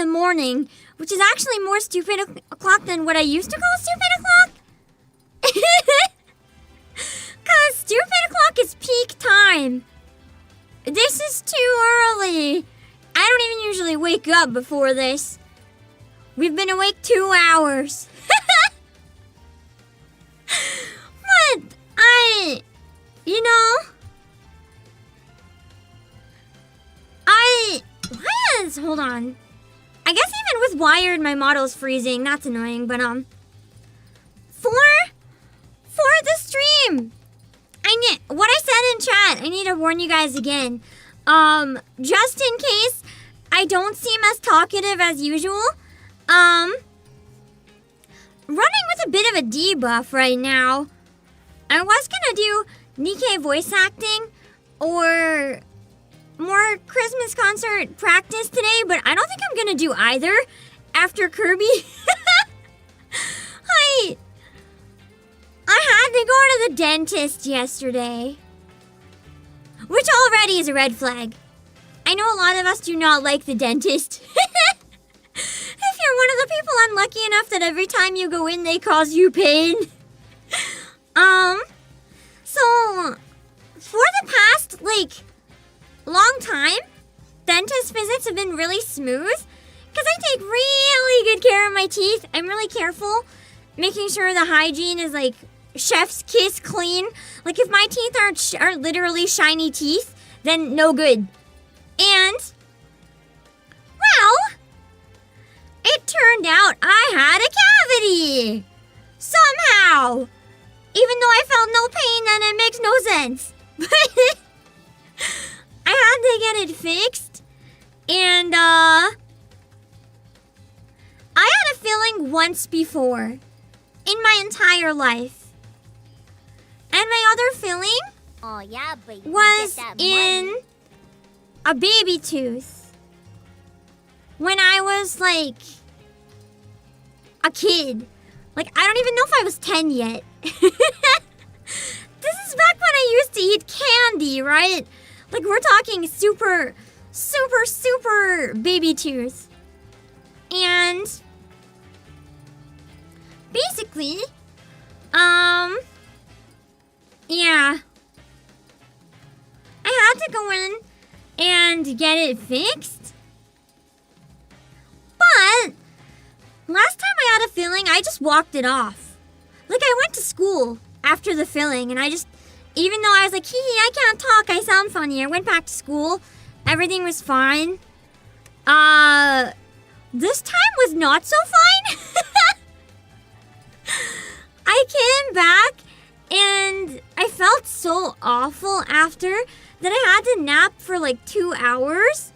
the morning, which is actually more stupid o'clock than what I used to call stupid o'clock. Because stupid o'clock is peak time. This is too early. I don't even usually wake up before this. We've been awake 2 hours. But hold on. I guess even with wired, my model's freezing. That's annoying, but, for the stream, what I said in chat, I need to warn you guys again. Just in case I don't seem as talkative as usual, running with a bit of a debuff right now. I was gonna do Nikkei voice acting or more Christmas concert practice today, but I don't think I'm gonna do either after Kirby. I had to go to the dentist yesterday, which already is a red flag. I know a lot of us do not like the dentist. If you're one of the people unlucky enough that every time you go in they cause you pain. So for the past long time, dentist visits have been really smooth because I take really good care of my teeth. I'm really careful making sure the hygiene is chef's kiss clean. If my teeth are literally shiny teeth, then no good. And well, it turned out I had a cavity somehow. Even though I felt no pain, then it makes no sense. But I had to get it fixed, and I had a filling once before in my entire life. And my other filling was in a baby tooth when I was a kid. I don't even know if I was 10 yet. This is back when I used to eat candy, right? We're talking super, super, super baby tooth. And basically, yeah. I had to go in and get it fixed. But last time I had a filling, I just walked it off. I went to school after the filling, and even though I was hee hee, I can't talk, I sound funny, I went back to school. Everything was fine. This time was not so fine. I came back, and I felt so awful after that I had to nap for 2 hours.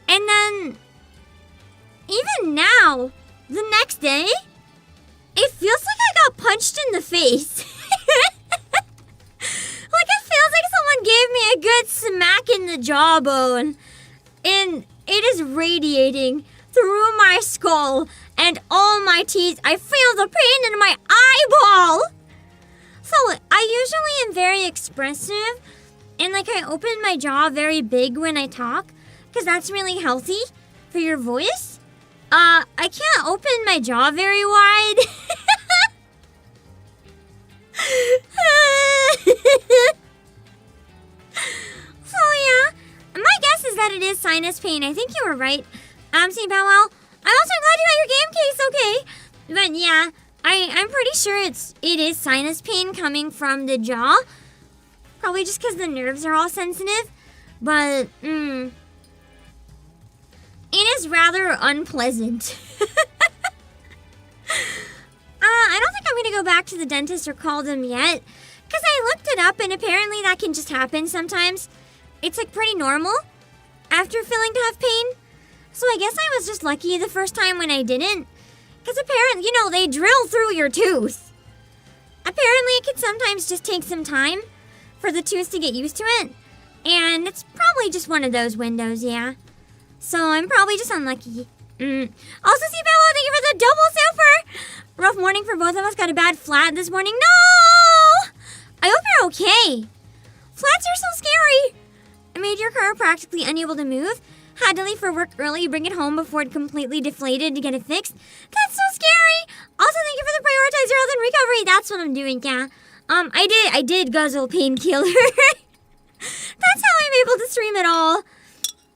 And then, even now, the next day, it feels like I got punched in the face. It feels like someone gave me a good smack in the jawbone. And it is radiating through my skull and all my teeth. I feel the pain in my eyeball. So I usually am very expressive. And I open my jaw very big when I talk, because that's really healthy for your voice. I can't open my jaw very wide. So yeah, my guess is that it is sinus pain. I think you were right, St. Powell. I'm also glad you got your game case okay. But yeah, I'm pretty sure it is sinus pain coming from the jaw. Probably just because the nerves are all sensitive. But, it is rather unpleasant. I don't think I'm going to go back to the dentist or call them yet. Because I looked it up, and apparently that can just happen sometimes. It's pretty normal after filling to have pain. So I guess I was just lucky the first time when I didn't. Because apparently, they drill through your tooth. Apparently it can sometimes just take some time for the tooth to get used to it. And it's probably just one of those windows, yeah. So I'm probably just unlucky. Also, see, Bella, thank you for the double super. Rough morning for both of us. Got a bad flat this morning. No! I hope you're okay. Flats are so scary. I made your car practically unable to move. Had to leave for work early, bring it home before it completely deflated to get it fixed. That's so scary. Also, thank you for the prioritize your health and recovery. That's what I'm doing, yeah. I did guzzle painkiller. That's how I'm able to stream at all.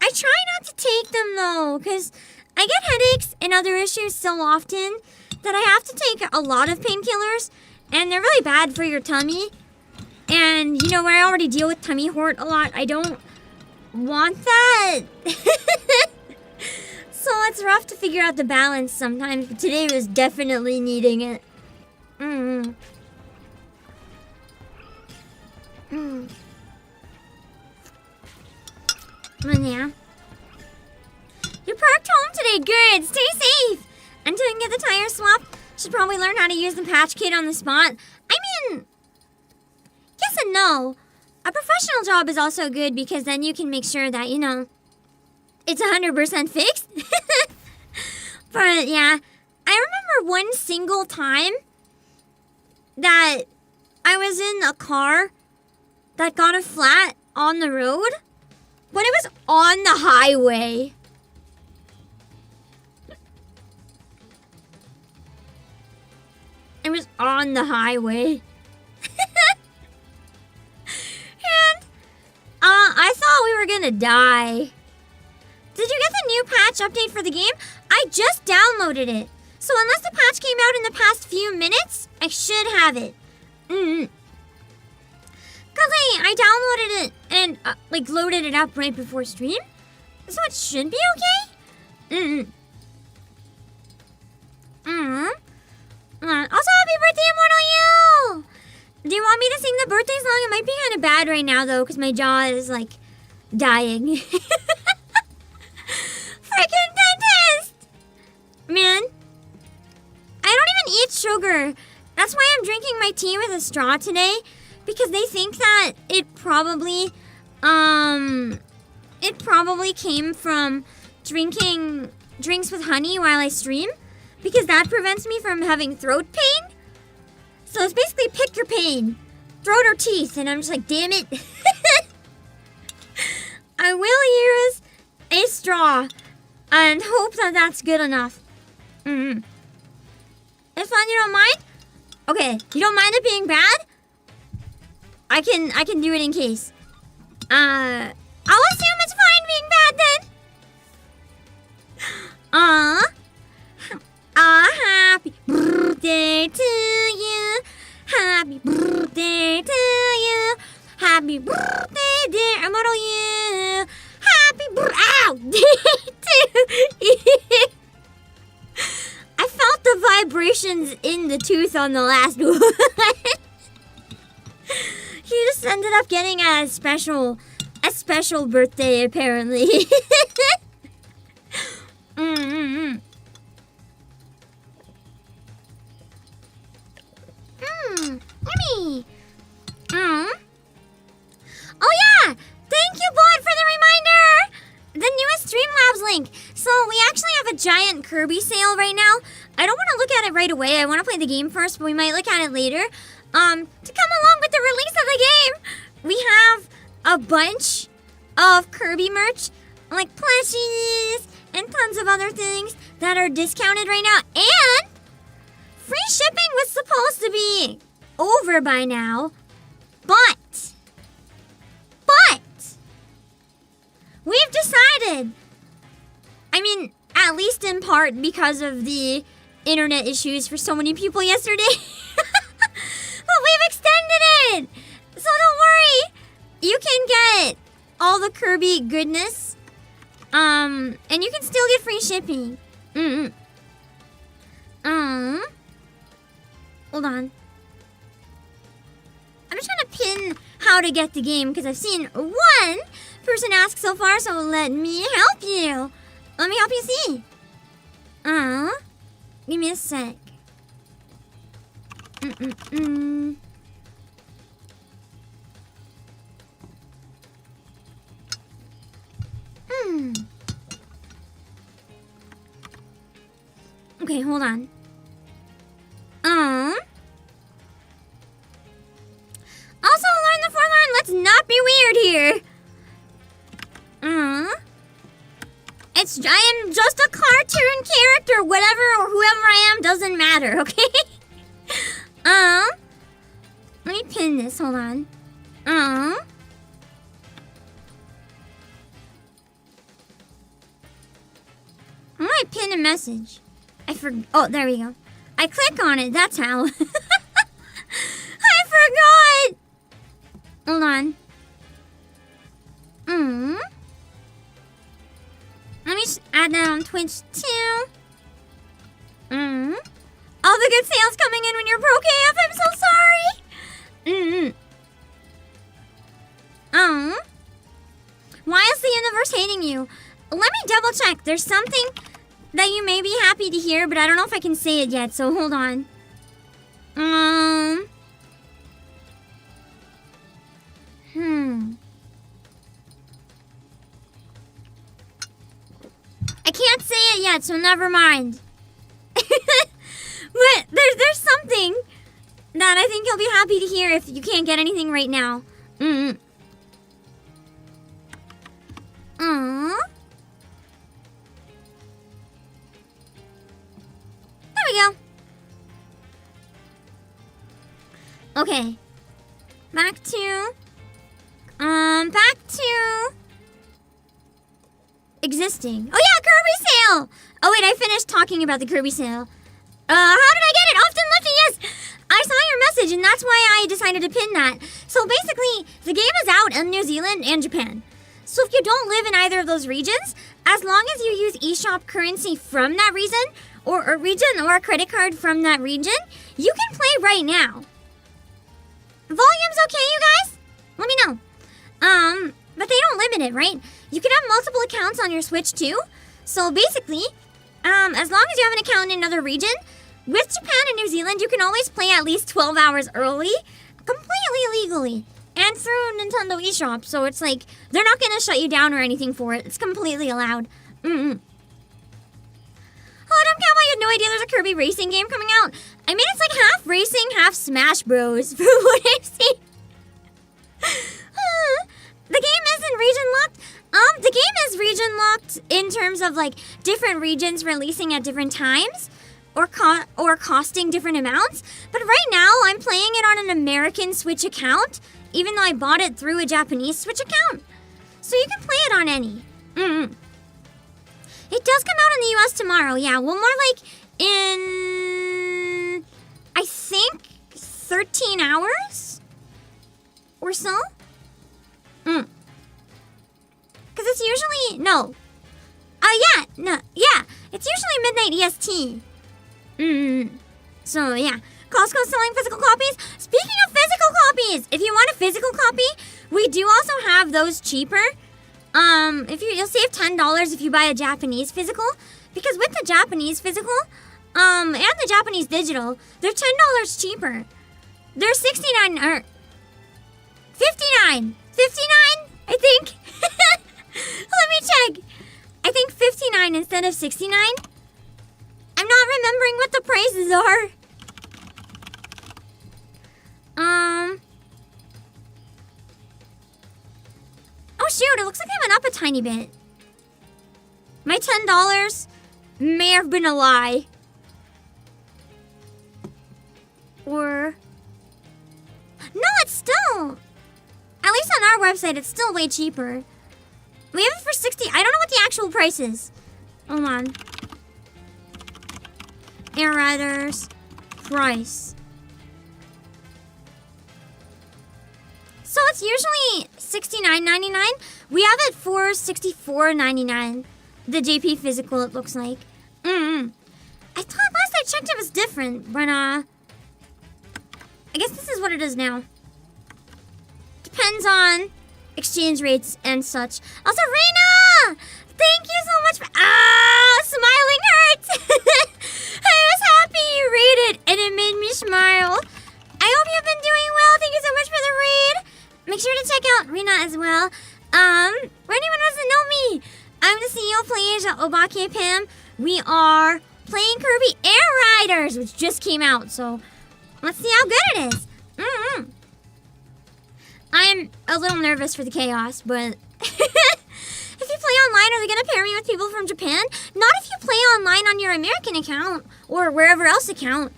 I try not to take them though, because I get headaches and other issues so often that I have to take a lot of painkillers, and they're really bad for your tummy. And, you know, where I already deal with tummy hurt a lot, I don't want that. So it's rough to figure out the balance sometimes, but today was definitely needing it. But yeah. You parked home today, good. Stay safe. Until you can get the tire swapped, should probably learn how to use the patch kit on the spot. I mean, yes and no. A professional job is also good because then you can make sure that, you know, it's 100% fixed. But yeah, I remember one single time that I was in a car that got a flat on the road, but it was on the highway. It was on the highway. And I thought we were gonna die. Did you get the new patch update for the game? I just downloaded it. So unless the patch came out in the past few minutes, I should have it. Cause I downloaded it and like loaded it up right before stream. So it should be okay. Also, happy birthday, Immortal You! Do you want me to sing the birthday song? It might be kind of bad right now, though, because my jaw is, like, dying. Freaking dentist! Man, I don't even eat sugar. That's why I'm drinking my tea with a straw today, because they think that it probably came from drinking drinks with honey while I stream. Because that prevents me from having throat pain. So it's basically pick your pain. Throat or teeth. And I'm just like, damn it. I will use a straw. And hope that that's good enough. It's fine, you don't mind? Okay, you don't mind it being bad? I can do it in case. I'll assume it's fine being bad then. Happy birthday to you. Happy birthday to you. Happy birthday, dear Immortal You. Happy birthday to you. I felt the vibrations in the tooth on the last one. He just ended up getting a special birthday, apparently. Yummy. Oh yeah! Thank you, Bot, for the reminder! The newest Streamlabs link. So we actually have a giant Kirby sale right now. I don't want to look at it right away. I want to play the game first, but we might look at it later. To come along with the release of the game, we have a bunch of Kirby merch, like plushies and tons of other things that are discounted right now. And free shipping was supposed to be over by now, but we've decided, I mean, at least in part because of the internet issues for so many people yesterday, but we've extended it, so don't worry, you can get all the Kirby goodness, and you can still get free shipping. Hold on. I'm just trying to pin how to get the game because I've seen one person ask so far, so let me help you. Let me help you see. Give me a sec. Okay, hold on. Also, learn the forlorn. Let's not be weird here. I am just a cartoon character. Whatever or whoever I am doesn't matter, okay? Let me pin this. Hold on. I might pin a message. Oh, there we go. I click on it. That's how. I forgot. Hold on. Let me just add that on Twitch too. All the good sales coming in when you're pro KF. I'm so sorry. Why is the universe hating you? Let me double check. There's something that you may be happy to hear, but I don't know if I can say it yet, so hold on. I can't say it yet, so never mind. But there's something that I think you'll be happy to hear if you can't get anything right now. There we go. Okay. Back to existing. Oh yeah, Kirby sale! Oh wait, I finished talking about the Kirby sale. How did I get it? Often Lifty, yes! I saw your message and that's why I decided to pin that. So basically, the game is out in New Zealand and Japan. So if you don't live in either of those regions, as long as you use eShop currency from that region, or a credit card from that region, you can play right now. Volume's okay, you guys? Let me know. But they don't limit it, right? You can have multiple accounts on your Switch too. So basically, as long as you have an account in another region, with Japan and New Zealand, you can always play at least 12 hours early, completely legally, and through Nintendo eShop. So it's like, they're not gonna shut you down or anything for it. It's completely allowed. Hello, Dumb Cowboy, you had no idea there's a Kirby racing game coming out. I mean, it's like half racing, half Smash Bros. From what I've seen. The game isn't region locked. The game is region locked in terms of like different regions releasing at different times, or costing different amounts. But right now, I'm playing it on an American Switch account, even though I bought it through a Japanese Switch account. So you can play it on any. It does come out in the US tomorrow, yeah. Well, more like in, I think, 13 hours or so. Because it's usually, it's usually midnight EST. So, yeah. Costco's selling physical copies. Speaking of physical copies, if you want a physical copy, we do also have those cheaper. You'll save $10 if you buy a Japanese physical, because with the Japanese physical, and the Japanese digital, they're $10 cheaper. They're 69 or 59, I think. Let me check. I think 59 instead of 69. I'm not remembering what the prices are. Oh shoot, it looks like I went up a tiny bit. My $10 may have been a lie. Or... No, it's still... At least on our website, it's still way cheaper. We have it for 60... I don't know what the actual price is. Hold on. Air Riders. Price. So it's usually $69.99. We have it for $64.99. The JP physical, it looks like. I thought last I checked it was different, but I guess this is what it is now. Depends on exchange rates and such. Also, Reina! Thank you so much for... Smiling hurts! I was happy you read it, and it made me smile. I hope you've been doing well. Thank you so much for the read. Make sure to check out Rina as well. For anyone who doesn't know me, I'm the CEO players at Obake PAM. We are playing Kirby Air Riders, which just came out, so let's see how good it is. I'm a little nervous for the chaos, but if you play online, are they gonna pair pair me with people from Japan. Not if you play online on your American account or wherever else account.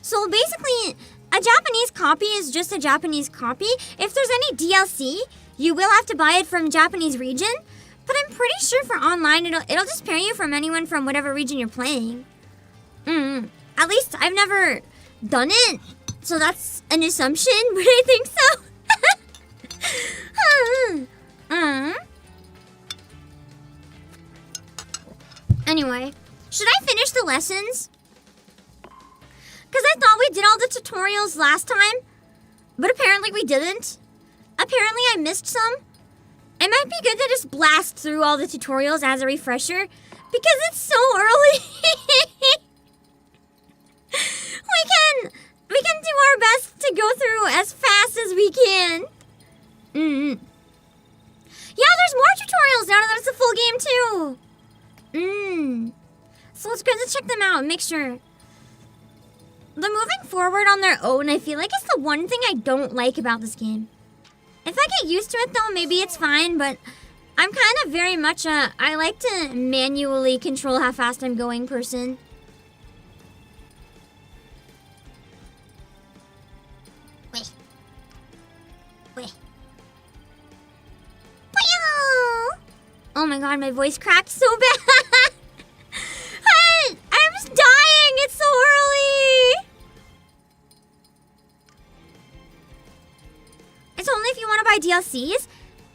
So basically, a Japanese copy is just a Japanese copy. If there's any DLC, you will have to buy it from Japanese region. But I'm pretty sure for online, it'll just pair you from anyone from whatever region you're playing. At least I've never done it, so that's an assumption, but I think so. Anyway, should I finish the lessons? Because I thought we did all the tutorials last time, but apparently we didn't. Apparently I missed some. It might be good to just blast through all the tutorials as a refresher, because it's so early. We can do our best to go through as fast as we can. Yeah, there's more tutorials now that it's a full game too. So it's good to check them out and make sure. The moving forward on their own, I feel like, is the one thing I don't like about this game. If I get used to it though, maybe it's fine, but I'm kind of very much I like to manually control how fast I'm going person. Wait. Oh my god, my voice cracked so bad. I'm just dying. It's so early. It's only if you want to buy DLCs.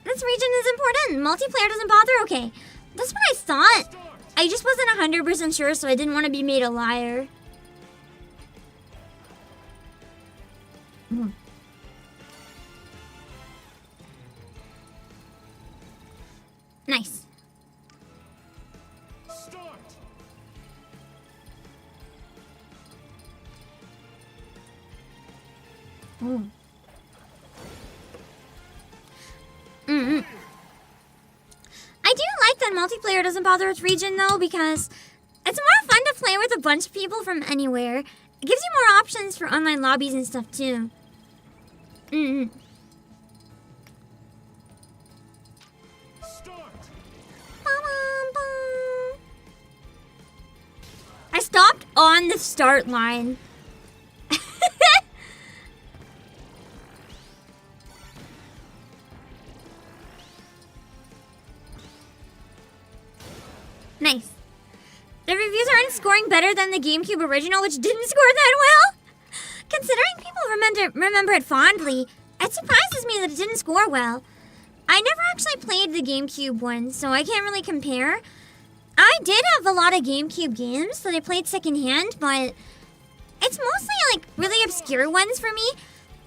This region is important. Multiplayer doesn't bother. Okay, that's what I thought. I just wasn't 100% sure, so I didn't want to be made a liar. Nice. Start. I do like that multiplayer doesn't bother with region though, because it's more fun to play with a bunch of people from anywhere. It gives you more options for online lobbies and stuff too. I stopped on the start line. Nice. The reviews aren't scoring better than the GameCube original, which didn't score that well. Considering people remember it fondly, it surprises me that it didn't score well. I never actually played the GameCube one, so I can't really compare. I did have a lot of GameCube games that I played secondhand, but it's mostly like really obscure ones for me.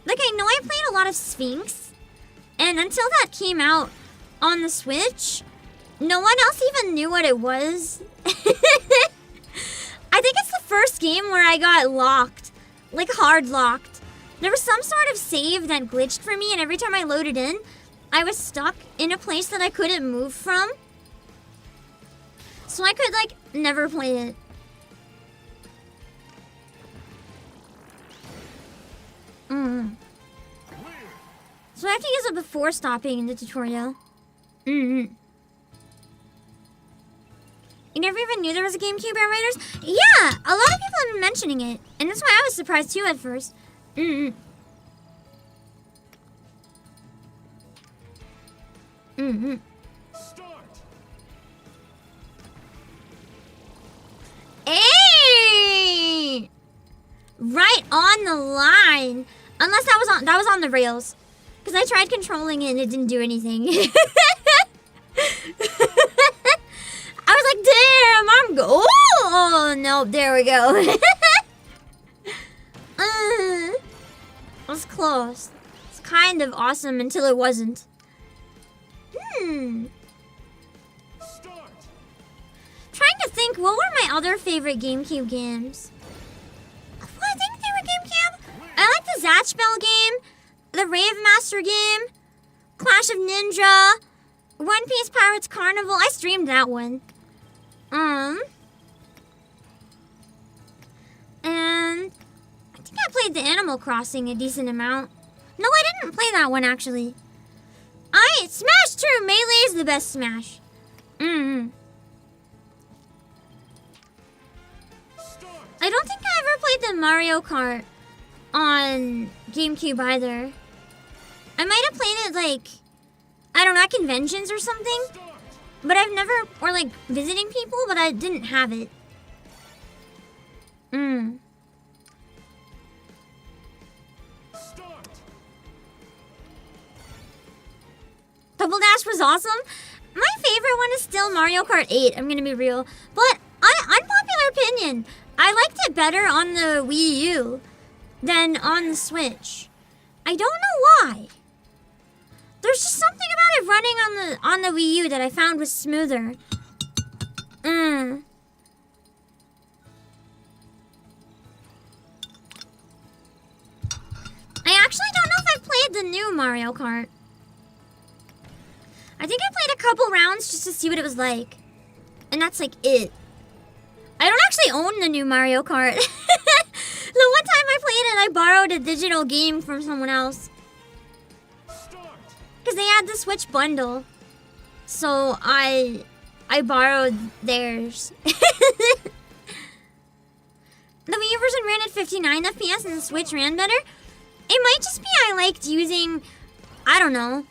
Like I know I played a lot of Sphinx, and until that came out on the Switch, no one else even knew what it was. I think it's the first game where I got locked, like hard locked. There was some sort of save that glitched for me, and every time I loaded in, I was stuck in a place that I couldn't move from. So I could, like, never play it. So I have to use it before stopping in the tutorial. You never even knew there was a GameCube Air Riders? Yeah, a lot of people have been mentioning it. And that's why I was surprised too at first. Hey! Right on the line. Unless that was on the rails. Because I tried controlling it and it didn't do anything. I was like, damn, oh, no, there we go. It was close. It's kind of awesome until it wasn't. Trying to think, what were my other favorite GameCube games? Well, I think they were GameCube. I like the Zatchbell game, the Rave Master game, Clash of Ninja, One Piece Pirates Carnival. I streamed that one. And I think I played the Animal Crossing a decent amount. No, I didn't play that one actually. Smash true, Melee is the best Smash. I don't think I ever played the Mario Kart on GameCube either. I might have played it like, I don't know, at conventions or something. But I've never, or like visiting people, but I didn't have it. Double Dash was awesome. My favorite one is still Mario Kart 8, I'm gonna be real. But, unpopular opinion, I liked it better on the Wii U than on the Switch. I don't know why. There's just something about it running on the Wii U that I found was smoother. I actually don't know if I've played the new Mario Kart. I think I played a couple rounds just to see what it was like. And that's like it. I don't actually own the new Mario Kart. The one time I played it, I borrowed a digital game from someone else. Because they had the Switch bundle. So I borrowed theirs. The Wii U version ran at 59 FPS and the Switch ran better. It might just be I liked using, I don't know.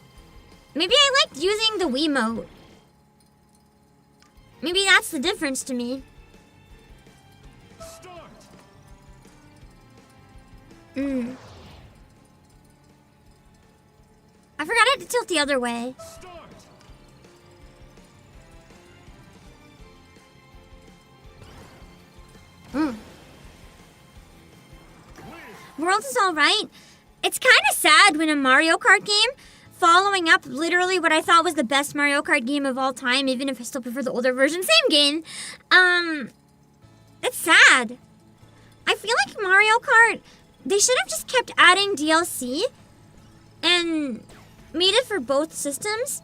Maybe I liked using the Wiimote. Maybe that's the difference to me. I forgot I had to tilt the other way. World is alright. It's kind of sad when a Mario Kart game, following up literally what I thought was the best Mario Kart game of all time, even if I still prefer the older version, same game. It's sad. I feel like Mario Kart, they should have just kept adding DLC and made it for both systems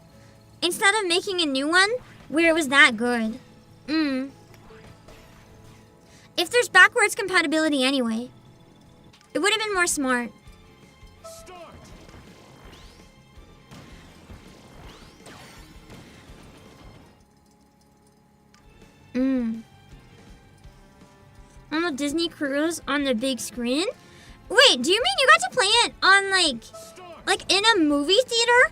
instead of making a new one where it was that good. If there's backwards compatibility anyway, it would have been more smart. On the Disney cruise on the big screen? Wait, do you mean you got to play it on like in a movie theater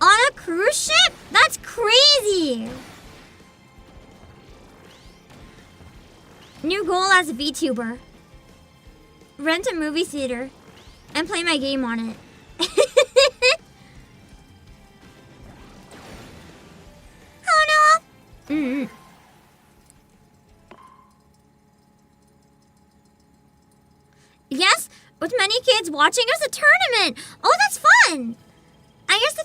on a cruise ship? That's crazy. New goal as a VTuber. Rent a movie theater and play my game on it. Oh no! Yes, with many kids watching, it was a tournament. Oh, that's fun. I guess the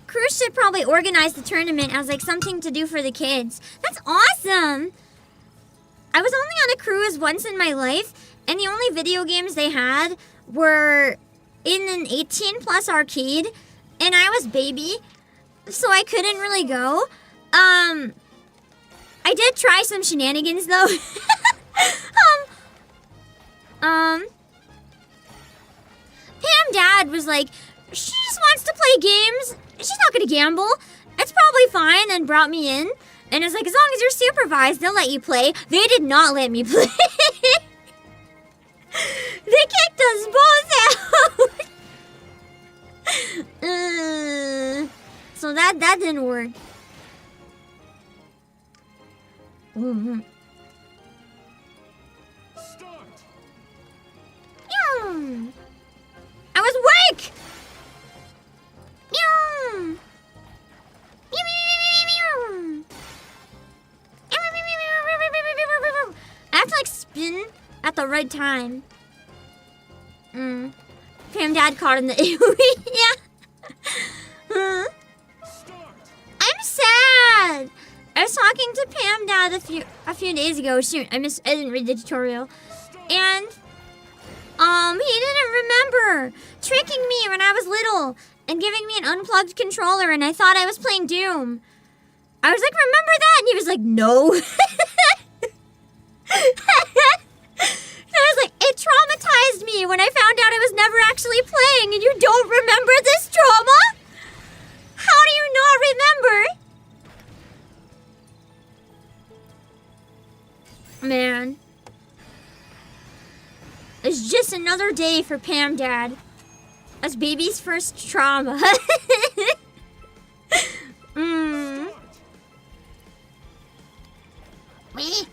cruise ship probably organized the tournament as like something to do for the kids. That's awesome. I was only on a cruise once in my life, and the only video games they had were in an 18+ arcade, and I was baby, so I couldn't really go. I did try some shenanigans though. Pam Dad was like, she just wants to play games. She's not gonna gamble. It's probably fine, and brought me in. And it's like, as long as you're supervised, they'll let you play. They did not let me play. They kicked us both out. So that didn't work. I was awake! I have to like spin at the right time. Pam Dad caught in the AoE. Yeah. I'm sad. I was talking to Pam Dad a few days ago. Shoot, I didn't read the tutorial. And he didn't remember tricking me when I was little and giving me an unplugged controller, and I thought I was playing Doom. I was like, remember that? And he was like, no. And I was like, it traumatized me when I found out I was never actually playing, and you don't remember this trauma? How do you not remember? Man. just another day for Pam Dad. As baby's first trauma. Wee.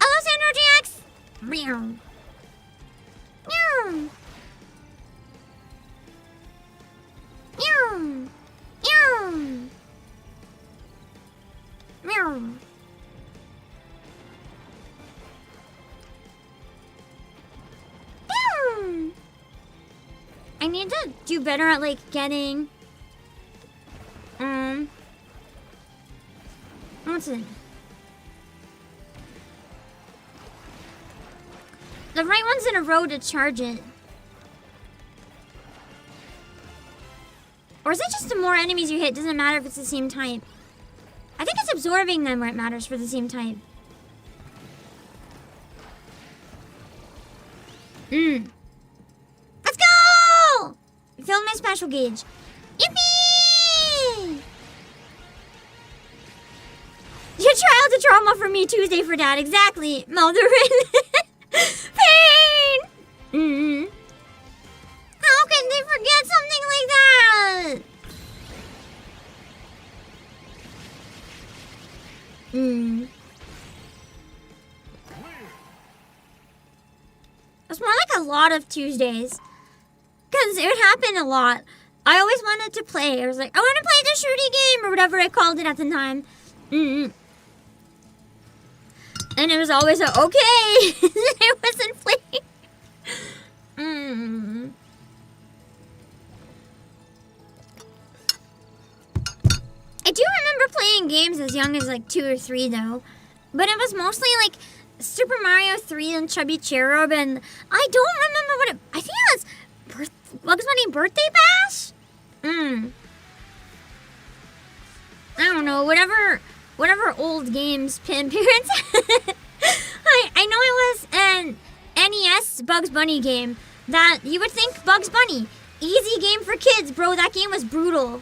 Hello, Sandro GX. Meow. Meow. Meow. Meow. Meow. Meow. I need to do better at like getting what's it? The right ones in a row to charge it. Or is it just the more enemies you hit? Doesn't matter if it's the same type. I think it's absorbing them where it matters for the same type. Let's go! Fill my special gauge. Yippee! Your childhood trauma for me, Tuesday for Dad. Exactly, Maldorin. Pain! How can they forget something like that? It's more like a lot of Tuesdays. Because it would happen a lot. I always wanted to play. I was like, I want to play the shooty game or whatever I called it at the time. And it was always a, okay. I wasn't playing. I do remember playing games as young as like 2 or 3 though. But it was mostly like Super Mario 3 and Chubby Cherub, and I don't remember what it, I think it was Bugs Bunny Birthday Bash? I don't know, whatever old games parents I know it was an NES Bugs Bunny game that you would think Bugs Bunny. Easy game for kids, bro. That game was brutal.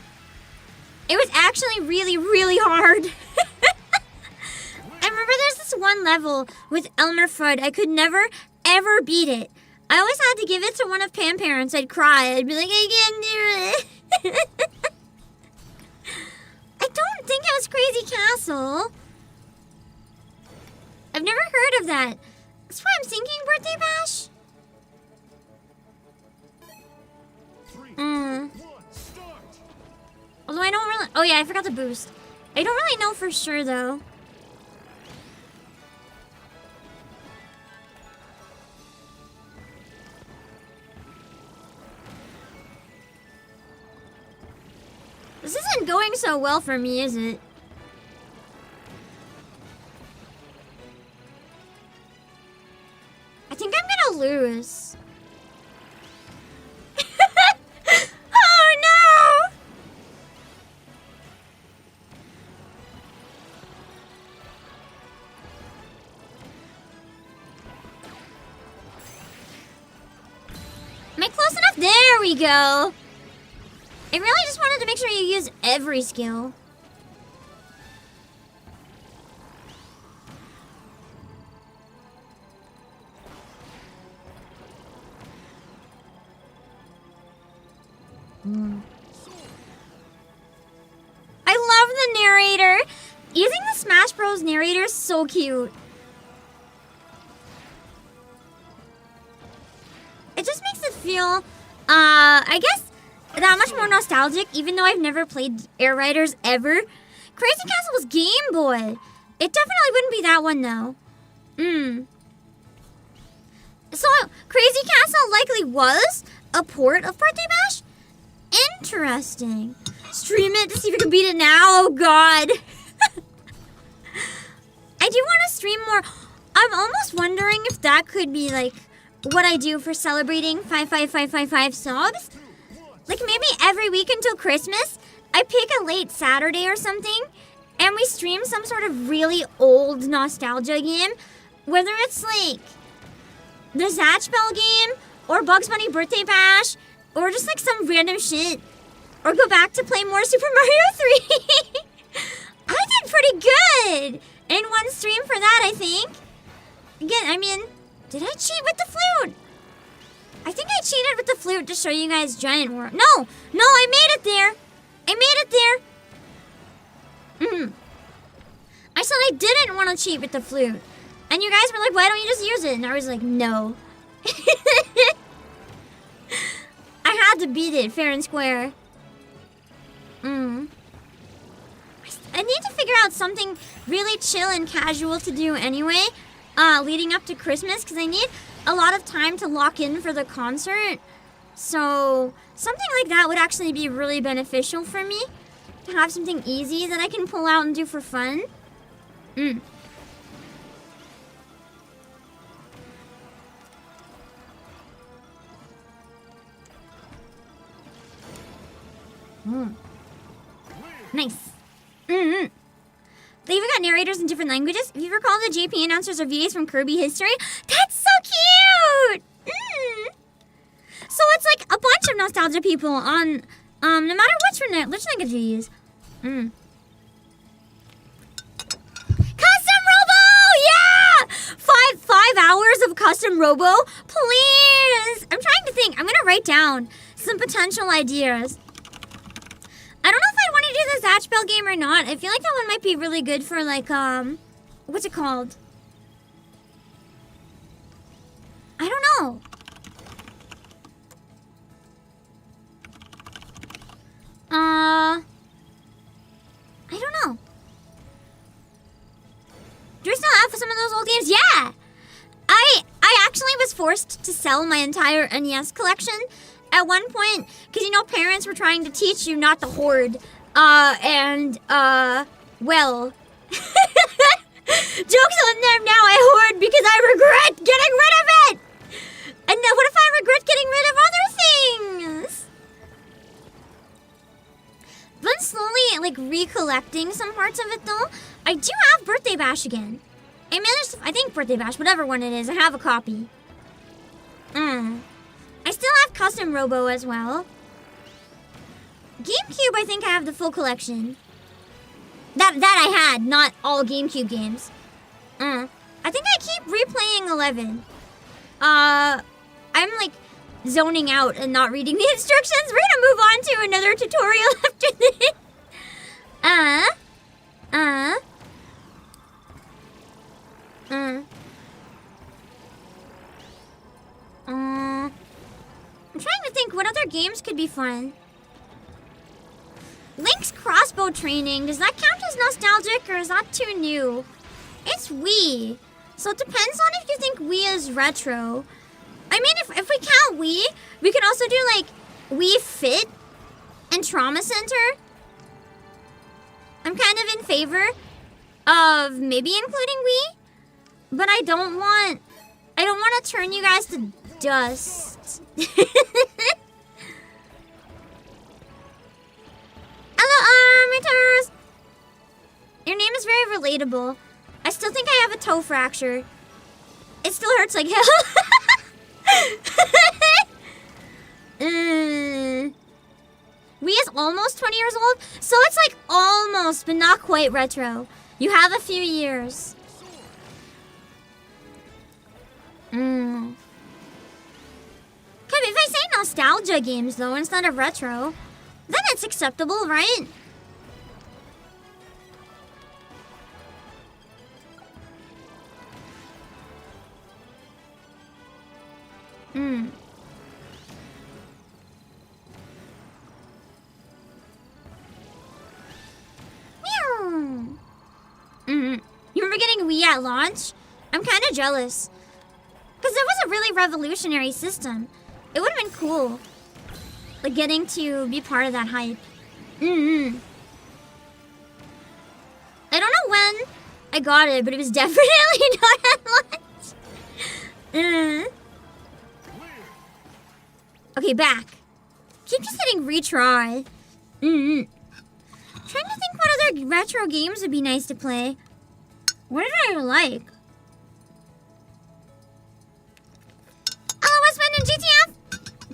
It was actually really, really hard. I remember there's this one level with Elmer Fudd. I could never, ever beat it. I always had to give it to one of Pam's parents. I'd cry. I'd be like, I can't do it. I don't think it was Crazy Castle. I've never heard of that. That's why I'm thinking Birthday Bash. Although I don't really... Oh yeah, I forgot to boost. I don't really know for sure though. This isn't going so well for me, is it? I think I'm gonna lose. Oh no! Am I close enough? There we go. I really just wanted to make sure you use every skill. I love the narrator. Using the Smash Bros. Narrator is so cute. It just makes it feel, I guess, that much more nostalgic, even though I've never played Air Riders ever. Crazy Castle was Game Boy. It definitely wouldn't be that one, though. So, Crazy Castle likely was a port of Birthday Bash? Interesting. Stream it to see if you can beat it now. Oh, God. I do want to stream more. I'm almost wondering if that could be, like, what I do for celebrating 55555 subs. Like, maybe every week until Christmas, I pick a late Saturday or something, and we stream some sort of really old nostalgia game. Whether it's, like, the Zatch Bell game, or Bugs Bunny Birthday Bash, or just, like, some random shit. Or go back to play more Super Mario 3. I did pretty good in one stream for that, I think. Again, I mean, Did I cheat with the flute? I think I cheated with the flute to show you guys giant world. No, I made it there. I made it there. I said I didn't want to cheat with the flute. And you guys were like, why don't you just use it? And I was like, no. I had to beat it fair and square. I need to figure out something really chill and casual to do anyway, leading up to Christmas, because I need a lot of time to lock in for the concert. So something like that would actually be really beneficial for me, to have something easy that I can pull out and do for fun. Nice. They even got narrators in different languages. If you recall, the JP announcers are VAs from Kirby history. That's so cute! So it's like a bunch of nostalgia people on, no matter which language you use. Custom Robo! Yeah! 5 hours of custom Robo? Please! I'm trying to think. I'm gonna write down some potential ideas. I don't know if I want to do the Zatch Bell game or not. I feel like that one might be really good for like, what's it called? I don't know. I don't know. Do we still have some of those old games? Yeah! I actually was forced to sell my entire NES collection at one point, because, you know, parents were trying to teach you not to hoard, well. Joke's on them now, I hoard because I regret getting rid of it! And then what if I regret getting rid of other things? Been slowly, like, recollecting some parts of it, though. I do have Birthday Bash again. I managed to, I think Birthday Bash, whatever one it is, I have a copy. I still have Custom Robo as well. GameCube, I think I have the full collection. That I had, not all GameCube games. I think I keep replaying 11. I'm like zoning out and not reading the instructions. We're gonna move on to another tutorial after this. I'm trying to think what other games could be fun. Link's crossbow training, does that count as nostalgic or is that too new? It's Wii, so it depends on if you think Wii is retro. I mean, if we count Wii, we could also do like Wii Fit and Trauma Center. I'm kind of in favor of maybe including Wii, but I don't want to turn you guys to dust. Hello, Armators! Your name is very relatable. I still think I have a toe fracture. It still hurts like hell. Wii is almost 20 years old, so it's like almost, but not quite retro. You have a few years. Okay, if I say nostalgia games, though, instead of retro, then it's acceptable, right? You remember getting Wii at launch? I'm kind of jealous. Because it was a really revolutionary system. It would have been cool. Like, getting to be part of that hype. I don't know when I got it, but it was definitely not at launch. Okay, back. Keep just hitting retry. Trying to think what other retro games would be nice to play. What did I like? What's been in GTF?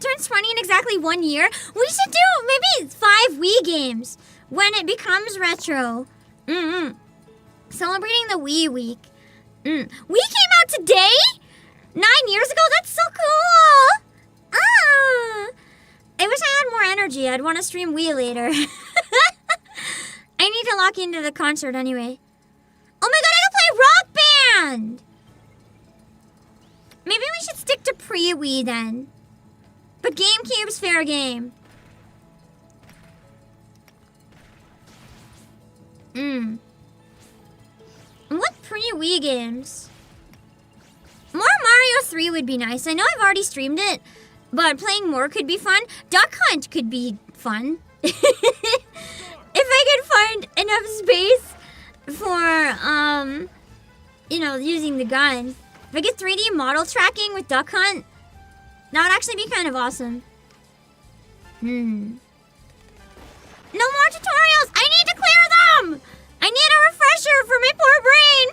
Turns 20 in exactly 1 year. We should do maybe 5 Wii games when it becomes retro. Celebrating the Wii week. Wii came out today? 9 years ago? That's so cool! Ah! I wish I had more energy. I'd want to stream Wii later. I need to lock into the concert anyway. Oh my god, I can play Rock Band! Maybe we should stick to pre-Wii then. But GameCube's fair game. What pre-Wii games? More Mario 3 would be nice. I know I've already streamed it, but playing more could be fun. Duck Hunt could be fun. If I could find enough space for, you know, using the gun. If I get 3D model tracking with Duck Hunt, that would actually be kind of awesome. No more tutorials! I need to clear them! I need a refresher for my poor brain!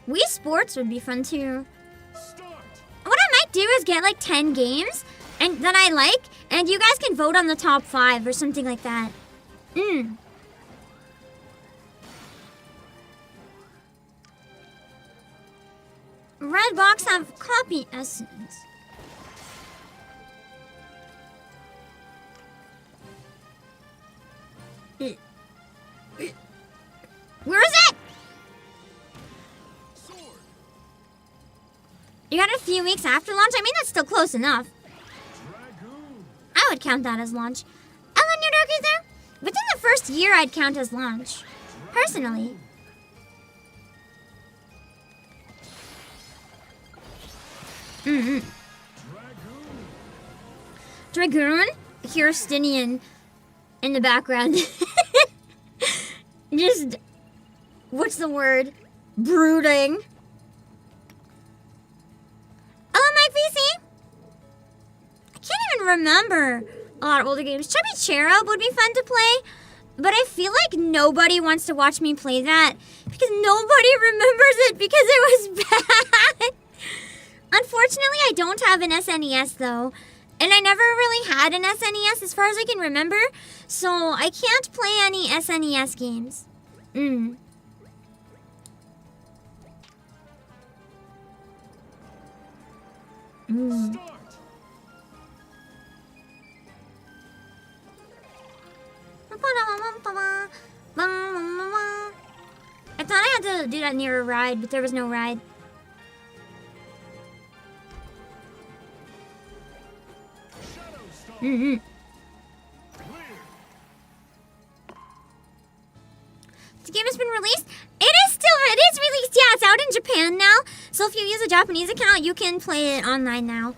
Wii Sports would be fun too. What I might do is get like 10 games and that I like, and you guys can vote on the top 5 or something like that. Red box have copy essence. Where is it? You got it a few weeks after launch? I mean, that's still close enough. I would count that as launch. Ellen, your dark is there? Within the first year, I'd count as launch. Personally. Dragoon? Kirstinian in the background. Just, what's the word? Brooding. Oh, my PC? I can't even remember a lot of older games. Chubby Cherub would be fun to play, but I feel like nobody wants to watch me play that because nobody remembers it because it was bad. Unfortunately, I don't have an SNES though, and I never really had an SNES as far as I can remember, so I can't play any SNES games. I thought I had to do that near a ride, but there was no ride. The game has been released. It is released. Yeah, it's out in Japan now. So if you use a Japanese account, you can play it online now.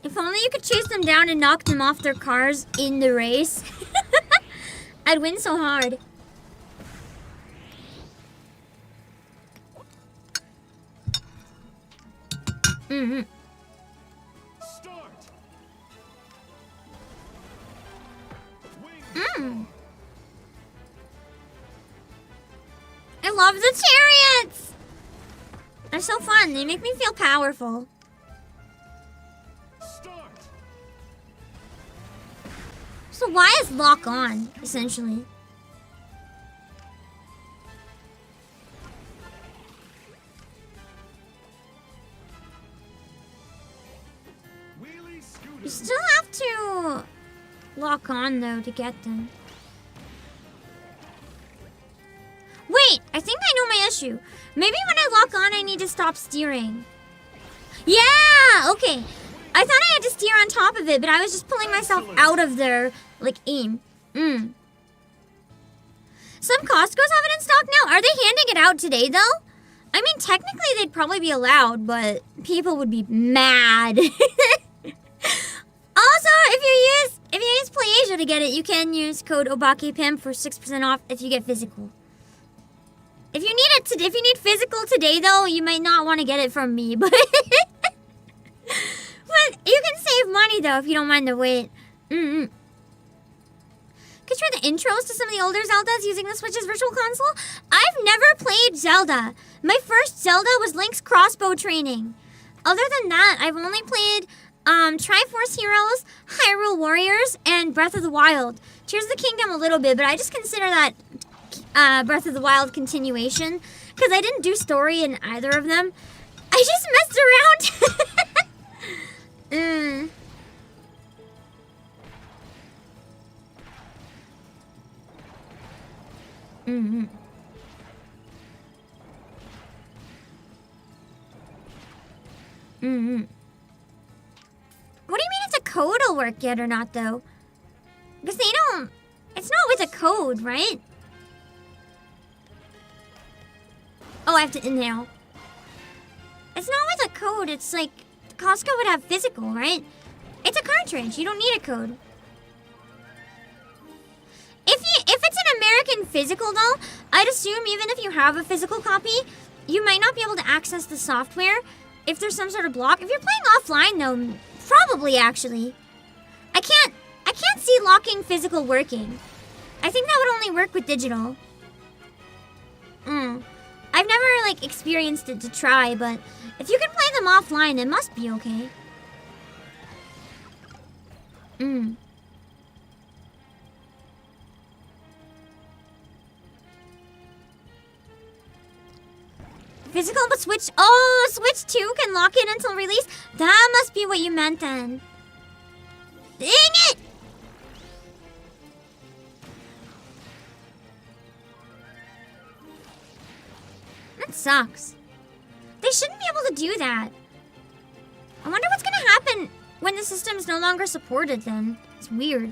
If only you could chase them down and knock them off their cars in the race. I'd win so hard. I love the chariots! They're so fun. They make me feel powerful. So why is lock on, essentially? You still have to lock on, though, to get them. Wait, I think I know my issue. Maybe when I lock on, I need to stop steering. Yeah, okay. I thought I had to steer on top of it, but I was just pulling myself out of their, like, aim. Some Costco's have it in stock now. Are they handing it out today, though? I mean, technically, they'd probably be allowed, but people would be mad. Also, if you use PlayAsia to get it, you can use code Obake PAM for 6% off if you get physical. If you need physical today, though, you might not want to get it from me, but but you can save money though if you don't mind the wait. Could you try the intros to some of the older Zeldas using the Switch's Virtual Console? I've never played Zelda. My first Zelda was Link's crossbow training. Other than that, I've only played Triforce Heroes, Hyrule Warriors, and Breath of the Wild. Tears of the Kingdom a little bit, but I just consider that Breath of the Wild continuation because I didn't do story in either of them. I just messed around. Mm-hmm. Mm-hmm. What do you mean it's a code will work yet or not, though? Because they don't... It's not with a code, right? Oh, I have to inhale. It's not with a code. It's like... Costco would have physical, right? It's a cartridge. You don't need a code. If it's an American physical, though, I'd assume even if you have a physical copy, you might not be able to access the software if there's some sort of block. If you're playing offline, though, probably, actually. I can't see locking physical working. I think that would only work with digital. I've never, like, experienced it to try, but if you can play them offline, it must be okay. Physical but Switch... Oh, Switch 2 can lock in until release? That must be what you meant then. Dang it! That sucks. They shouldn't be able to do that. I wonder what's gonna happen when the system's no longer supported then. It's weird.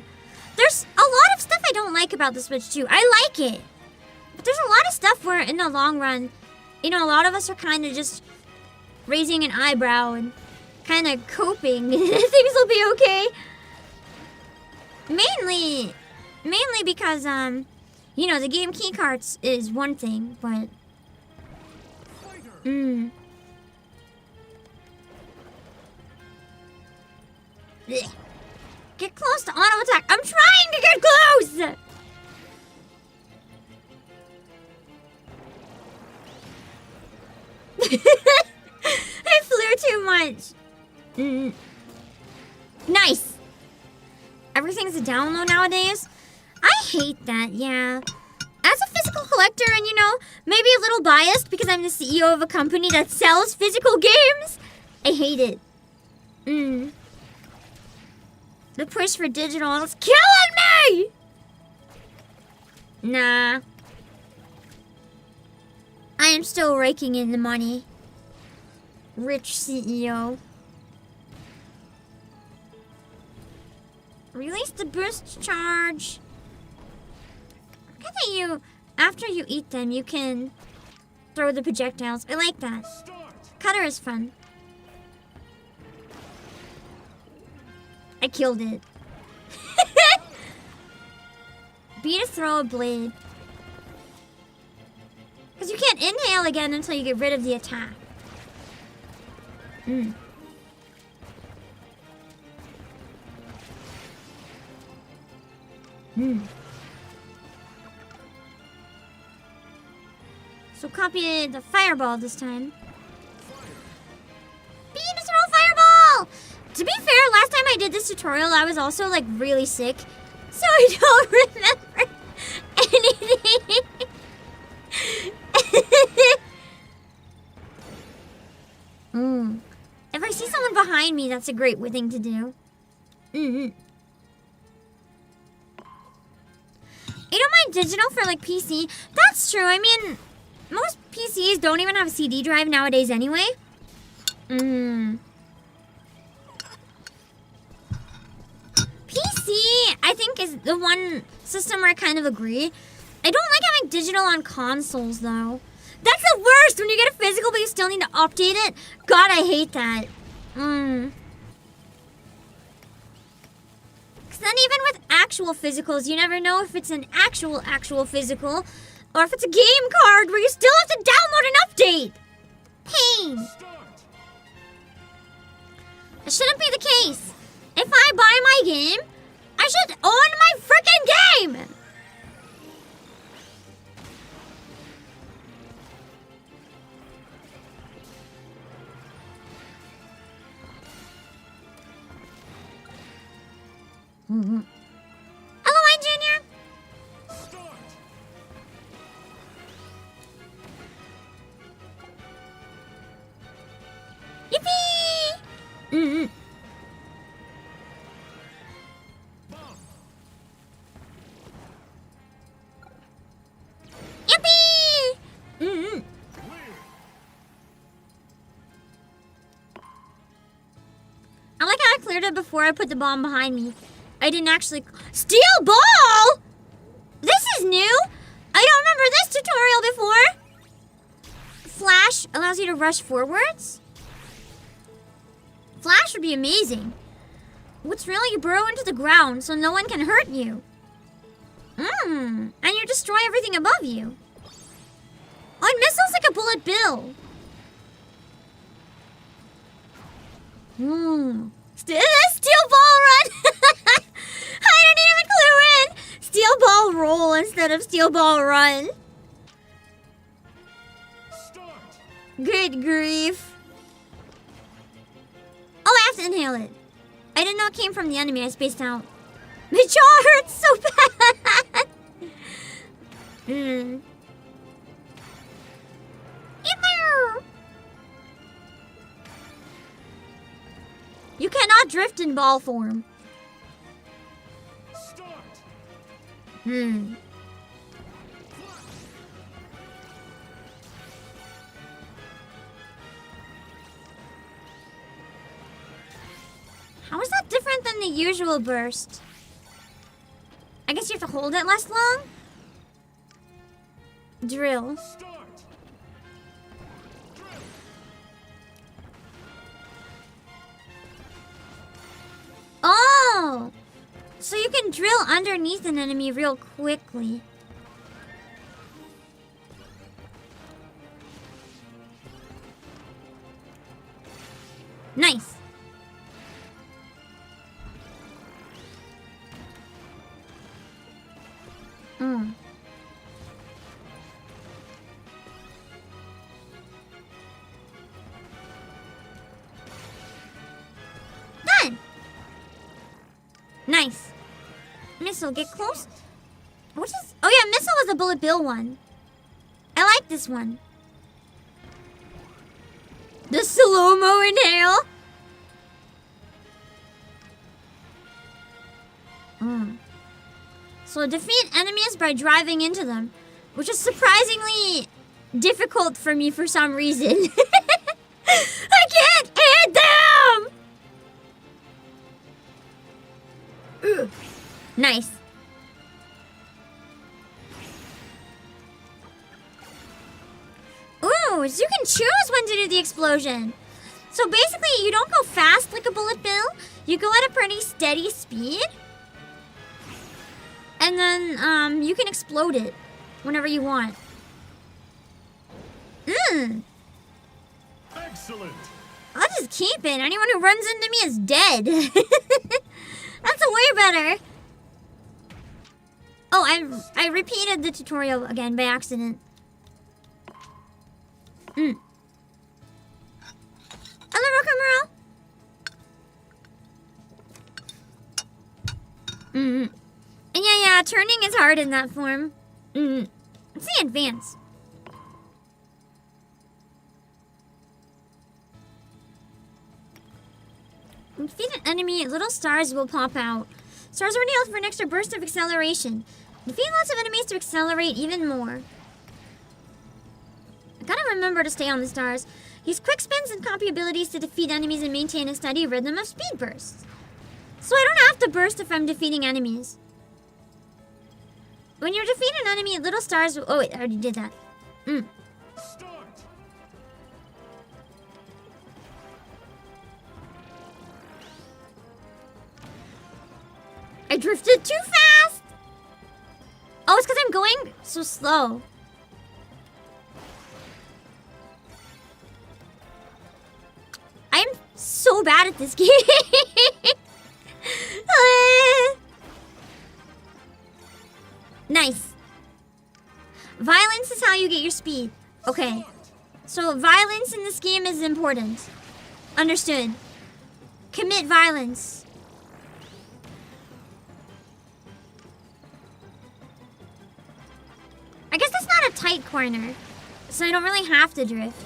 There's a lot of stuff I don't like about the Switch 2. I like it. But there's a lot of stuff where in the long run, you know, a lot of us are kind of just raising an eyebrow and kind of coping. Things will be okay. Mainly because, you know, the game keycards is one thing, but... Ugh. Get close to auto attack. I'm trying to get close! I flew too much. Nice. Everything's a download nowadays. I hate that, yeah. As a physical collector and, you know, maybe a little biased because I'm the CEO of a company that sells physical games, I hate it. The push for digital is killing me! Nah. I am still raking in the money. Rich CEO. Release the boost charge. I think that you, after you eat them, you can throw the projectiles. I like that. Cutter is fun. I killed it. B to throw a blade. Because you can't inhale again until you get rid of the attack. So copy the fireball this time. B to throw fireball! To be fair, last time I did this tutorial, I was also like really sick. So I don't remember anything. If I see someone behind me, that's a great thing to do. You don't mind digital for like PC? That's true. I mean, most PCs don't even have a CD drive nowadays anyway. PC, I think, is the one system where I kind of agree. I don't like having digital on consoles, though. That's the worst, when you get a physical but you still need to update it. God, I hate that. Because then even with actual physicals, you never know if it's an actual physical or if it's a game card where you still have to download an update. Pain. It shouldn't be the case. If I buy my game, I should own my frickin' game! Yippee! Mm-mm. Yippee! Mm-mm. I like how I cleared it before I put the bomb behind me. I didn't actually... Steel ball?! This is new! I don't remember this tutorial before! Flash allows you to rush forwards? Flash would be amazing. What's really, you burrow into the ground so no one can hurt you. And you destroy everything above you. Oh, and missile's like a bullet bill. Steel ball run! I didn't even clue in! Steel ball roll instead of steel ball run. Start. Good grief. Oh, I have to inhale it. I didn't know it came from the enemy. I spaced out. My jaw hurts so bad. You cannot drift in ball form. Start. How is that different than the usual burst? I guess you have to hold it less long? Drill. Oh! So you can drill underneath an enemy real quickly. Nice. Done! Nice. Missile, get close. What is... Oh yeah, missile was the bullet bill one. I like this one. The slow-mo inhale. So defeat enemies by driving into them, which is surprisingly difficult for me for some reason. I can't hit them! Nice. Ooh, so you can choose when to do the explosion. So basically, you don't go fast like a bullet bill. You go at a pretty steady speed. And then, you can explode it whenever you want. Excellent. I'll just keep it. Anyone who runs into me is dead. That's way better. Oh, I repeated the tutorial again by accident. Hello, Rock'n'Roll. And yeah, turning is hard in that form. Let's see advance. When you defeat an enemy, little stars will pop out. Stars are healed for an extra burst of acceleration. Defeat lots of enemies to accelerate even more. I gotta remember to stay on the stars. Use quick spins and copy abilities to defeat enemies and maintain a steady rhythm of speed bursts. So I don't have to burst if I'm defeating enemies. When you defeat an enemy, little stars will... Oh, wait, I already did that. Start. I drifted too fast! Oh, it's because I'm going so slow. I'm so bad at this game. Nice. Violence is how you get your speed. Okay. So violence in this game is important. Understood. Commit violence. I guess that's not a tight corner, so I don't really have to drift.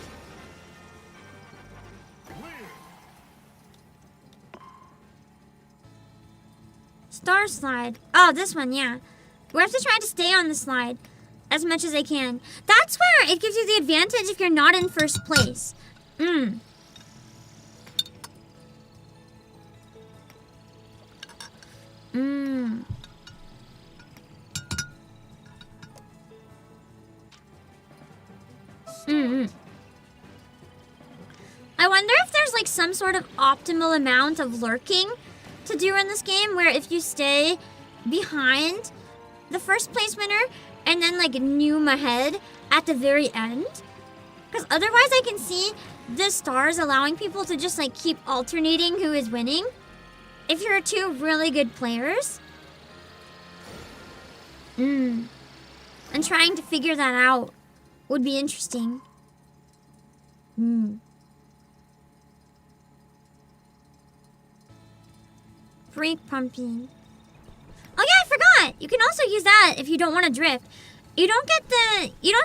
Star slide. Oh, this one, yeah. We have to try to stay on the slide as much as I can. That's where it gives you the advantage if you're not in first place. Mm. Mm. Mm-hmm. I wonder if there's like some sort of optimal amount of lurking to do in this game where if you stay behind the first place winner and then like noom ahead at the very end. Because otherwise I can see the stars allowing people to just like keep alternating who is winning. If you're two really good players. And trying to figure that out would be interesting. Brake pumping. Oh yeah, I forgot. You can also use that if you don't want to drift. You don't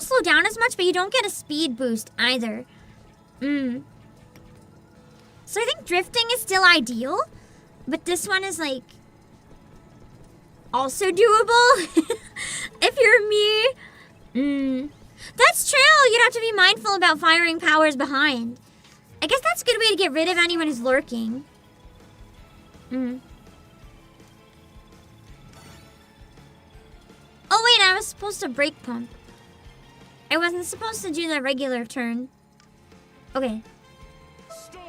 slow down as much, but you don't get a speed boost either. So I think drifting is still ideal, but this one is like also doable if you're me. That's true. You'd have to be mindful about firing powers behind. I guess that's a good way to get rid of anyone who's lurking. Oh wait, I was supposed to brake pump. I wasn't supposed to do the regular turn. Okay. Start.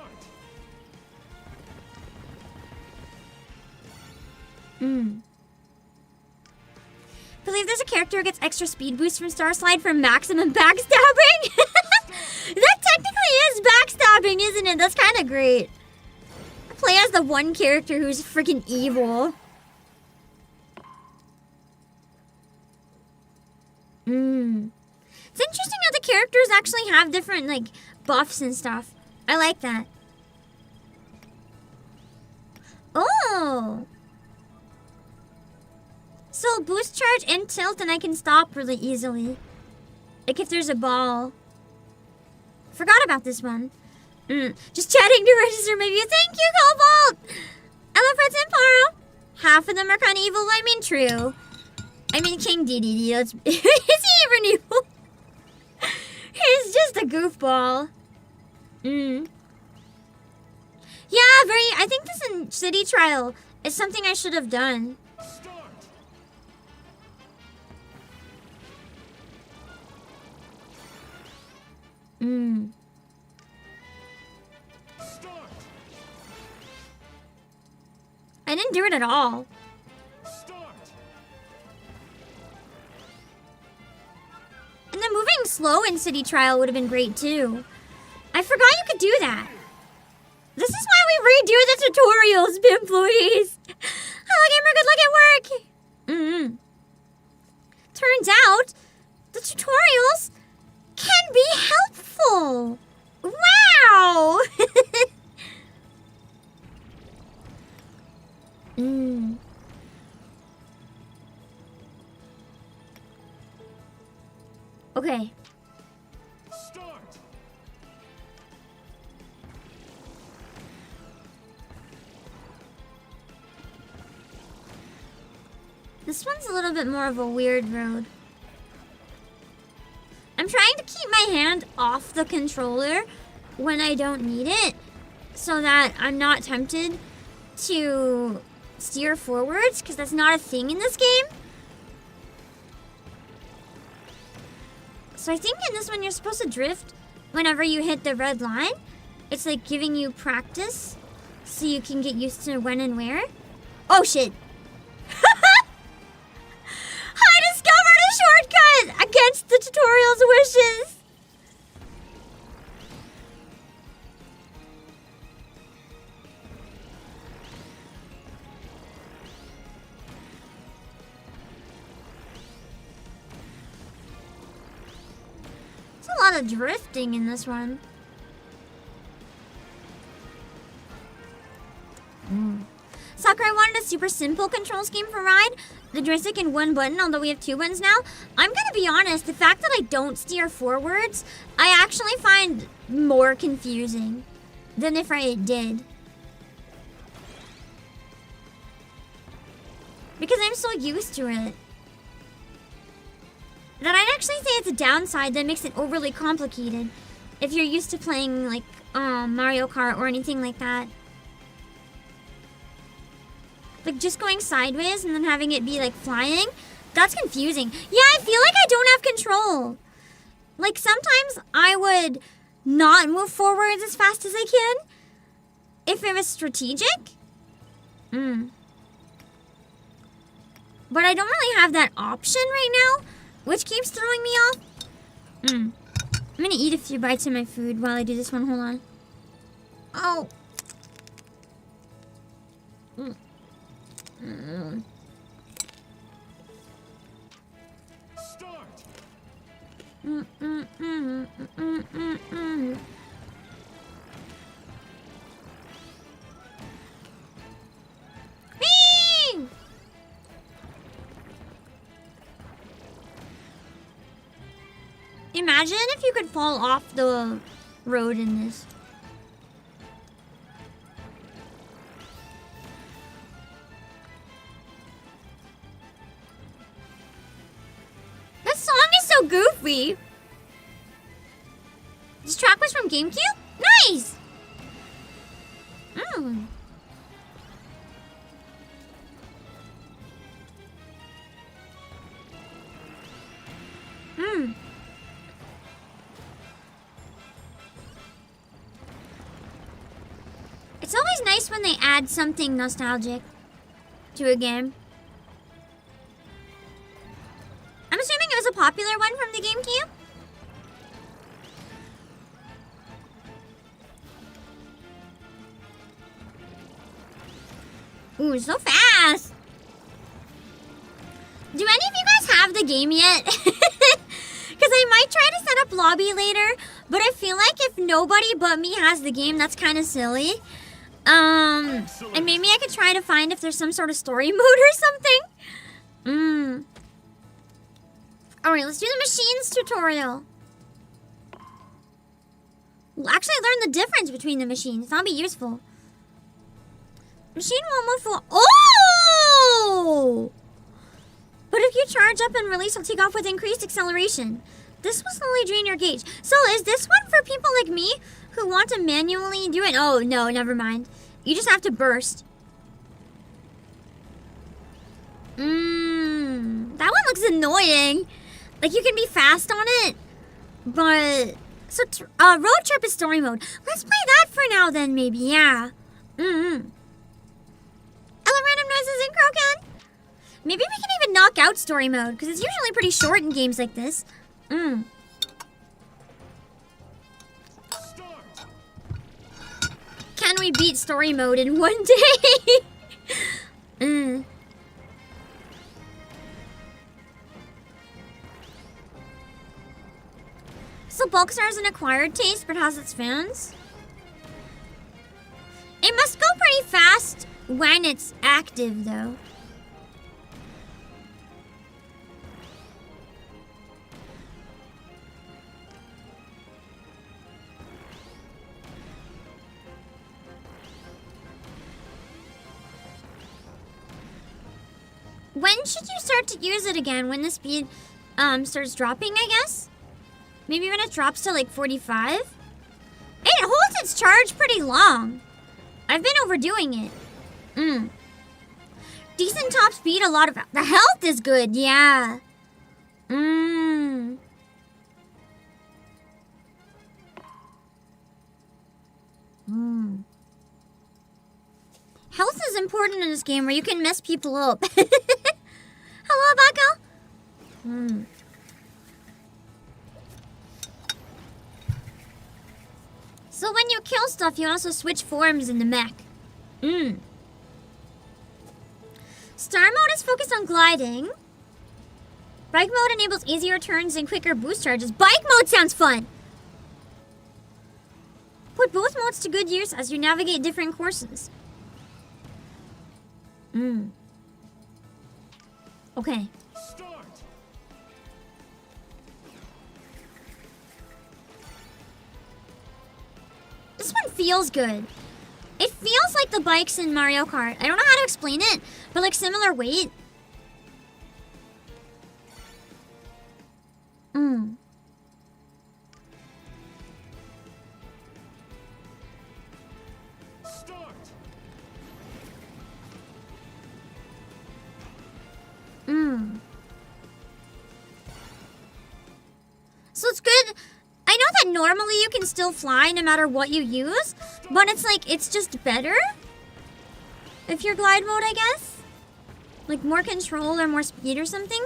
Believe there's a character who gets extra speed boost from Star Slide for maximum backstabbing. That technically is backstabbing, isn't it? That's kind of great. I play as the one character who's freaking evil. It's interesting how the characters actually have different like buffs and stuff. I like that. Oh. So boost charge and tilt and I can stop really easily. Like if there's a ball. Forgot about this one. Just chatting to register maybe. Thank you, Cobalt! Elephants and Paro. Half of them are kind of evil. I mean, true. I mean, King DDD. Is he even evil? He's just a goofball. Yeah, I think this in City Trial is something I should have done. Start. Start. I didn't do it at all. Start. And then moving slow in City Trial would have been great too. I forgot you could do that. This is why we redo the tutorials, employees. Hello, gamer. Good luck at work. Turns out the tutorials can be helpful. Wow. Okay. Start. This one's a little bit more of a weird road. I'm trying to keep my hand off the controller when I don't need it so that I'm not tempted to steer forwards because that's not a thing in this game. So I think in this one you're supposed to drift whenever you hit the red line. It's like giving you practice so you can get used to when and where. Oh shit. I discovered a shortcut against the tutorial's wishes. There's a lot of drifting in this one. Sakurai wanted a super simple control scheme for Ride. The joystick and one button, although we have two buttons now. I'm gonna be honest, the fact that I don't steer forwards, I actually find more confusing than if I did. because I'm so used to it that I'd actually say it's a downside that makes it overly complicated if you're used to playing like Mario Kart or anything like that. Like just going sideways and then having it be like flying, that's confusing. Yeah, I feel like I don't have control. Like sometimes I would not move forwards as fast as I can if it was strategic. But I don't really have that option right now, which keeps throwing me off. I'm gonna eat a few bites of my food while I do this one. Hold on. Oh. Start. Whee! Imagine if you could fall off the road in this. That song is so goofy. This track was from GameCube? Nice! It's always nice when they add something nostalgic to a game. I'm assuming it was a popular one from the GameCube? Ooh, so fast! Do any of you guys have the game yet? Because I might try to set up lobby later, but I feel like if nobody but me has the game, that's kind of silly. And maybe I could try to find if there's some sort of story mode or something. Alright, let's do the machines tutorial. We'll actually learn the difference between the machines. That'll be useful. Machine won't move for... Oh! But if you charge up and release, it'll take off with increased acceleration. This will slowly drain your gauge. So is this one for people like me who want to manually do it? Oh, no, never mind. You just have to burst. That one looks annoying. Like, you can be fast on it. But... So, road trip is story mode. Let's play that for now then, maybe. Yeah. Random noises in Crocan. Maybe we can even knock out story mode, because it's usually pretty short in games like this. Start. Can we beat story mode in one day? So Bulkstar is an acquired taste, but has its fans? It must go pretty fast when it's active, though. When should you start to use it again? When the speed starts dropping, I guess? Maybe when it drops to like 45? It holds its charge pretty long. I've been overdoing it. Decent top speed, a lot of... The health is good, yeah. Health is important in this game where you can mess people up. Hello, Bucko. So when you kill stuff, you also switch forms in the mech. Star mode is focused on gliding. Bike mode enables easier turns and quicker boost charges. Bike mode sounds fun! Put both modes to good use as you navigate different courses. Okay. Start. This one feels good. It feels like the bikes in Mario Kart. I don't know how to explain it, but like similar weight. So it's good. I know that normally you can still fly no matter what you use, but it's like, it's just better if you're glide mode, I guess. Like more control or more speed or something.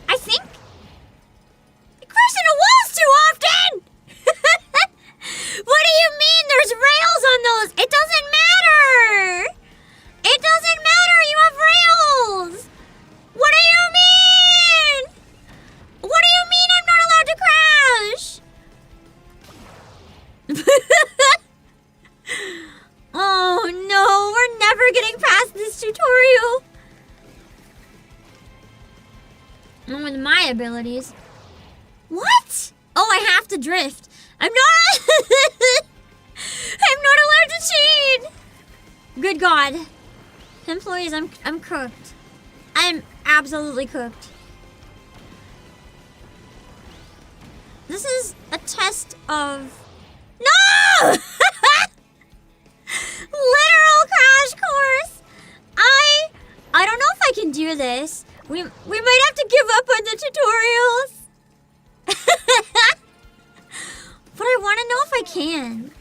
I think I crash into walls too often. What do you mean? There's rails on those. It doesn't matter. It doesn't matter. You have rails. What do you mean? What do you mean I'm not allowed to crash? Oh no, we're never getting past this tutorial. Not with my abilities. What? Oh, I have to drift. I'm not I'm not allowed to cheat. Good God. Employees, I'm cooked. I'm absolutely cooked. This is a test of no! Literal crash course. I don't know if I can do this. We might have to give up on the tutorials. But I want to know if I can.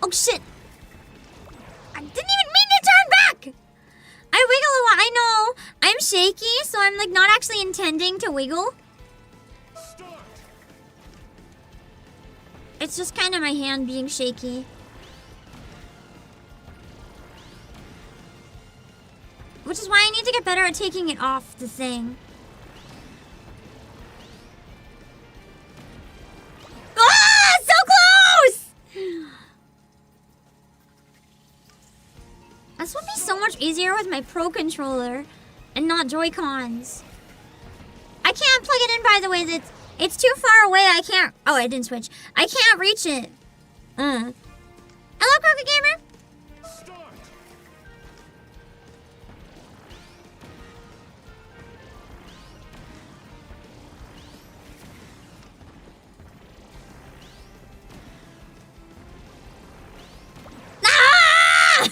Oh shit. I didn't even mean to turn back. I wiggle a lot. I know. I'm shaky, so I'm like not actually intending to wiggle. Start. It's just kind of my hand being shaky. Which is why I need to get better at taking it off the thing. Ah! So close! This would be so much easier with my Pro Controller and not Joy-Cons. I can't plug it in, by the way. It's too far away. I can't... Oh, I didn't switch. I can't reach it. Hello, Crooked Gamer? Start. Ah!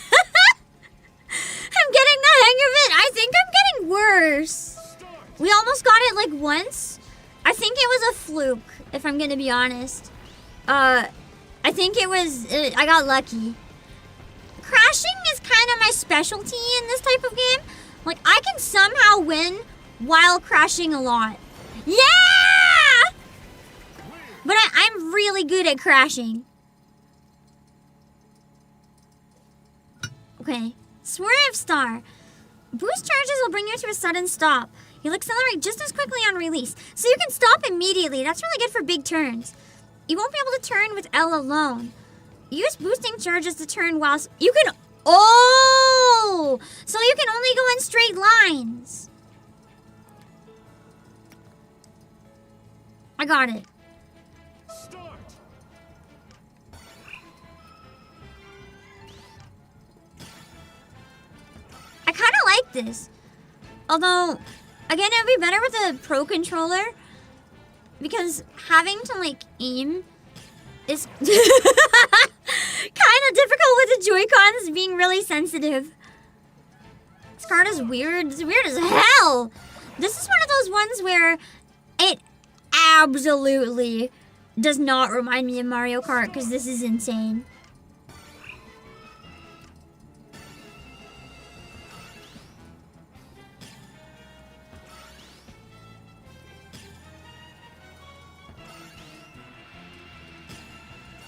I'm getting the hang of it. I think I'm getting worse. Start. We almost got it like once. I think it was a fluke, if I'm gonna be honest. I think it was, I got lucky. Crashing is kind of my specialty in this type of game. Like, I can somehow win while crashing a lot. Yeah! But I'm really good at crashing. Okay. Swerve Star. Boost charges will bring you to a sudden stop. You'll accelerate just as quickly on release, so you can stop immediately. That's really good for big turns. You won't be able to turn with L alone. Use boosting charges to turn whilst... You can... Oh! So you can only go in straight lines. I got it. Start. I kind of like this. Although, again, it would be better with a Pro Controller. Because having to, like, aim is kind of difficult with the Joy-Cons being really sensitive. This card is weird. It's weird as hell. This is one of those ones where it absolutely does not remind me of Mario Kart because this is insane.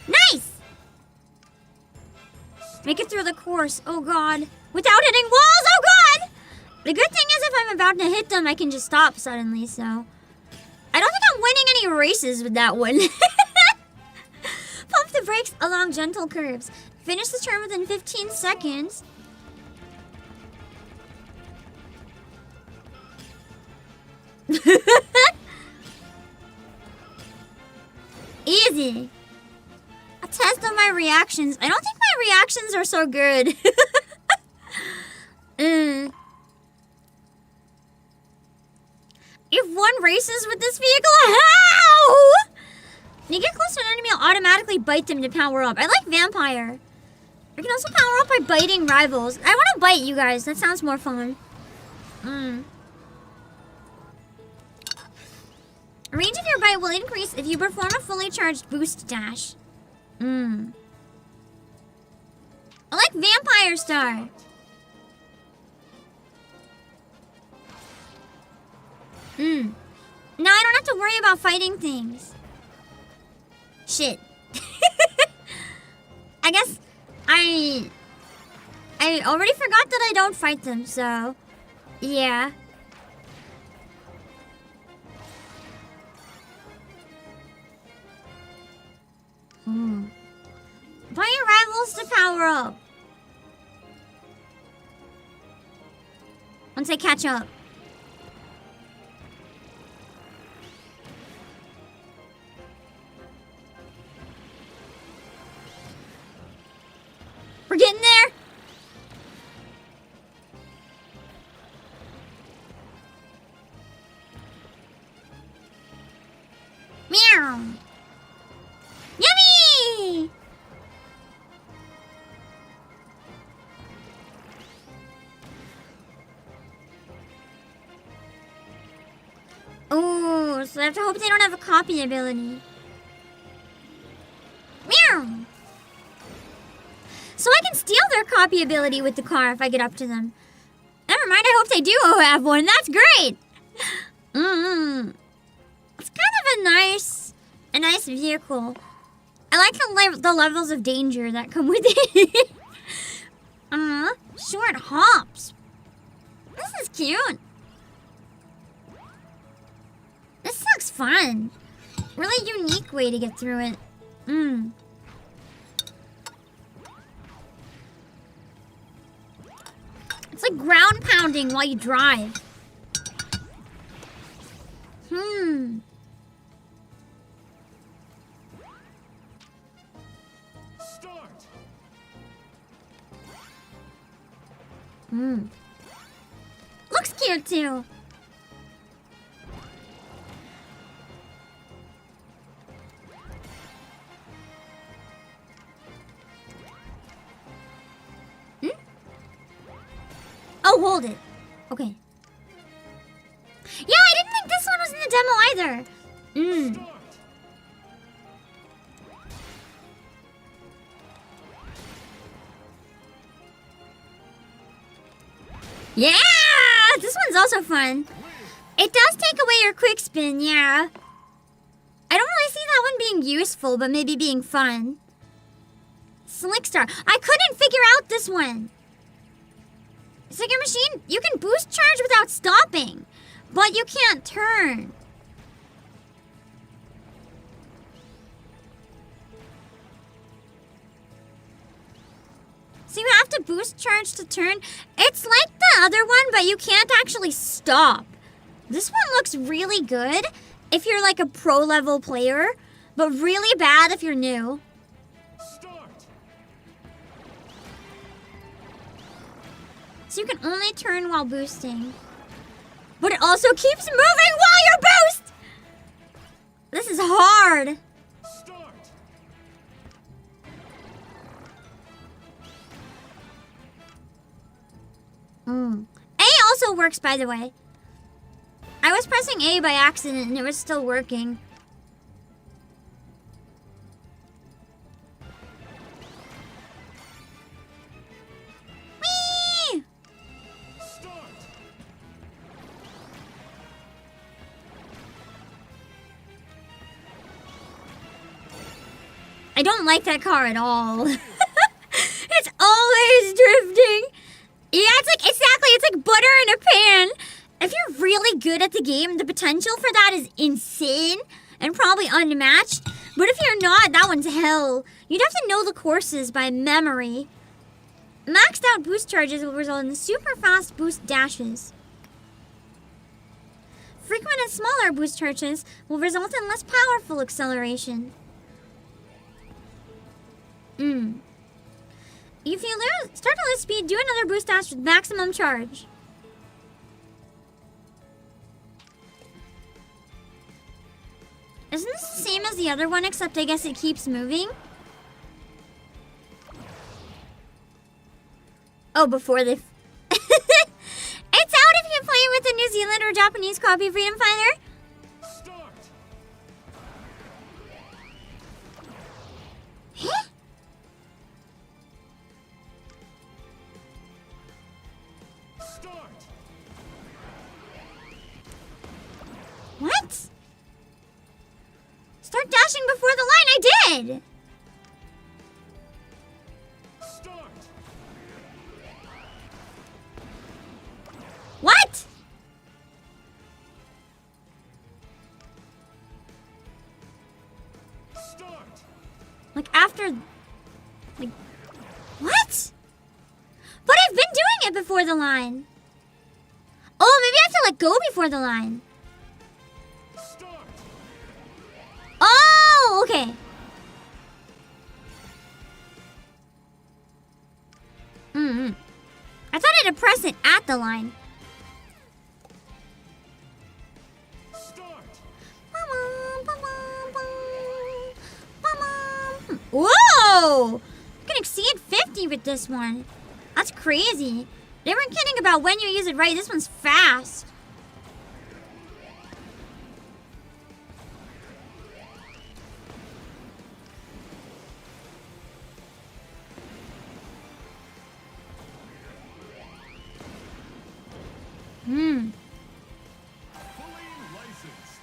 Nice! Make it through the course. Oh god. Without hitting walls. Oh god! The good thing is if I'm about to hit them, I can just stop suddenly, so... I don't think I'm winning any races with that one. Pump the brakes along gentle curves. Finish the turn within 15 seconds. Easy. A test of my reactions. I don't think my reactions are so good. If one races with this vehicle, how? When you get close to an enemy, I'll automatically bite them to power up. I like Vampire. We can also power up by biting rivals. I want to bite you guys. That sounds more fun. Range of your bite will increase if you perform a fully charged boost dash. I like Vampire Star. Now I don't have to worry about fighting things. Shit. I guess I already forgot that I don't fight them, so yeah. Find your rivals to power up. Once I catch up. We're getting there. Meow. Yummy! Oh, so I have to hope they don't have a copy ability. Meow! So I can steal their copy ability with the car if I get up to them. Never mind, I hope they do have one. That's great! It's kind of a nice vehicle. I like the levels of danger that come with it. Short hops. This is cute. This looks fun. Really unique way to get through it. It's like ground pounding while you drive. Start. Looks cute too. Oh, hold it. Okay. Yeah, I didn't think this one was in the demo either. Start. Yeah! This one's also fun. It does take away your quick spin, yeah. I don't really see that one being useful, but maybe being fun. Slickstar. I couldn't figure out this one. Sticker machine, you can boost charge without stopping, but you can't turn. So you have to boost charge to turn. It's like the other one, but you can't actually stop. This one looks really good if you're like a pro level player, but really bad if you're new. Start. So you can only turn while boosting. But it also keeps moving while you boost! This is hard. Start. A also works, by the way. I was pressing A by accident and it was still working. Whee! Start. I don't like that car at all. It's always drifting. Yeah, it's like, exactly, it's like butter in a pan. If you're really good at the game, the potential for that is insane and probably unmatched. But if you're not, that one's hell. You'd have to know the courses by memory. Maxed out boost charges will result in super fast boost dashes. Frequent and smaller boost charges will result in less powerful acceleration. If you start to lose speed, do another boost dash with maximum charge. Isn't this the same as the other one, except I guess it keeps moving? Oh, before they... It's out if you play with a New Zealand or Japanese copy of Freedom Fighter. Start. Huh? Start. What? Start dashing before the line. I did. Start. What? Start. Like after... Like... What? But I've been doing it before the line. Oh, maybe I have to let go before the line. Start. Oh, okay. I thought I had to press it at the line. Start. Whoa! You can exceed 50 with this one. That's crazy. They weren't kidding about when you use it right. This one's fast. Fully licensed.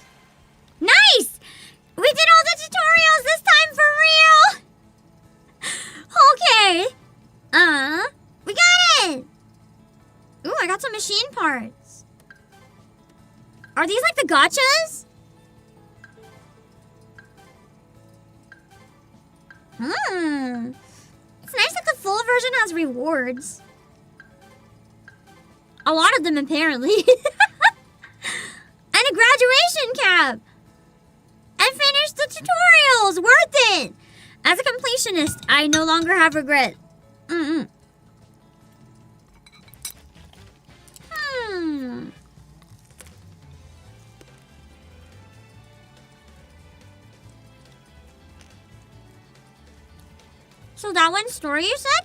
Nice! We did all the tutorials this time for real! Okay. We got it! Ooh, I got some machine parts. Are these like the gotchas? It's nice that the full version has rewards. A lot of them, apparently. And a graduation cap. I finished the tutorials. Worth it. As a completionist, I no longer have regret. So that one's story, you said?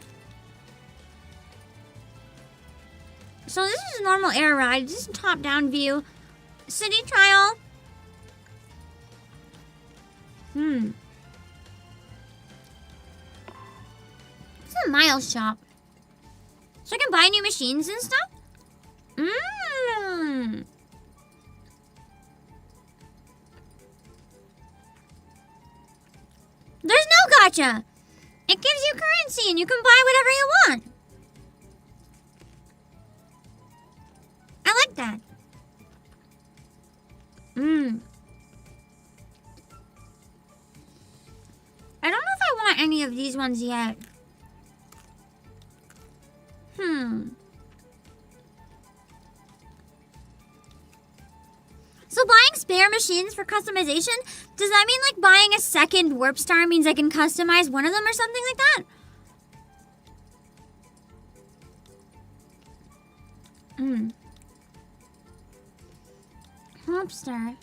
So this is a normal air ride. This is a top-down view. City trial. It's a miles shop. So I can buy new machines and stuff? There's no gotcha. It gives you currency and you can buy whatever you want. I like that. I don't know if I want any of these ones yet. So buying spare machines for customization, does that mean like buying a second warp star means I can customize one of them or something like that? Warp star.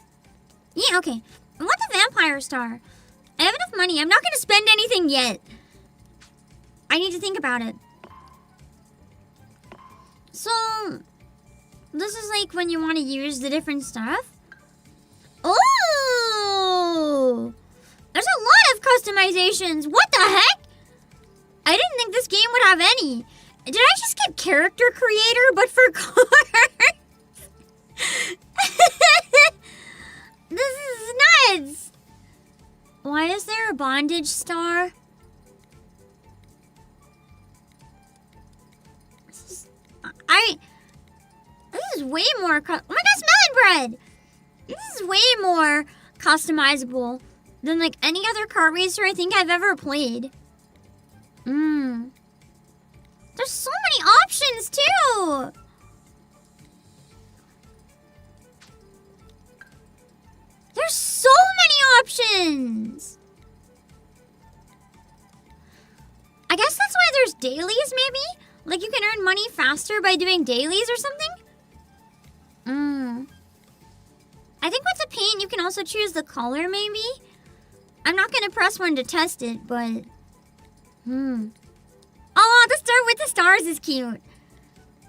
Yeah, okay. I want the vampire star. I have enough money. I'm not going to spend anything yet. I need to think about it. So, this is like when you want to use the different stuff. Oh! There's a lot of customizations. What the heck? I didn't think this game would have any. Did I just get character creator, but for cars? This is nuts. Why is there a bondage star? This is way more. Oh my gosh, melon bread! This is way more customizable than like any other kart racer I think I've ever played. There's so many options too. There's so many options. I guess that's why there's dailies, maybe? Like you can earn money faster by doing dailies or something? I think with the paint, you can also choose the color, maybe? I'm not going to press one to test it, but... Oh, the star with the stars is cute.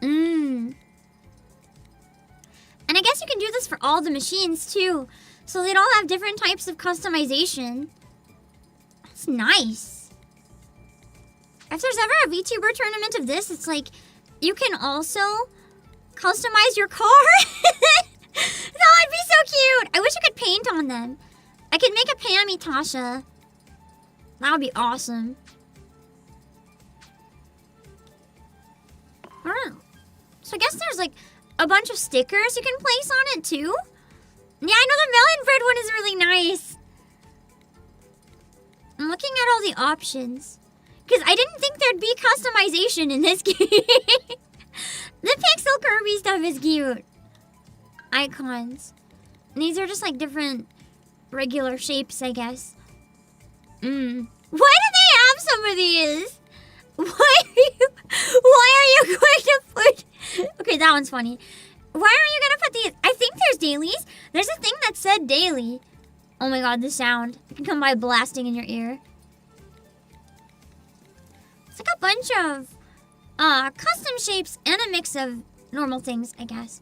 And I guess you can do this for all the machines too. So they'd all have different types of customization. That's nice. If there's ever a VTuber tournament of this, it's like you can also customize your car. That would be so cute. I wish I could paint on them. I could make a Pam Tasha. That would be awesome. I don't know. So I guess there's like a bunch of stickers you can place on it too. Yeah, I know the melon bread one is really nice. I'm looking at all the options. Because I didn't think there'd be customization in this game. The Pixel Kirby stuff is cute. Icons. And these are just like different regular shapes, I guess. Why do they have some of these? Why are you going to put... Okay, that one's funny. Why are you going to put these? I think there's dailies. There's a thing that said daily. Oh my god, the sound. It can come by blasting in your ear. It's like a bunch of custom shapes and a mix of normal things, I guess.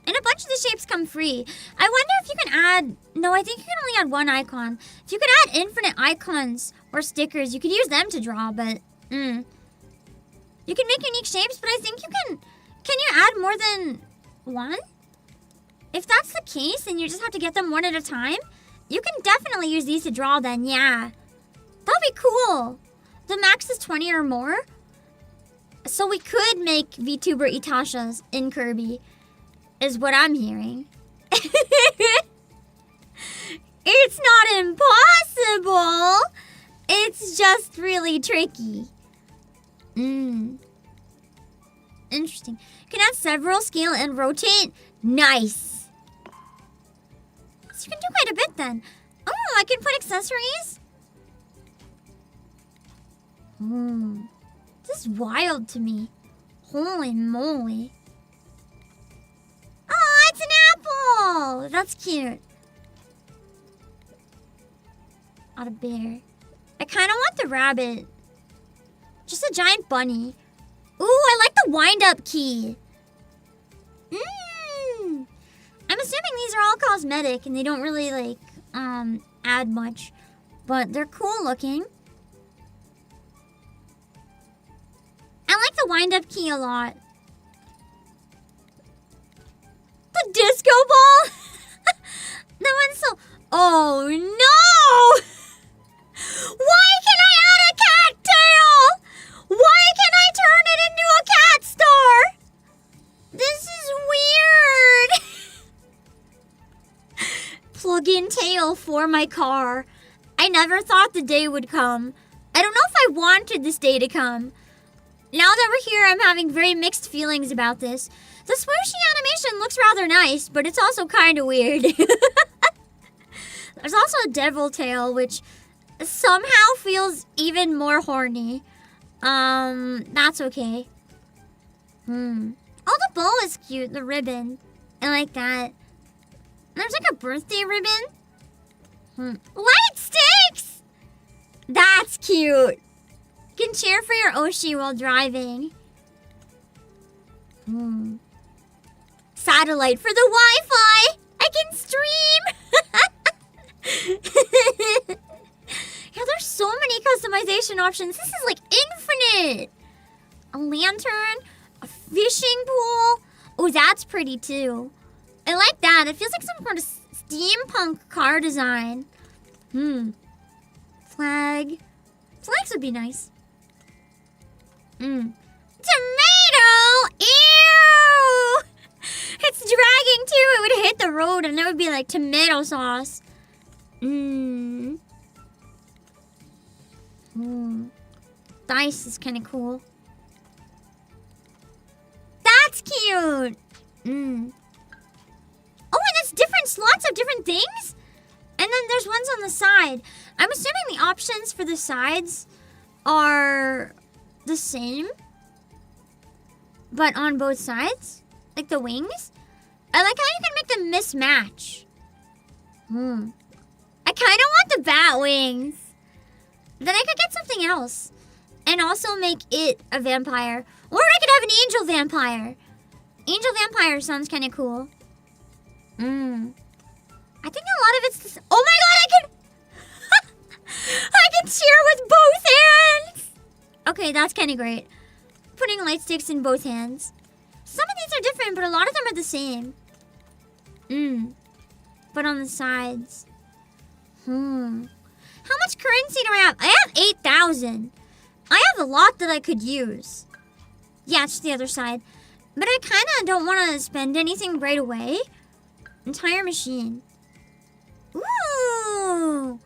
And a bunch of the shapes come free. I wonder if you can add... No, I think you can only add one icon. If you could add infinite icons or stickers, you could use them to draw, but... You can make unique shapes, but I think you can... Can you add more than one? If that's the case, then you just have to get them one at a time. You can definitely use these to draw then, yeah. That'd be cool. The max is 20 or more. So we could make VTuber Itashas in Kirby, is what I'm hearing. It's not impossible. It's just really tricky. Interesting. You can add several, scale, and rotate. Nice. So you can do quite a bit then. Oh, I can put accessories? This is wild to me. Holy moly. Oh, it's an apple. That's cute. Not a bear. I kind of want the rabbit. Just a giant bunny. Ooh, I like the wind-up key. I'm assuming these are all cosmetic and they don't really, like, add much. But they're cool looking. I like the wind-up key a lot. The disco ball? That one's so... Oh, no! Why can I add a cat tail? Why can I turn it into a cat star? This is weird. Plug-in tail for my car. I never thought the day would come. I don't know if I wanted this day to come. Now that we're here, I'm having very mixed feelings about this. The swooshy animation looks rather nice, but it's also kind of weird. There's also a devil tail, which somehow feels even more horny. That's okay. Oh, the bow is cute, the ribbon. I like that. There's like a birthday ribbon. Light sticks! That's cute. You can cheer for your Oshi while driving. Satellite for the Wi-Fi! I can stream! Yeah, there's so many customization options. This is like infinite. A lantern, a fishing pool. Oh, that's pretty too. I like that. It feels like some sort of steampunk car design. Flag. Flags would be nice. Tomato! Ew! It's dragging too. It would hit the road and it would be like tomato sauce. Dice is kind of cool. That's cute. Oh, and there's different slots of different things? And then there's ones on the side. I'm assuming the options for the sides are the same, but on both sides? Like the wings? I like how you can make them mismatch. I kind of want the bat wings. Then I could get something else. and also make it a vampire. Or I could have an angel vampire. Angel vampire sounds kind of cool. I think a lot of it's... Oh my god, I can... I can cheer with both hands! Okay, that's kind of great. Putting light sticks in both hands. Some of these are different, but a lot of them are the same. But on the sides. How much currency do I have? I have 8,000. I have a lot that I could use. Yeah, it's the other side. But I kind of don't want to spend anything right away. Entire machine. Ooh!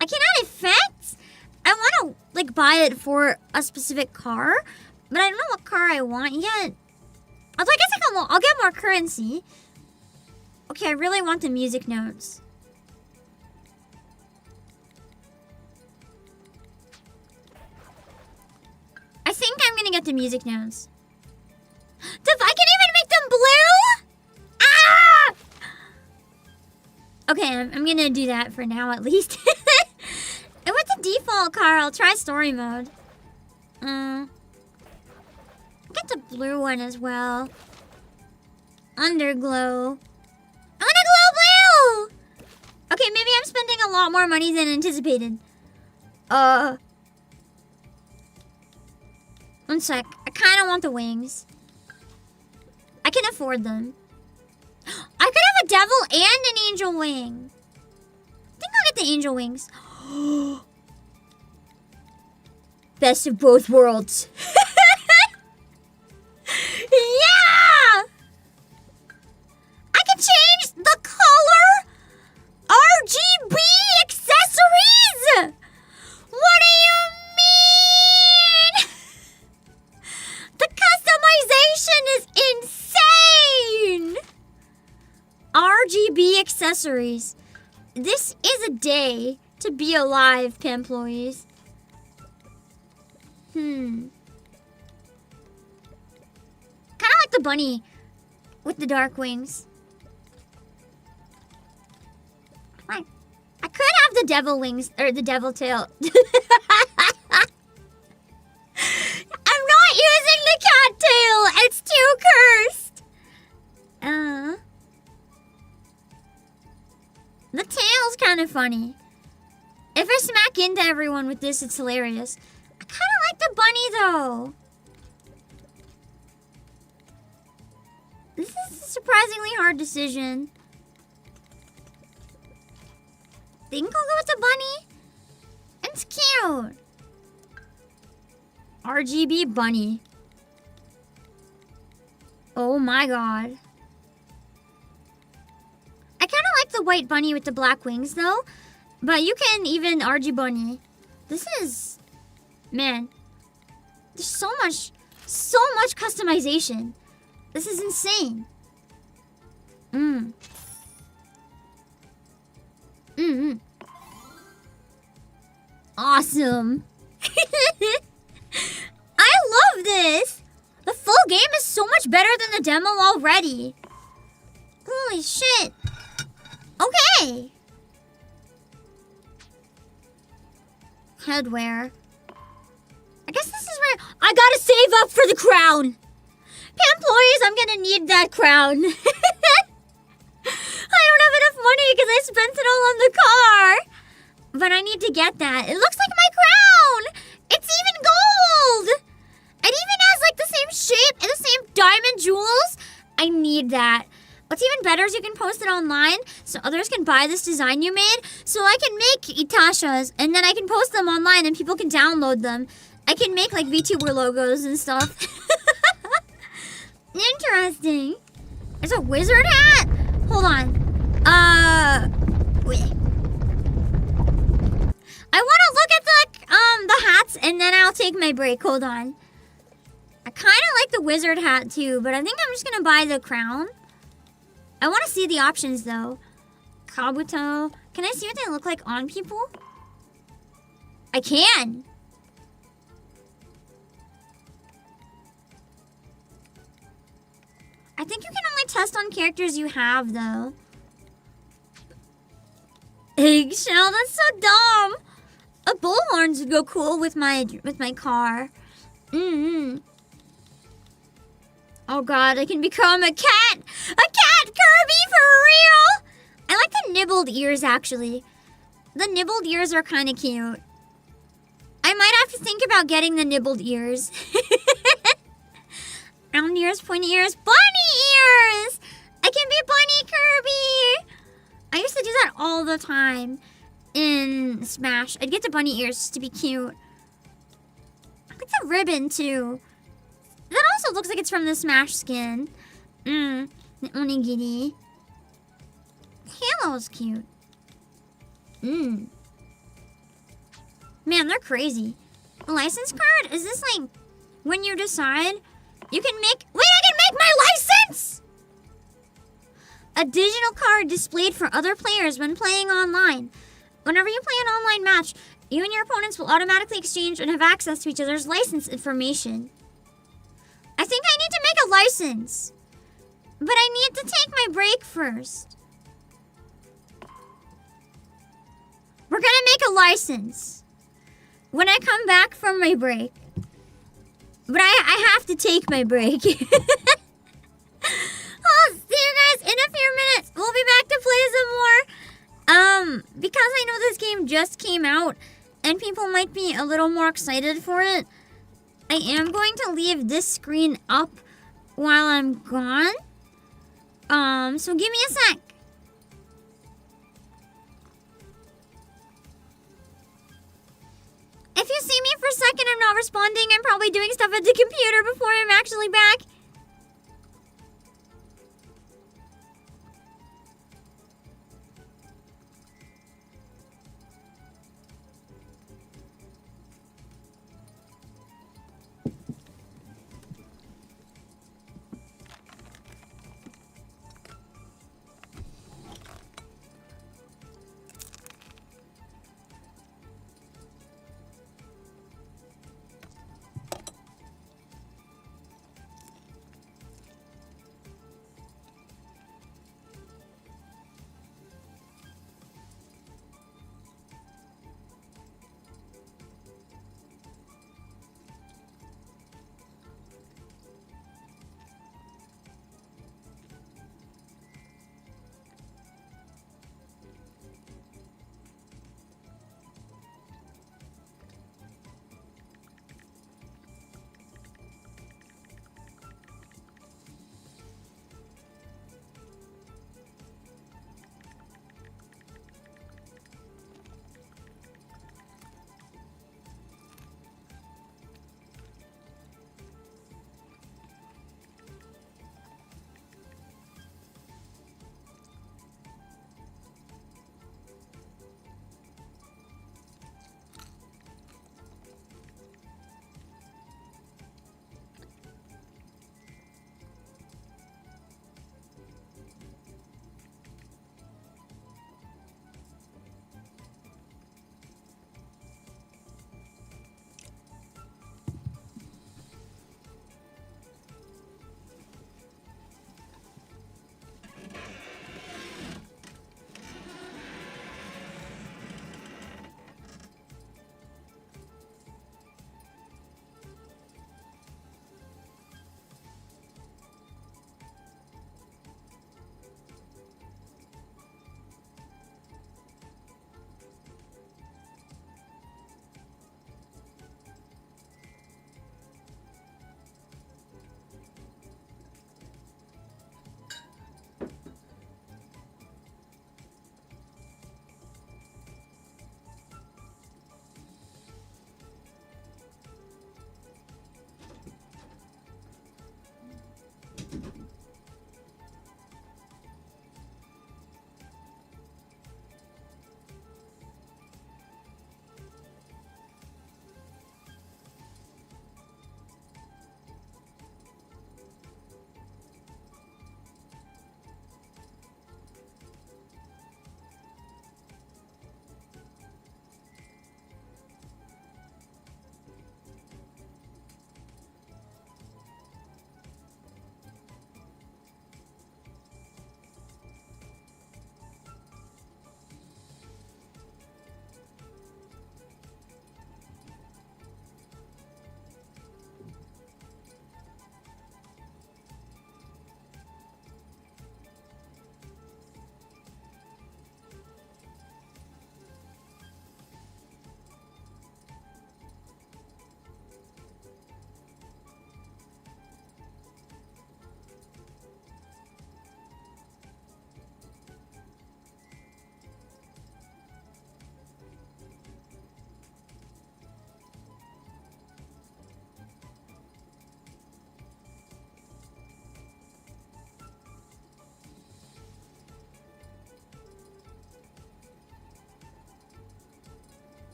I can add effects. I want to like buy it for a specific car, but I don't know what car I want yet. I guess I'll get more currency. Okay, I really want the music notes. I think I'm gonna get the music notes. I can even make them blue? Ah! Okay, I'm gonna do that for now at least. And with the default car, I'll try story mode. Get the blue one as well. Underglow. Underglow blue! Okay, maybe I'm spending a lot more money than anticipated. One sec. I kind of want the wings. I can afford them. I could have a devil and an angel wing. I think I'll get the angel wings. Best of both worlds. Yeah! I can change the color RGB accessories! What do you mean? The customization is insane! RGB accessories. This is a day to be alive, employees. Kind of like the bunny with the dark wings. I could have the devil wings, or the devil tail. I'm not using the cat tail. It's too cursed. The tail's kind of funny. If I smack into everyone with this, it's hilarious. I kind of like the bunny, though. This is a surprisingly hard decision. I think I'll go with the bunny. It's cute. RGB bunny. Oh my god. I kind of like the white bunny with the black wings, though. But you can even RG bunny. This is... Man. There's so much customization. This is insane. Awesome. I love this. The full game is so much better than the demo already. Holy shit. Okay. Headwear. I guess this is where I gotta save up for the crown. Employees, I'm gonna need that crown. I don't have enough money because I spent it all on the car. But I need to get that. It looks like my crown. It's even gold. It even has like the same shape and the same diamond jewels. I need that. What's even better is you can post it online so others can buy this design you made. So I can make Itashas and then I can post them online and people can download them. I can make like VTuber logos and stuff. Interesting. There's a wizard hat? Hold on. Wait. I want to look at the hats and then I'll take my break. Hold on. I kind of like the wizard hat too, but I think I'm just going to buy the crown. I want to see the options though. Kabuto. Can I see what they look like on people? I can. I think you can only test on characters you have, though. Eggshell, that's so dumb. A thought bullhorns would go cool with my car. Oh god, I can become a cat! A cat, Kirby, for real! I like the nibbled ears, actually. The nibbled ears are kind of cute. I might have to think about getting the nibbled ears. Round ears, pointy ears, bunny ears! I can be bunny Kirby! I used to do that all the time in Smash. I'd get the bunny ears just to be cute. I like the ribbon, too. That also looks like it's from the Smash skin. The onigiri. Halo's cute. Man, they're crazy. A license card? Is this like when you decide you can make... Wait, I can make my license! A digital card displayed for other players when playing online. Whenever you play an online match, you and your opponents will automatically exchange and have access to each other's license information. I think I need to make a license. But I need to take my break first. We're gonna make a license when I come back from my break. But I have to take my break. I'll see you guys in a few minutes. We'll be back to play some more. Because I know this game just came out and people might be a little more excited for it, I am going to leave this screen up while I'm gone. So give me a sec. If you see me for a second, I'm not responding. I'm probably doing stuff at the computer before I'm actually back.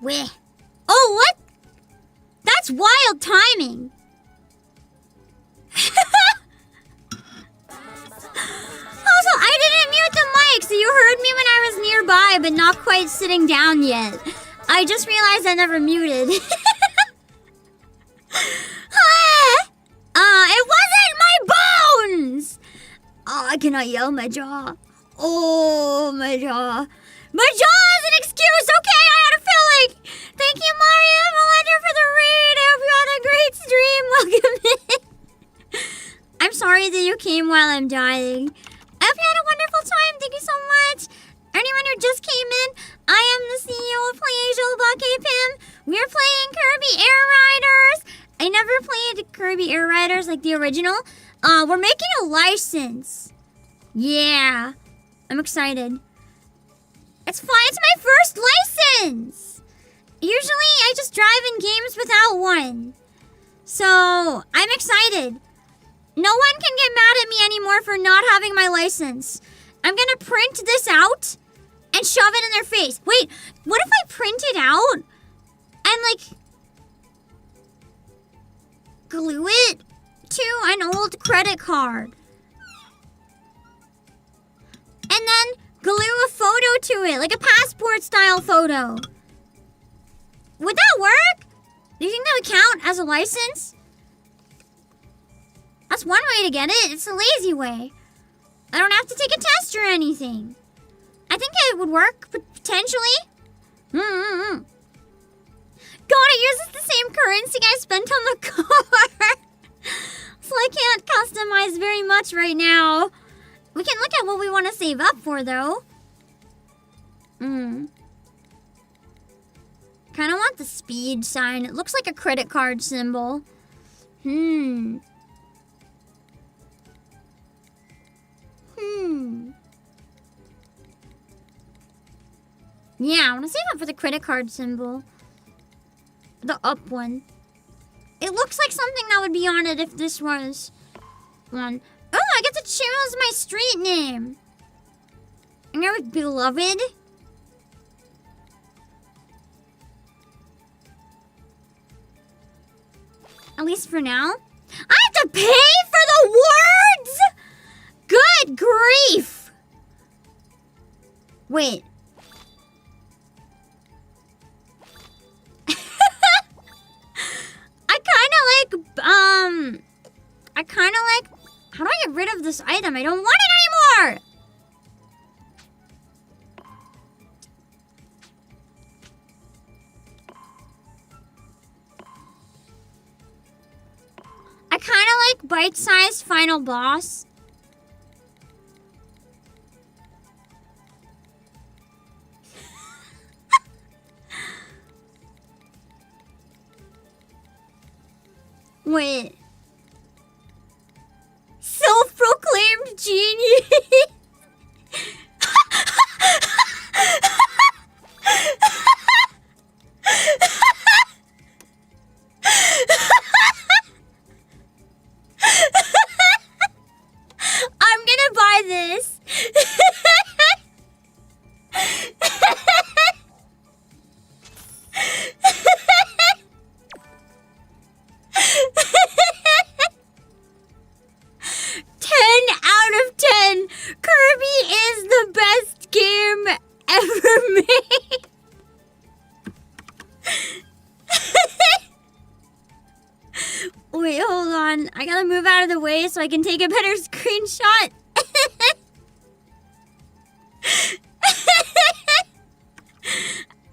Weh. Oh, what? That's wild timing. Also, I didn't mute the mic, so you heard me when I was nearby, but not quite sitting down yet. I just realized I never muted. It wasn't my bones! Oh, I cannot yell my jaw. Oh, my jaw. My jaw is an excuse, okay? I had to feel like. Thank you, Mario Melinda, for the read. I hope you had a great stream. Welcome in. I'm sorry that you came while I'm dying. I hope you had a wonderful time. Thank you so much. Anyone who just came in, I am the CEO of Obake PAM. We're playing Kirby Air Riders. I never played Kirby Air Riders like the original. We're making a license. Yeah. I'm excited. It's fun. It's my first license. Usually I just drive in games without one. So I'm excited. No one can get mad at me anymore for not having my license. I'm gonna print this out and shove it in their face. Wait, what if I print it out and like glue it to an old credit card? And then glue a photo to it, like a passport style photo. Would that work? Do you think that would count as a license? That's one way to get it. It's a lazy way. I don't have to take a test or anything. I think it would work, potentially. God, it uses the same currency I spent on the car. So I can't customize very much right now. We can look at what we want to save up for, though. Kind of want the speed sign. It looks like a credit card symbol. Yeah, I want to save up for the credit card symbol. The up one. It looks like something that would be on it if this was one. Oh, I get to choose my street name. I'm going with Beloved. At least for now. I have to pay for the words? Good grief. Wait. I kind of like, how do I get rid of this item? I don't want it anymore. I kind of like bite-sized final boss. Wait. Self-proclaimed genius. I'm gonna buy this. 10 out of 10. Kirby is the best game ever made. Wait, hold on. I gotta move out of the way so I can take a better screenshot.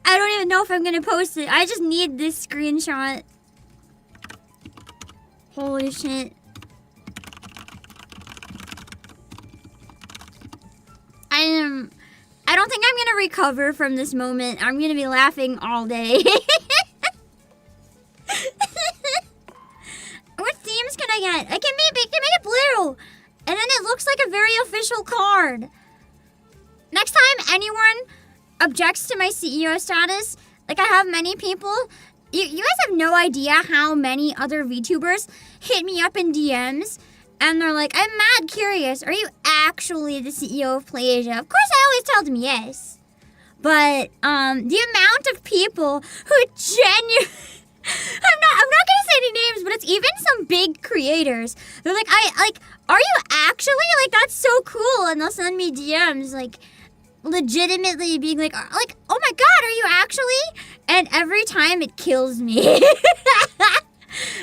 I don't even know if I'm gonna post it. I just need this screenshot. Holy shit. I don't think I'm gonna recover from this moment. I'm gonna be laughing all day. What themes can I get? I can make it blue. And then it looks like a very official card. Next time anyone objects to my CEO status, like I have many people, you guys have no idea how many other VTubers hit me up in DMs. And they're like, I'm mad curious. Are you actually the CEO of PlayAsia? Of course, I always tell them yes. But the amount of people who genuinely I'm not gonna say any names, but it's even some big creators. They're like, are you actually? Like, that's so cool. And they'll send me DMs, like, legitimately being like, oh my god, are you actually? And every time it kills me.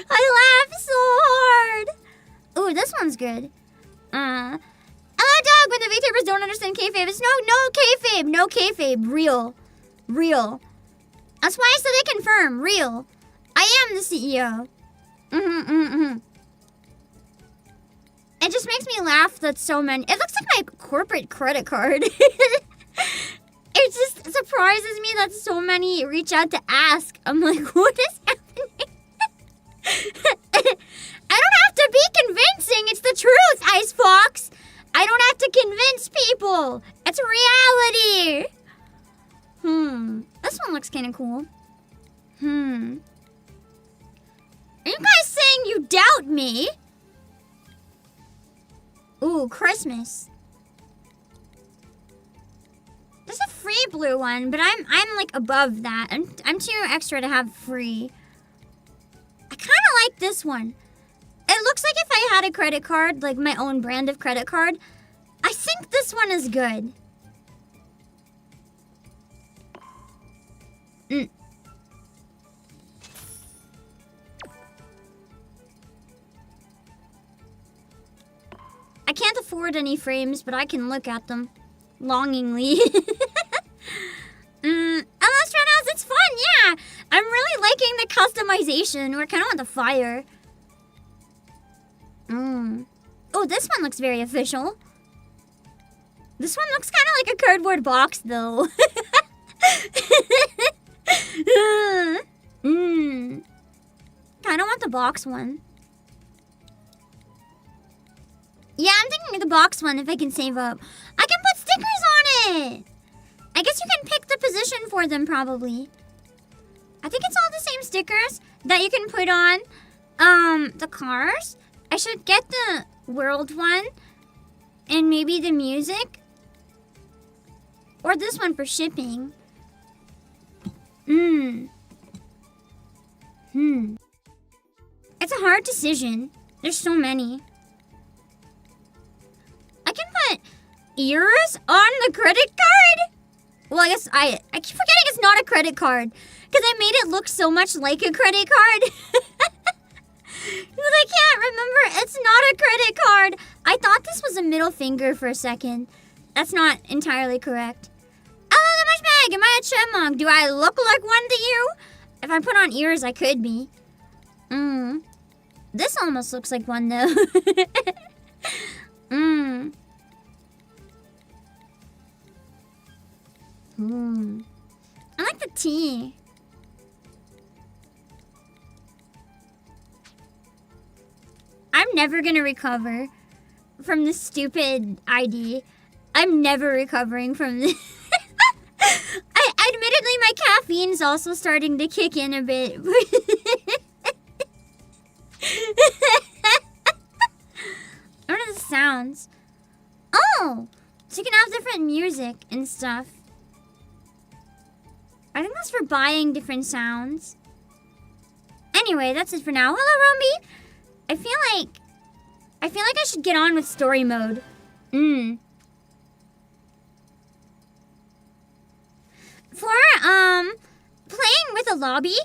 I laugh so hard. Ooh, this one's good. Hello, Doug. When the VTubers don't understand kayfabe, it's no kayfabe. Real. That's why I said I confirm. Real. I am the CEO. It just makes me laugh that so many... It looks like my corporate credit card. It just surprises me that so many reach out to ask. I'm like, what is happening? I don't have to be convincing. It's the truth, Ice Fox. I don't have to convince people. It's reality. This one looks kind of cool. Are you guys saying you doubt me? Ooh, Christmas. There's a free blue one, but I'm like above that. I'm too extra to have free. I kind of like this one. It looks like if I had a credit card, like my own brand of credit card, I think this one is good. I can't afford any frames, but I can look at them longingly. Unless Renaz, it's fun, yeah. I'm really liking the customization. We're kind of on the fire. Oh, this one looks very official. This one looks kind of like a cardboard box, though. Kind of want the box one. Yeah, I'm thinking of the box one if I can save up. I can put stickers on it. I guess you can pick the position for them, probably. I think it's all the same stickers that you can put on the cars. I should get the world one and maybe the music. Or this one for shipping. It's a hard decision. There's so many. I can put ears on the credit card? Well, I guess I keep forgetting it's not a credit card. Because I made it look so much like a credit card. But I can't remember. It's not a credit card. I thought this was a middle finger for a second. That's not entirely correct. Hello, the Mushbag. Am I a chipmunk? Do I look like one to you? If I put on ears, I could be. This almost looks like one, though. I like the T. I'm never gonna recover from this stupid ID. I'm never recovering from this. Admittedly, my caffeine's also starting to kick in a bit. What are the sounds? Oh! So you can have different music and stuff. I think that's for buying different sounds. Anyway, that's it for now. Hello, Rumby! I feel like I should get on with story mode. For playing with a lobby,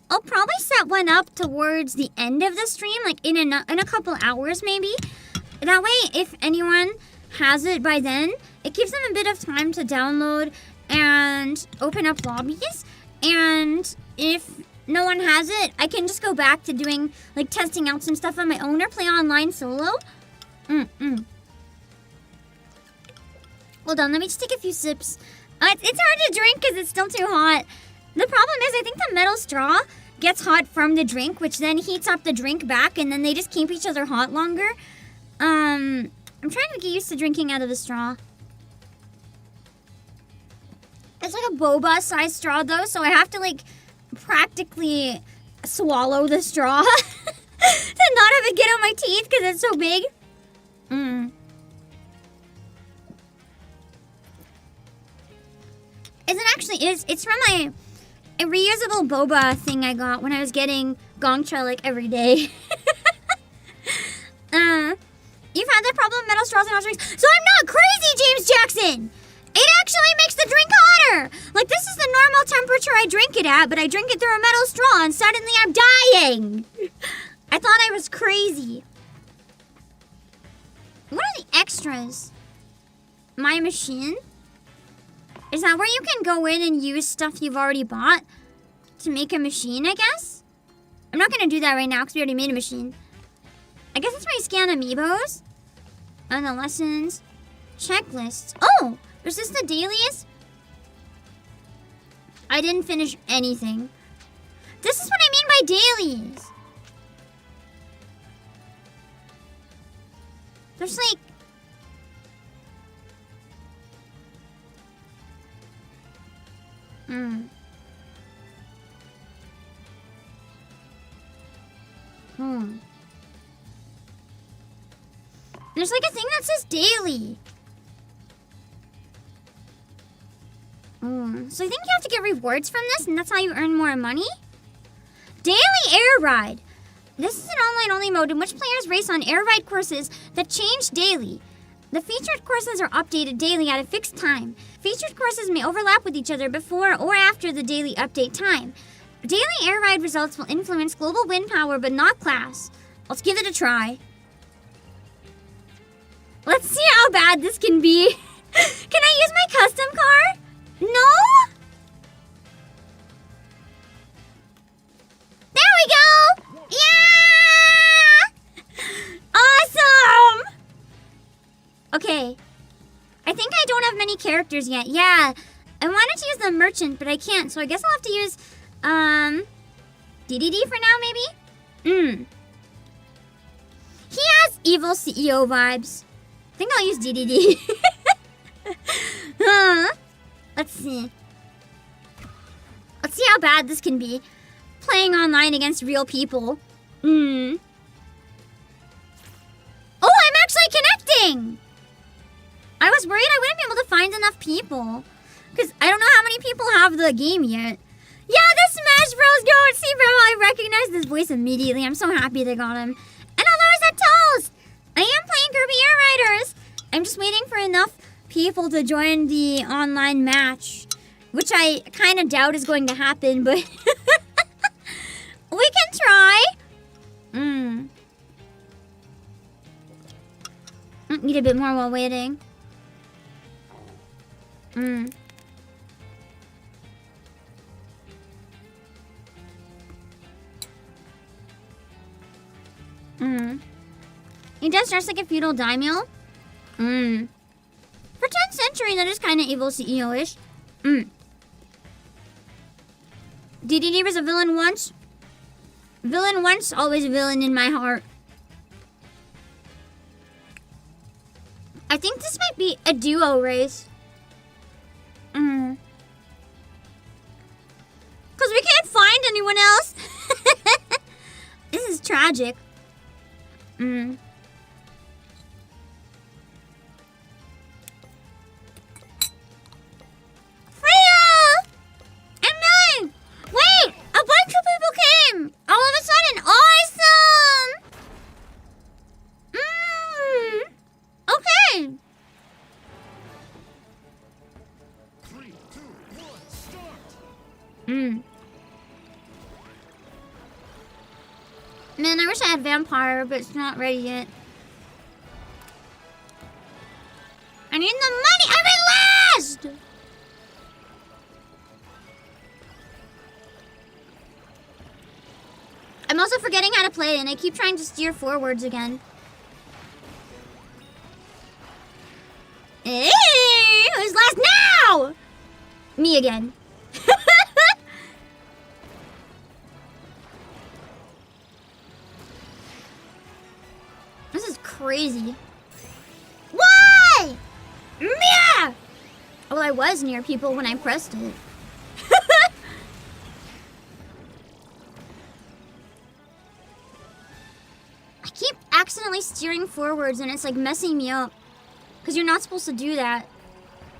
I'll probably set one up towards the end of the stream, like in a couple hours maybe. That way, if anyone has it by then, it gives them a bit of time to download and open up lobbies. And if no one has it, I can just go back to doing, like, testing out some stuff on my own or play online solo. Hold on, let me just take a few sips. It's hard to drink because it's still too hot. The problem is I think the metal straw gets hot from the drink, which then heats up the drink back, and then they just keep each other hot longer. I'm trying to get used to drinking out of the straw. It's like a boba-sized straw, though, so I have to, like, practically swallow the straw to not have it get on my teeth because it's so big. It actually is. It's from a reusable boba thing I got when I was getting gongcha like every day. You've had that problem with metal straws and hot drinks. So I'm not crazy, James Jackson! It actually makes the drink hotter! Like, this is the normal temperature I drink it at, but I drink it through a metal straw and suddenly I'm dying! I thought I was crazy. What are the extras? My machine? Is that where you can go in and use stuff you've already bought to make a machine, I guess? I'm not gonna do that right now because we already made a machine. I guess that's where you scan amiibos. And the lessons. Checklists. Oh! Is this the dailies? I didn't finish anything. This is what I mean by dailies. There's like... There's like a thing that says daily. So I think you have to get rewards from this, and that's how you earn more money. Daily Air Ride. This is an online-only mode in which players race on air ride courses that change daily. The featured courses are updated daily at a fixed time. Featured courses may overlap with each other before or after the daily update time. Daily air ride results will influence global wind power, but not class. Let's give it a try. Let's see how bad this can be. Can I use my custom car? No? There we go! Yeah! Awesome! Okay. I think I don't have many characters yet. Yeah. I wanted to use the merchant, but I can't, so I guess I'll have to use, DDD for now, maybe? He has evil CEO vibes. I think I'll use DDD. Let's see. Let's see how bad this can be. Playing online against real people. Oh, I'm actually connecting! I was worried I wouldn't be able to find enough people. Because I don't know how many people have the game yet. Yeah, the Smash Bros. Go! See, bro, I recognize this voice immediately. I'm so happy they got him. And hello, is that Toast? I am playing Kirby Air Riders. I'm just waiting for enough people to join the online match, which I kind of doubt is going to happen, but we can try. Need a bit more while waiting. He does dress like a feudal daimyo. For 10th century, that is kind of evil CEO-ish. DDD was a villain once. Villain once, always a villain in my heart. I think this might be a duo race. Because we can't find anyone else. This is tragic. Wait! A bunch of people came! All of a sudden, awesome! Okay. 3, 2, 1, start! Man, I wish I had vampire, but it's not ready yet. I need the money! I'm in last! I'm also forgetting how to play, and I keep trying to steer forwards again. Hey, who's last now? Me again. This is crazy. Why? Yeah. Well, I was near people when I pressed it. I keep accidentally steering forwards and it's like messing me up. Because you're not supposed to do that.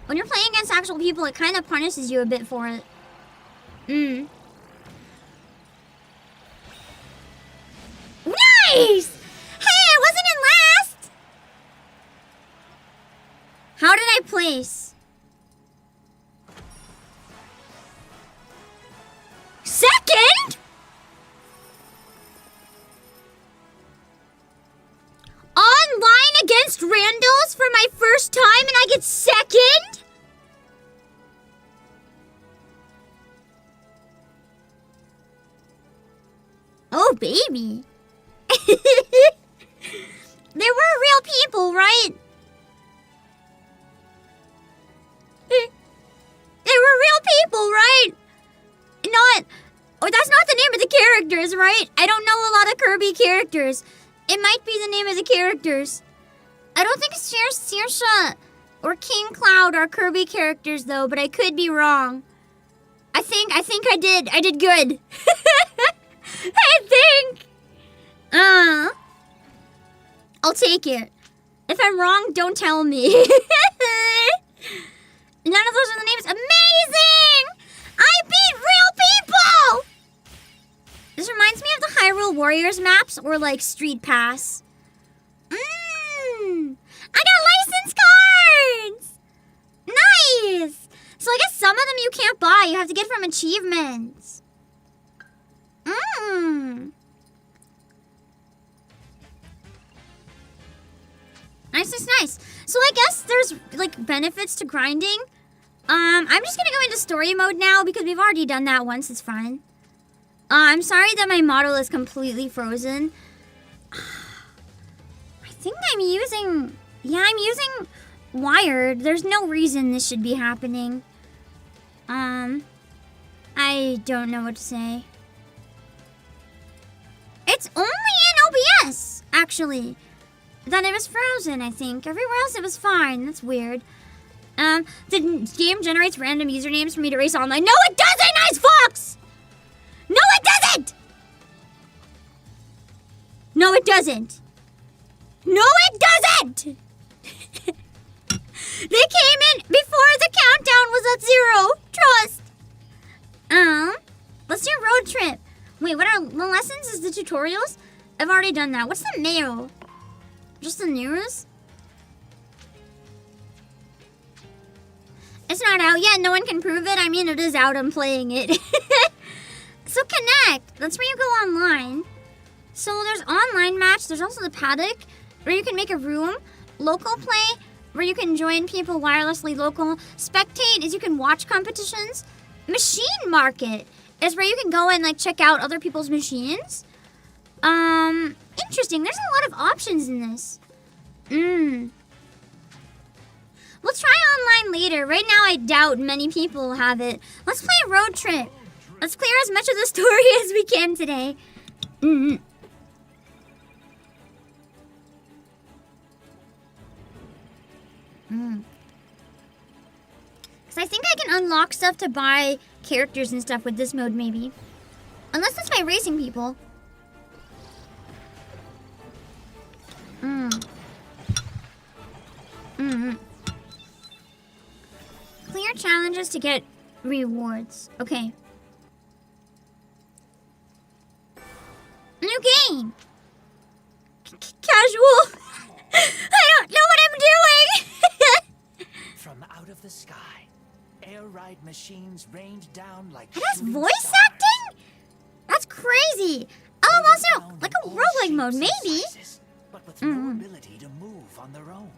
When you're playing against actual people, it kind of punishes you a bit for it. Nice! Hey, I wasn't in last! How did I place? Second? Online against randos for my first time and I get second? Oh, baby. There were real people, right? There were real people, right? Not... Oh, that's not the name of the characters, right? I don't know a lot of Kirby characters. It might be the name of the characters. I don't think Saoirse or King Cloud are Kirby characters, though, but I could be wrong. I think I did. I did good. I think. I'll take it. If I'm wrong, don't tell me. None of those are the names. Amazing! I beat real people! This reminds me of the Hyrule Warriors maps or like Street Pass. I got license cards! Nice! So I guess some of them you can't buy. You have to get from achievements. Nice. So I guess there's like benefits to grinding. I'm just gonna go into story mode now because we've already done that once. It's fine. I'm sorry that my model is completely frozen. I think I'm using wired. There's no reason this should be happening. I don't know what to say. It's only in OBS, actually. That it was frozen, I think. Everywhere else it was fine. That's weird. The game generates random usernames for me to race online. No, it doesn't, Nice Fox! No, it doesn't! No, it doesn't. No, it doesn't! They came in before the countdown was at 0. Trust. Let's do road trip. Wait, what are the lessons? Is the tutorials? I've already done that. What's the mail? Just the news? It's not out yet. No one can prove it. I mean, it is out. I'm playing it. So connect. That's where you go online. So there's online match. There's also the paddock where you can make a room. Local play where you can join people wirelessly local. Spectate is you can watch competitions. Machine market is where you can go and like check out other people's machines. Interesting. There's a lot of options in this. We'll try online later. Right now, I doubt many people have it. Let's play a road trip. Let's clear as much of the story as we can today. Because I think I can unlock stuff to buy characters and stuff with this mode, maybe. Unless it's by racing people. Clear challenges to get rewards. Okay. New game. Casual. I don't know what I'm doing. From out of the sky, air ride machines rained down like It has shooting voice stars. acting? That's crazy. Oh, also, like a roguelike mode, maybe. Sizes, but with no ability to move on their own.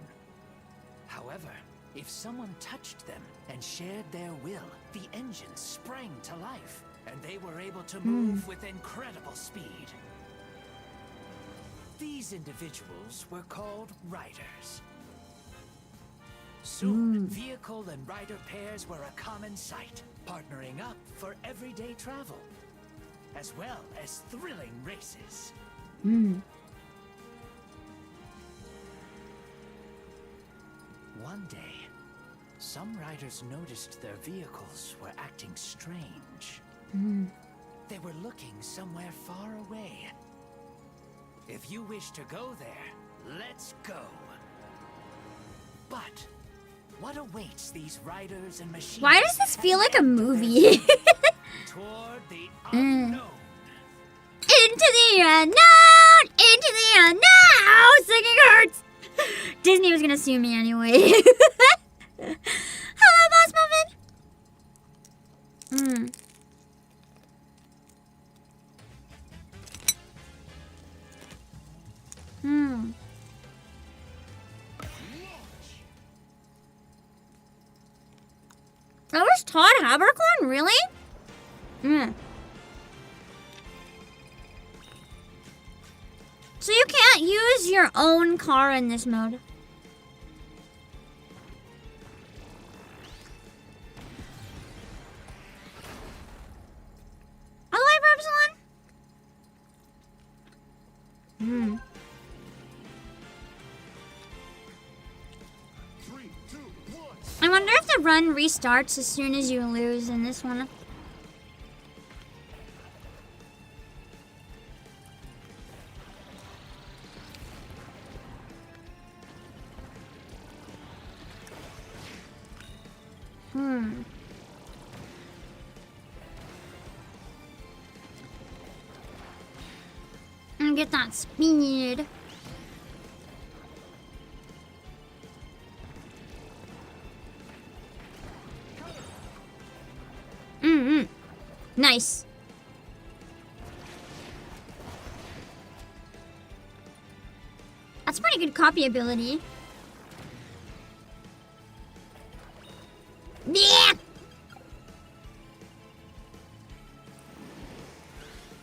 However, if someone touched them and shared their will, the engines sprang to life, and they were able to move with incredible speed. These individuals were called riders. Soon, vehicle and rider pairs were a common sight, partnering up for everyday travel, as well as thrilling races. One day, some riders noticed their vehicles were acting strange. They were looking somewhere far away. If you wish to go there, let's go. But what awaits these riders and machines? Why does this feel like a movie? Toward the Mm. unknown. Into the unknown! Into the unknown! Singing hurts! Disney was gonna sue me anyway. Hello, Boss Muffin! That was Todd Habercorn? Really? So you can't use your own car in this mode. Alive, Epsilon? Three, two, one. I wonder if the run restarts as soon as you lose in this one. And get that speed. Nice. That's pretty good copy ability. Yeah.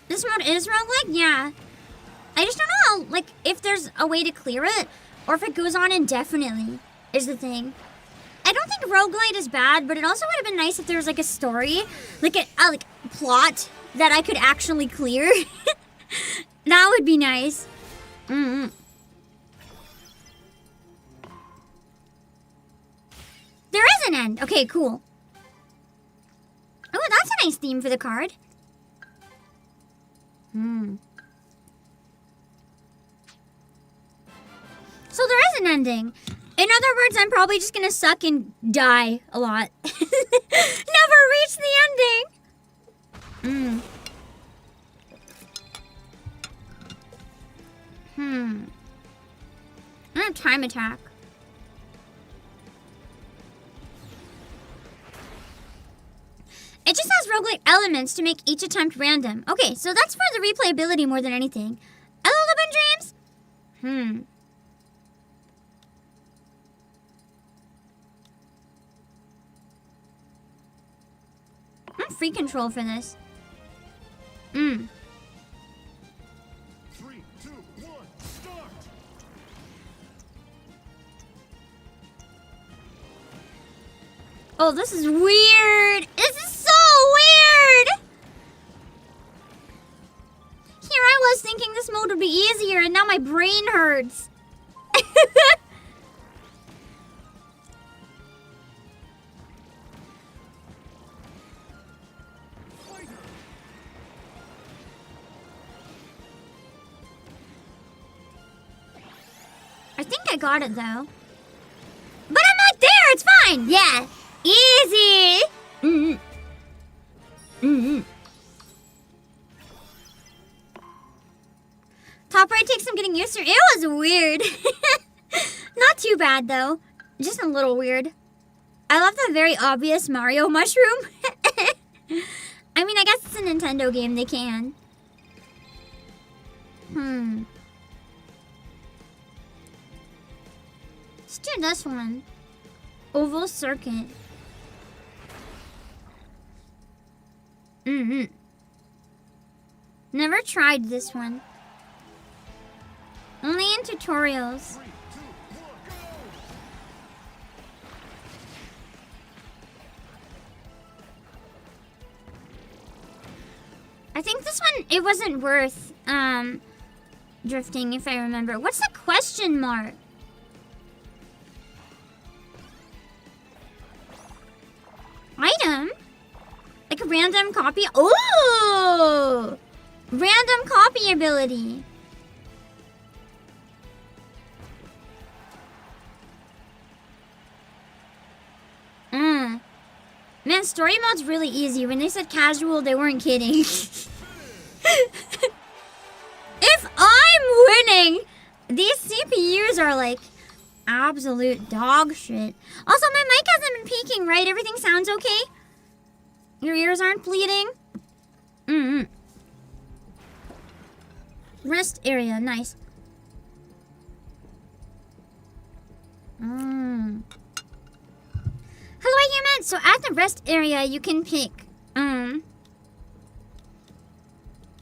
This mode is roguelike? Yeah. I just don't know how, like, if there's a way to clear it, or if it goes on indefinitely, is the thing. I don't think roguelite is bad, but it also would have been nice if there was, like, a story, like a like, plot that I could actually clear. That would be nice. There is an end. Okay, cool. Oh, that's a nice theme for the card. So there is an ending. In other words, I'm probably just gonna suck and die a lot. Never reach the ending. I have time attack. It just has roguelike elements to make each attempt random. Okay, so that's for the replayability more than anything. Hello, Living Dreams? I'm free control for this. 3, 2, 1, start. Oh, this is weird. This is so weird. Here I was thinking this mode would be easier, and now my brain hurts. I think I got it, though. But I'm not there! It's fine! Yeah! Easy! Top right takes some getting used to. It was weird. Not too bad, though. Just a little weird. I love the very obvious Mario mushroom. I mean, I guess it's a Nintendo game. They can. Let's do this one. Oval circuit. Never tried this one. Only in tutorials. 3, 2, 1, go. I think this one, it wasn't worth drifting, if I remember. What's the question mark? Item? Like a random copy? Oh! Random copy ability. Man, story mode's really easy. When they said casual, they weren't kidding. If I'm winning, these CPUs are like absolute dog shit. Also, my mic hasn't been peaking, right? Everything sounds okay? Your ears aren't bleeding? Rest area, nice. Hello, human. So at the rest area, you can pick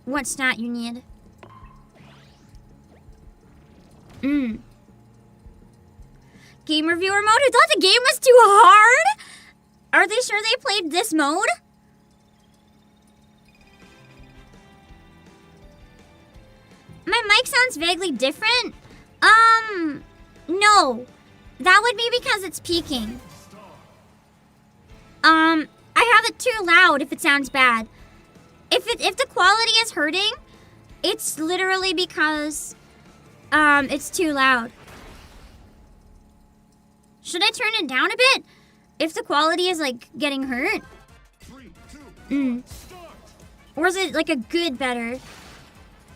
what stat you need. Game reviewer mode? Who thought the game was too hard? Are they sure they played this mode? My mic sounds vaguely different. No. That would be because it's peaking. I have it too loud if it sounds bad. If the quality is hurting, it's literally because it's too loud. Should I turn it down a bit? If the quality is like getting hurt? 3, 2, 1, start. Or is it like a good better?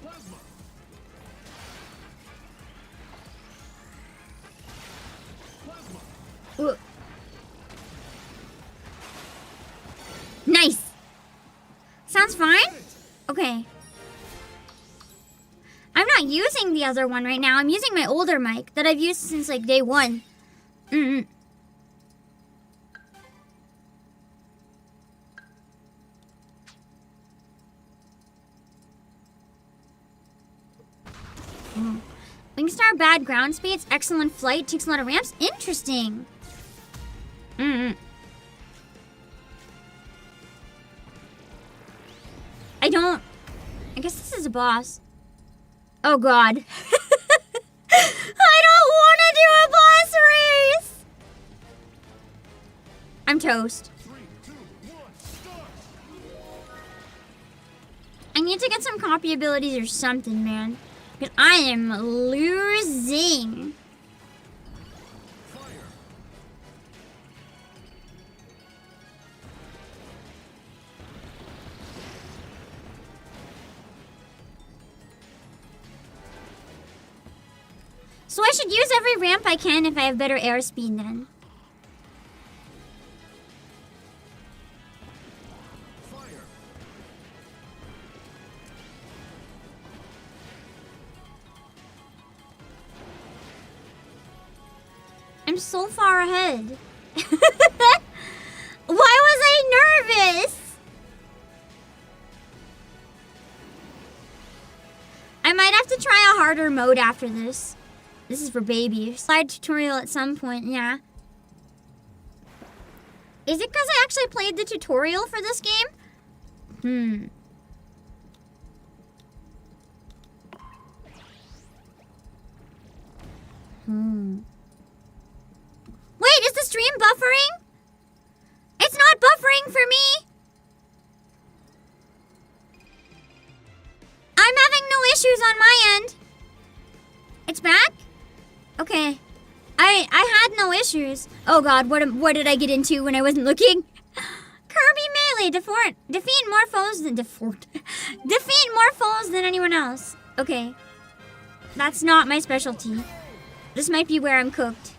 Plasma. Plasma. Ooh. Nice. Sounds fine? Okay. I'm not using the other one right now. I'm using my older mic that I've used since like day one. Wingstar, bad ground speeds, excellent flight, takes a lot of ramps. Interesting. I guess this is a boss. Oh god. I don't want to do a boss race. I'm toast. 3, 2, 1, start. I need to get some copy abilities or something, man. Because I am losing. Fire. So I should use every ramp I can if I have better airspeed then. Fire. I'm so far ahead. Why was I nervous? I might have to try a harder mode after this. This is for babies. Slide tutorial at some point, yeah. Is it because I actually played the tutorial for this game? Wait, is the stream buffering? It's not buffering for me. I'm having no issues on my end. It's back? Okay. I had no issues. Oh god, what did I get into when I wasn't looking? Kirby Melee, defeat more foes than defeat more foes than anyone else. Okay. That's not my specialty. This might be where I'm cooked.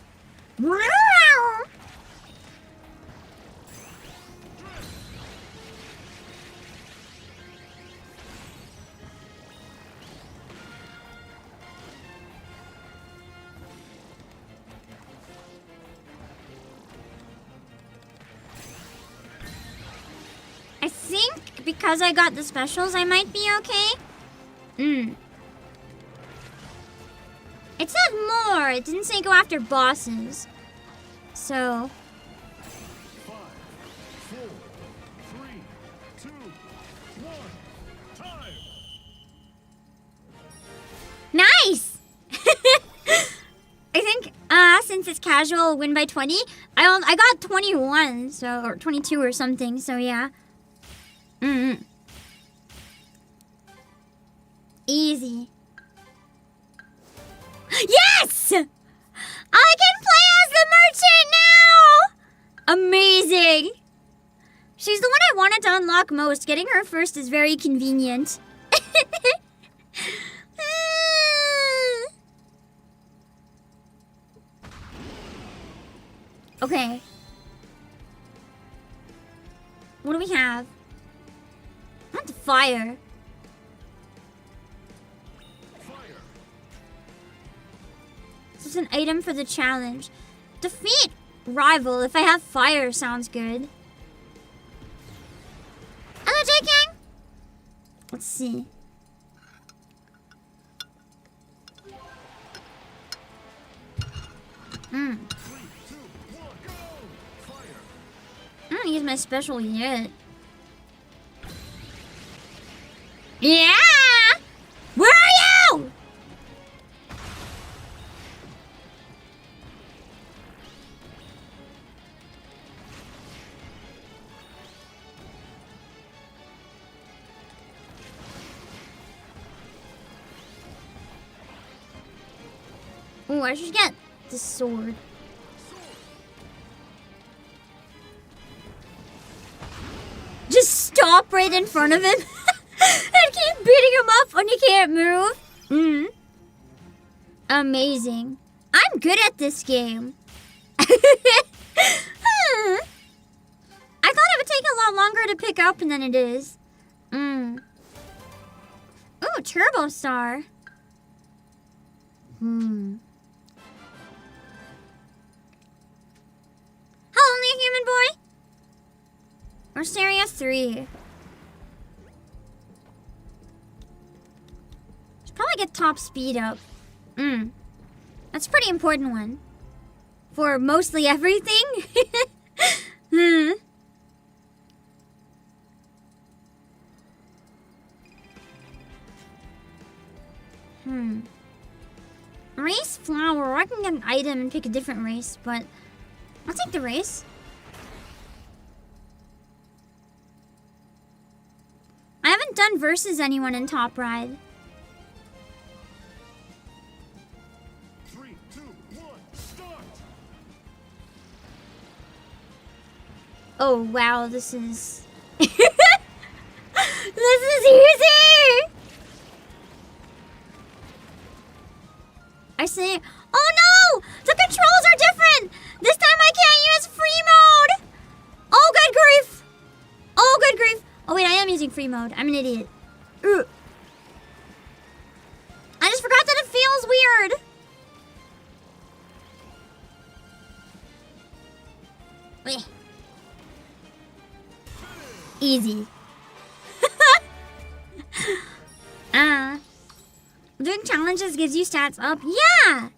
I think because I got the specials, I might be okay. It said more. It didn't say go after bosses. So. 5, 4, 3, 2, 1, time. Nice! I think since it's casual, win by 20. I got 21, so or 22 or something. So yeah. Easy. Yes! I can play as the merchant now! Amazing! She's the one I wanted to unlock most. Getting her first is very convenient. Okay. What do we have? I want the fire. This is an item for the challenge. Defeat rival if I have fire sounds good. Hello, J King. Let's see. I'm gonna use my special yet. Yeah! Where are you? Oh, I should get the sword. Just stop right in front of him and keep beating him up when he can't move. Amazing. I'm good at this game. I thought it would take a lot longer to pick up than it is. Ooh, Turbo Star. How only a human boy? Or Series 3. Should probably get top speed up. That's a pretty important one. For mostly everything. Race flower. I can get an item and pick a different race, but I'll take the race. I haven't done versus anyone in Top Ride. 3, 2, 1, start! Oh wow, this is this is easy. I say, oh no! The controls are different! This time I can't use free mode! Oh good grief! Oh good grief! Oh wait, I am using free mode. I'm an idiot. Ugh. I just forgot that it feels weird. Wait. Easy. Doing challenges gives you stats up. Yeah!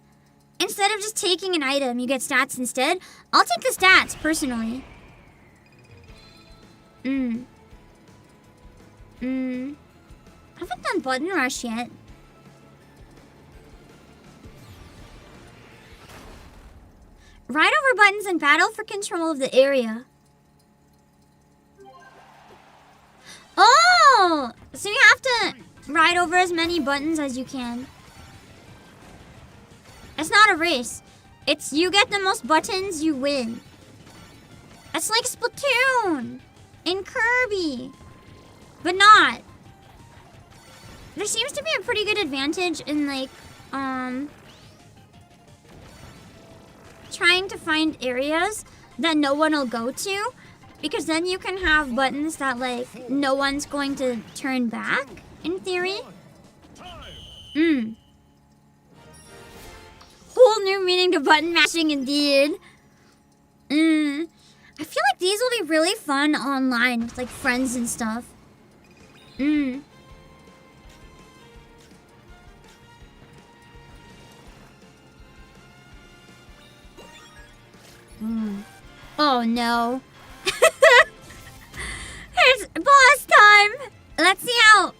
Instead of just taking an item, you get stats instead. I'll take the stats, personally. I haven't done button rush yet. Ride over buttons and battle for control of the area. Oh! So you have to ride over as many buttons as you can. It's not a race. It's you get the most buttons, you win. It's like Splatoon in Kirby, but not. There seems to be a pretty good advantage in like, trying to find areas that no one will go to, because then you can have buttons that like no one's going to turn back, in theory. Whole new meaning to button mashing indeed. I feel like these will be really fun online with like friends and stuff. Oh no. It's boss time! Let's see how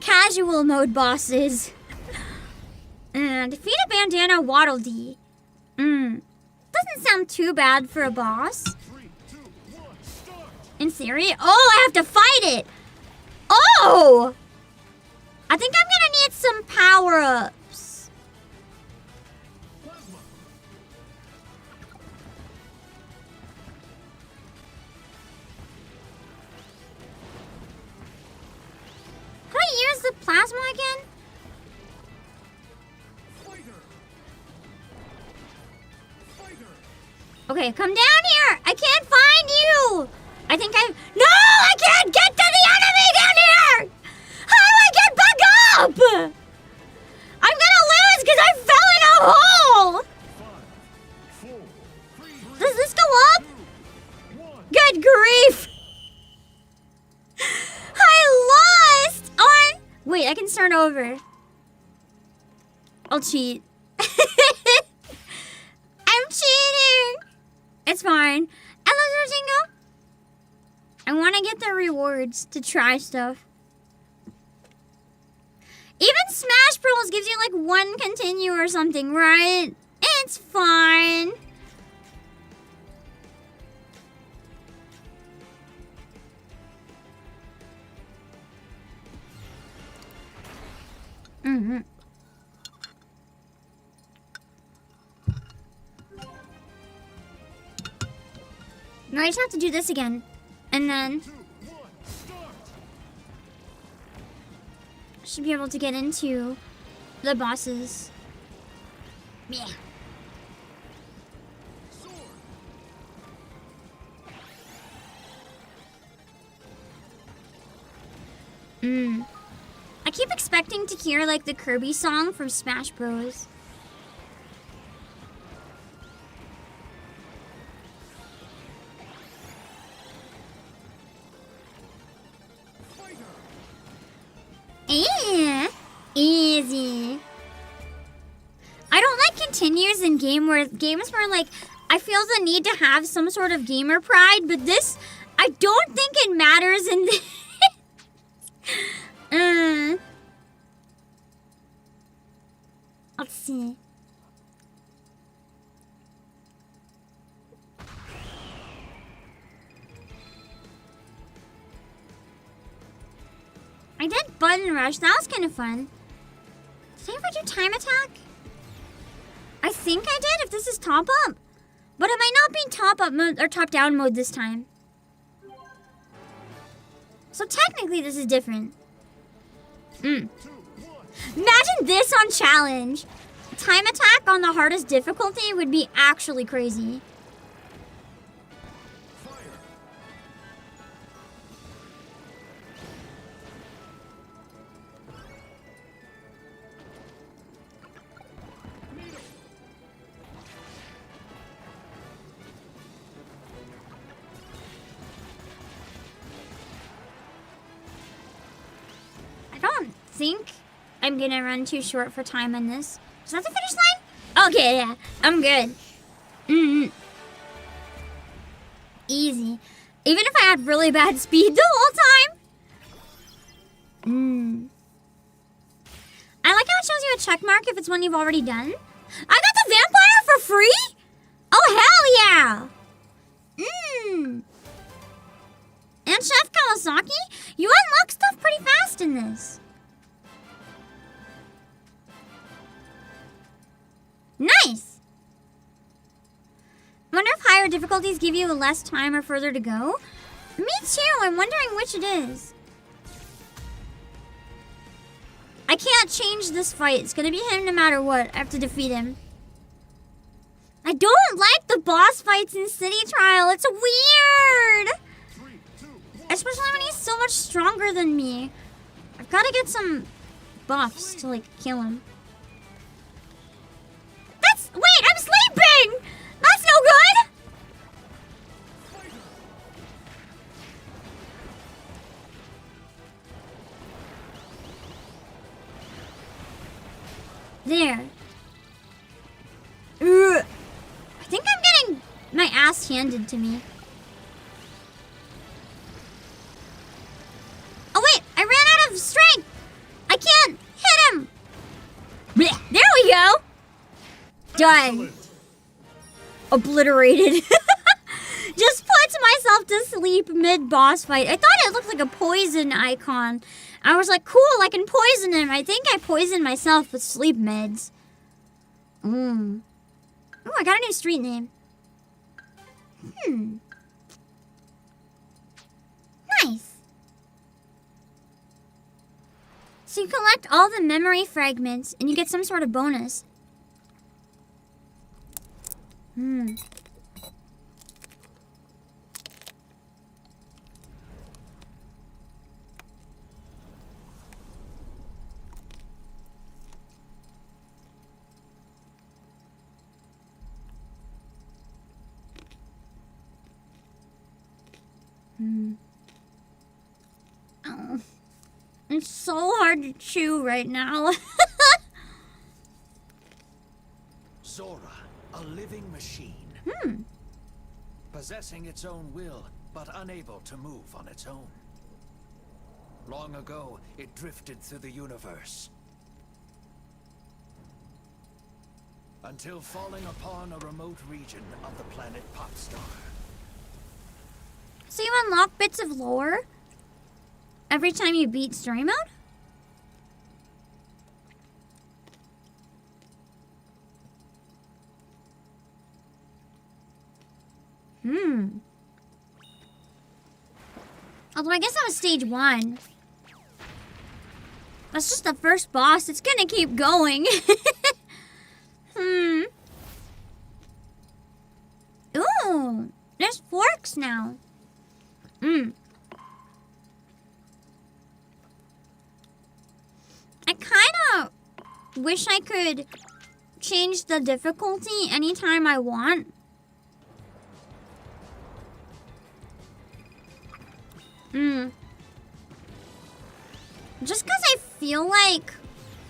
casual mode boss is. Defeat a bandana Waddle Dee. Doesn't sound too bad for a boss. 3, 2, 1, start! In theory. Oh, I have to fight it! Oh! I think I'm gonna need some power-ups. Plasma! plasma again? Fighter. Fighter. Okay, come down here! I can't find you! I think I'm... No! I can't get to the enemy down here! How do I get back up? I'm gonna lose because I fell in a hole! 5, 4, 3, Does this go up? 2, 1. Good grief! I lost on... Wait, I can start over. I'll cheat. I'm cheating! It's fine. Hello, Jingo. I want to get the rewards to try stuff. Even Smash Bros gives you like one continue or something, right? It's fine. Mm-hmm. No, I just have to do this again. And then 2, 1, start. should be able to get into the bosses. Yeah. Sword. I keep expecting to hear like the Kirby song from Smash Bros. Fighter. Yeah. Easy. I don't like continues in games where like I feel the need to have some sort of gamer pride, but this I don't think it matters in this. Let's see. I did button rush. That was kind of fun. Did I ever do time attack? I think I did if this is top up. But it might not be top up mode or top down mode this time. So technically this is different. 2, 1. Imagine this on challenge. Time attack on the hardest difficulty would be actually crazy. Fire. Needle. I don't think I'm gonna run too short for time on this. Is that the finish line? Okay, yeah, I'm good. Easy. Even if I had really bad speed the whole time. I like how it shows you a check mark if it's one you've already done. I got the vampire for free? Oh, hell yeah! And Chef Kawasaki, you unlock stuff pretty fast in this. Nice! Wonder if higher difficulties give you less time or further to go? Me too, I'm wondering which it is. I can't change this fight. It's gonna be him no matter what. I have to defeat him. I don't like the boss fights in City Trial. It's weird! 3, 2, 1. Especially when he's so much stronger than me. I've gotta get some buffs to like kill him. Wait, I'm sleeping! That's no good! There. Ugh. I think I'm getting my ass handed to me. Oh wait, I ran out of strength! I can't hit him! Blech. There we go! Done. Obliterated. Just puts myself to sleep mid-boss fight. I thought it looked like a poison icon. I was like, cool, I can poison him. I think I poisoned myself with sleep meds. Oh, I got a new street name. Nice. So you collect all the memory fragments and you get some sort of bonus. Oh. It's so hard to chew right now. Zora, a living machine. Possessing its own will, but unable to move on its own. Long ago, it drifted through the universe. Until falling upon a remote region of the planet Popstar. So you unlock bits of lore every time you beat story mode? Although I guess that was stage 1. That's just the first boss. It's gonna keep going. Ooh, there's forks now. I kind of wish I could change the difficulty anytime I want. Just because I feel like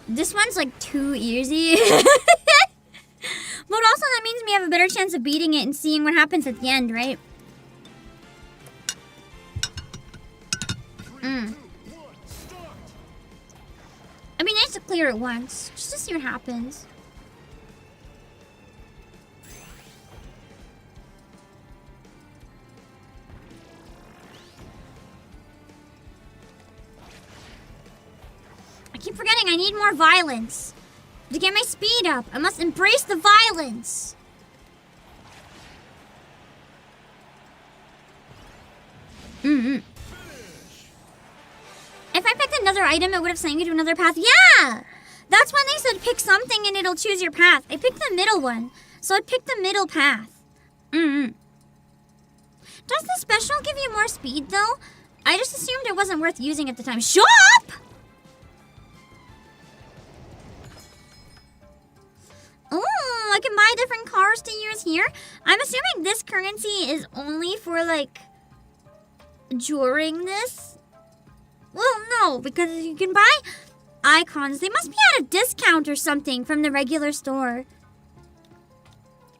this one's like too easy. But also that means we have a better chance of beating it and seeing what happens at the end, right? 3, 2, 1, start! It'd be nice to clear it once, just to see what happens. I keep forgetting I need more violence. To get my speed up, I must embrace the violence. If I picked another item, it would have sent you to another path. Yeah! That's when they said pick something and it'll choose your path. I picked the middle one, so I'd pick the middle path. Does the special give you more speed, though? I just assumed it wasn't worth using at the time. Shut up! Oh, I can buy different cars to use here. I'm assuming this currency is only for, like, during this. Well, no, because you can buy icons. They must be at a discount or something from the regular store.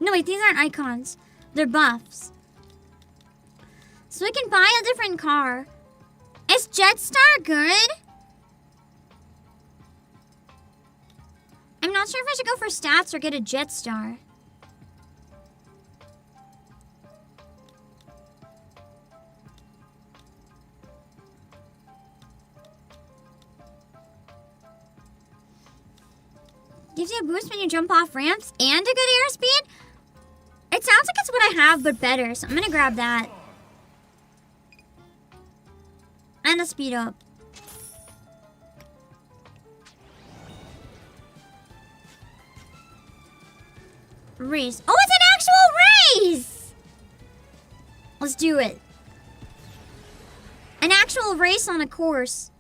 No, wait, these aren't icons. They're buffs. So we can buy a different car. Is Jetstar good? I'm not sure if I should go for stats or get a Jetstar. Gives you a boost when you jump off ramps and a good airspeed? It sounds like it's what I have, but better, so I'm gonna grab that. And a speed up. Race. Oh, it's an actual race! Let's do it. An actual race on a course.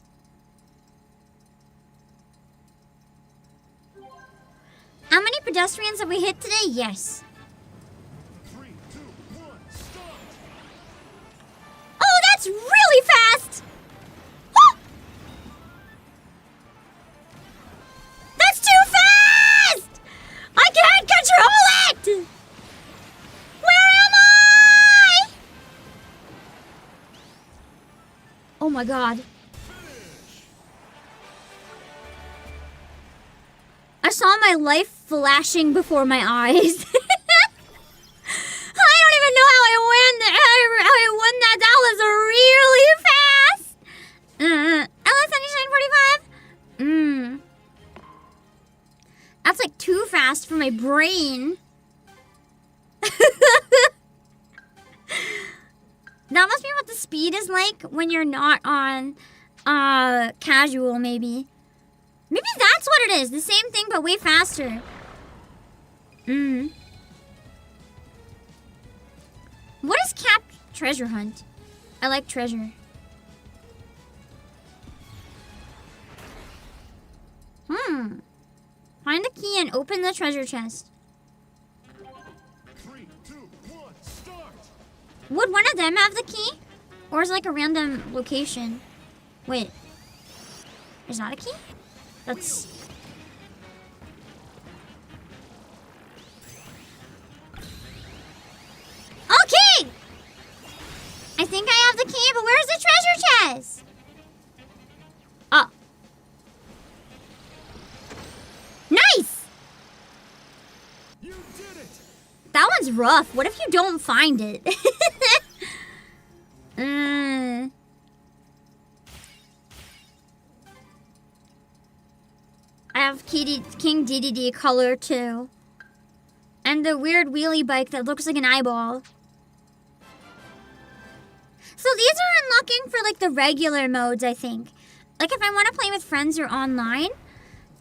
How many pedestrians have we hit today? Yes. 3, 2, 1, start! Oh, that's really fast! Oh! That's too fast! I can't control it! Where am I? Oh my god. I saw my life flashing before my eyes. I don't even know how I won that. That was really fast. LS 7945. That's like too fast for my brain. That must be what the speed is like when you're not on casual, maybe. Maybe that's what it is. The same thing, but way faster. What is Cap Treasure Hunt? I like treasure. Find the key and open the treasure chest. 3, 2, 1, start! Would one of them have the key? Or is it like a random location? Wait. There's not a key? That's... Okay! I think I have the key, but where's the treasure chest? Oh. Nice! You did it! That one's rough. What if you don't find it? I have King DDD color too. And the weird wheelie bike that looks like an eyeball. So these are unlocking for like the regular modes, I think. Like if I want to play with friends or online.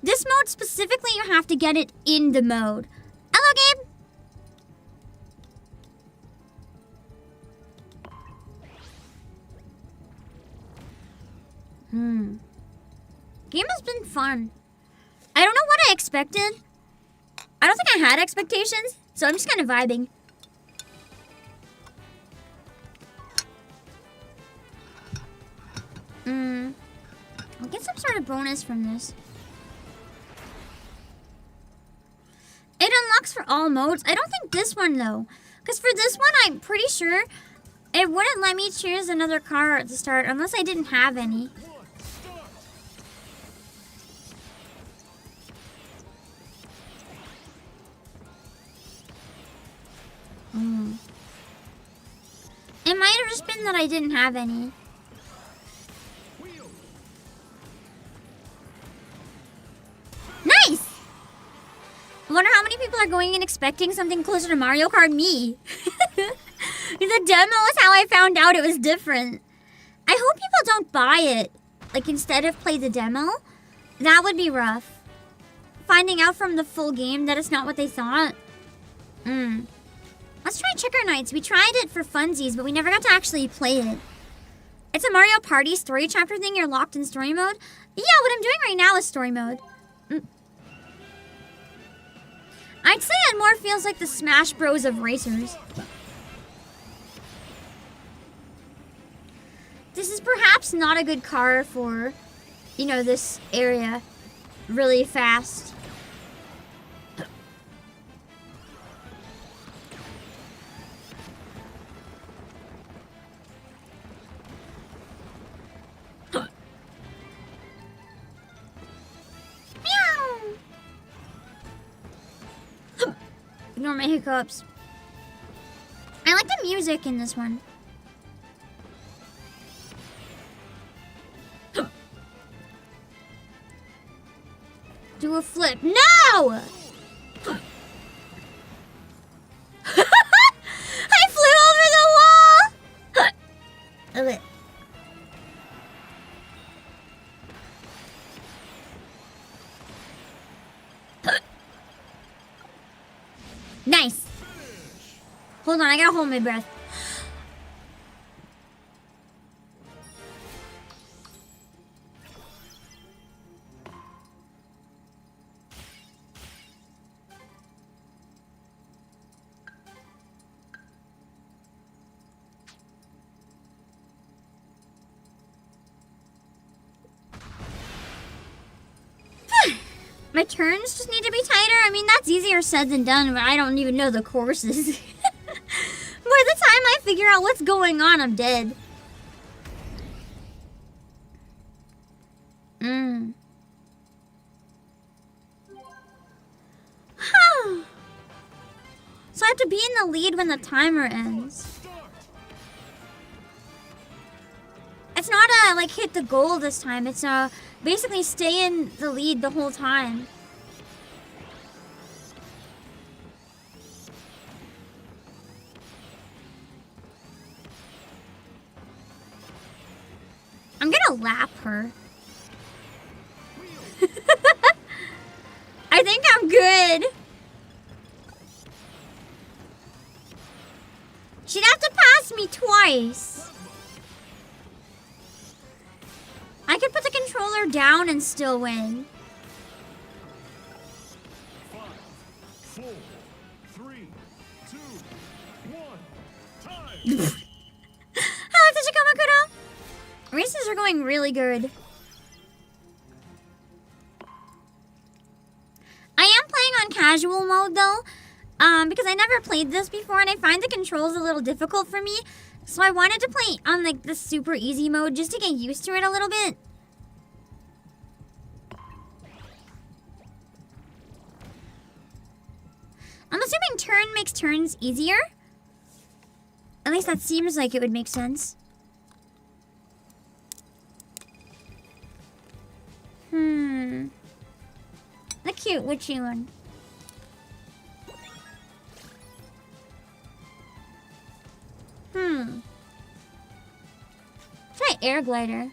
This mode specifically, you have to get it in the mode. Hello, Gabe. Game has been fun. I don't know what I expected. I don't think I had expectations, so I'm just kind of vibing. I'll get some sort of bonus from this. It unlocks for all modes. I don't think this one though. Because for this one, I'm pretty sure it wouldn't let me choose another car at the start unless I didn't have any. 1, start! It might have just been that I didn't have any. Wheel! Nice! I wonder how many people are going in expecting something closer to Mario Kart. Me. The demo is how I found out it was different. I hope people don't buy it. Like, instead of play the demo. That would be rough. Finding out from the full game that it's not what they thought. Let's try Checker Nights. We tried it for funsies, but we never got to actually play it. It's a Mario Party story chapter thing. You're locked in story mode. Yeah, what I'm doing right now is story mode. I'd say it more feels like the Smash Bros of racers. This is perhaps not a good car for, you know, this area. Really fast. Ignore my hiccups. I like the music in this one. Do a flip. No! I flew over the wall! Okay. Nice. Hold on, I gotta hold my breath. My turns just need to be tighter. I mean, that's easier said than done, but I don't even know the courses. By the time I figure out what's going on, I'm dead. So I have to be in the lead when the timer ends. It's not a, like, hit the goal this time. It's basically stay in the lead the whole time. I'm gonna lap her. good. She'd have to pass me twice. I could put the controller down and still win. 5, 4, 3, 2, 1. Time. Hello, Tachikoma-kudo. Races are going really good. I am playing on casual mode though, because I never played this before and I find the controls a little difficult for me. So I wanted to play on like the super easy mode just to get used to it a little bit. I'm assuming turn makes turns easier. At least that seems like it would make sense. The cute witchy one. Try air glider.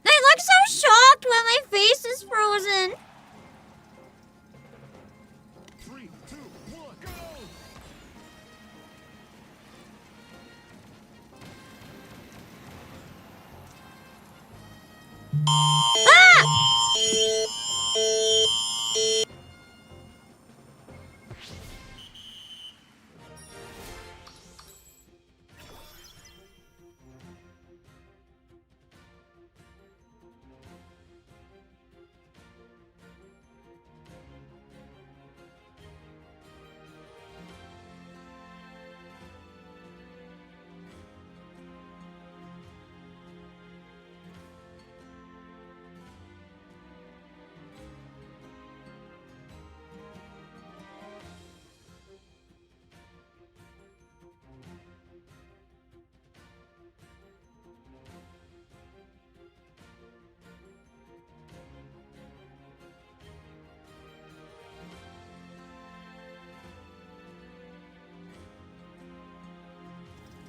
I look so shocked when my face is frozen. 3, 2, 1, go! Ah!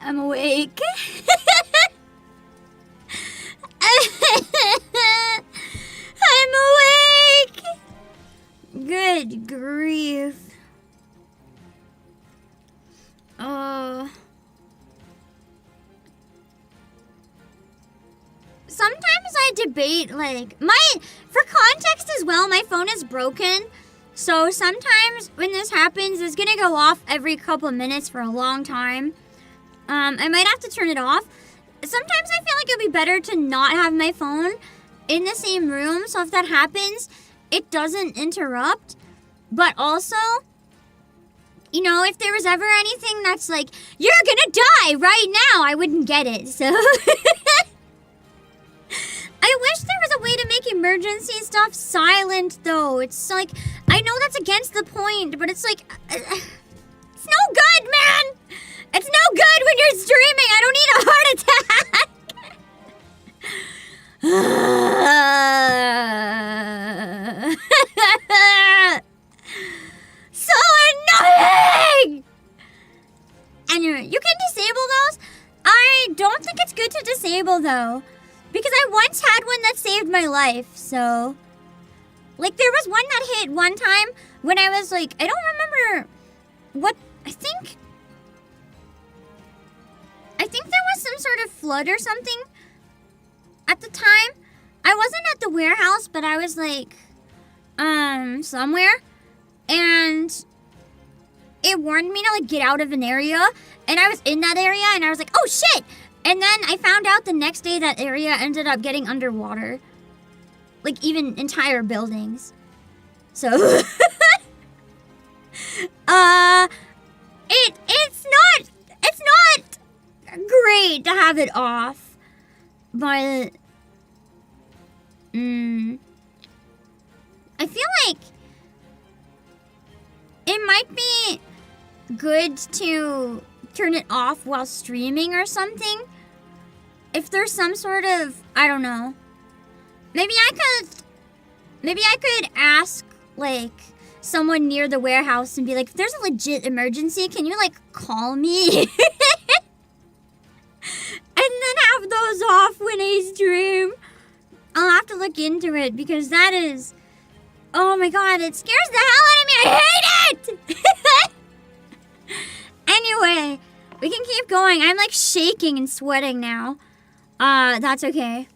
I'm awake. I'm awake. Good grief. Sometimes I debate, like, for context as well, my phone is broken. So sometimes when this happens, it's gonna go off every couple of minutes for a long time. I might have to turn it off. Sometimes I feel like it'd be better to not have my phone in the same room, so if that happens, it doesn't interrupt. But also, you know, if there was ever anything that's like, you're gonna die right now, I wouldn't get it, so. I wish there was a way to make emergency stuff silent, though. It's like, I know that's against the point, but it's like, it's no good, man! It's no good when you're streaming. I don't need a heart attack. So annoying. Anyway, you can disable those. I don't think it's good to disable though, because I once had one that saved my life. So, like, there was one that hit one time when I was like, I don't remember what. I think there was some sort of flood or something at the time. I wasn't at the warehouse, but I was like, somewhere. And it warned me to like get out of an area. And I was in that area and I was like, oh shit! And then I found out the next day that area ended up getting underwater. Like even entire buildings. So, it's not great to have it off, but I feel like it might be good to turn it off while streaming or something. If there's some sort of, I don't know, maybe I could ask like someone near the warehouse and be like, if there's a legit emergency, can you like call me? And then have those off stream. I'll have to look into it because that is... Oh my god, it scares the hell out of me. I hate it! Anyway, we can keep going. I'm like shaking and sweating now. That's okay.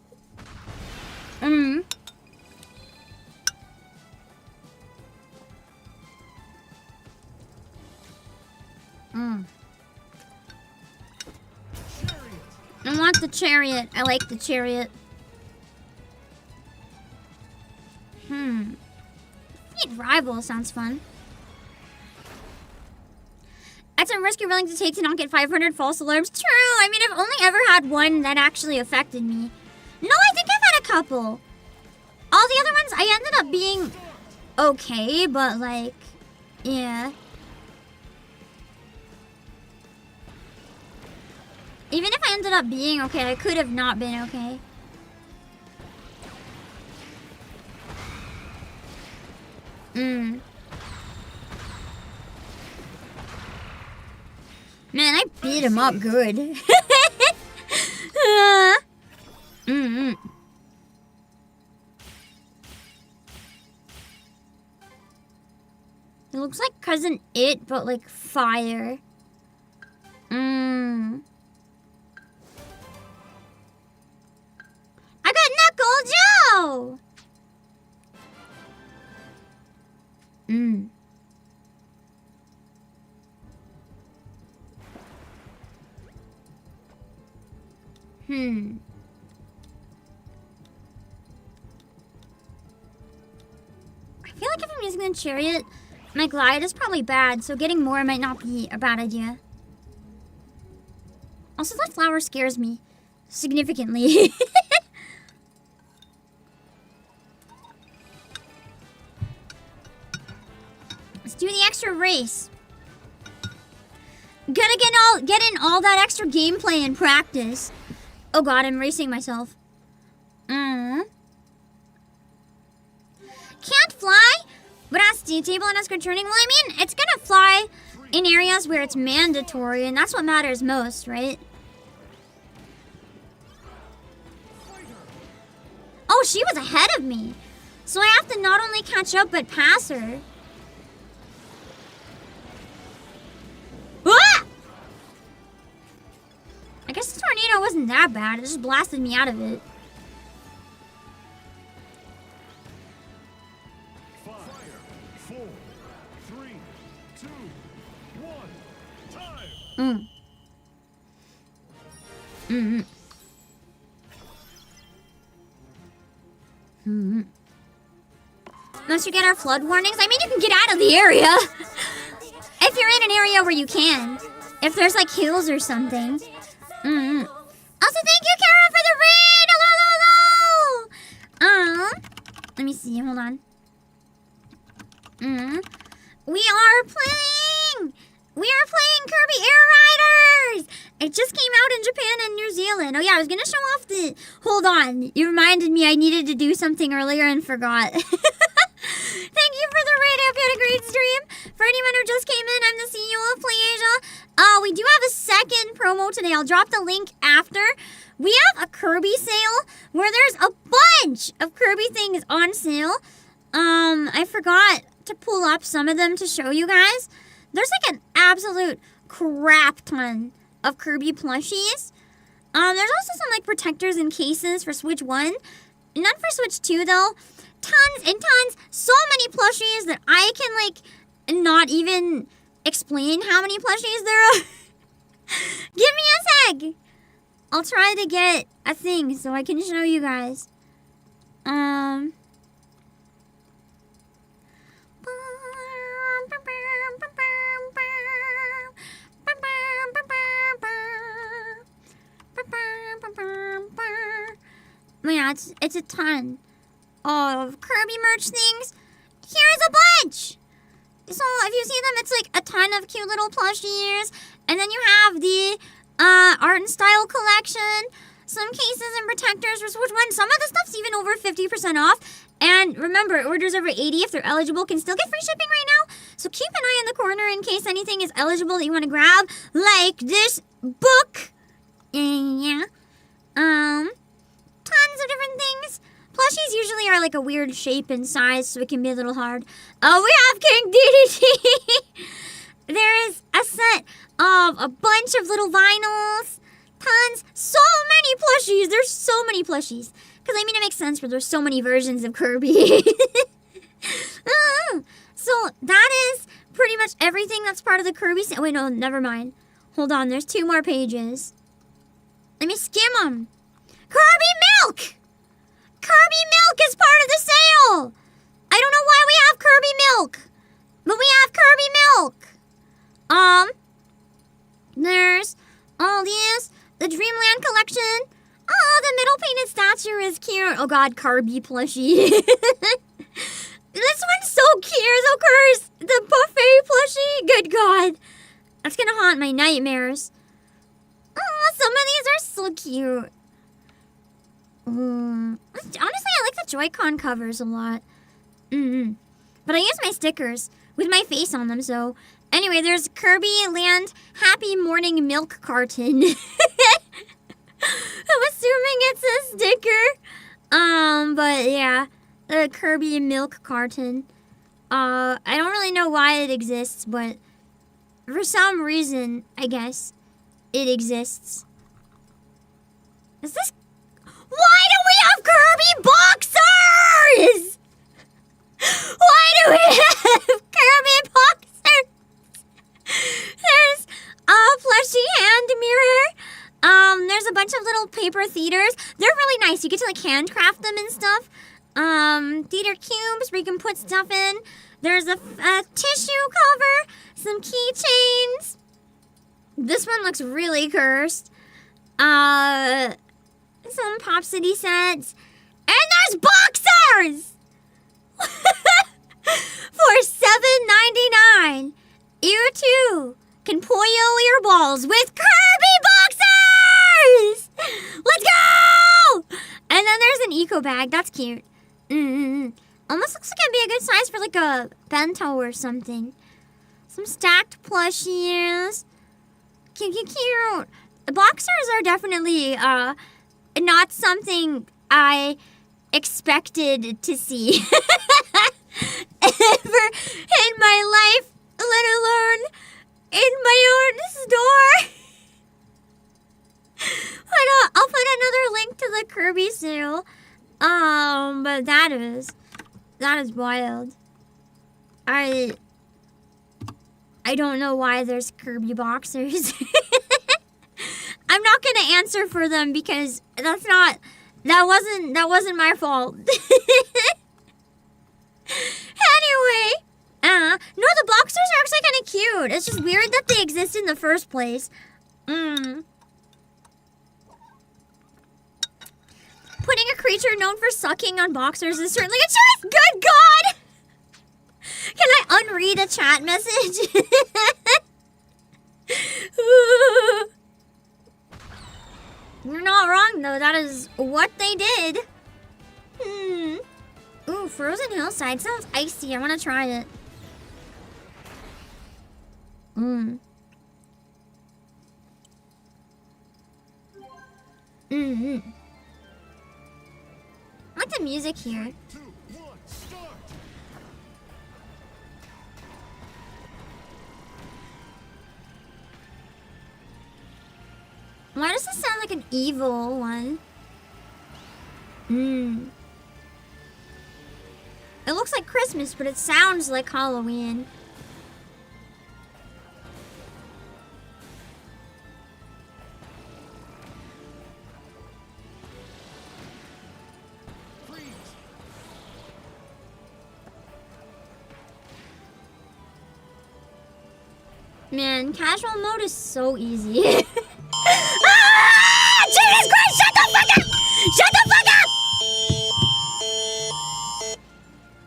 Mm. Mm. I want the chariot. I like the chariot. Feed rival sounds fun. That's a risk you're willing to take to not get 500 false alarms. True. I mean, I've only ever had one that actually affected me. No, I think I've had a couple. All the other ones, I ended up being okay, but like, yeah. Even if I ended up being okay, I could have not been okay. Man, I beat him up good. It looks like Cousin It, but like fire. I got Knuckle Joe! I feel like if I'm using the chariot, my glide is probably bad, so getting more might not be a bad idea. Also, that flower scares me significantly. Let's do the extra race. Gotta get in all that extra gameplay and practice. Oh god, I'm racing myself. Can't fly, but has table and has good turning. Well, I mean, it's gonna fly in areas where it's mandatory, and that's what matters most, right? Oh, she was ahead of me. So I have to not only catch up, but pass her. Ah! I guess the tornado wasn't that bad. It just blasted me out of it. 5, 4, 3, 2, 1, time! Once you get our flood warnings, I mean, you can get out of the area. If you're in an area where you can. If there's like hills or something. Also, thank you, Kara, for the raid. Hello. Let me see. Hold on. We are playing Kirby Air Riders. It just came out in Japan and New Zealand. Oh yeah, I was gonna show off the... Hold on. You reminded me I needed to do something earlier and forgot. Thank you for the raid. I hope you had a great stream. For anyone who just came in, I'm the CEO of PlayAsia. We do have a second promo today. I'll drop the link after. We have a Kirby sale where there's a bunch of Kirby things on sale. I forgot to pull up some of them to show you guys. There's like an absolute crap ton of Kirby plushies. There's also some like protectors and cases for Switch 1. None for Switch 2 though. Tons and tons. So many plushies that I can like not even explain how many plushies there are. Give me a sec. I'll try to get a thing so I can show you guys. Yeah, it's a ton of Kirby merch things. Here's a bunch. So if you see them, it's like a ton of cute little plushies. And then you have the art and style collection. Some cases and protectors for Switch 1. Some of the stuff's even over 50% off. And remember, orders over 80, if they're eligible, can still get free shipping right now. So keep an eye in the corner in case anything is eligible that you want to grab. Like this book. Yeah. tons of different things. Plushies usually are like a weird shape and size, so it can be a little hard. Oh, we have King DDT! There is a set of a bunch of little vinyls. Tons. So many plushies. There's so many plushies. Because, I mean, it makes sense where there's so many versions of Kirby. So, that is pretty much everything that's part of the Kirby set. Wait, no, never mind. Hold on, there's 2 more pages. Let me skim them. Kirby Milk! Kirby Milk is part of the sale! I don't know why we have Kirby Milk, but we have Kirby Milk. There's all these. The Dreamland collection. Oh, the middle painted statue is cute. Oh god, Kirby plushie. This one's so cute, so cursed. The buffet plushie. Good god. That's gonna haunt my nightmares. Oh, some of these are so cute. Honestly, I like the Joy-Con covers a lot. But I use my stickers with my face on them, so... Anyway, there's Kirby Land Happy Morning Milk Carton. I'm assuming it's a sticker. But yeah, the Kirby Milk Carton. I don't really know why it exists, but for some reason, I guess, it exists. Is this... Why do we have Kirby boxers? Why do we have Kirby boxers? There's a plushie hand mirror. There's a bunch of little paper theaters. They're really nice. You get to like handcraft them and stuff. Theater cubes where you can put stuff in. There's a tissue cover, some keychains. This one looks really cursed. Some Pop City sets. And there's boxers! For $7.99. You too can poyo your balls with Kirby boxers! Let's go! And then there's an eco bag. That's cute. Almost looks like it'd be a good size for like a bento or something. Some stacked plushies. Cute. The boxers are definitely not something I expected to see ever in my life, let alone in my own store. But I'll put another link to the Kirby sale. But that is wild. I don't know why there's Kirby boxers. I'm not gonna answer for them because that wasn't my fault. Anyway, no, the boxers are actually kind of cute. It's just weird that they exist in the first place. Putting a creature known for sucking on boxers is certainly a choice. Good God! Can I unread a chat message? You're not wrong, though. That is what they did. Ooh, Frozen Hillside sounds icy. I want to try it. I like the music here. 2, 1, start! Why does this sound like an evil one? It looks like Christmas, but it sounds like Halloween. Freeze! Man, casual mode is so easy. Ah! Jesus Christ, shut the fuck up! Shut the fuck up!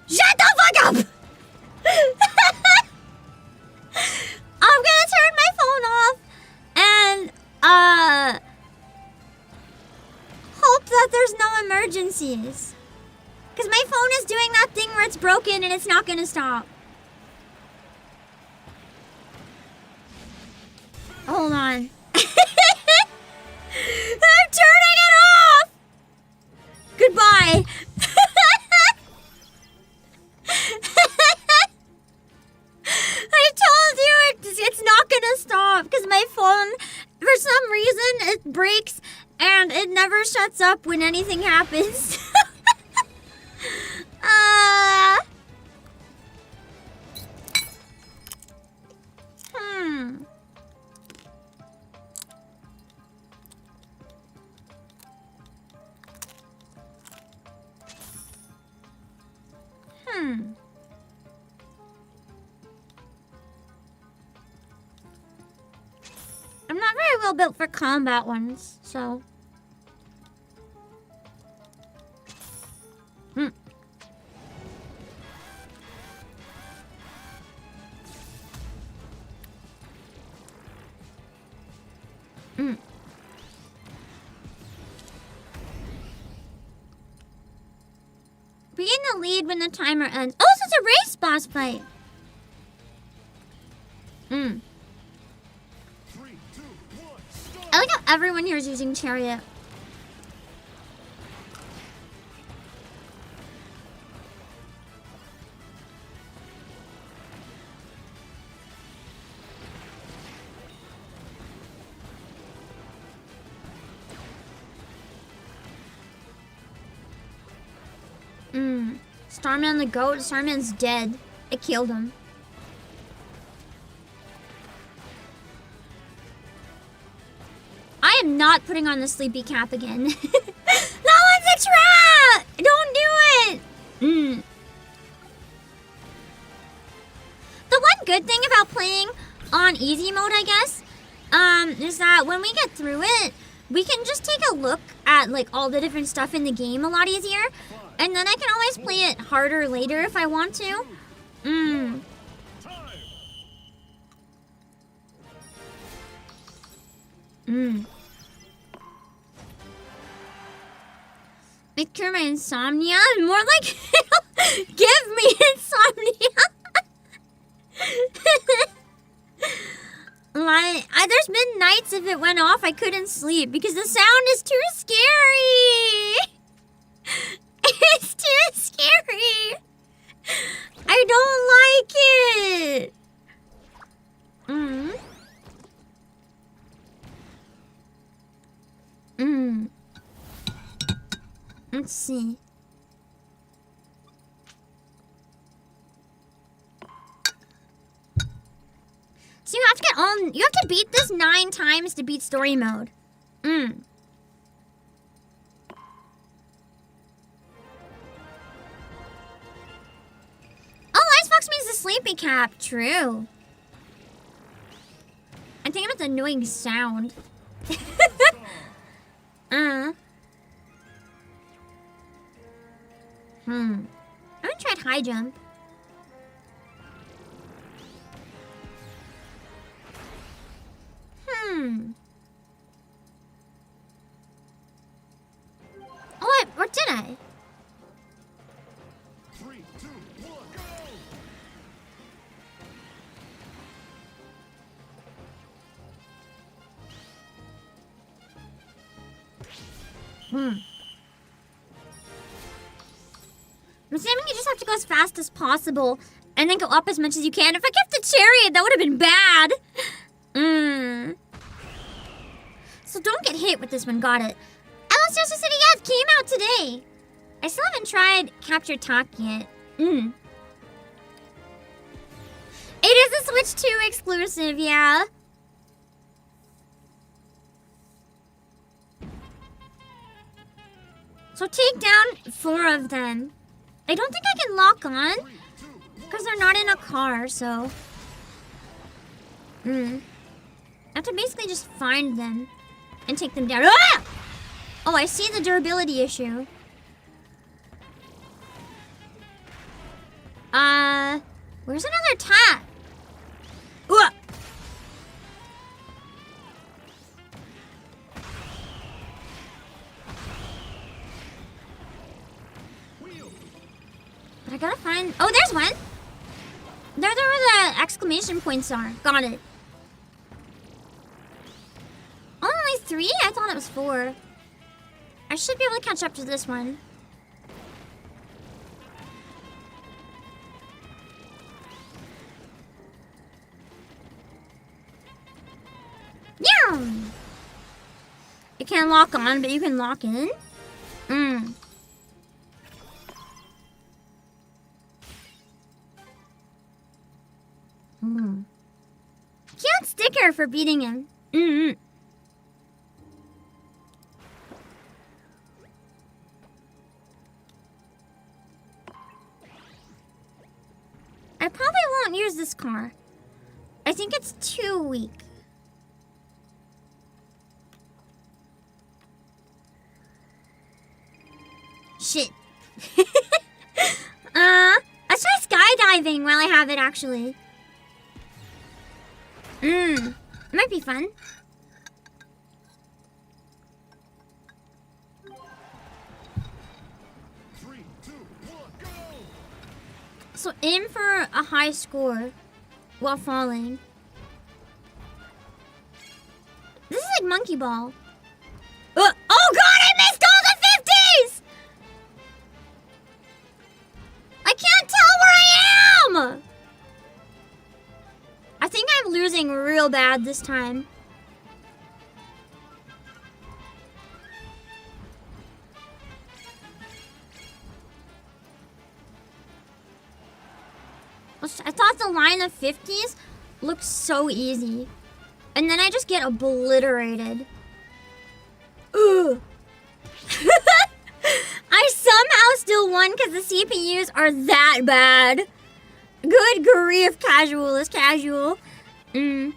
Shut the fuck up! I'm gonna turn my phone off and hope that there's no emergencies. Cause my phone is doing that thing where it's broken and it's not gonna stop. Hold on. I'm turning it off! phone, for some reason, it breaks and it never shuts up when anything happens. Hmm. I'm not very well built for combat ones, so. Be in the lead when the timer ends. Oh, so it's a race boss fight. 3, 2, 1, start. I like how everyone here is using chariot. Starman the goat. Starman's dead. I killed him. I am not putting on the sleepy cap again. That one's a trap! Don't do it! The one good thing about playing on easy mode, I guess, is that when we get through it, we can just take a look at like all the different stuff in the game a lot easier. And then I can always play it harder later if I want to. It cure my insomnia? More like, give me insomnia. There's been nights if it went off, I couldn't sleep because the sound is too scary. It's too scary. I don't like it. Let's see. So you have to you have to beat this 9 times to beat story mode. Oh, Icebox means the sleepy cap. True. I think about the annoying sound. I haven't tried high jump. Oh, or did I? 3, 2, 1, go! I'm assuming you just have to go as fast as possible and then go up as much as you can. If I kept the chariot, that would have been bad. So don't get hit with this one. Got it. Alice Joseph City, yeah, it came out today. I still haven't tried Capture Talk yet. It is a Switch 2 exclusive, yeah. So take down 4 of them. I don't think I can lock on because they're not in a car, so. I have to basically just find them and take them down. Ah! Oh, I see the durability issue. Where's another tap? Ooh! But I gotta find. Oh, there's one. There where the exclamation points are. Got it. Only 3? I thought it was 4. I should be able to catch up to this one. down. You can't lock on, but you can lock in. Can't stick her for beating him. I probably won't use this car. I think it's too weak. Shit. Let's try skydiving while I have it, actually. It might be fun. Three, two, one, go! So aim for a high score while falling. This is like monkey ball. Oh god, I missed all the 50s! I can't tell where I am! I think I'm losing real bad this time. I thought the line of 50s looked so easy. And then I just get obliterated. Ugh. I somehow still won because the CPUs are that bad. Good grief, casual is casual. I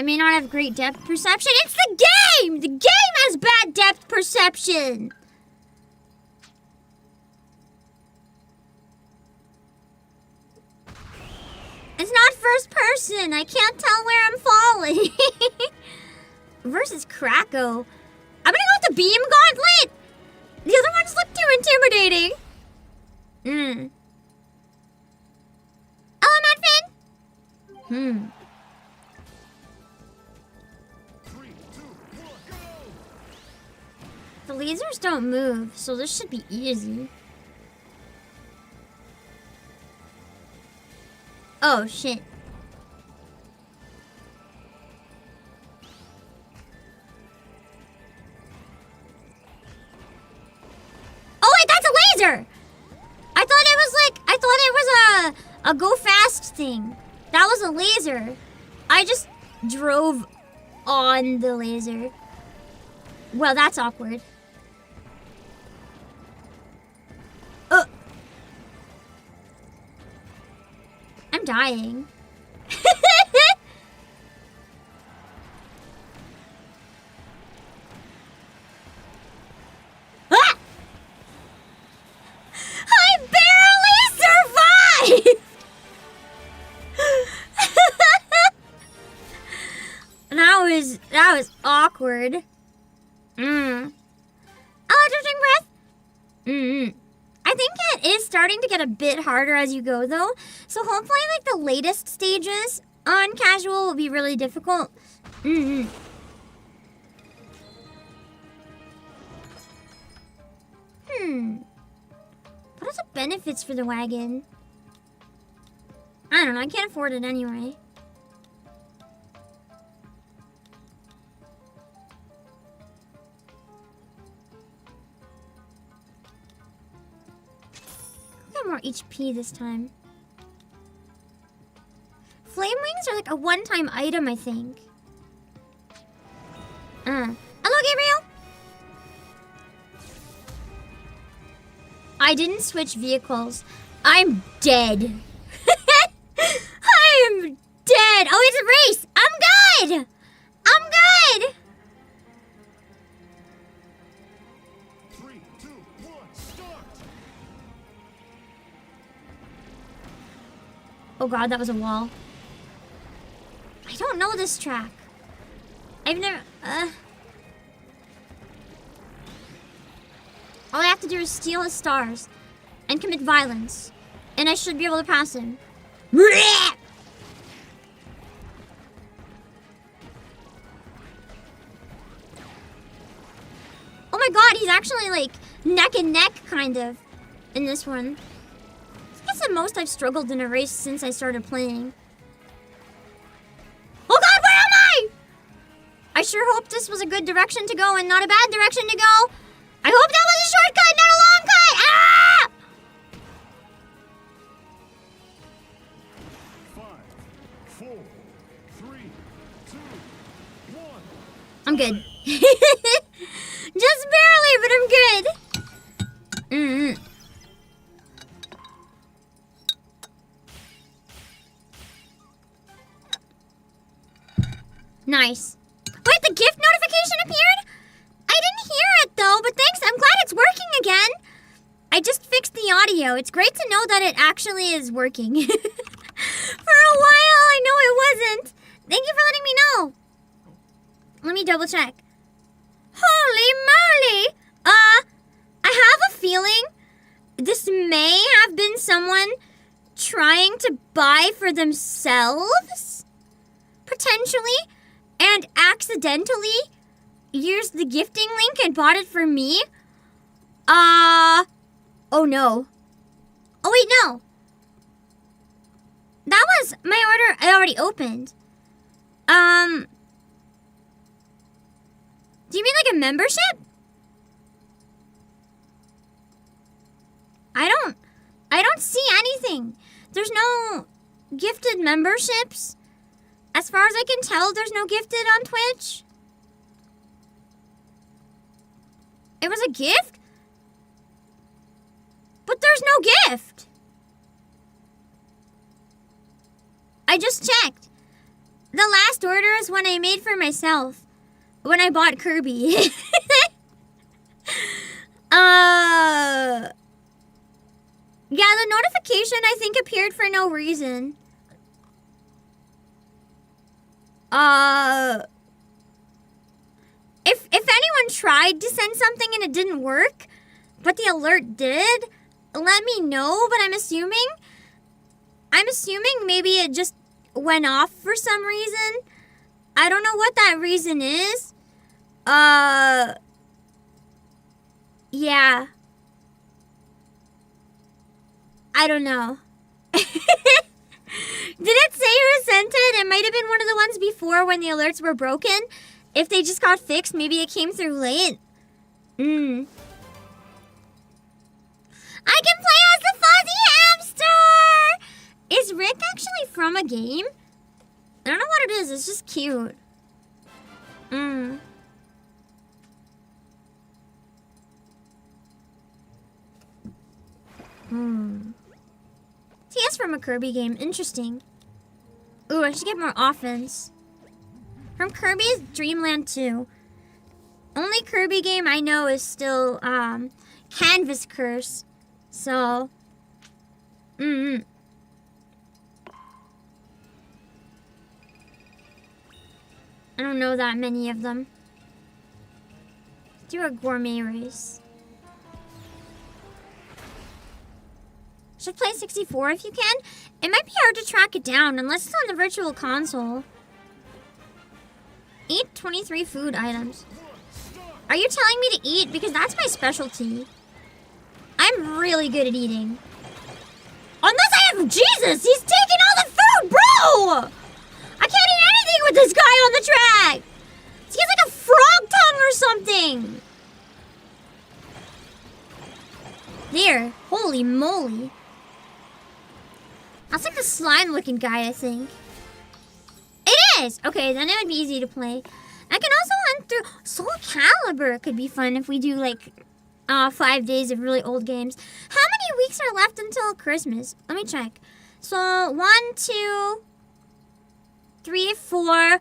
may not have great depth perception. It's the game! The game has bad depth perception! It's not first person. I can't tell where I'm falling. Versus Krakow. I'm gonna go with the beam gauntlet! The other ones look too intimidating. Element fin? Three, two, one, go! The lasers don't move, so this should be easy. Oh, shit. Oh, wait, that's a laser! I thought it was a go fast thing. That was a laser. I just drove on the laser. Well, that's awkward. I'm dying. Ah! I barely survived! That was awkward. Electric breath? I think it is starting to get a bit harder as you go, though. So hopefully, like, the latest stages on casual will be really difficult. What are the benefits for the wagon? I don't know. I can't afford it anyway. More HP this time. Flame wings are like a one-time item, I think. Hello, Gabriel. I didn't switch vehicles. I'm dead. I am dead. Oh, it's a race. I'm good. I'm good. 3, 2, 1, start! Oh god, that was a wall. I don't know this track. I've never... All I have to do is steal his stars and commit violence. And I should be able to pass him. Oh my god, he's actually like neck and neck, kind of, in this one. That's the most I've struggled in a race since I started playing. Oh god, where am I? I sure hope this was a good direction to go and not a bad direction to go. I hope that was a shortcut, not a long cut! Ah! 5, 4, 3, 2, 1. I'm good. Just barely, but I'm good. Nice. Wait, the gift notification appeared? I didn't hear it though, but thanks. I'm glad it's working again. I just fixed the audio. It's great to know that it actually is working. For a while, I know it wasn't. Thank you for letting me know. Let me double check. Holy moly! I have a feeling this may have been someone trying to buy for themselves, potentially, and accidentally used the gifting link and bought it for me. Oh no. Oh wait, no. That was my order I already opened. Do you mean like a membership? I don't see anything. There's no gifted memberships. As far as I can tell, there's no gifted on Twitch. It was a gift? But there's no gift. I just checked. The last order is one I made for myself. When I bought Kirby. Yeah, the notification I think appeared for no reason. If anyone tried to send something and it didn't work, but the alert did, let me know, but I'm assuming maybe it just went off for some reason. I don't know what that reason is. Yeah. I don't know. Did it say who sent it? It might have been one of the ones before when the alerts were broken. If they just got fixed, maybe it came through late. I can play as the fuzzy hamster! Is Rick actually from a game? I don't know what it is. It's just cute. TS from a Kirby game. Interesting. Ooh, I should get more offense. From Kirby's Dreamland 2. Only Kirby game I know is still Canvas Curse. So, I don't know that many of them. Do a gourmet race. Should play 64 if you can. It might be hard to track it down unless it's on the virtual console. Eat 23 food items. Are you telling me to eat? Because that's my specialty. I'm really good at eating. Unless I have Jesus! He's taking all the food, bro! I can't eat anything with this guy on the track! He has like a frog tongue or something! There. Holy moly. That's like the slime-looking guy, I think. It is! Okay, then it would be easy to play. I can also hunt through Soul Calibur. Could be fun if we do like 5 days of really old games. How many weeks are left until Christmas? Let me check. So 1, 2, 3, 4,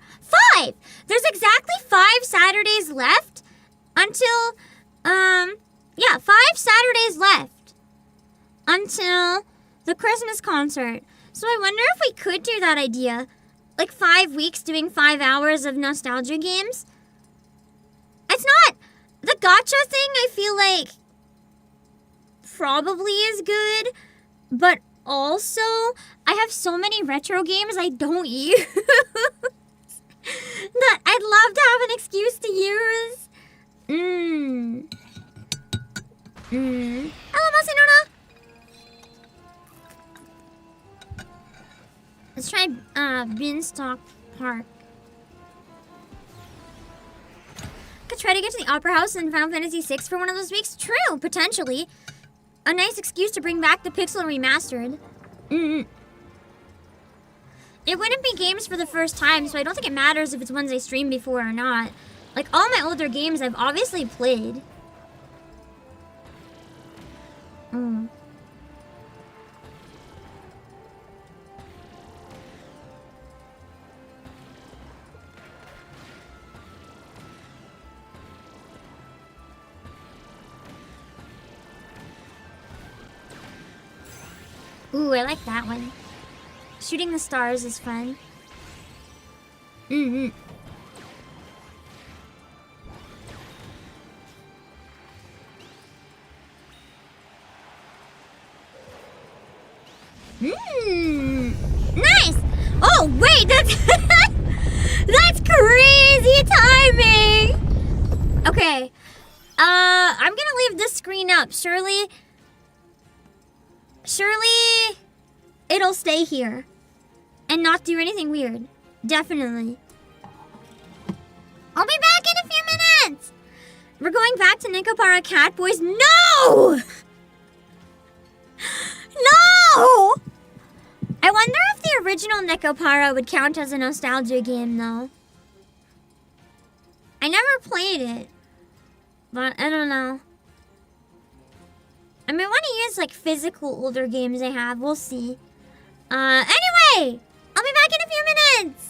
5. There's exactly 5 Saturdays left until yeah, 5 Saturdays left until the Christmas concert. So I wonder if we could do that idea. Like 5 weeks doing 5 hours of nostalgia games. It's not the gacha thing. I feel like probably is good, but also I have so many retro games I don't use that I'd love to have an excuse to use. Hello, Masinona! Let's try Beanstalk Park. Could try to get to the Opera House in Final Fantasy VI for one of those weeks. True, potentially. A nice excuse to bring back the Pixel Remastered. It wouldn't be games for the first time, so I don't think it matters if it's ones I streamed before or not. Like, all my older games I've obviously played. Ooh, I like that one. Shooting the stars is fun. Nice! Oh, wait, that's... that's crazy timing! Okay. I'm gonna leave this screen up. Surely it'll stay here and not do anything weird. Definitely. I'll be back in a few minutes. We're going back to Nikopara Cat Boys. No! No! I wonder if the original Nikopara would count as a nostalgia game, though. I never played it, but I don't know. I mean, I want to use, like, physical older games I have. We'll see. Anyway! I'll be back in a few minutes!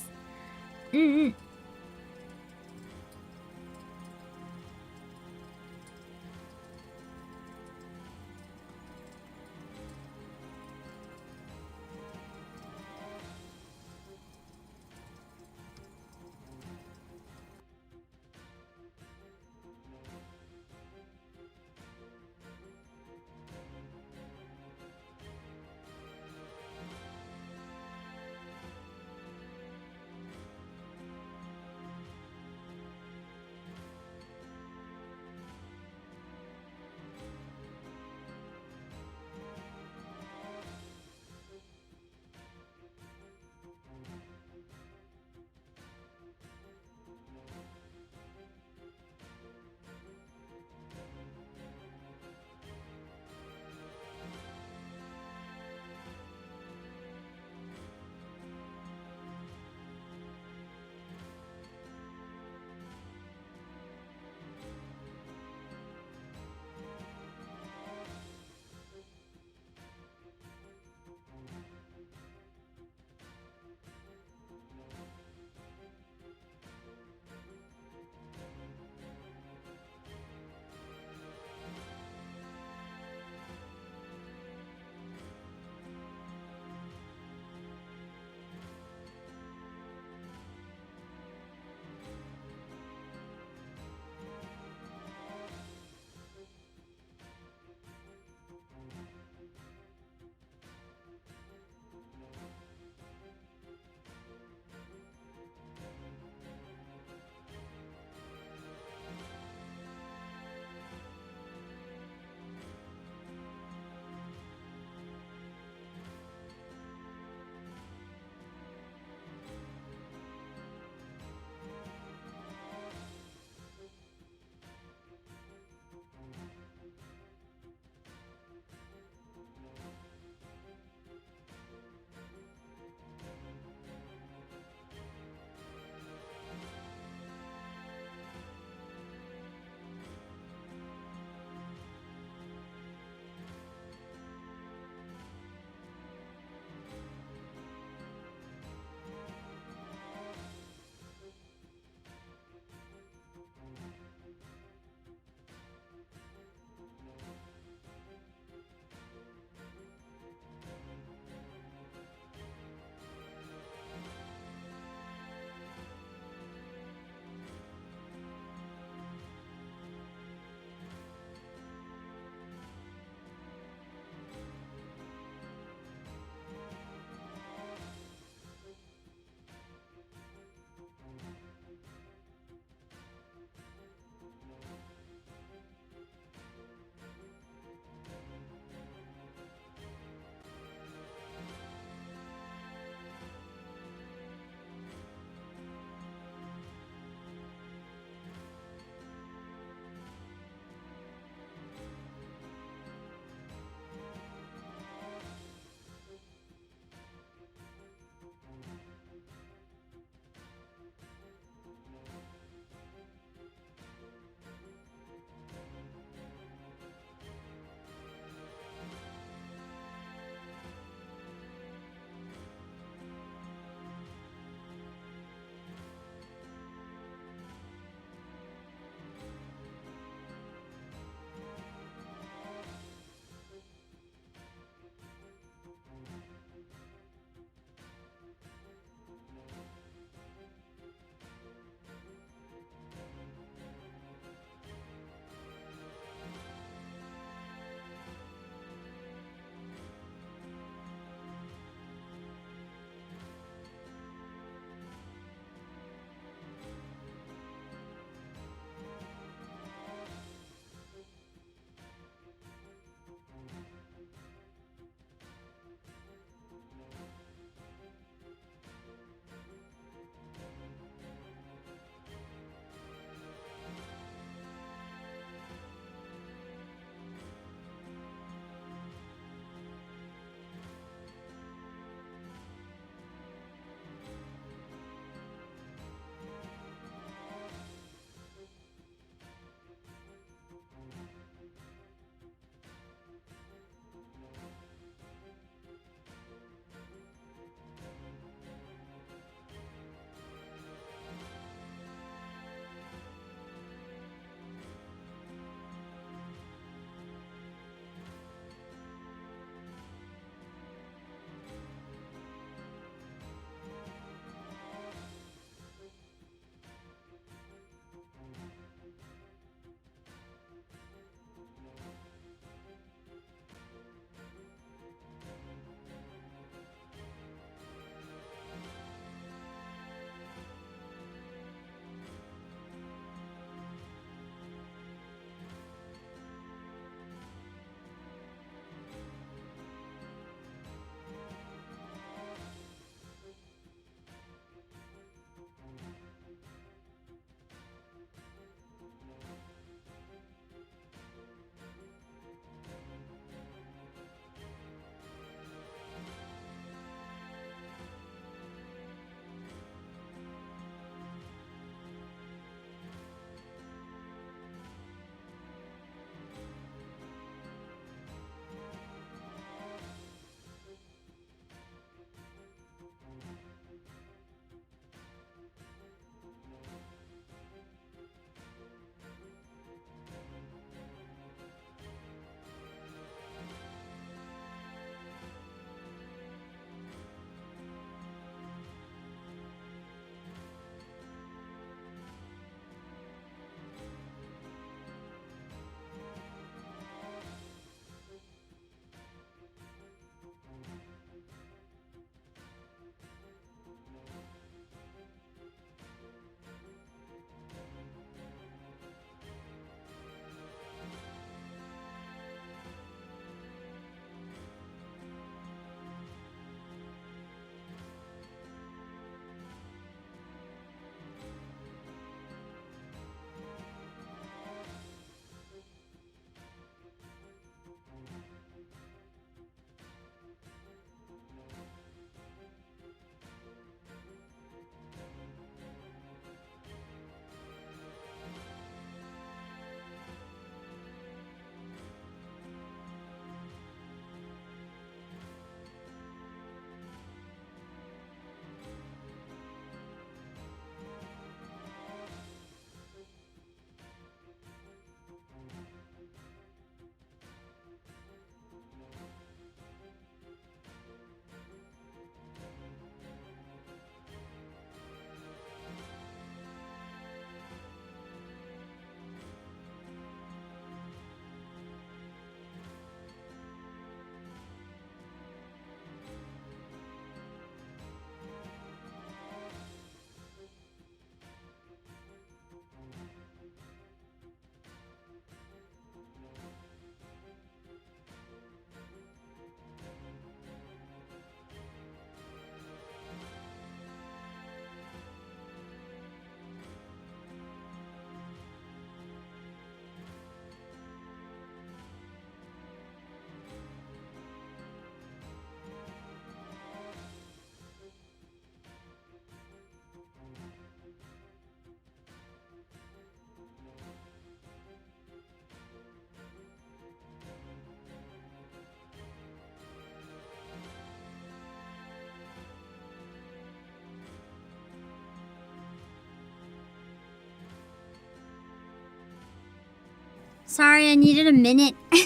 Sorry, I needed a minute. My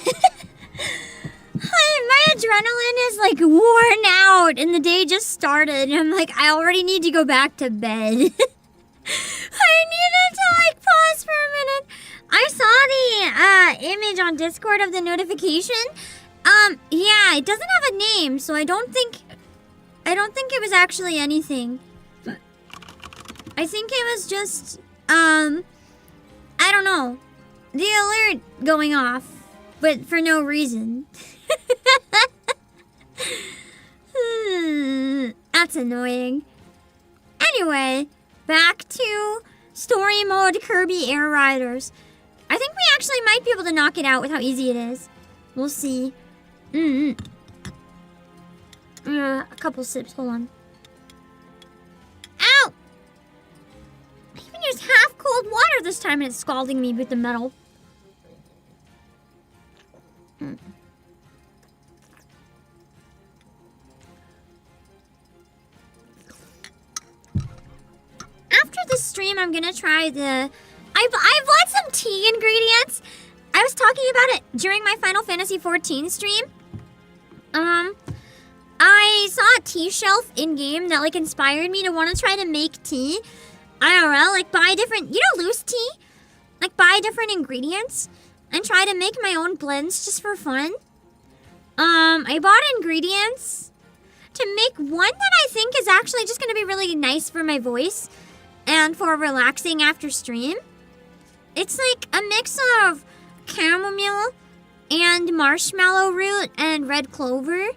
adrenaline is like worn out and the day just started and I'm like, I already need to go back to bed. I needed to like pause for a minute. I saw the image on Discord of the notification. Yeah, it doesn't have a name, so I don't think it was actually anything. I think it was just I don't know, the alert going off, but for no reason. That's annoying. Anyway, back to story mode Kirby Air Riders. I think we actually might be able to knock it out with how easy it is. We'll see. A couple sips, hold on. Ow! I even used half cold water this time and it's scalding me with the metal. After the stream, I'm gonna try the... I bought some tea ingredients. I was talking about it during my Final Fantasy XIV stream. I saw a tea shelf in-game that, like, inspired me to want to try to make tea. IRL, like, buy different... You know, loose tea? Like, buy different ingredients and try to make my own blends just for fun. I bought ingredients to make one that I think is actually just going to be really nice for my voice and for relaxing after stream. It's like a mix of chamomile and marshmallow root and red clover.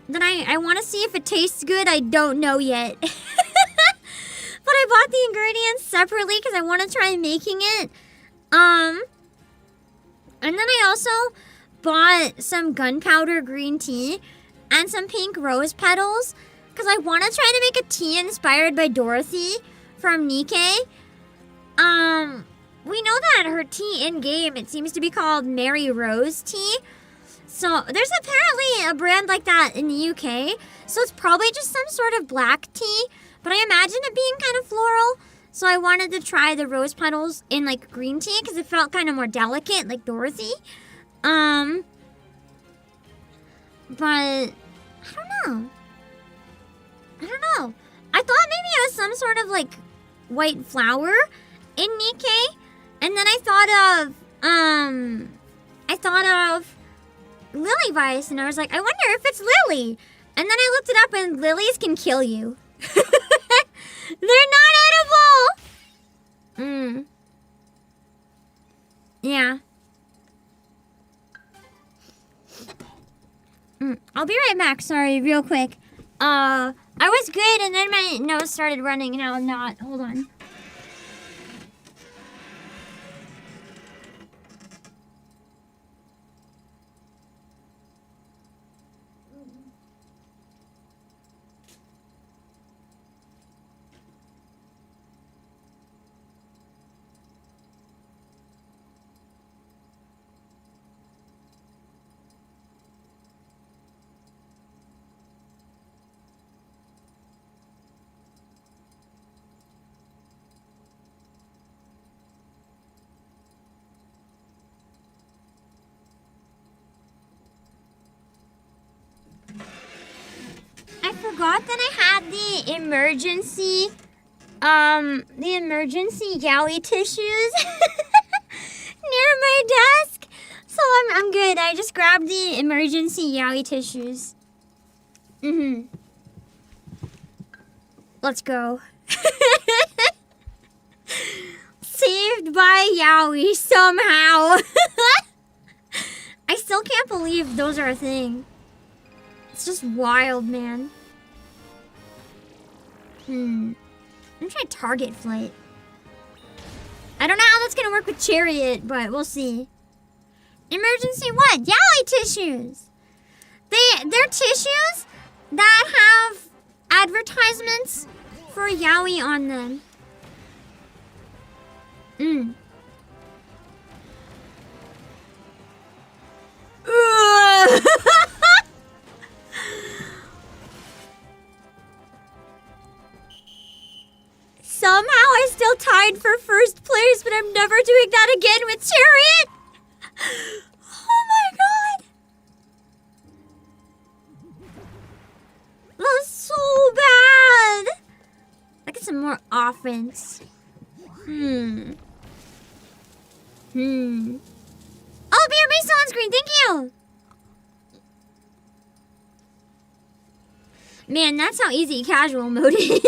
That I want to see if it tastes good. I don't know yet. But I bought the ingredients separately because I want to try making it. And then I also bought some gunpowder green tea and some pink rose petals because I want to try to make a tea inspired by Dorothy from Nikkei. We know that her tea in-game, it seems to be called Mary Rose tea. So there's apparently a brand like that in the UK. So it's probably just some sort of black tea. But I imagine it being kind of floral. So I wanted to try the rose petals in like green tea because it felt kind of more delicate, like Dorothy. But I don't know. I thought maybe it was some sort of like white flower in Nikkei. And then I thought of Lily Vice, and I was like, I wonder if it's Lily. And then I looked it up, and lilies can kill you. They're not edible! Yeah. I'll be right back, sorry, real quick. I was good, and then my nose started running, and now I'm not. Hold on. I forgot that I had the emergency yaoi tissues near my desk. So I'm good. I just grabbed the emergency yaoi tissues. Let's go. Saved by yaoi somehow. I still can't believe those are a thing. It's just wild, man. I'm gonna try target flight. I don't know how that's gonna work with Chariot, but we'll see. Emergency what? Yaoi tissues! They're tissues that have advertisements for yaoi on them. Somehow I still tied for first place, but I'm never doing that again with Chariot. Oh my god! That's so bad! I get some more offense. Oh, BRB still on screen, thank you! Man, that's how easy casual mode is.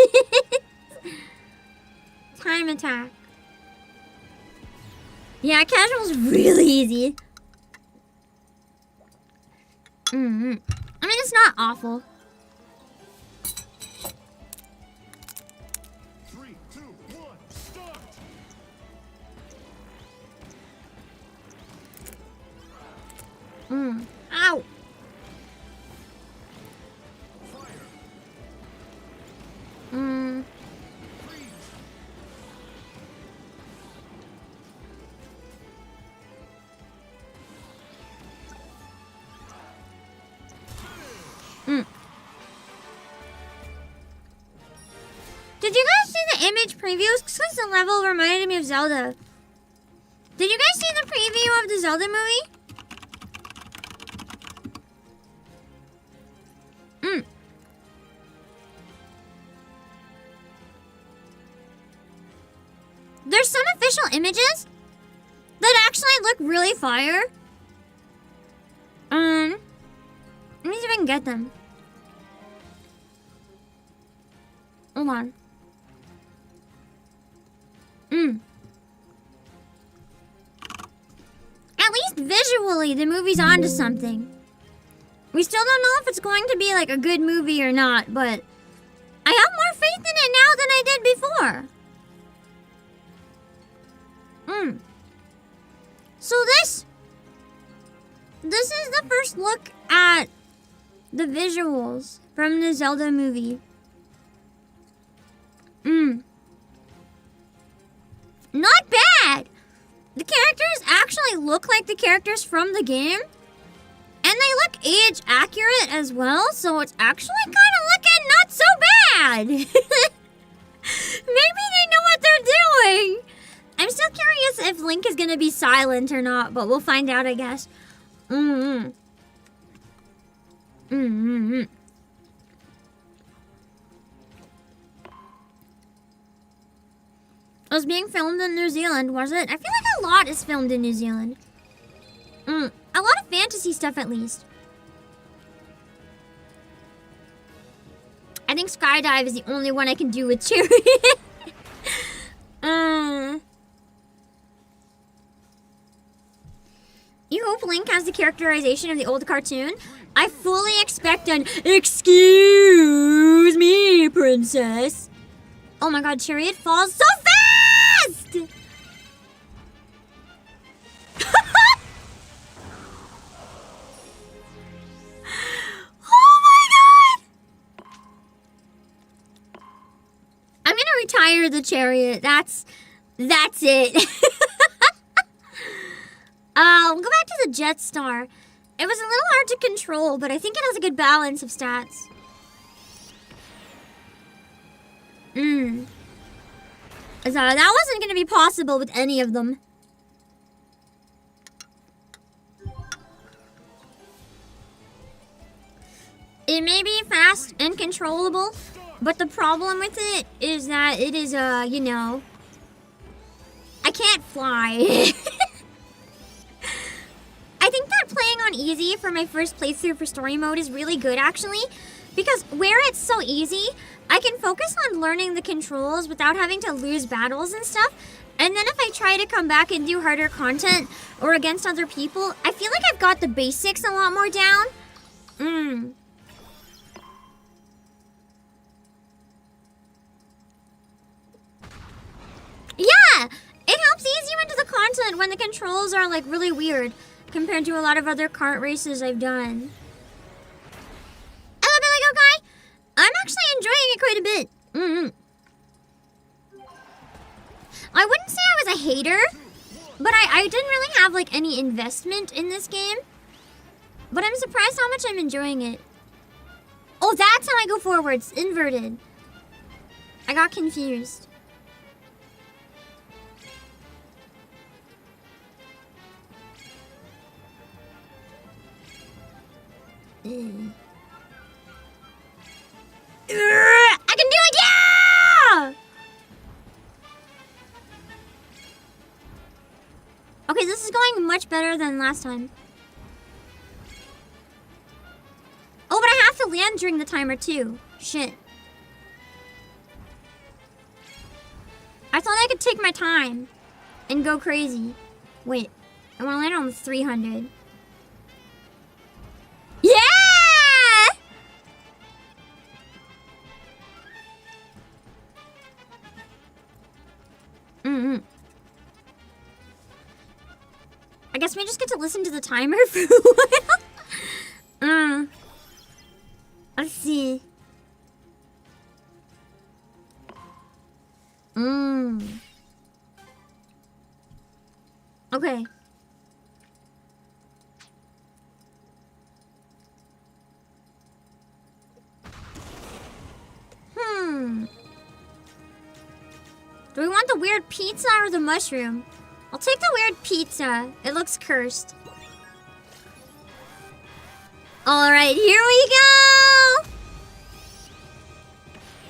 Time attack. Yeah, casual's really easy. I mean, it's not awful. 3, 2, 1, start! Ow. Fire! Mm. Freeze! Did you guys see the image previews? Because the level reminded me of Zelda. Did you guys see the preview of the Zelda movie? There's some official images that actually look really fire. Let me see if I can get them. Hold on. At least visually, the movie's onto something. We still don't know if it's going to be like a good movie or not, but I have more faith in it now than I did before. So this is the first look at the visuals from the Zelda movie. Not bad! The characters actually look like the characters from the game. And they look age accurate as well, so it's actually kind of looking not so bad. Maybe they know what they're doing. I'm still curious if Link is going to be silent or not, but we'll find out, I guess. It was being filmed in New Zealand, was it? I feel like a lot is filmed in New Zealand. A lot of fantasy stuff, at least. I think skydive is the only one I can do with Chariot. You hope Link has the characterization of the old cartoon? I fully expect an "Excuse me, princess." Oh my god, Chariot falls so fast! Oh my god! I'm gonna retire the Chariot. That's it. We'll go back to the Jetstar. It was a little hard to control, but I think it has a good balance of stats. So that wasn't going to be possible with any of them. It may be fast and controllable, but the problem with it is that it is, you know, I can't fly. I think that playing on easy for my first playthrough for story mode is really good, actually, because where it's so easy, I can focus on learning the controls without having to lose battles and stuff. And then if I try to come back and do harder content or against other people, I feel like I've got the basics a lot more down. Yeah, it helps ease you into the content when the controls are like really weird compared to a lot of other kart races I've done. Hello, Billy Go Guy. I'm actually enjoying it quite a bit. I wouldn't say I was a hater, but I didn't really have like any investment in this game. But I'm surprised how much I'm enjoying it. Oh, that's how I go forwards. Inverted. I got confused. I can do it, yeah! Okay, this is going much better than last time. Oh, but I have to land during the timer too. Shit. I thought I could take my time and go crazy. Wait, I want to land on 300. Yeah! I guess we just get to listen to the timer for a while. Let's see. Okay. Do we want the weird pizza or the mushroom? I'll take the weird pizza. It looks cursed. Alright, here we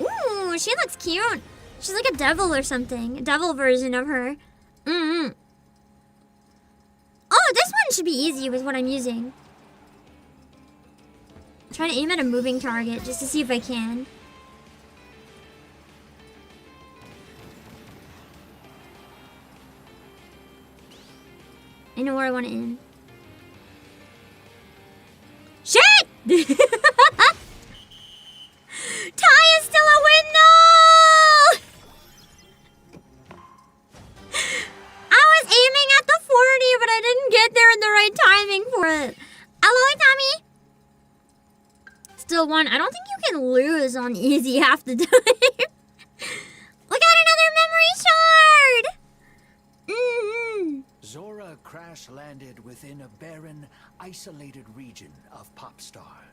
go! Ooh, she looks cute. She's like a devil or something. A devil version of her. Oh, this one should be easy with what I'm using. I'm trying to aim at a moving target just to see if I can. I know where I want to aim. Shit! Ty is still a win, no! I was aiming at the 40, but I didn't get there in the right timing for it. Hello, Tommy. Still one. I don't think you can lose on easy half the time. Look at another memory shard! Zora crash-landed within a barren, isolated region of Popstar.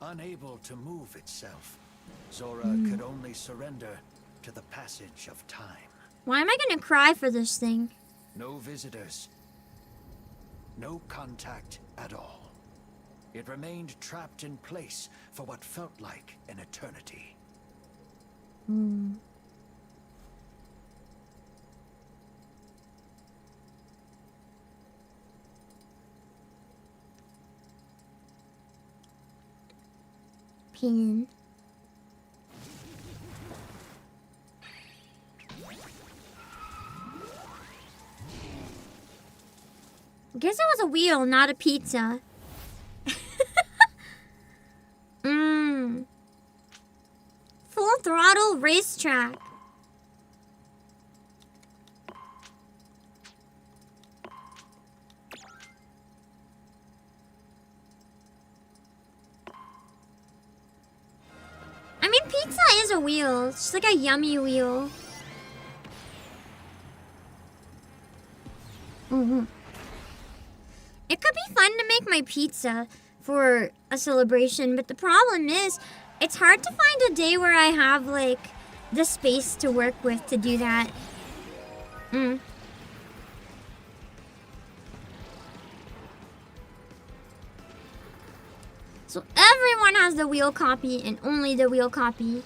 Unable to move itself, Zora could only surrender to the passage of time. Why am I gonna cry for this thing? No visitors. No contact at all. It remained trapped in place for what felt like an eternity. Pain. I guess it was a wheel, not a pizza. Full throttle racetrack. I mean, pizza is a wheel. It's just like a yummy wheel. It could be fun to make my pizza for a celebration, but the problem is, it's hard to find a day where I have, like, the space to work with to do that. So everyone has the wheel copy and only the wheel copy.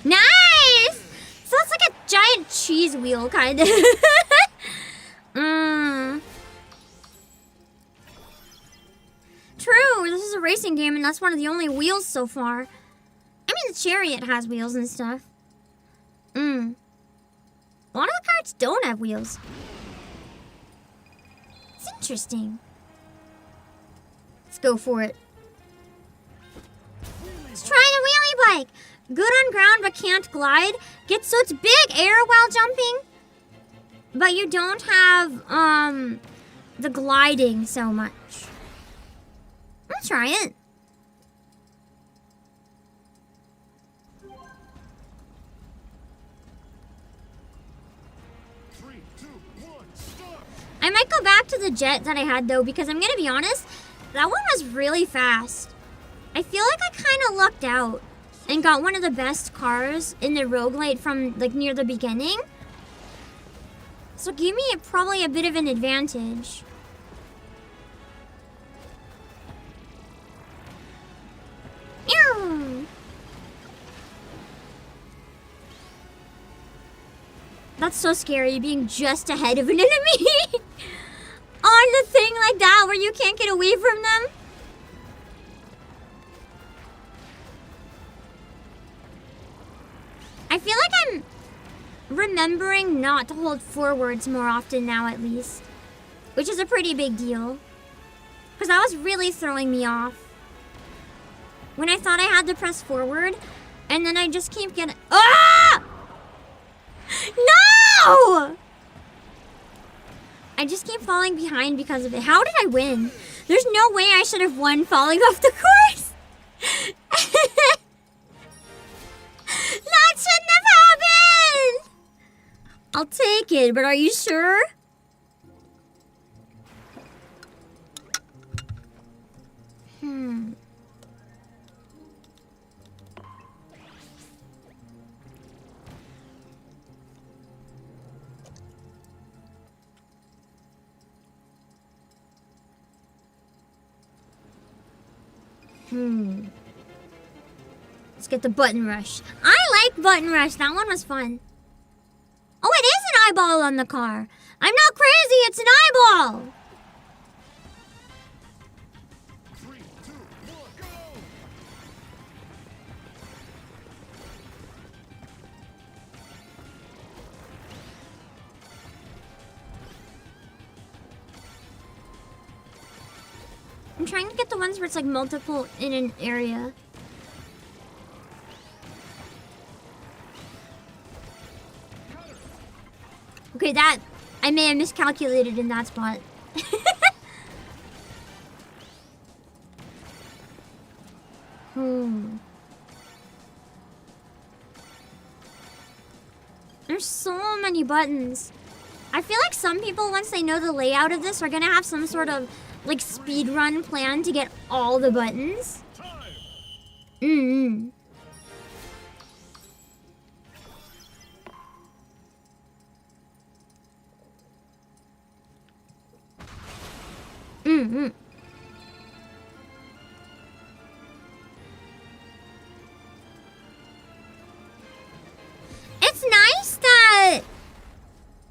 Nice! So it's like a giant cheese wheel, kind of. True, this is a racing game and that's one of the only wheels so far. I mean, the Chariot has wheels and stuff. A lot of the carts don't have wheels. It's interesting. Let's go for it. Let's try the wheelie bike. Good on ground but can't glide. Gets so it's big air while jumping. But you don't have the gliding so much. Let's try it. I might go back to the jet that I had though, because I'm gonna be honest, that one was really fast. I feel like I kind of lucked out. and got one of the best cars in the roguelite from like near the beginning. So give me probably a bit of an advantage. Ew. That's so scary, being just ahead of an enemy. On the thing like that where you can't get away from them. I feel like I'm remembering not to hold forwards more often now, at least. Which is a pretty big deal. Because that was really throwing me off. When I thought I had to press forward, and then I just keep getting... Ah! No! I just keep falling behind because of it. How did I win? There's no way I should have won falling off the course. That shouldn't have happened! I'll take it, but are you sure? Let's get the button rush. I like button rush. That one was fun. Oh, it is an eyeball on the car. I'm not crazy. It's an eyeball. 3, 2, 1, go! I'm trying to get the ones where it's like multiple in an area. Okay, that... I may have miscalculated in that spot. There's so many buttons. I feel like some people, once they know the layout of this, are gonna have some sort of, like, speed run plan to get all the buttons. Time! It's nice that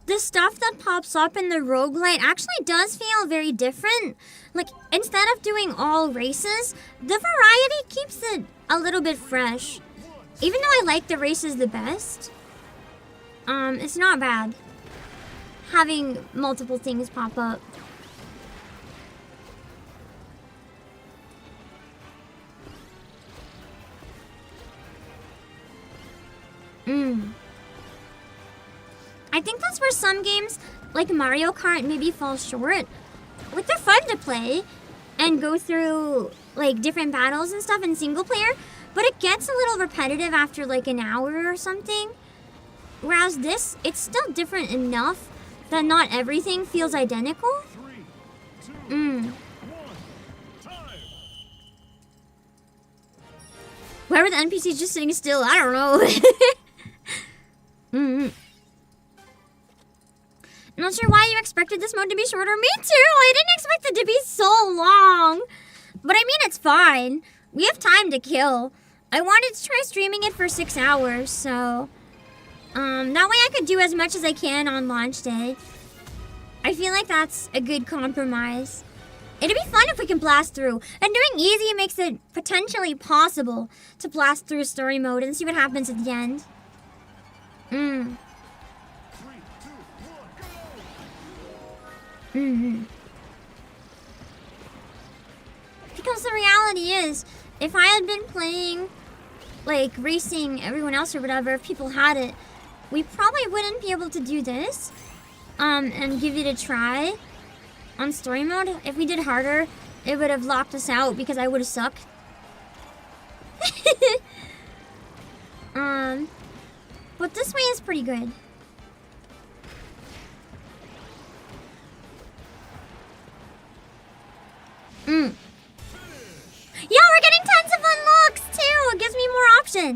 the stuff that pops up in the roguelite actually does feel very different. Like, instead of doing all races, the variety keeps it a little bit fresh. Even though I like the races the best, it's not bad having multiple things pop up. I think that's where some games, like Mario Kart, maybe fall short. Like, they're fun to play and go through, like, different battles and stuff in single player, but it gets a little repetitive after, like, an hour or something. Whereas this, it's still different enough that not everything feels identical. 3, 2, 1, time! Why were the NPCs just sitting still? I don't know. Not sure why you expected this mode to be shorter. Me too! I didn't expect it to be so long. But I mean, it's fine. We have time to kill. I wanted to try streaming it for 6 hours, so... that way I could do as much as I can on launch day. I feel like that's a good compromise. It'd be fun if we can blast through. And doing easy makes it potentially possible to blast through story mode and see what happens at the end. 3, 2, 1, go! Because the reality is, if I had been playing, like, racing everyone else or whatever, if people had it, we probably wouldn't be able to do this, and give it a try on story mode. If we did harder, it would have locked us out because I would have sucked. But this way is pretty good. Yeah, we're getting tons of unlocks too. It gives me more options.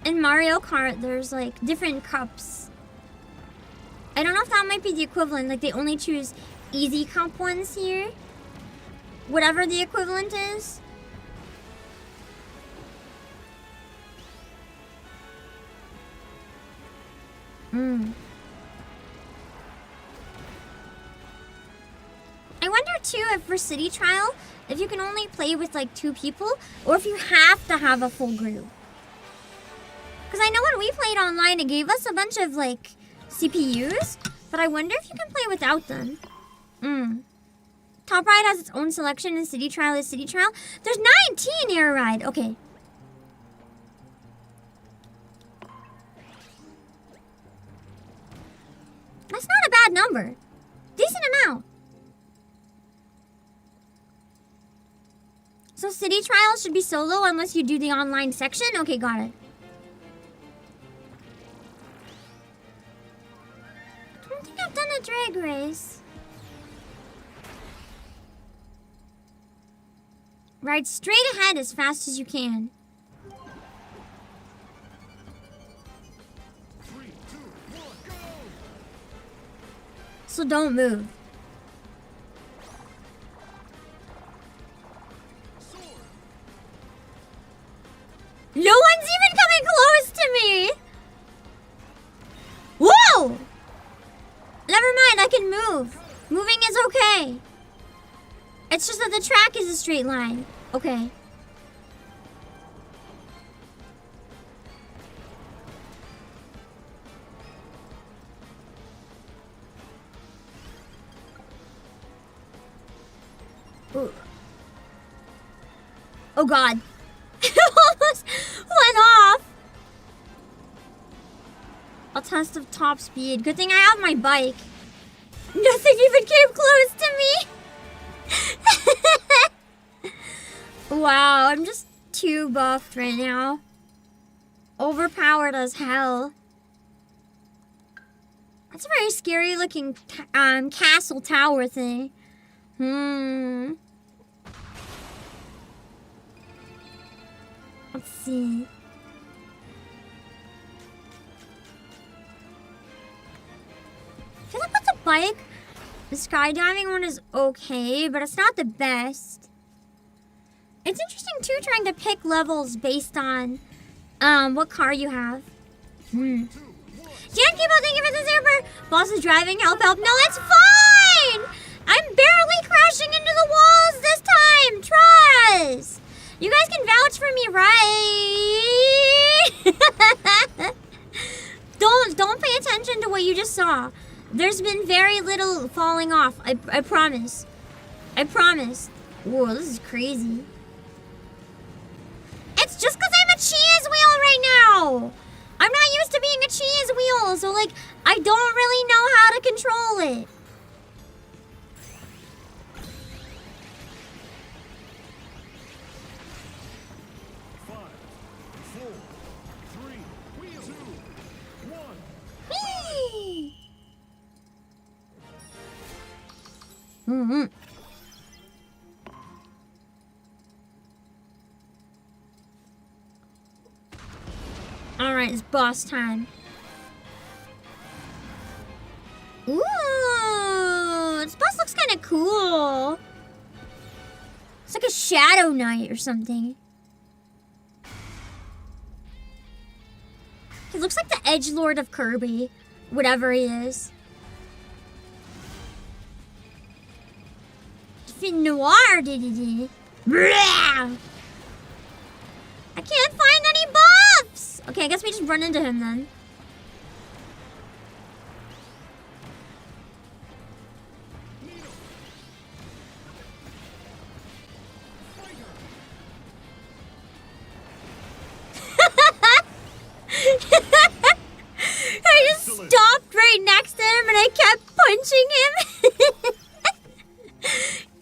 in Mario Kart, there's like different cups. I don't know if that might be the equivalent. Like they only choose easy cup ones here. Whatever the equivalent is. I wonder too if for City Trial, if you can only play with like 2 people, or if you have to have a full group. Because I know when we played online, it gave us a bunch of like CPUs, but I wonder if you can play without them. Top Ride has its own selection, and City Trial is City Trial. There's 19 Air Ride. Okay. That's not a bad number. Decent amount. So City Trial should be solo unless you do the online section? Okay, got it. I don't think I've done a drag race. Ride straight ahead as fast as you can. 3, 2, 1, go! So don't move. Sword! No one's even coming close to me! Whoa! Never mind, I can move. Moving is okay. It's just that the track is a straight line. Okay. Ooh. Oh god. It almost went off. I'll test of top speed. Good thing I have my bike. Nothing even came close to me. Wow, I'm just too buffed right now. Overpowered as hell. That's a very scary looking castle tower thing. Let's see. I feel like with the bike, the skydiving one is okay, but it's not the best. It's interesting too, trying to pick levels based on what car you have. Jan Kibo, thank you for the super. Boss is driving, help, help. No, it's fine! I'm barely crashing into the walls this time! Trust! You guys can vouch for me, right? Don't pay attention to what you just saw. There's been very little falling off. I promise. I promise. Whoa, this is crazy. It's just because I'm a cheese wheel right now. I'm not used to being a cheese wheel, so like, I don't really know how to control it. Five, 4, 3, 2, 1. Whee! Alright, it's boss time. Ooh, this boss looks kind of cool. It's like a Shadow Knight or something. He looks like the edgelord of Kirby, whatever he is. Fin Noir, did he? I can't find any buffs! Okay, I guess we just run into him then. I just stopped right next to him and I kept punching him.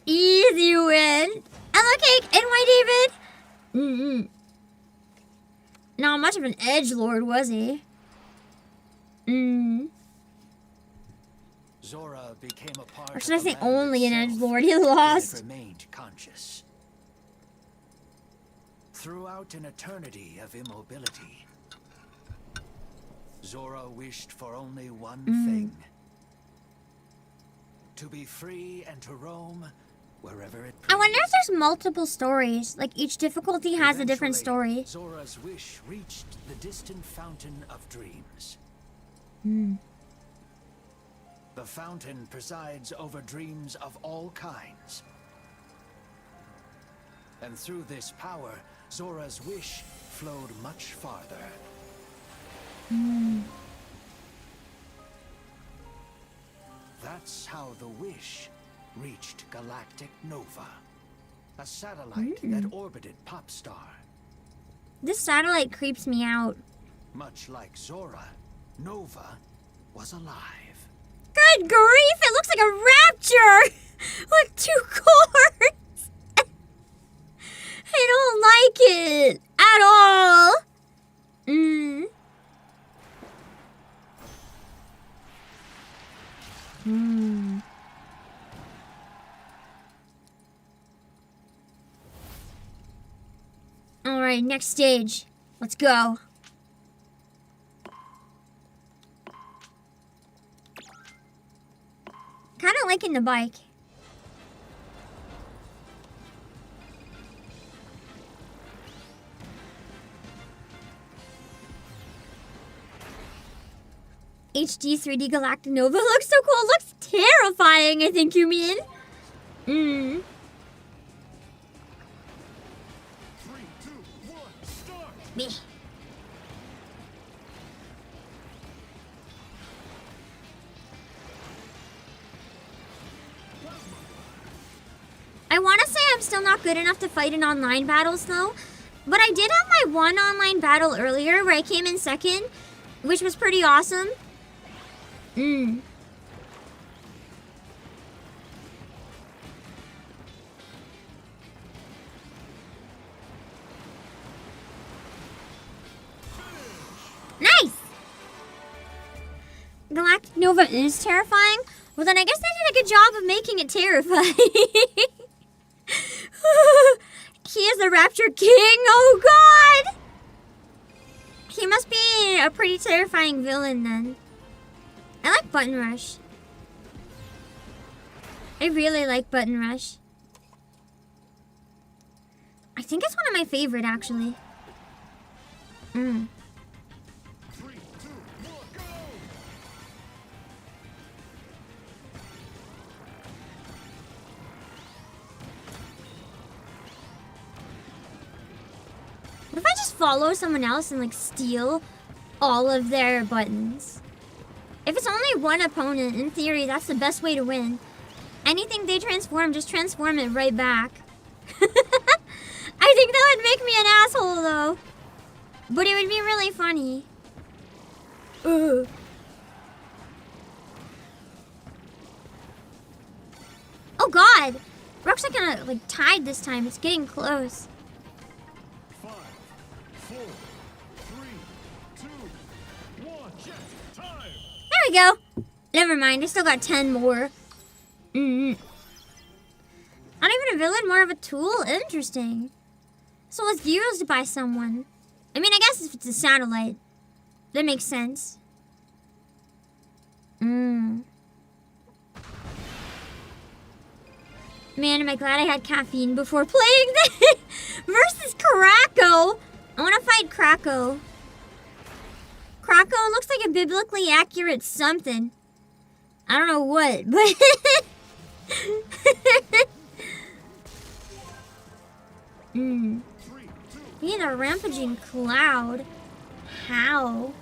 Easy win. Hello, Cake and White David. Not much of an edgelord, was he? Zora became a part Or should I of the say land only an itself, edgelord? He yet lost. remained conscious. Throughout an eternity of immobility, Zora wished for only one thing. To be free and to roam wherever it pleased. I wonder if there's multiple stories. Like each difficulty has a different story. Zora's wish reached the distant fountain of dreams. The fountain presides over dreams of all kinds. And through this power, Zora's wish flowed much farther. That's how the wish reached Galactic Nova, a satellite that orbited Popstar. This satellite creeps me out. Much like Zora, Nova was alive. Good grief! It looks like a rapture with 2 cores. I don't like it at all. All right, next stage. Let's go. Kind of liking the bike. HD 3D Galactic Nova looks so cool. Looks terrifying, I think you mean. 3, 2, 1, start! Me. I want to say I'm still not good enough to fight in online battles though, but I did have my one online battle earlier where I came in second, which was pretty awesome. Nice! Galactic Nova is terrifying. Well, then I guess they did a good job of making it terrifying. He is the Rapture King. Oh, God! He must be a pretty terrifying villain, then. I like Button Rush. I really like Button Rush. I think it's one of my favorite, actually. 3, 2, 1, go! What if I just follow someone else and, like, steal all of their buttons? If it's only one opponent, in theory, that's the best way to win. Anything they transform, just transform it right back. I think that would make me an asshole, though. But it would be really funny. Ugh. Oh, God! Rock's not gonna, like, tied this time. It's getting close. 5, 4, 3, 2, 1, jet time! There we go. Never mind, I still got 10 more. Not even a villain, more of a tool? Interesting. So it's used by someone. I mean, I guess if it's a satellite, that makes sense. Man, am I glad I had caffeine before playing this. Versus Krako. I want to fight Krako. Krako looks like a biblically accurate something. I don't know what, but... Being a rampaging cloud. How?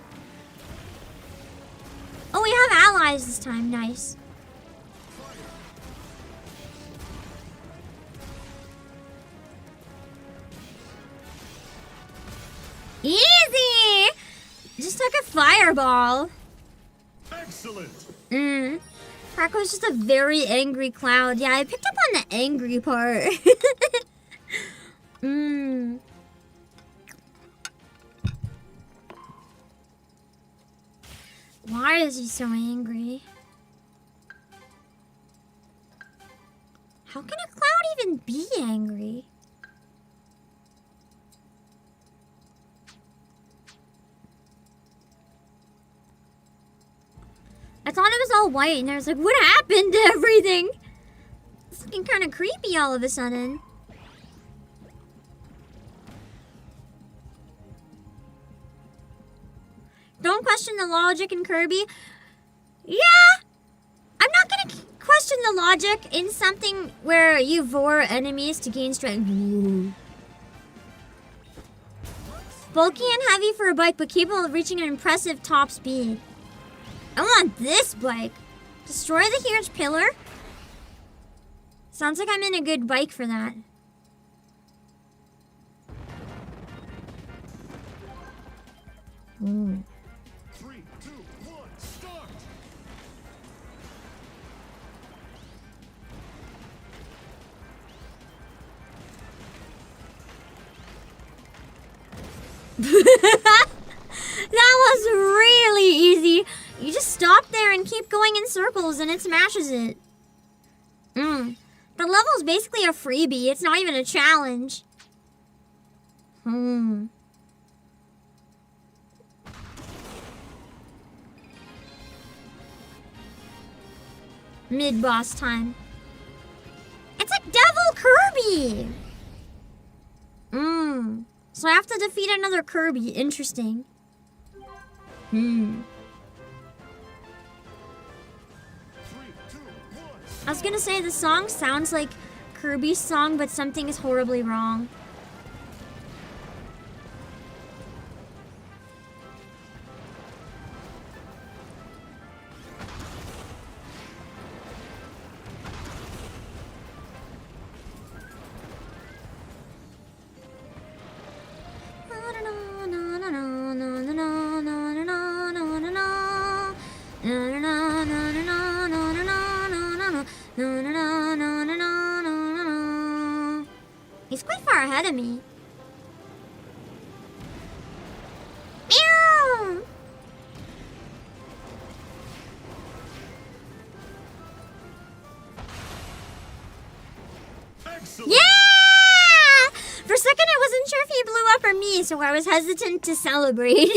Oh, we have allies this time. Nice. Easy! Just took a fireball. Excellent! Krako's just a very angry cloud. Yeah, I picked up on the angry part. Why is he so angry? How can a cloud even be angry? thought it was all white, and I was like, what happened to everything? It's looking kind of creepy all of a sudden. Don't question the logic in Kirby. Yeah! I'm not gonna question the logic in something where you vor enemies to gain strength. Ooh. Bulky and heavy for a bike, but capable of reaching an impressive top speed. I want this bike. Destroy the huge pillar? Sounds like I'm in a good bike for that. Ooh. 3, 2, 1, start! That was really easy. You just stop there and keep going in circles and it smashes it. The level's basically a freebie. It's not even a challenge. Mid-boss time. It's like Devil Kirby! So I have to defeat another Kirby. Interesting. 3, 2, 1, I was gonna say the song sounds like Kirby's song, but something is horribly wrong. He's quite far ahead of me. Meow! excellent! Yeah! For a second, I wasn't sure if he blew up or me, so I was hesitant to celebrate.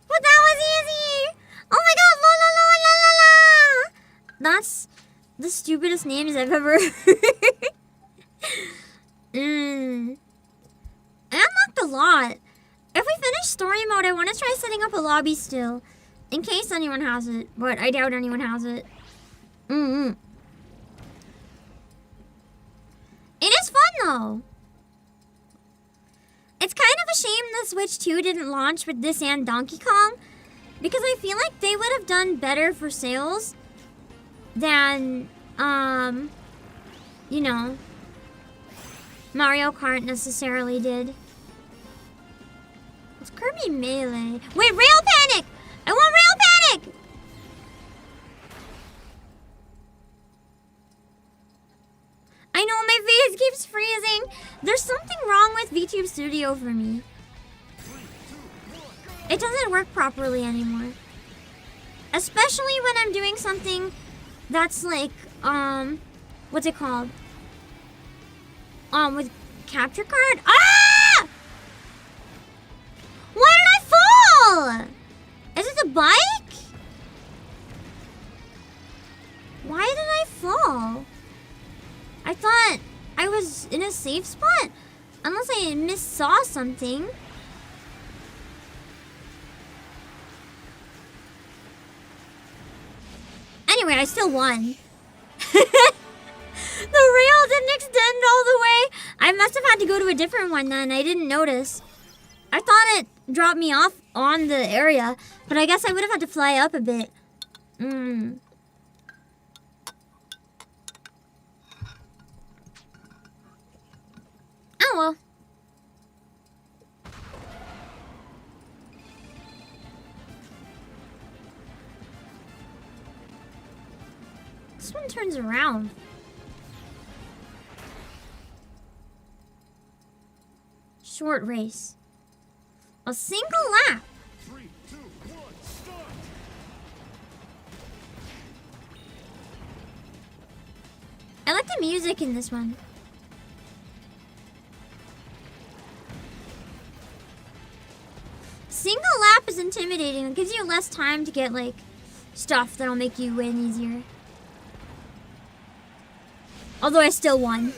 But that was easy! Oh my god, la la la la la la! That's the stupidest names I've ever heard. I unlocked a lot. If we finish story mode, I want to try setting up a lobby still. In case anyone has it, but I doubt anyone has it. It is fun though. It's kind of a shame the Switch 2 didn't launch with this and Donkey Kong, because I feel like they would have done better for sales than, you know, Mario Kart necessarily did. It's Kirby Melee. Wait, Rail Panic! I want Rail Panic! I know my face keeps freezing. There's something wrong with VTube Studio for me. It doesn't work properly anymore. Especially when I'm doing something that's like, what's it called? With capture card? Ah! Why did I fall? Is it the bike? Why did I fall? I thought I was in a safe spot. Unless I missaw something. Anyway, I still won. The rail didn't extend all the way. I must have had to go to a different one then. I didn't notice. I thought it dropped me off on the area, but I guess I would have had to fly up a bit. Oh well. This one turns around. Short race. A single lap. 3, 2, 1, start! I like the music in this one. Single lap is intimidating. It gives you less time to get like stuff that'll make you win easier. Although I still won.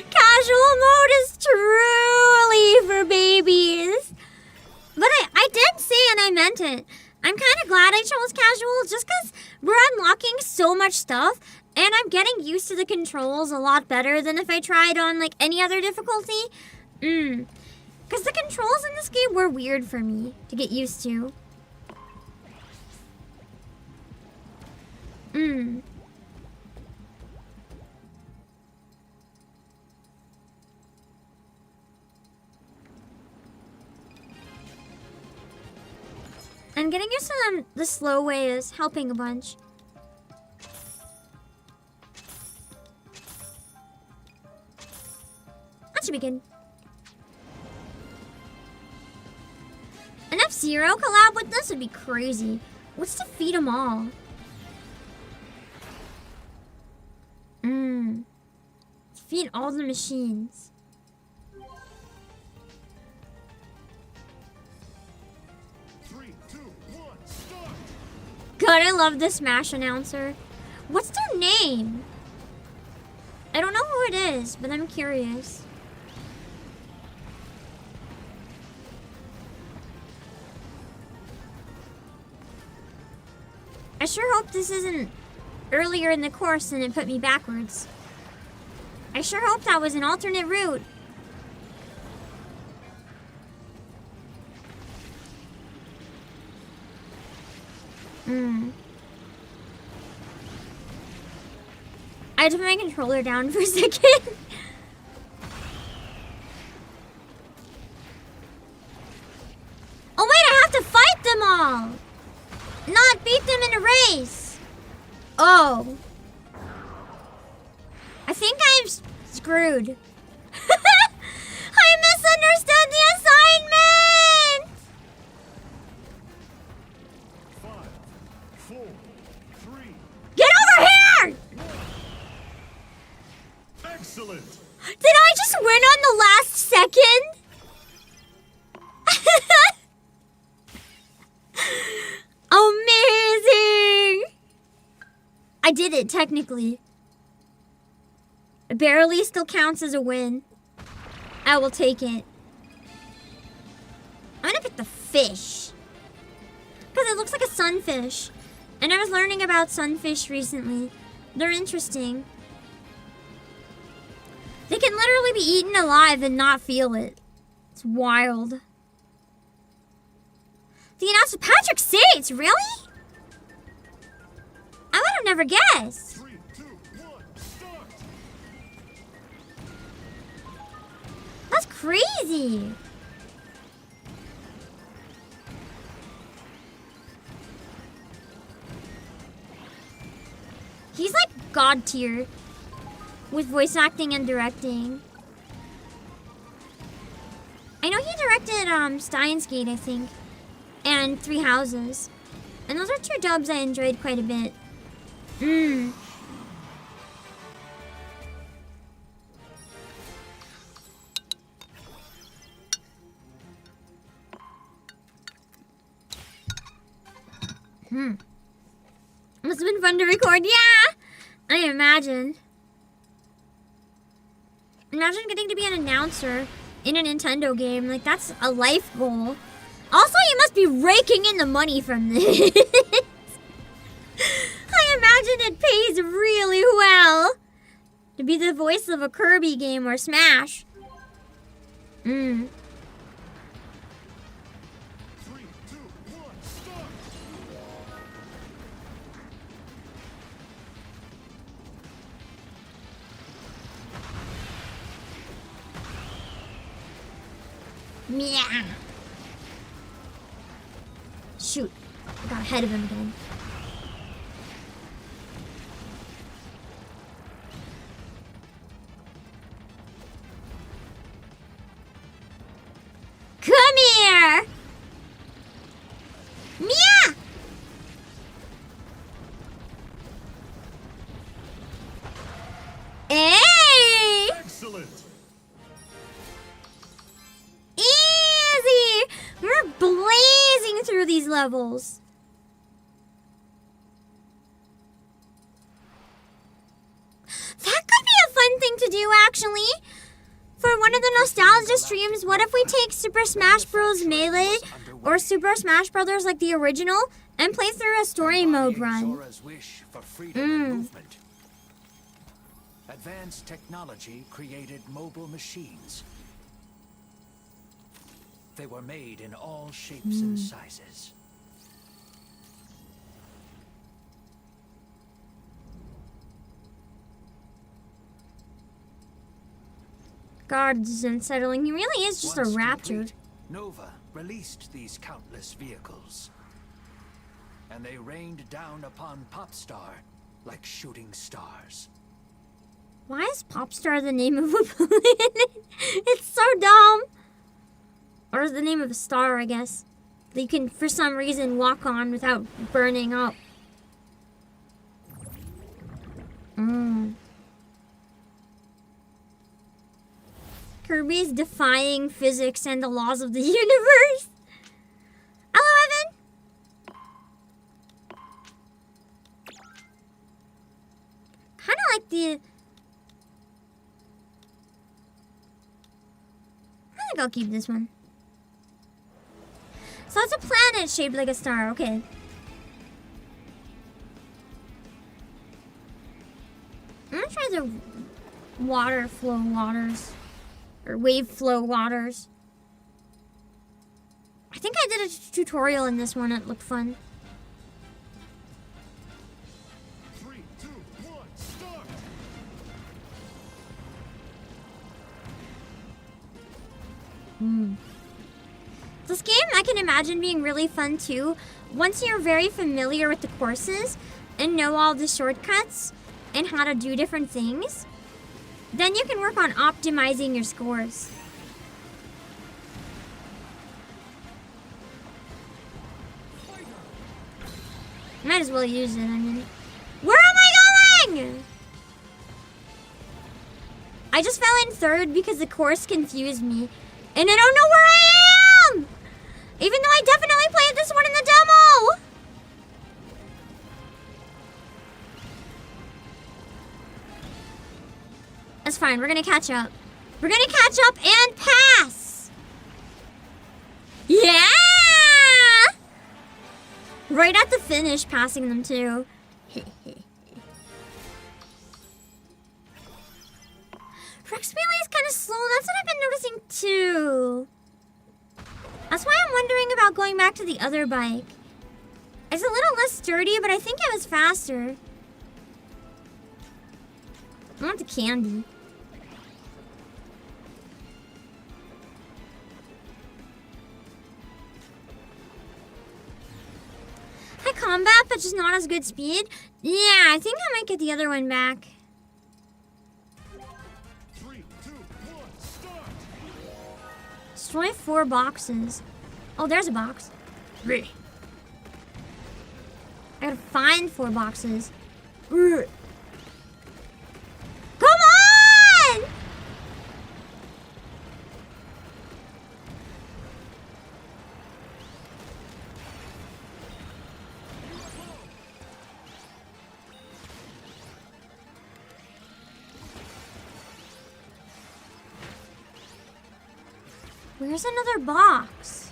Casual mode is truly for babies. But I did say and I meant it. I'm kind of glad I chose casual just because we're unlocking so much stuff and I'm getting used to the controls a lot better than if I tried on like any other difficulty. Because the controls in this game were weird for me to get used to. And getting used to them the slow way is helping a bunch. That should be good. An F-Zero collab with this would be crazy. Let's defeat them all. Defeat all the machines. God, I love the Smash announcer. What's their name? I don't know who it is, but I'm curious. I sure hope this isn't earlier in the course and it put me backwards. I sure hope that was an alternate route. I had to put my controller down for a second. Oh wait, I have to fight them all! Not beat them in a race! Oh. I think I'm screwed. I misunderstood the assignment! 5, 4, 3. Get over here! Excellent. Did I just win on the last second? Amazing! I did it, technically. It barely still counts as a win. I will take it. I'm gonna pick the fish. Because it looks like a sunfish. And I was learning about sunfish recently. They're interesting. They can literally be eaten alive and not feel it. It's wild. The announcer Patrick Sates, really? I would have never guessed. 3, 2, 1, start. That's crazy. He's like God tier with voice acting and directing. I know he directed Steins Gate, I think, and Three Houses. And those are two dubs I enjoyed quite a bit. Must have been fun to record. Yeah, I imagine. Imagine getting to be an announcer in a Nintendo game. Like, that's a life goal. Also, you must be raking in the money from this. I imagine it pays really well to be the voice of a Kirby game or Smash. 3, 2, 1, start. Yeah. Shoot. I got ahead of him again. Come here! Mia! Hey! Excellent. Easy! We're blazing through these levels. fun thing to do, actually. For one of the nostalgia streams, what if we take Super Smash Bros. Melee or Super Smash Brothers like the original and play through a story mode run? Zora's wish for freedom and movement. Advanced technology created mobile machines. They were made in all shapes and sizes. God, this is unsettling. He really is just Once a raptor. complete, Nova released these countless vehicles. And they rained down upon Popstar like shooting stars. Why is Popstar the name of a planet? It's so dumb. Or the name of a star, I guess. That you can, for some reason, walk on without burning up. Kirby's defying physics and the laws of the universe. Hello, Evan. Kind of like the... I think I'll keep this one. So it's a planet shaped like a star, okay. I'm gonna try the water flow waters. Or wave flow waters. I think I did a tutorial in this one, it looked fun. 3, 2, 1, start! This game I can imagine being really fun too. Once you're very familiar with the courses and know all the shortcuts and how to do different things, then you can work on optimizing your scores. Might as well use it, I mean. Where am I going? I just fell in third because the course confused me. And I don't know where I am! Even though I definitely played this one in the demo! That's fine, we're gonna catch up. We're gonna catch up and pass! Yeah! Right at the finish, passing them too. Rex Melee is kind of slow, that's what I've been noticing too. That's why I'm wondering about going back to the other bike. It's a little less sturdy, but I think it was faster. I want the candy. High combat, but just not as good speed. Yeah, I think I might get the other one back. 3, 2, 1, start! Destroy 4 boxes. Oh, there's a box. I gotta find 4 boxes. Come on! Where's another box?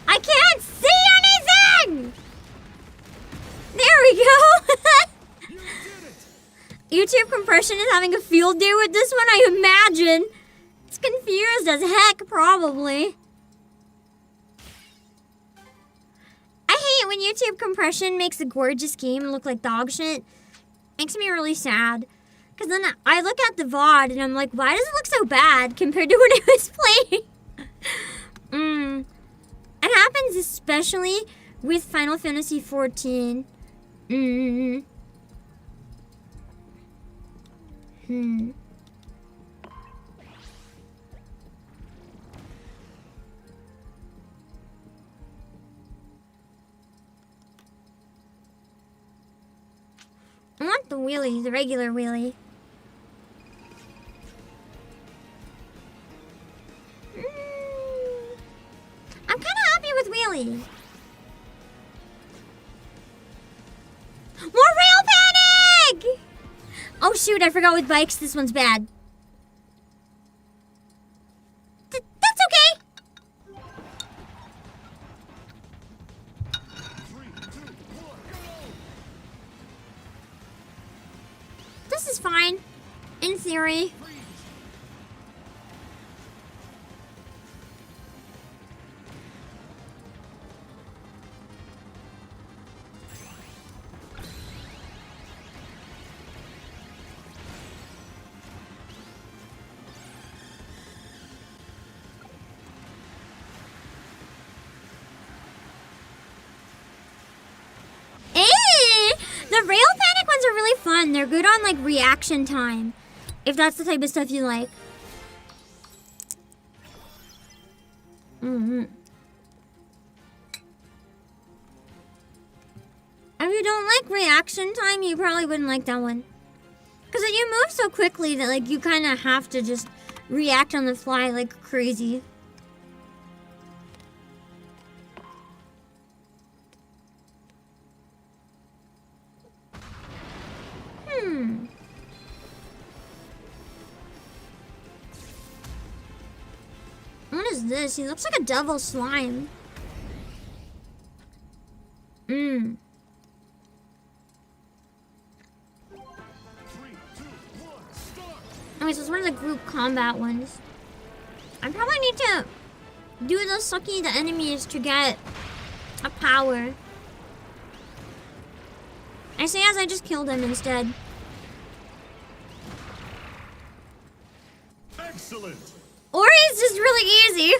I can't see anything! There we go! You did it! YouTube compression is having a field day with this one, I imagine. It's confused as heck, probably. I hate when YouTube compression makes a gorgeous game look like dog shit. Makes me really sad. Because then I look at the VOD and I'm like, why does it look so bad compared to when I was playing? It happens especially with Final Fantasy XIV. I want the wheelie, the regular wheelie. I'm kind of happy with wheelie. shoot, I forgot with bikes, this one's bad. That's okay. 3, 2, 1, go! This is fine. In theory. Freeze! The rail panic ones are really fun. They're good on like reaction time, if that's the type of stuff you like. If you don't like reaction time, you probably wouldn't like that one. Because you move so quickly that like you kind of have to just react on the fly like crazy. What is this? He looks like a devil slime. 3, 2, 1, start! Okay, so it's one of the group combat ones. I probably need to do the sucky the enemies to get a power. I say as I just killed him instead. Excellent! Or he's just really easy.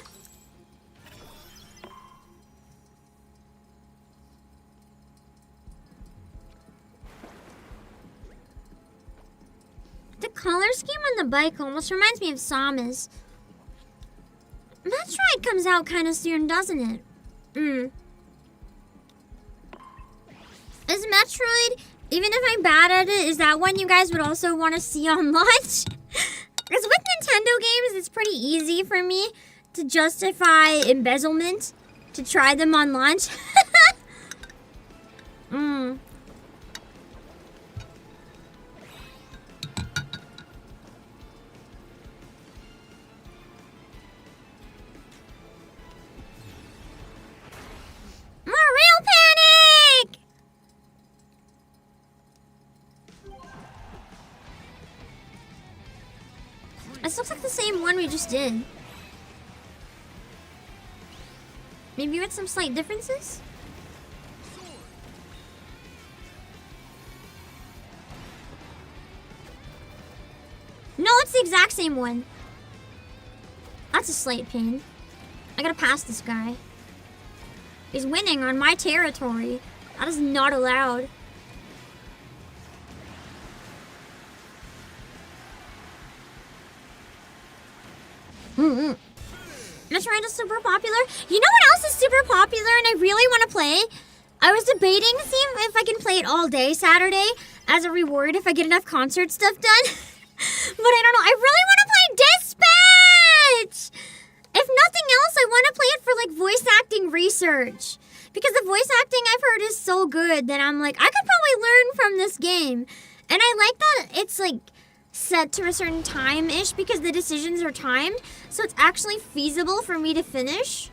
The color scheme on the bike almost reminds me of Samus. Metroid comes out kind of soon, doesn't it? Is Metroid, even if I'm bad at it, is that one you guys would also want to see on launch? Because with Nintendo games, it's pretty easy for me to justify embezzlement to try them on launch. More real panic! This looks like the same one we just did. Maybe with some slight differences? No, it's the exact same one. That's a slight pain. I gotta pass this guy. He's winning on my territory. That is not allowed. Metroid is super popular. You know what else is super popular and I really want to play? I was debating to see if I can play it all day Saturday as a reward if I get enough concert stuff done. But I don't know. I really want to play Dispatch! If nothing else, I want to play it for like voice acting research. Because the voice acting I've heard is so good that I'm like, I could probably learn from this game. And I like that it's like set to a certain time-ish because the decisions are timed. So it's actually feasible for me to finish.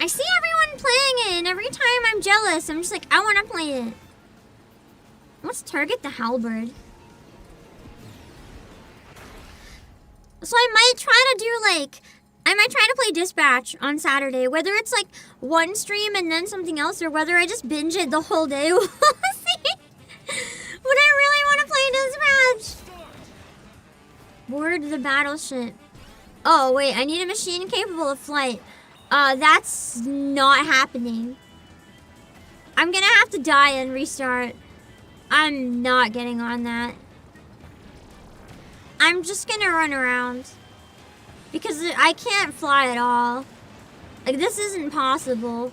I see everyone playing it and every time I'm jealous. I'm just like, I want to play it. Let's target the halberd. So I might try to do like, I might try to play Dispatch on Saturday. Whether it's like one stream and then something else or whether I just binge it the whole day. We'll see. But I really want to play Dispatch. Board the battleship. Oh wait, I need a machine capable of flight. That's not happening. I'm gonna have to die and restart. I'm not getting on that. I'm just gonna run around. Because I can't fly at all. Like, this isn't possible.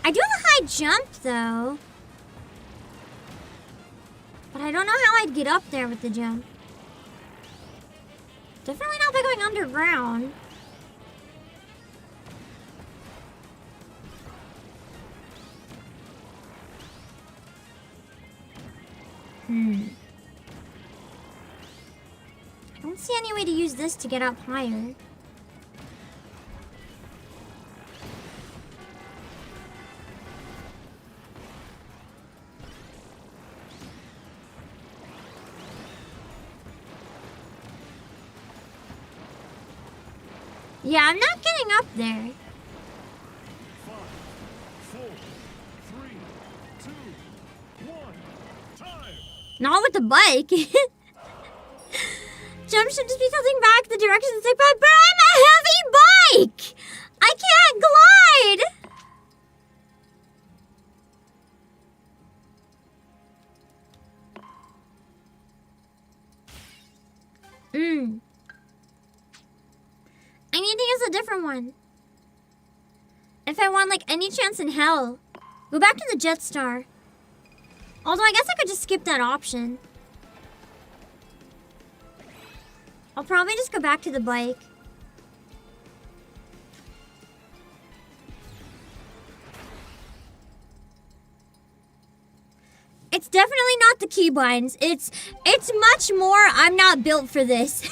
I do have a high jump, though. But I don't know how I'd get up there with the jump. Definitely not by going underground. I don't see any way to use this to get up higher. Yeah, I'm not getting up there. 5, 4, 3, 2, 1. Time. Not with the bike. Jump should just be tilting back the direction it's like, but I'm a heavy bike! I can't glide! I need to use a different one. If I want, like, any chance in hell. Go back to the Jetstar. Although, I guess I could just skip that option. I'll probably just go back to the bike. It's definitely not the keybinds. It's much more, I'm not built for this.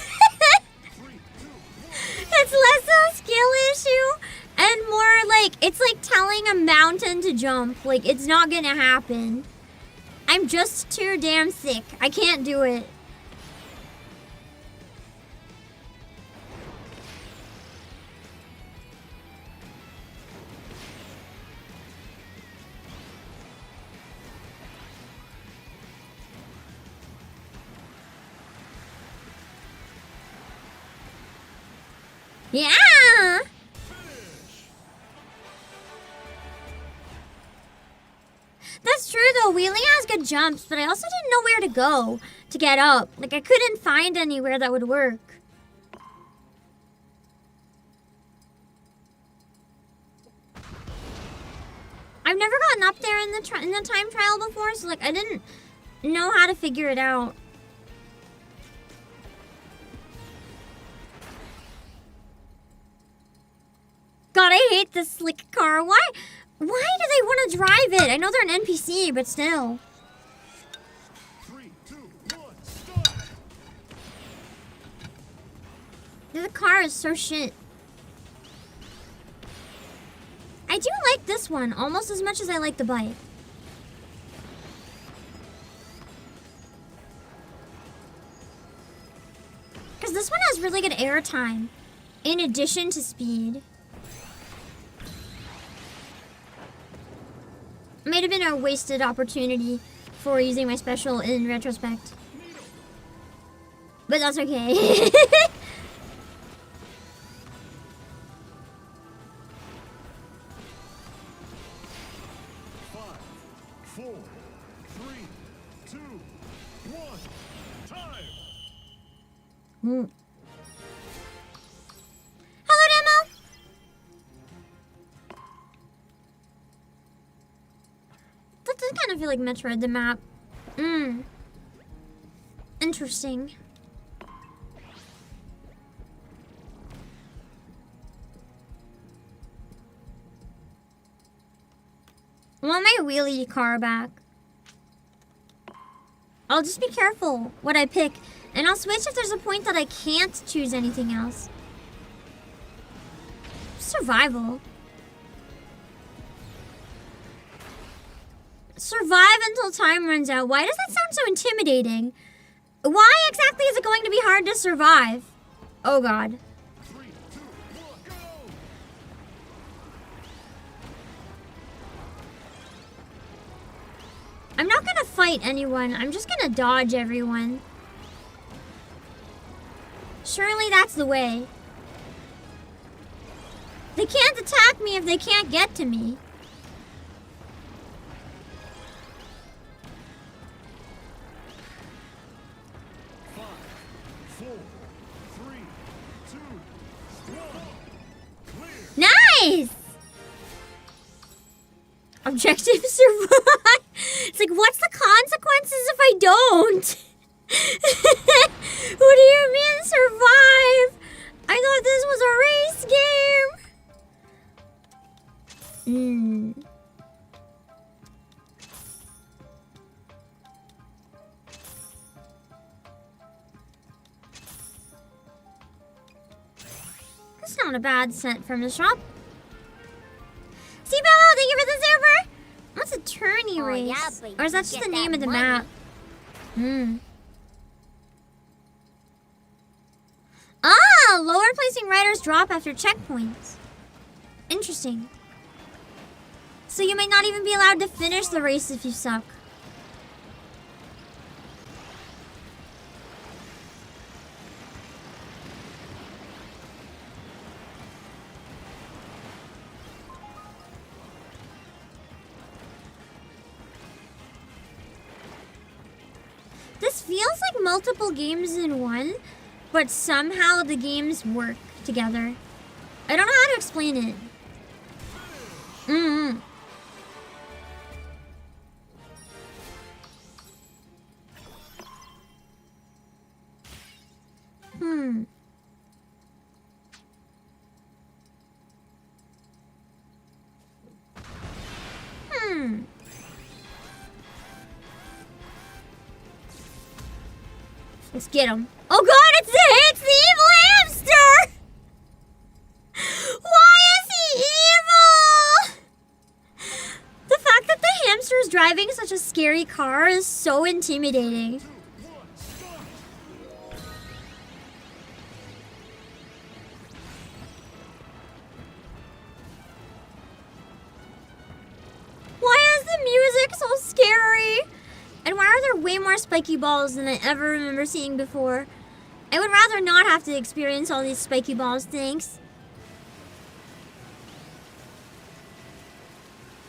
It's less a skill issue and more like, it's like telling a mountain to jump. Like, it's not gonna happen. I'm just too damn sick. I can't do it. Yeah! That's true though, Wheelie has good jumps, but I also didn't know where to go to get up. Like, I couldn't find anywhere that would work. I've never gotten up there in the time trial before, so like I didn't know how to figure it out. God, I hate this slick car. Why do they want to drive it? I know they're an NPC, but still. 3, 2, 1. Start. The car is so shit. I do like this one almost as much as I like the bike. Because this one has really good air time in addition to speed. Might have been a wasted opportunity for using my special in retrospect. But that's okay. 5, 4, 3, 2, 1. Time. Hello, Demo. That does kind of feel like Metroid, the map. Interesting. I want my wheelie car back. I'll just be careful what I pick, and I'll switch if there's a point that I can't choose anything else. Survival. Survive until time runs out. Why does that sound so intimidating? Why exactly is it going to be hard to survive? Oh God. 3, 2, 1. Go. I'm not gonna fight anyone. I'm just gonna dodge everyone. Surely that's the way. They can't attack me if they can't get to me. Nice! Objective survive. It's like, what's the consequences if I don't? What do you mean survive? I thought this was a race game. not a bad set from the shop. See, Bello, thank you for the super. What's a tourney Oh, race? yeah, but Or is that you just get the name that of the money. map? Hmm. Ah, lower placing riders drop after checkpoints. Interesting. So you may not even be allowed to finish the race if you suck. This feels like multiple games in one, but somehow the games work together. I don't know how to explain it. Mm-hmm. Hmm. Hmm. Let's get him. Oh god, it's the evil hamster! Why is he evil? The fact that the hamster is driving such a scary car is so intimidating. Why is the music so scary? And why are there way more spiky balls than I ever remember seeing before? I would rather not have to experience all these spiky balls, thanks.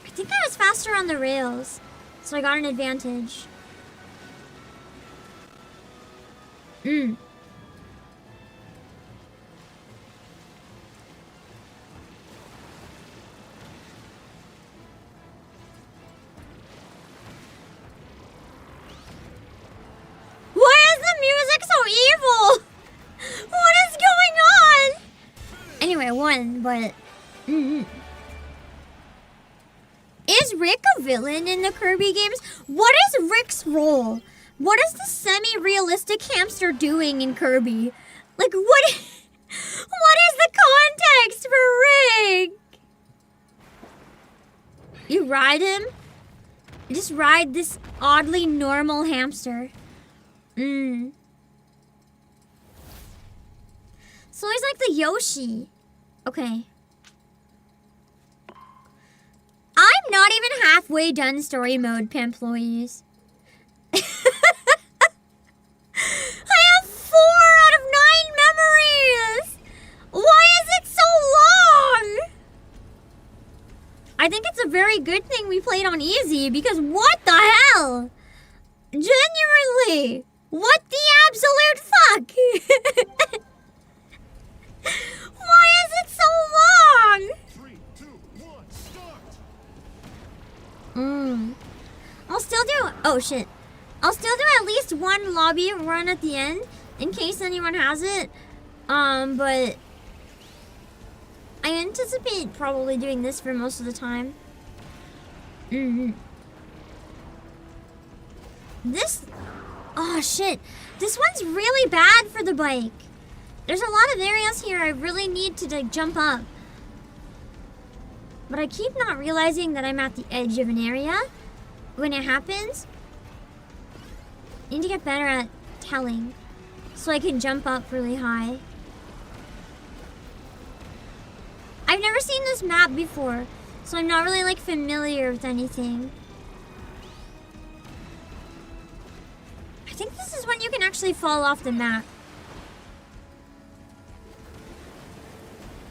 I think I was faster on the rails, so I got an advantage. Hmm. Why is the music so evil? What is going on? Anyway, I won, but... Is Rick a villain in the Kirby games? What is Rick's role? What is the semi-realistic hamster doing in Kirby? Like, what is the context for Rick? You ride him? You just ride this oddly normal hamster. So he's like the Yoshi. Okay. I'm not even halfway done story mode, Pimployees. I have 4 out of 9 memories! Why is it so long? I think it's a very good thing we played on easy, because what the hell? Genuinely! What the absolute fuck? Why is it so long? 3, 2, 1, start! I'll still do... Oh, shit. I'll still do at least one lobby run at the end, in case anyone has it. But... I anticipate probably doing this for most of the time. This... Oh, shit. This one's really bad for the bike. There's a lot of areas here I really need to, like, jump up. But I keep not realizing that I'm at the edge of an area when it happens. I need to get better at telling so I can jump up really high. I've never seen this map before, so I'm not really, like, familiar with anything. I think this is when you can actually fall off the map.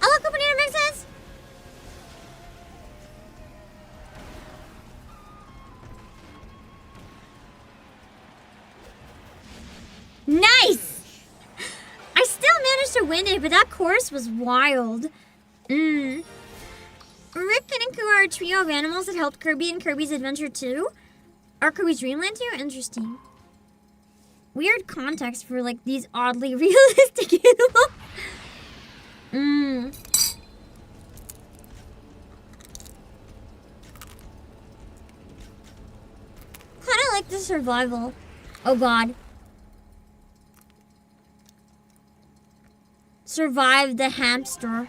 Oh, look, open air mixes! Nice! I still managed to win it, but that course was wild. Rick and Aku are a trio of animals that helped Kirby in Kirby's Adventure 2? Or Kirby's Dreamland 2? Interesting. Weird context for, like, these oddly realistic animals. Kinda like the survival. Oh god. Survive the hamster.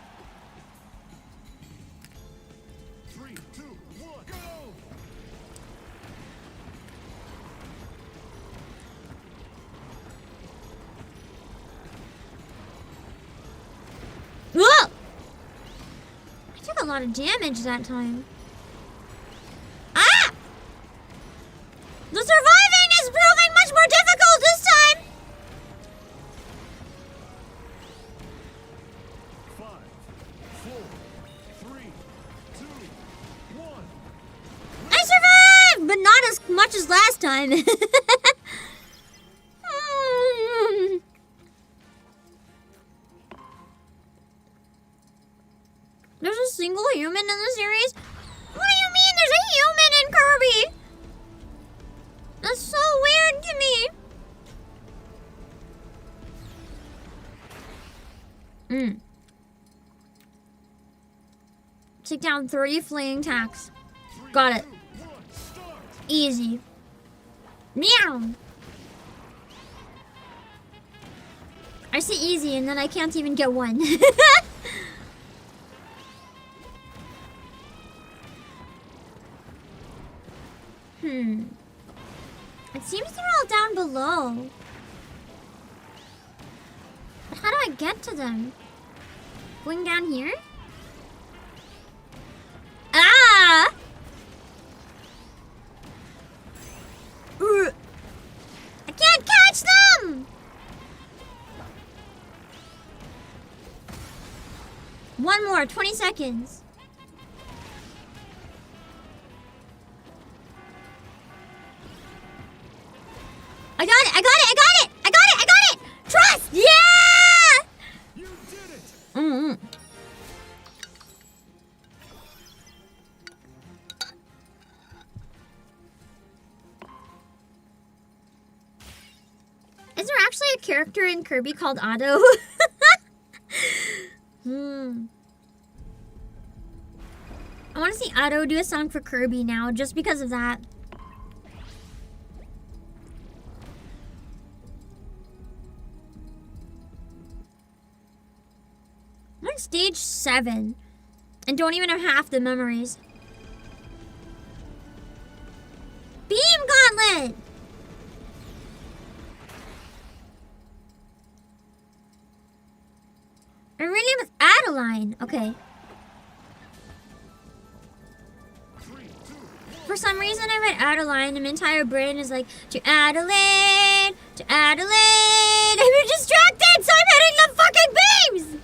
a lot of damage that time. Ah! The surviving is proving much more difficult this time! 5, 4, 3, 2, 1. I survived! But not as much as last time. There's a single human in the series? What do you mean there's a human in Kirby? That's so weird to me. Take down 30 fleeing attacks. Got it. Easy. Meow. I say easy and then I can't even get one. It seems they're all down below. But how do I get to them? Going down here? Ah! I can't catch them! One more, 20 seconds. I got it, I got it, I got it! I got it, I got it! Trust! Yeah! You did it! Is there actually a character in Kirby called Otto? I want to see Otto do a song for Kirby now, just because of that. I'm on stage 7 and don't even have half the memories. Beam Gauntlet! I really with Adeline. Okay. For some reason I read Adeline and my entire brain is like, to Adelaide, to Adelaide. I'm distracted, so I'm hitting the fucking beams!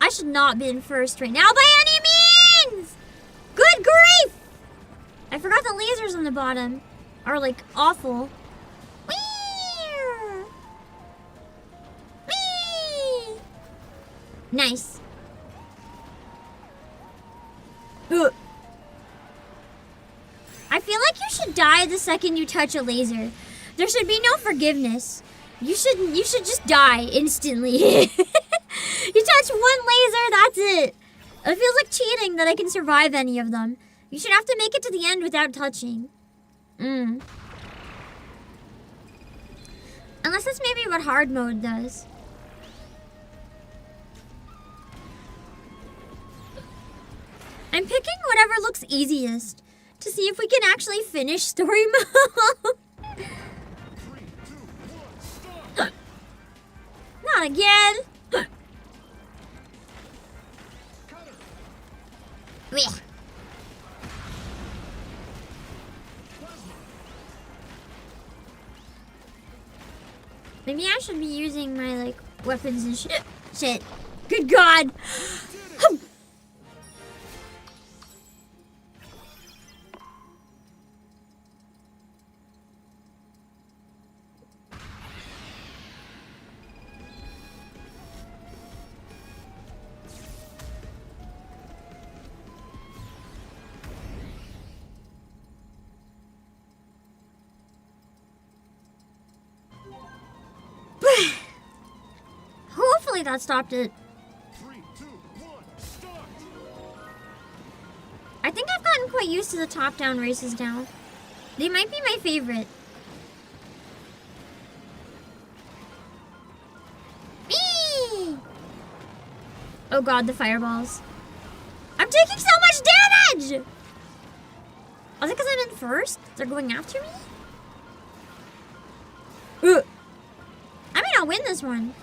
I should not be in first right now by any means! Good grief! I forgot the lasers on the bottom are like awful. Whee! Whee! Nice. Ugh. I feel like you should die the second you touch a laser. There should be no forgiveness. You should just die instantly. You touch one laser, that's it. It feels like cheating that I can survive any of them. You should have to make it to the end without touching. Unless that's maybe what hard mode does. I'm picking whatever looks easiest to see if we can actually finish story mode. 3, 2, 1, start! Not again. Blech. Maybe I should be using my like weapons and shit. Shit. Good God. Hopefully that stopped it. 3, 2, 1, start! I think I've gotten quite used to the top-down races now. They might be my favorite. Whee! Oh God, the fireballs. I'm taking so much damage! Was it because I'm in first? They're going after me? Ugh. I may not win this one.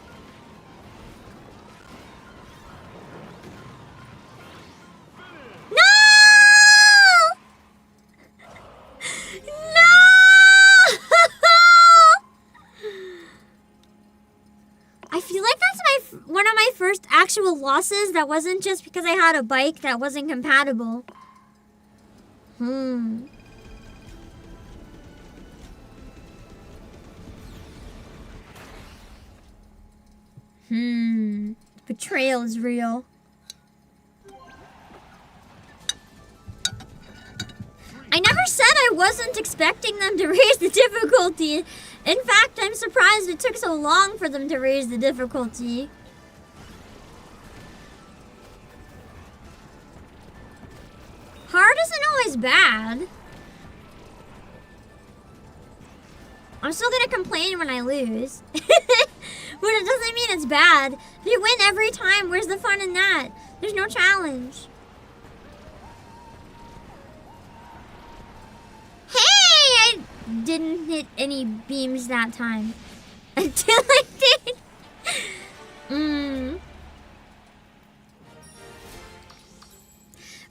actual losses. That wasn't just because I had a bike that wasn't compatible. Betrayal is real. I never said I wasn't expecting them to raise the difficulty. In fact, I'm surprised it took so long for them to raise the difficulty. Hard isn't always bad. I'm still gonna complain when I lose. But it doesn't mean it's bad. If you win every time, where's the fun in that? There's no challenge. Hey! I didn't hit any beams that time. Until I did.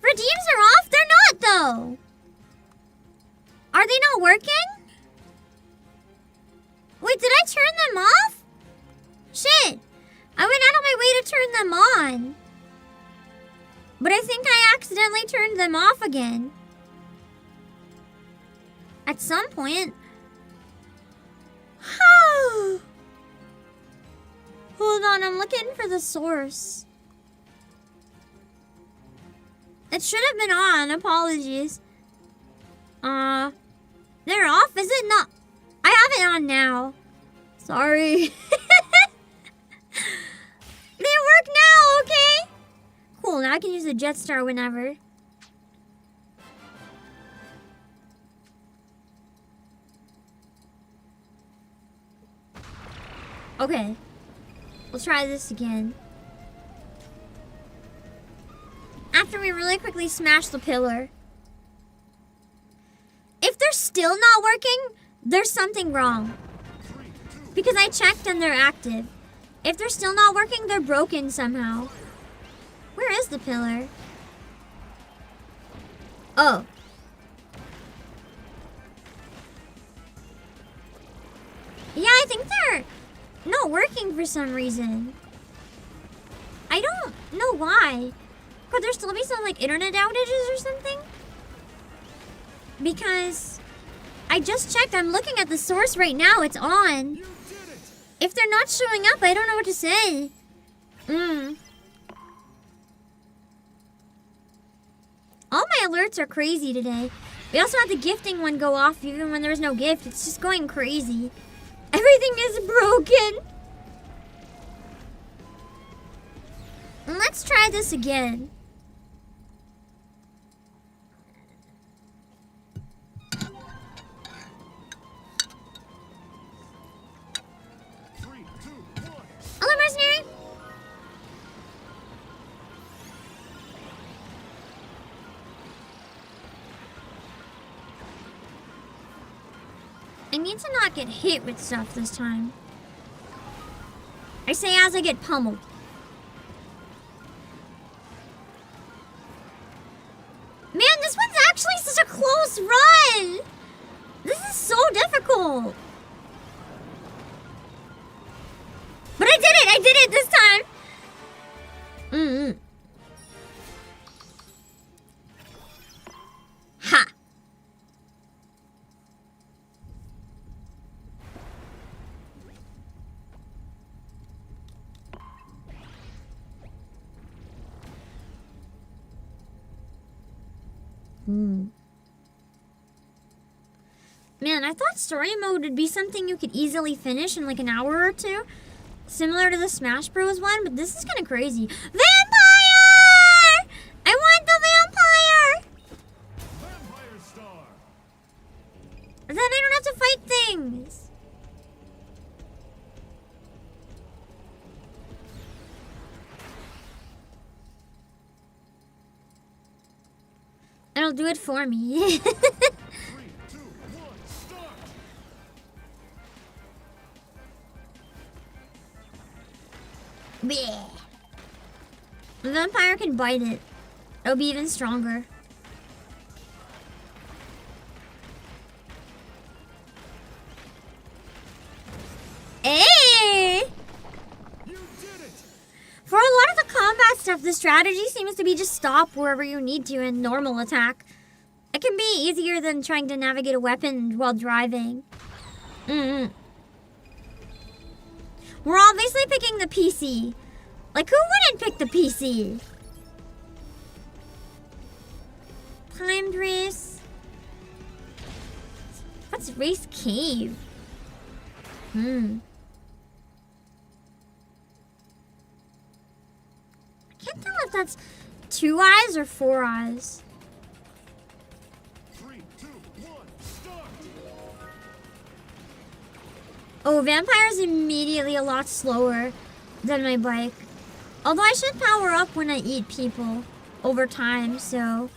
Redeems are off? They're not, though. Are they not working? Wait, did I turn them off? Shit. I went out of my way to turn them on. But I think I accidentally turned them off again. At some point. Hold on, I'm looking for the source. It should have been on. Apologies. They're off? Is it not? I have it on now. Sorry. They work now, okay? Cool, now I can use the Jetstar whenever. Okay. We'll try this again. After we really quickly smash the pillar. If they're still not working, there's something wrong. Because I checked and they're active. If they're still not working, they're broken somehow. Where is the pillar? Oh. Yeah, I think they're not working for some reason. I don't know why. Could there still be some like internet outages or something? Because I just checked. I'm looking at the source right now. It's on. If they're not showing up, I don't know what to say. All my alerts are crazy today. We also had the gifting one go off even when there was no gift. It's just going crazy. Everything is broken. Let's try this again. Hello, mercenary. I need to not get hit with stuff this time. I say as I get pummeled. Man, this one's actually such a close run. This is so difficult. But I did it this time. Ha. Man, I thought story mode would be something you could easily finish in like an hour or two. Similar to the Smash Bros. One, but this is kind of crazy. Vampire! I want the vampire! Vampire Star. Then I don't have to fight things. It'll do it for me. 3, 2, 1, start. Bleh. The vampire can bite it. It'll be even stronger. Hey! You did it. For a lot of the stuff, the strategy seems to be just stop wherever you need to and normal attack. It can be easier than trying to navigate a weapon while driving. We're obviously picking the PC. Like, who wouldn't pick the PC? Timed race. What's race cave? I can't tell if that's 2 eyes or 4 eyes. 3, 2, 1, start! Oh, Vampire's immediately a lot slower than my bike. Although I should power up when I eat people over time, so...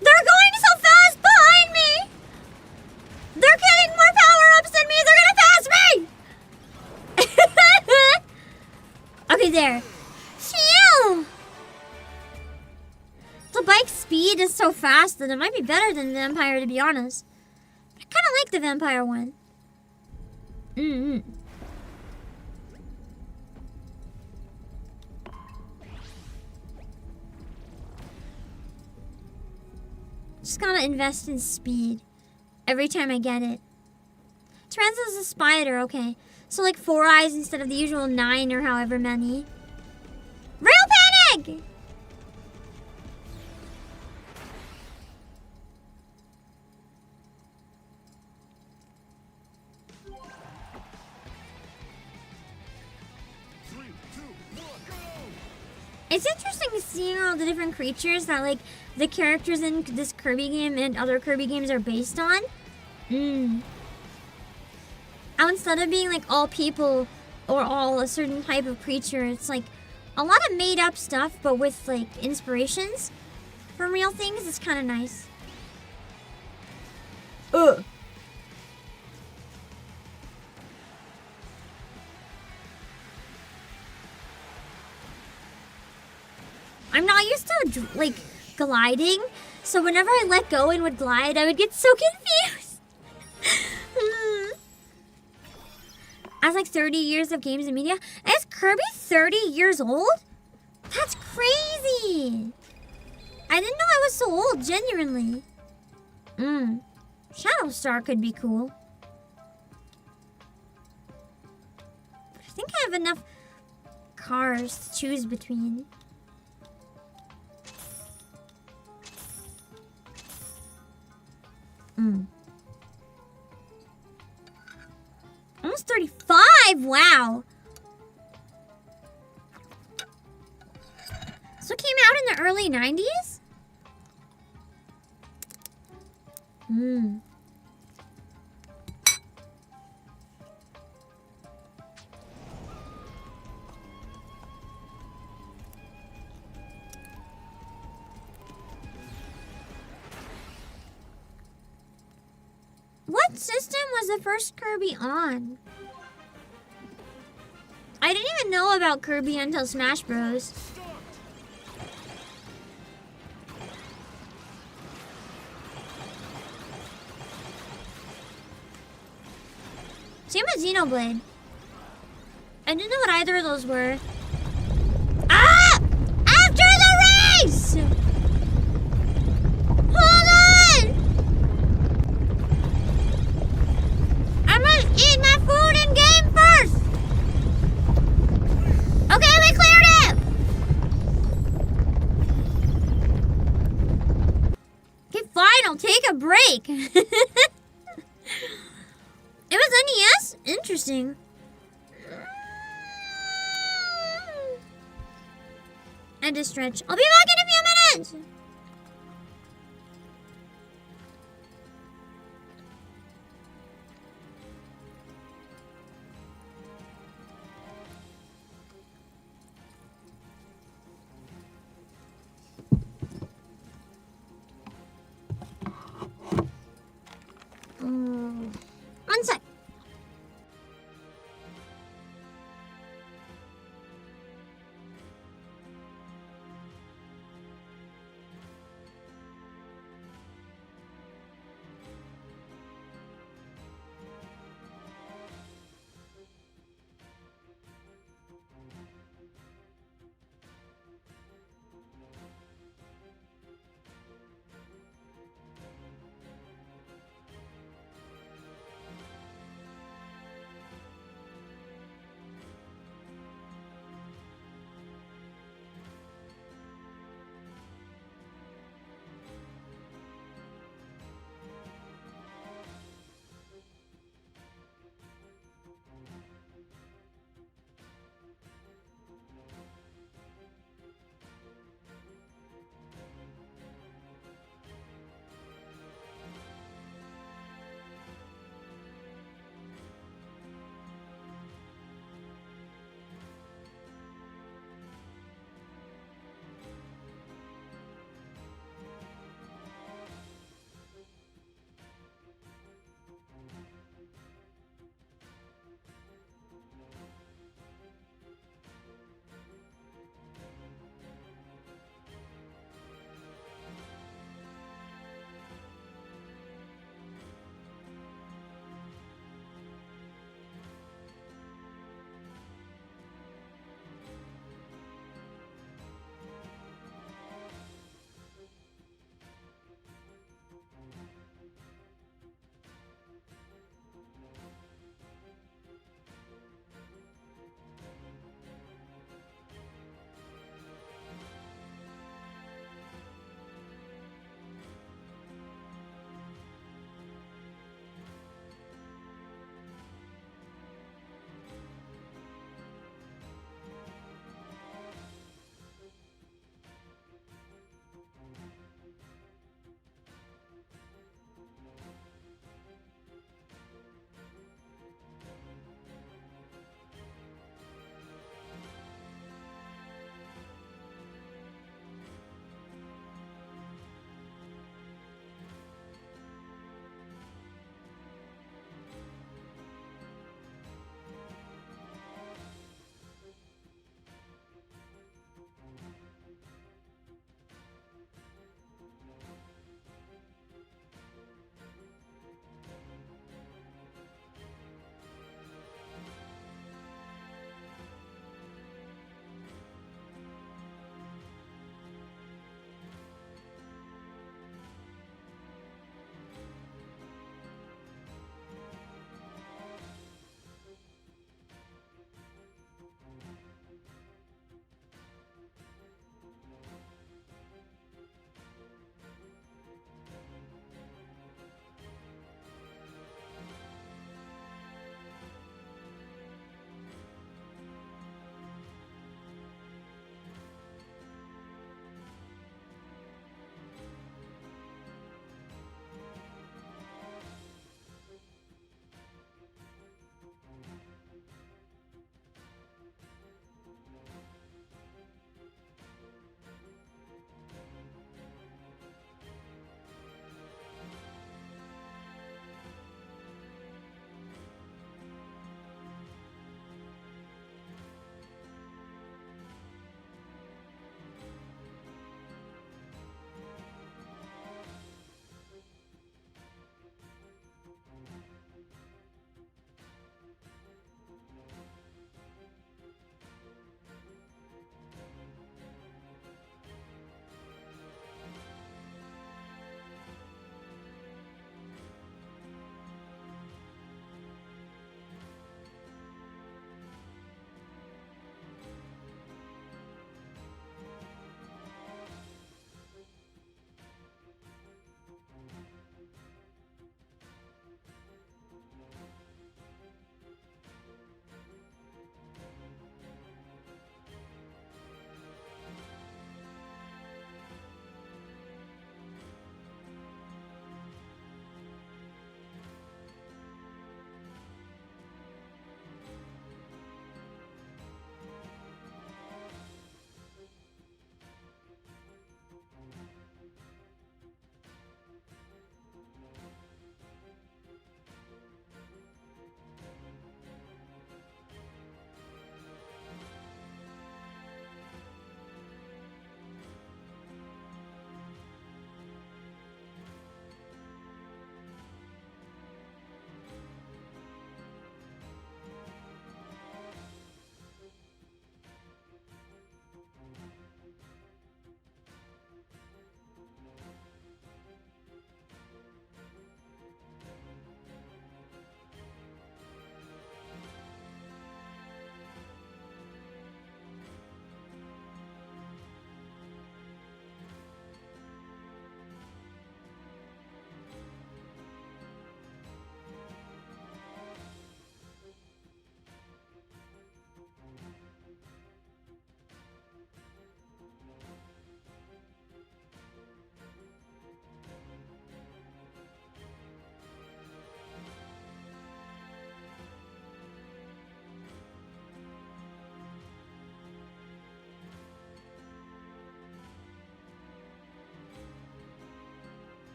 They're going so fast behind me! They're getting more power-ups than me! They're gonna pass me! Okay, there. Phew! The bike speed is so fast that it might be better than the Vampire, to be honest. I kind of like the Vampire one. Just gotta invest in speed every time I get it. Trans is a spider, okay. So like 4 eyes instead of the usual 9 or however many. Real panic! It's interesting seeing all the different creatures that like the characters in this Kirby game and other Kirby games are based on. How instead of being like all people or all a certain type of creature, it's like a lot of made up stuff but with like inspirations from real things. It's kind of nice. I'm not used to like gliding, so whenever I let go and would glide, I would get so confused. As like 30 years of games and media, is Kirby 30 years old? That's crazy. I didn't know I was so old, genuinely. Shadow Star could be cool. But I think I have enough cars to choose between. Almost 35, wow. So it came out in the early 90s? What system was the first Kirby on? I didn't even know about Kirby until Smash Bros. Same with Xenoblade. I didn't know what either of those were. Ah! After the race! Hold on! I must eat my food in game first! Okay, we cleared it! Okay, fine, I'll take a break. It was NES? Interesting. I had to stretch. I'll be back in a few minutes! One sec.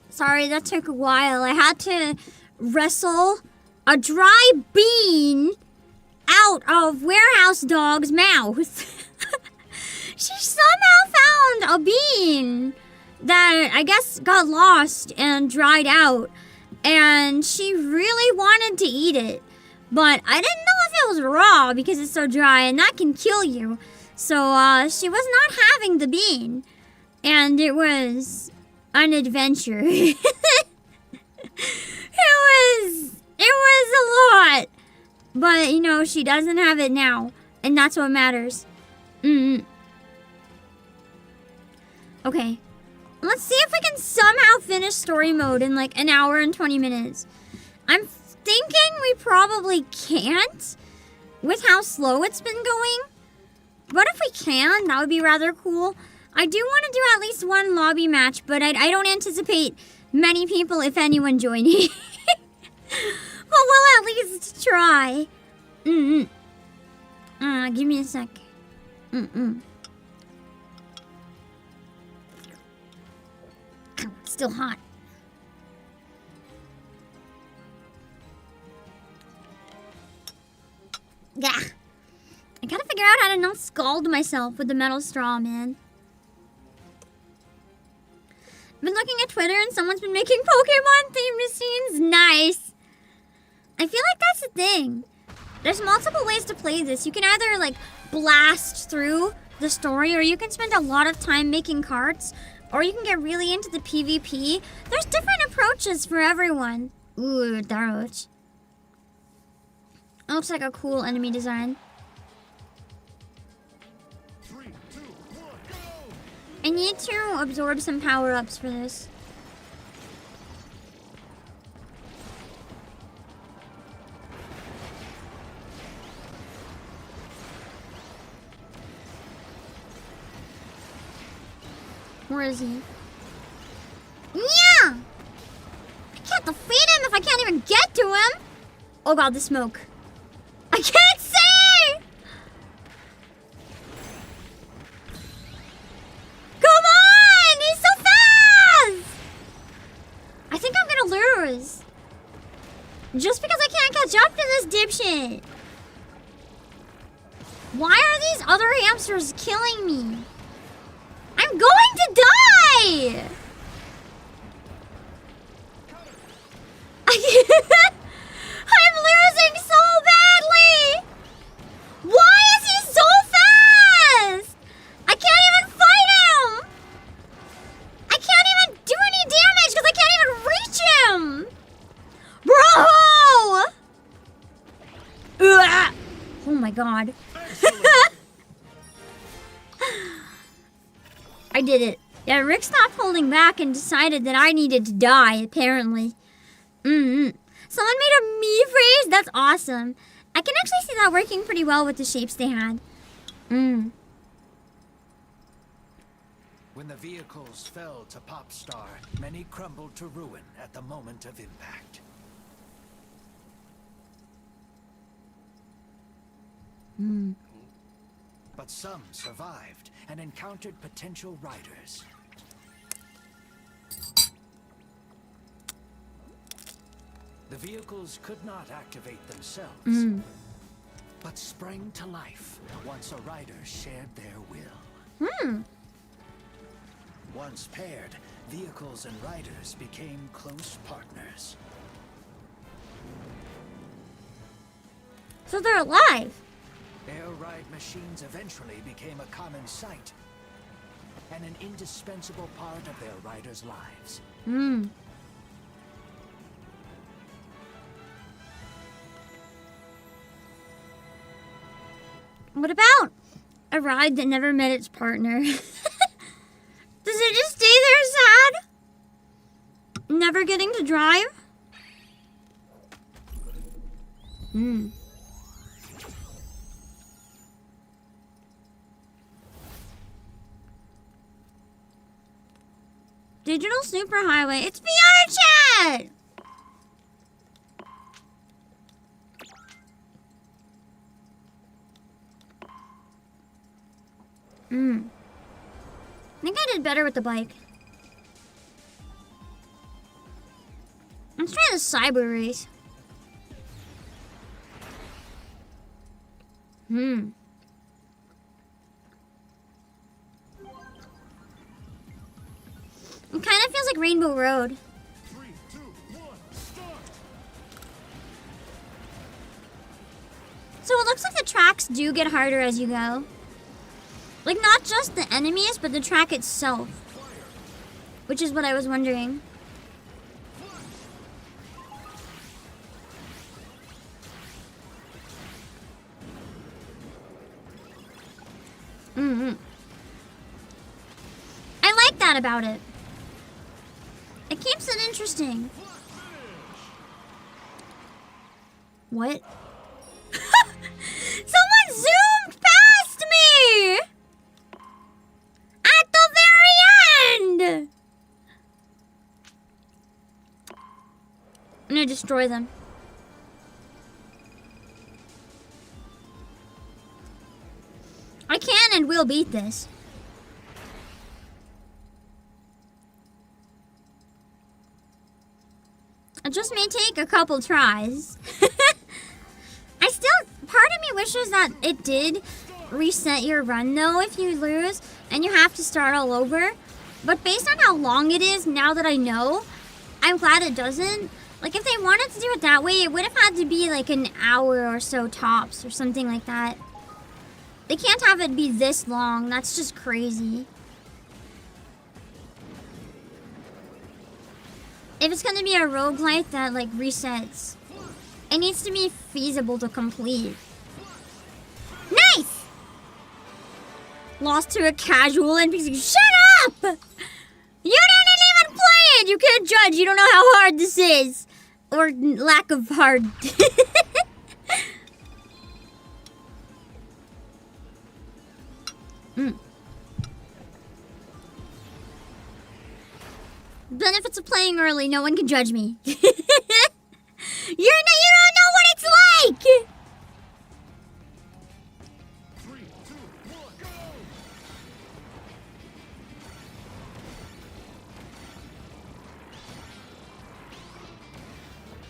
Sorry, that took a while. I had to wrestle a dry bean out of Warehouse Dog's mouth. She somehow found a bean that I guess got lost and dried out. And she really wanted to eat it. But I didn't know if it was raw because it's so dry and that can kill you. So she was not having the bean. And it was an adventure. It was a lot. But, you know, she doesn't have it now. And that's what matters. Okay. Let's see if we can somehow finish story mode in like an hour and 20 minutes. I'm thinking we probably can't with how slow it's been going. But if we can, that would be rather cool. I do want to do at least one lobby match, but I don't anticipate many people, if anyone, joining. But we'll at least try. Give me a sec. It's still hot. Yeah. I gotta figure out how to not scald myself with the metal straw, man. I've been looking at Twitter and someone's been making Pokemon themed scenes. Nice. I feel like that's the thing. There's multiple ways to play this. You can either like blast through the story, or you can spend a lot of time making carts, or you can get really into the PvP. There's different approaches for everyone. Ooh, that looks like a cool enemy design. 3, 2, 1, go! I need to absorb some power-ups for this. Where is he? Yeah! I can't defeat him if I can't even get to him! Oh god, the smoke. I can't see! Come on! He's so fast! I think I'm gonna lose. Just because I can't catch up to this dipshit. Why are these other hamsters killing me? I'm going to die! I'm losing so badly! Why is he so fast? I can't even fight him! I can't even do any damage because I can't even reach him! Bro! Ugh. Oh my god. I did it. Yeah, Rick stopped holding back and decided that I needed to die, apparently. Someone made a me phrase? That's awesome. I can actually see that working pretty well with the shapes they had. When the vehicles fell to Popstar, many crumbled to ruin at the moment of impact. But some survived and encountered potential riders. The vehicles could not activate themselves, but sprang to life once a rider shared their will. Once paired, vehicles and riders became close partners. So they're alive. Air ride machines eventually became a common sight and an indispensable part of their riders' lives. What about a ride that never met its partner? Does it just stay there sad? Never getting to drive? Digital superhighway. It's VR chat! I think I did better with the bike. Let's try the cyber race. It kind of feels like Rainbow Road. 3, 2, 1, start! So it looks like the tracks do get harder as you go. Like, not just the enemies, but the track itself. Which is what I was wondering. I like that about it. It keeps it interesting. What? Someone zoomed past me! At the very end! I'm gonna destroy them. I can and will beat this. It just may take a couple tries. Part of me wishes that it did reset your run though if you lose and you have to start all over. But based on how long it is, now that I know, I'm glad it doesn't. Like, if they wanted to do it that way, it would have had to be like an hour or so tops or something like that. They can't have it be this long. That's just crazy. If it's gonna be a roguelite that like resets, it needs to be feasible to complete. Nice! Lost to a casual NPC. Shut up! You didn't even play it! You can't judge. You don't know how hard this is. Or lack of hard. Benefits of playing early. No one can judge me. You don't know what it's like! 3, 2, 1, go!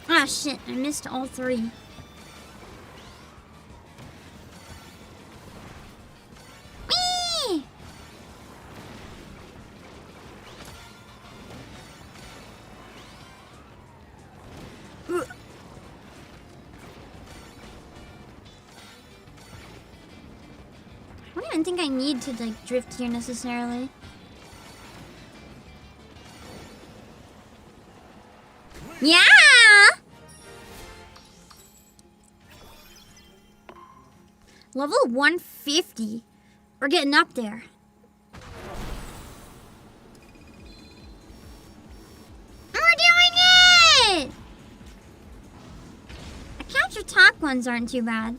Ah, shit. I missed all three. Whee! I don't even think I need to, like, drift here necessarily. Yeah! Level 150. We're getting up there. We're doing it! I capture talk ones aren't too bad.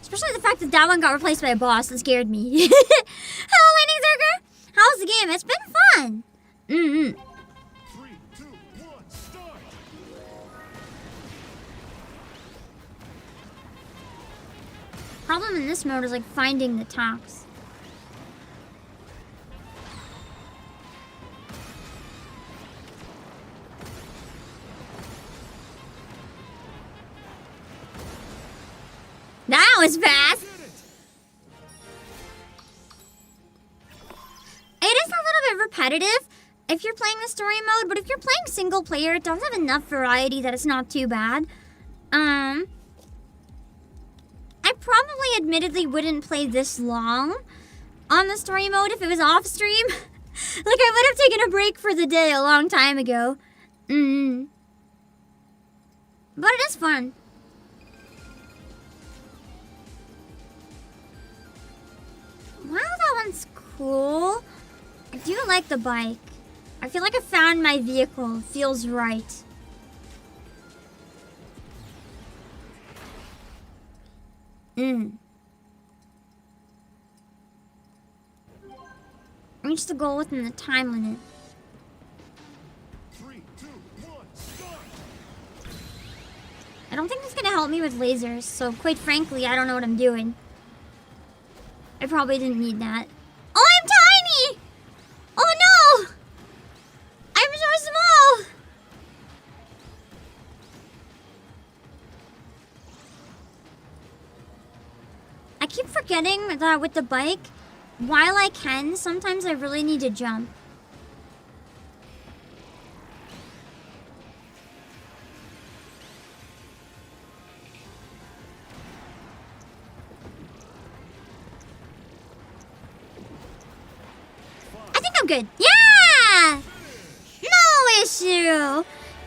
Especially the fact that that one got replaced by a boss that scared me. Hello, Lightning Zerker. How's the game? It's been fun. 3, 2, 1, start! Problem in this mode is like finding the talks. That was fast. It is a little bit repetitive if you're playing the story mode, but if you're playing single player, it does have enough variety that it's not too bad. I probably admittedly wouldn't play this long on the story mode if it was off stream. Like, I would have taken a break for the day a long time ago. But it is fun. Wow, that one's cool. I do like the bike. I feel like I found my vehicle. It feels right. Reach the goal within the time limit. 3, 2, 1, start! I don't think it's gonna help me with lasers, so quite frankly, I don't know what I'm doing. I probably didn't need that. Oh, I'm tiny! Oh no! I'm so small! forgetting that with the bike, while I can, sometimes I really need to jump. I think I'm good. Yeah! No issue!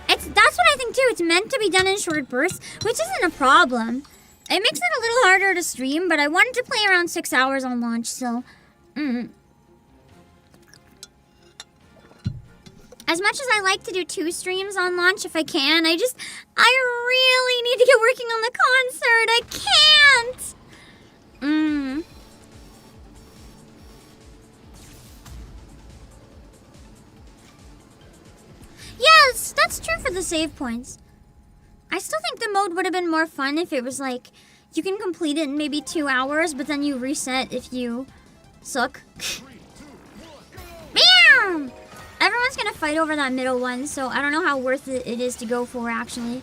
That's what I think too. It's meant to be done in short bursts, which isn't a problem. It makes it a little harder to stream, but I wanted to play around 6 hours on launch, so... As much as I like to do 2 streams on launch if I can, I really need to get working on the concert. I can't! Yes, that's true for the save points. I still think the mode would have been more fun if it was like, you can complete it in maybe 2 hours, but then you reset if you suck. Bam! Everyone's gonna fight over that middle one, so I don't know how worth it is to go for, actually.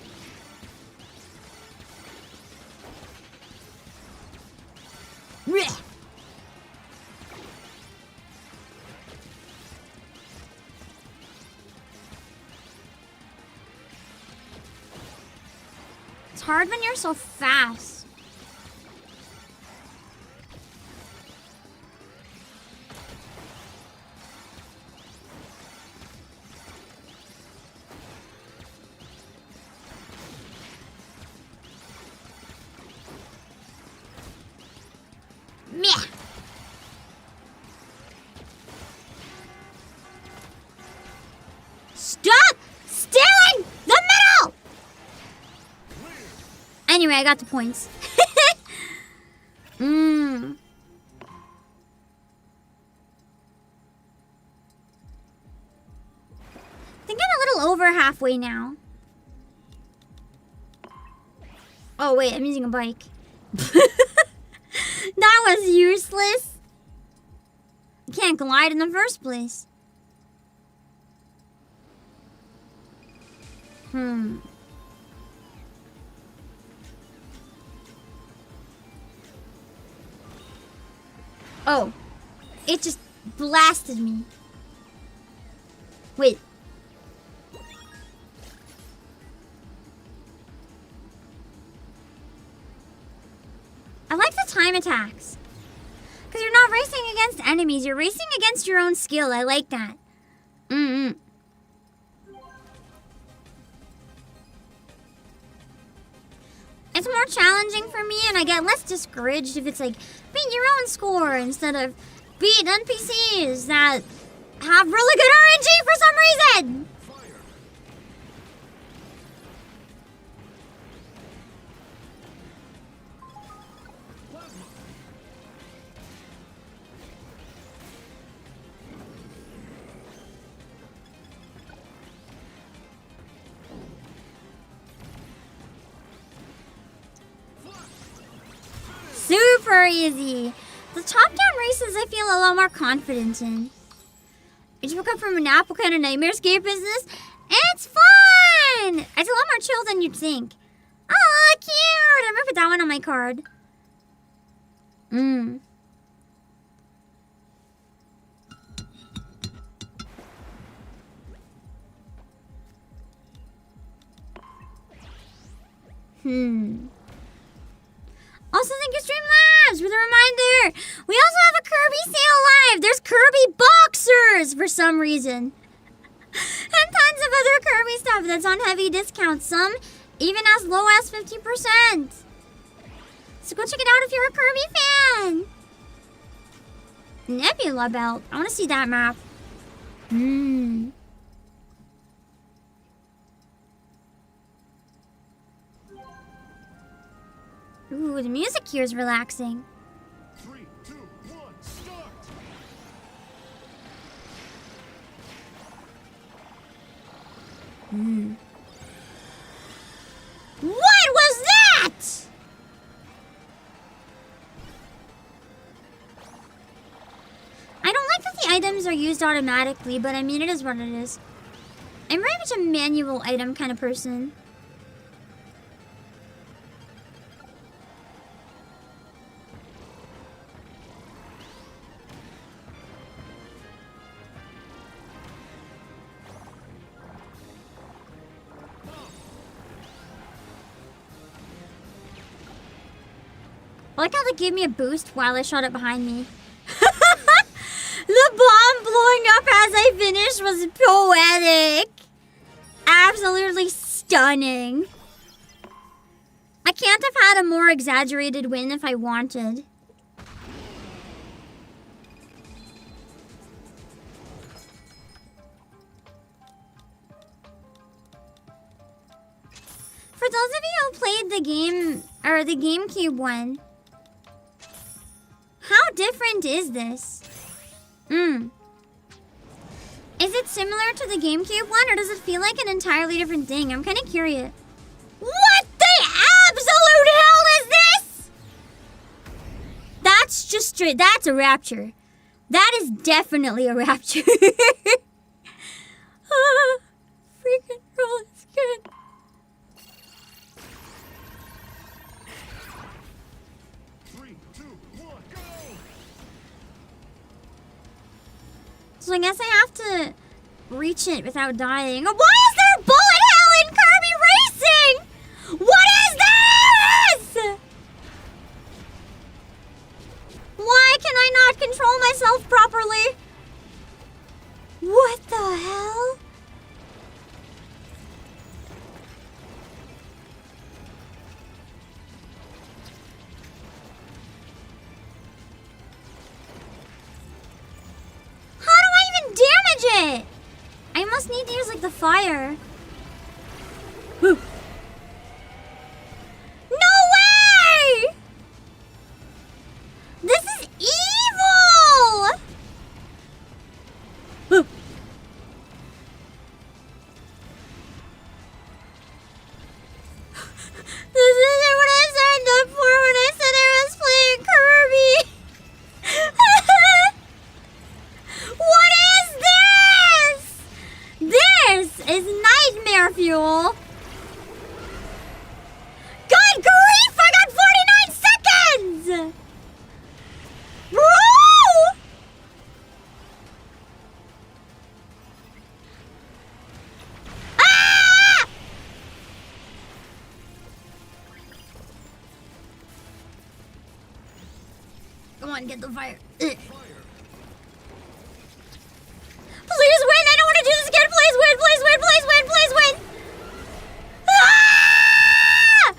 It's hard when you're so fast. Meh. Stop stealing the middle! Anyway, I got the points. I think I'm a little over halfway now. Oh wait, I'm using a bike. That was useless. You can't glide in the first place. Oh, it just blasted me. Wait. I like the time attacks. Because you're not racing against enemies, you're racing against your own skill. I like that. It's more challenging for me, and I get less discouraged if it's like, beat your own score instead of beat NPCs that have really good RNG for some reason. Super easy. The top-down races I feel a lot more confident in. I just woke up from a nap. What kind of nightmare escape is this? It's fun! It's a lot more chill than you'd think. Oh, cute! I'm gonna put that one on my card. Also, thank you, Streamlabs, for the reminder. We also have a Kirby sale live. There's Kirby boxers for some reason. And tons of other Kirby stuff that's on heavy discounts. Some even as low as 50%. So go check it out if you're a Kirby fan. Nebula Belt. I want to see that map. Ooh, the music here is relaxing. 3, 2, 1, start! What was that? I don't like that the items are used automatically, but I mean, it is what it is. I'm very much a manual item kind of person. like how they gave me a boost while I shot it behind me. The bomb blowing up as I finished was poetic. Absolutely stunning. I can't have had a more exaggerated win if I wanted. For those of you who played the game, or the GameCube one, how different is this? Is it similar to the GameCube one, or does it feel like an entirely different thing? I'm kind of curious. What the absolute hell is this? That's just straight, that's a rapture. That is definitely a rapture. Freaking roll is good. So I guess I have to reach it without dying. Why is there a bullet hell in Kirby Racing? What is this? Why can I not control myself properly? What the hell? Damage it! I must need to use like the fire. No way! This is evil! This isn't what I signed up for when I said I was playing Kirby. What is this? This is nightmare fuel. Good grief! I got 49 seconds! Bro! Ah! Come on, get the fire. Ugh. Please win! I don't want to do this again! Please win! Please win! Please win! Please win! Ah!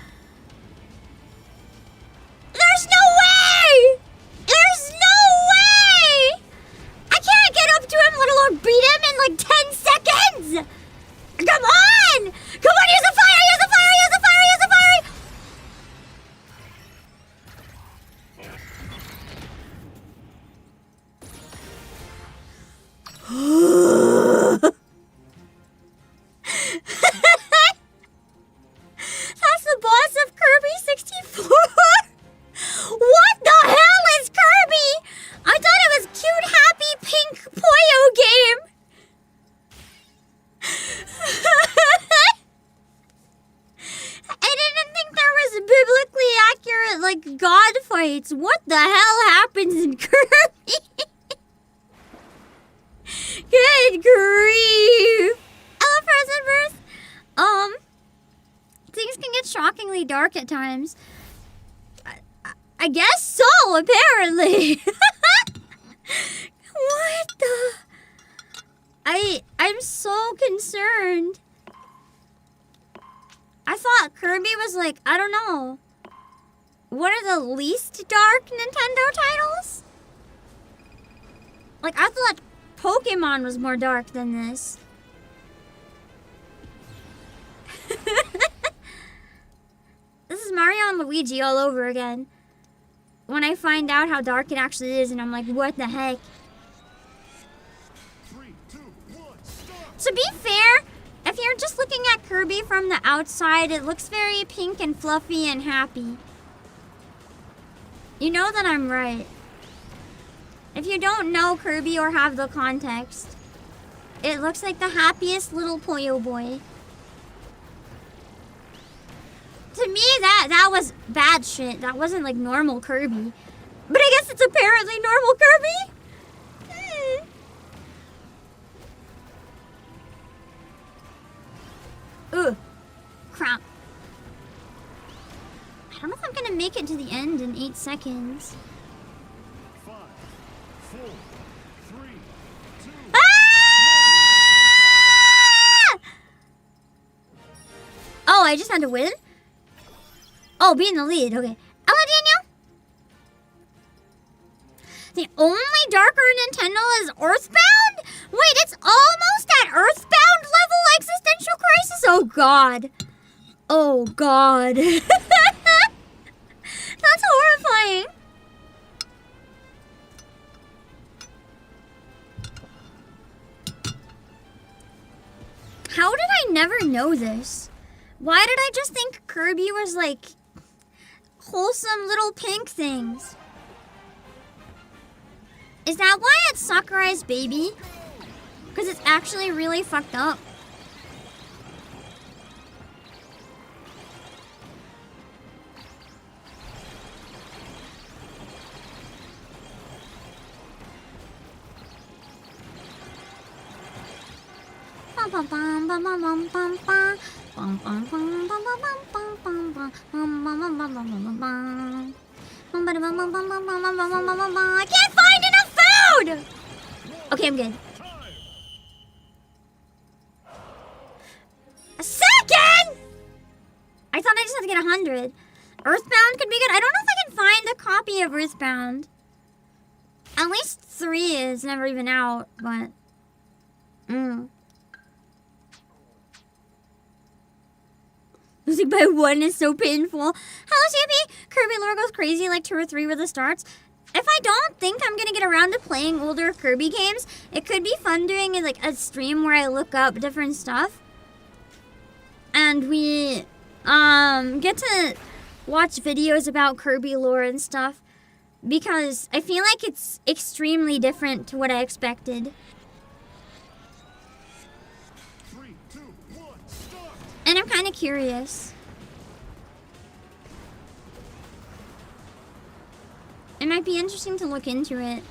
There's no way! There's no way! I can't get up to him, let alone beat him in like 10 seconds! Come on! Come on, use the fire! Use the fire! Use the fire! Use the fire! That's the boss of Kirby 64? What the hell is Kirby? I thought it was cute, happy, pink Poyo game. I didn't think there was biblically accurate, like, god fights. What the hell happens in Kirby? Good grief! Hello, Frozenverse. Things can get shockingly dark at times. I guess so, apparently. What the? I'm so concerned. I thought Kirby was like, I don't know. What are the least dark Nintendo titles? Like, I thought Pokemon was more dark than this. This is Mario and Luigi all over again. When I find out how dark it actually is and I'm like, what the heck? 3, 2, 1, start! To be fair, if you're just looking at Kirby from the outside, it looks very pink and fluffy and happy. You know that I'm right. If you don't know Kirby or have the context, it looks like the happiest little Poyo boy. To me, that was bad shit. That wasn't like normal Kirby. But I guess it's apparently normal Kirby. Ugh. Crap. I don't know if I'm gonna gonna make it to the end in 8 seconds. 5, 4, 3, 2. Ah! Oh, I just had to win? Oh, be in the lead. Okay. Hello, Daniel. The only darker Nintendo is Earthbound? Wait, it's almost at Earthbound level existential crisis? Oh, God. Oh, God. That's horrifying. How did I never know this? Why did I just think Kirby was like wholesome little pink things? Is that why it's Sakurai's baby? Because it's actually really fucked up. I can't find enough food! Okay, I'm good. A second? I thought I just had to get 100. Earthbound could be good. I don't know if I can find a copy of Earthbound. At least 3 is never even out, but... Losing by 1 is so painful. Hello, Chappy. Kirby lore goes crazy like 2 or 3 were the starts. If I don't think I'm gonna get around to playing older Kirby games, it could be fun doing like a stream where I look up different stuff. And we get to watch videos about Kirby lore and stuff. Because I feel like it's extremely different to what I expected. 3, 2, 1, start. And I'm kind of curious. It might be interesting to look into it.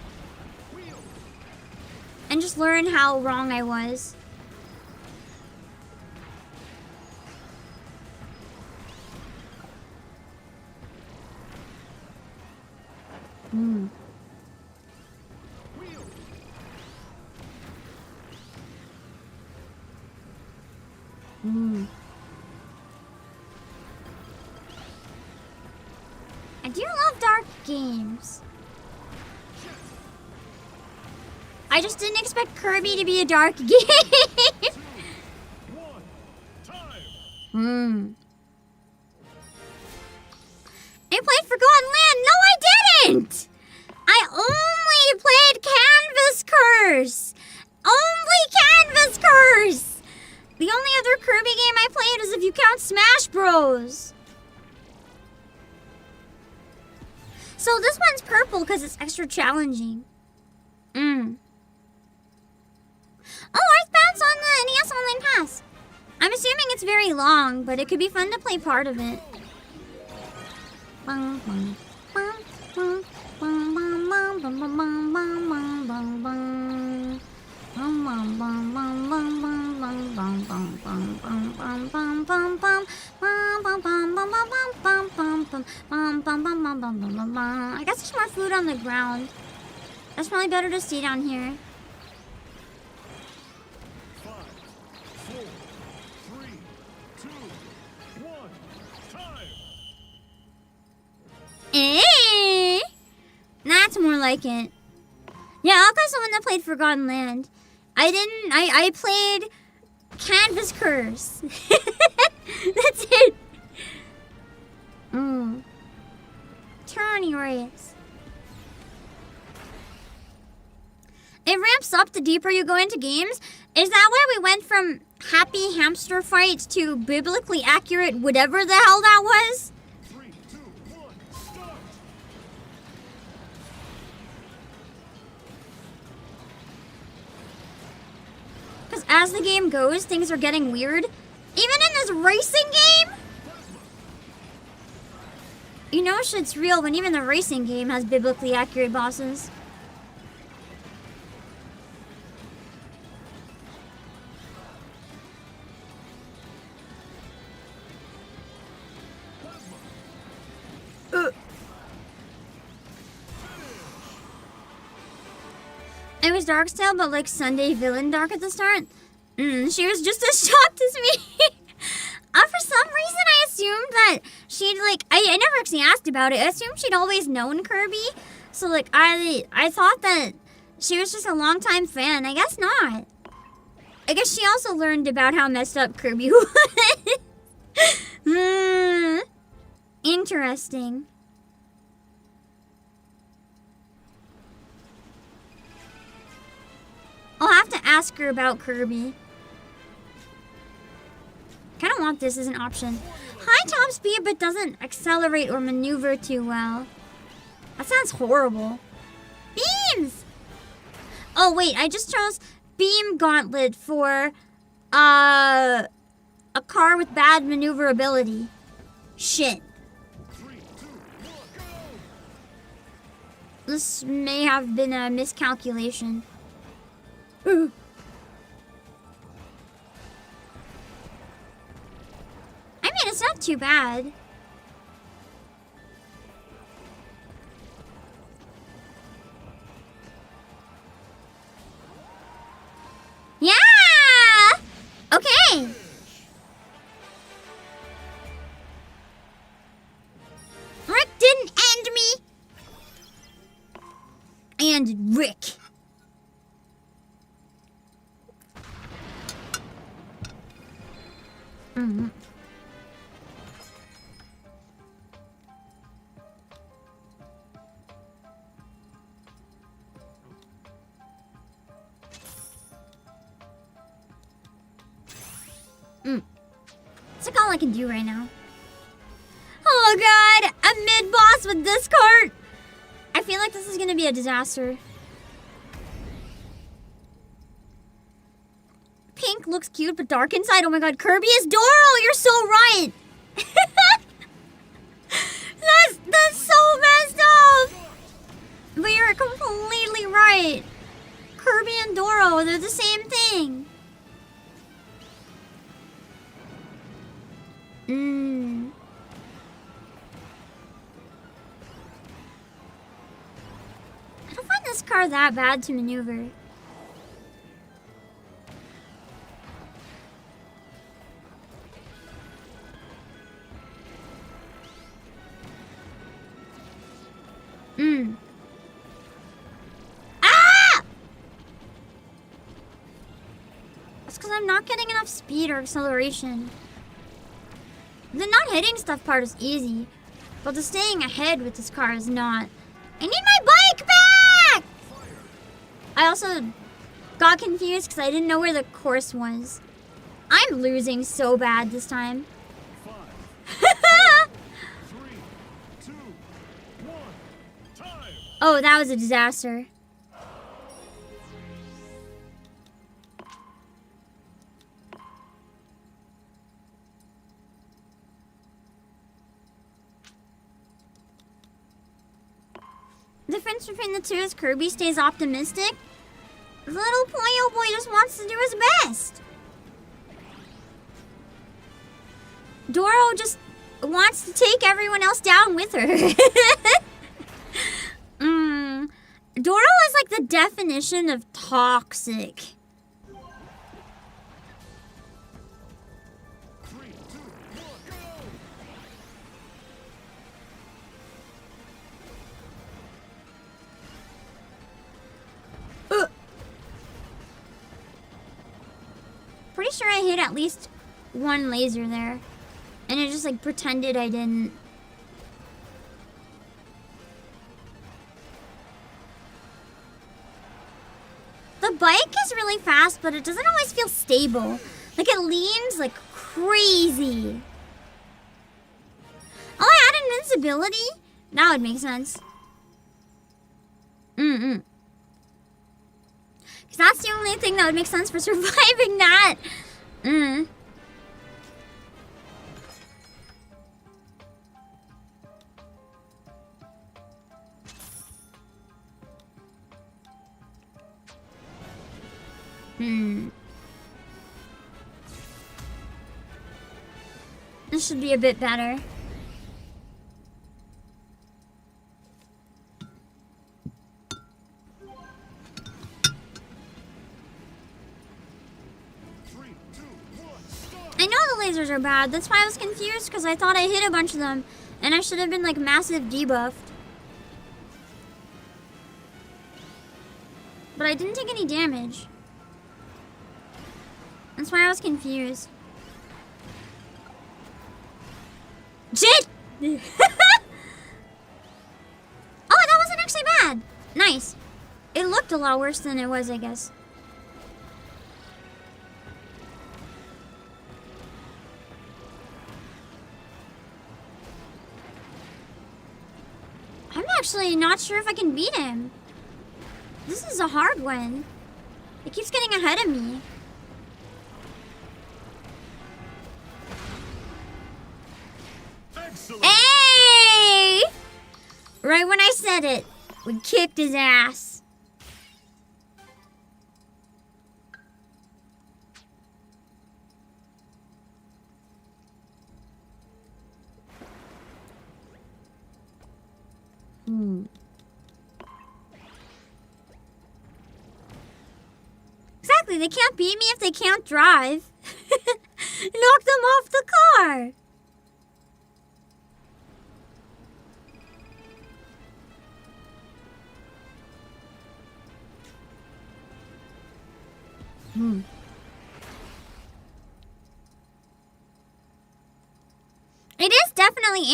And just learn how wrong I was. I do love dark games. I just didn't expect Kirby to be a dark game. 2, 1, time. I played Forgotten Land. No, I didn't. I only played Canvas Curse. Only Canvas Curse. The only other Kirby game I played is if you count Smash Bros. So this one's purple because it's extra challenging. Oh, Earthbound's on the NES Online Pass. I'm assuming it's very long, but it could be fun to play part of it. I guess there's more food on the ground. That's probably better to stay down here. 5, 4, 3, 2, 1, time. That's more like it. Yeah, I'll call someone that played Forgotten Land. I didn't. I played Canvas Curse. That's it. Turny race. It ramps up the deeper you go into games. Is that why we went from happy hamster fights to biblically accurate whatever the hell that was? 3, 2, 1, start. Because as the game goes, things are getting weird. Even in this racing game? You know shit's real when even the racing game has biblically accurate bosses. It was Darkstale, but like Sunday villain dark at the start. She was just as shocked as me. For some reason, I assumed that she'd like. I never actually asked about it. I assumed she'd always known Kirby. So like, I thought that she was just a longtime fan. I guess not. I guess she also learned about how messed up Kirby was. Interesting. I'll have to ask her about Kirby. Kind of want this as an option. High top speed but doesn't accelerate or maneuver too well. That sounds horrible. Beams! Oh wait, I just chose Beam Gauntlet for a car with bad maneuverability. Shit. 3, 2, 1, go! This may have been a miscalculation. Ooh. I mean, it's not too bad. Yeah! Okay. Rick didn't end me. And Rick. It's like all I can do right now. Oh god, a mid-boss with this cart. I feel like this is gonna be a disaster. Pink looks cute, but dark inside. Oh my god, Kirby is Doro. You're so right. That's so messed up. But you're completely right. Kirby and Doro, they're the same thing. I don't find this car that bad to maneuver. That's because I'm not getting enough speed or acceleration. The not hitting stuff part is easy, but the staying ahead with this car is not. I need my bike back! I also got confused because I didn't know where the course was. I'm losing so bad this time. 5, 3, 2, 1, time! Oh, that was a disaster. The difference between the two is Kirby stays optimistic. The little Puyo boy just wants to do his best. Doro just wants to take everyone else down with her. Doro is like the definition of toxic. 3, 2, 1, go! Pretty sure I hit at least one laser there. And it just like pretended I didn't. The bike is really fast, but it doesn't always feel stable. Like it leans like crazy. Oh, I had invincibility? That would make sense. Because that's the only thing that would make sense for surviving that. This should be a bit better. 3, 2, 1, start! I know the lasers are bad. That's why I was confused, because I thought I hit a bunch of them. And I should have been like massive debuffed. But I didn't take any damage. That's why I was confused. Shit! Oh, that wasn't actually bad. Nice. It looked a lot worse than it was, I guess. I'm actually not sure if I can beat him. This is a hard one. It keeps getting ahead of me. Excellent! Hey! Right when I said it, we kicked his ass. Exactly, they can't beat me if they can't drive. Knock them off the car. It is definitely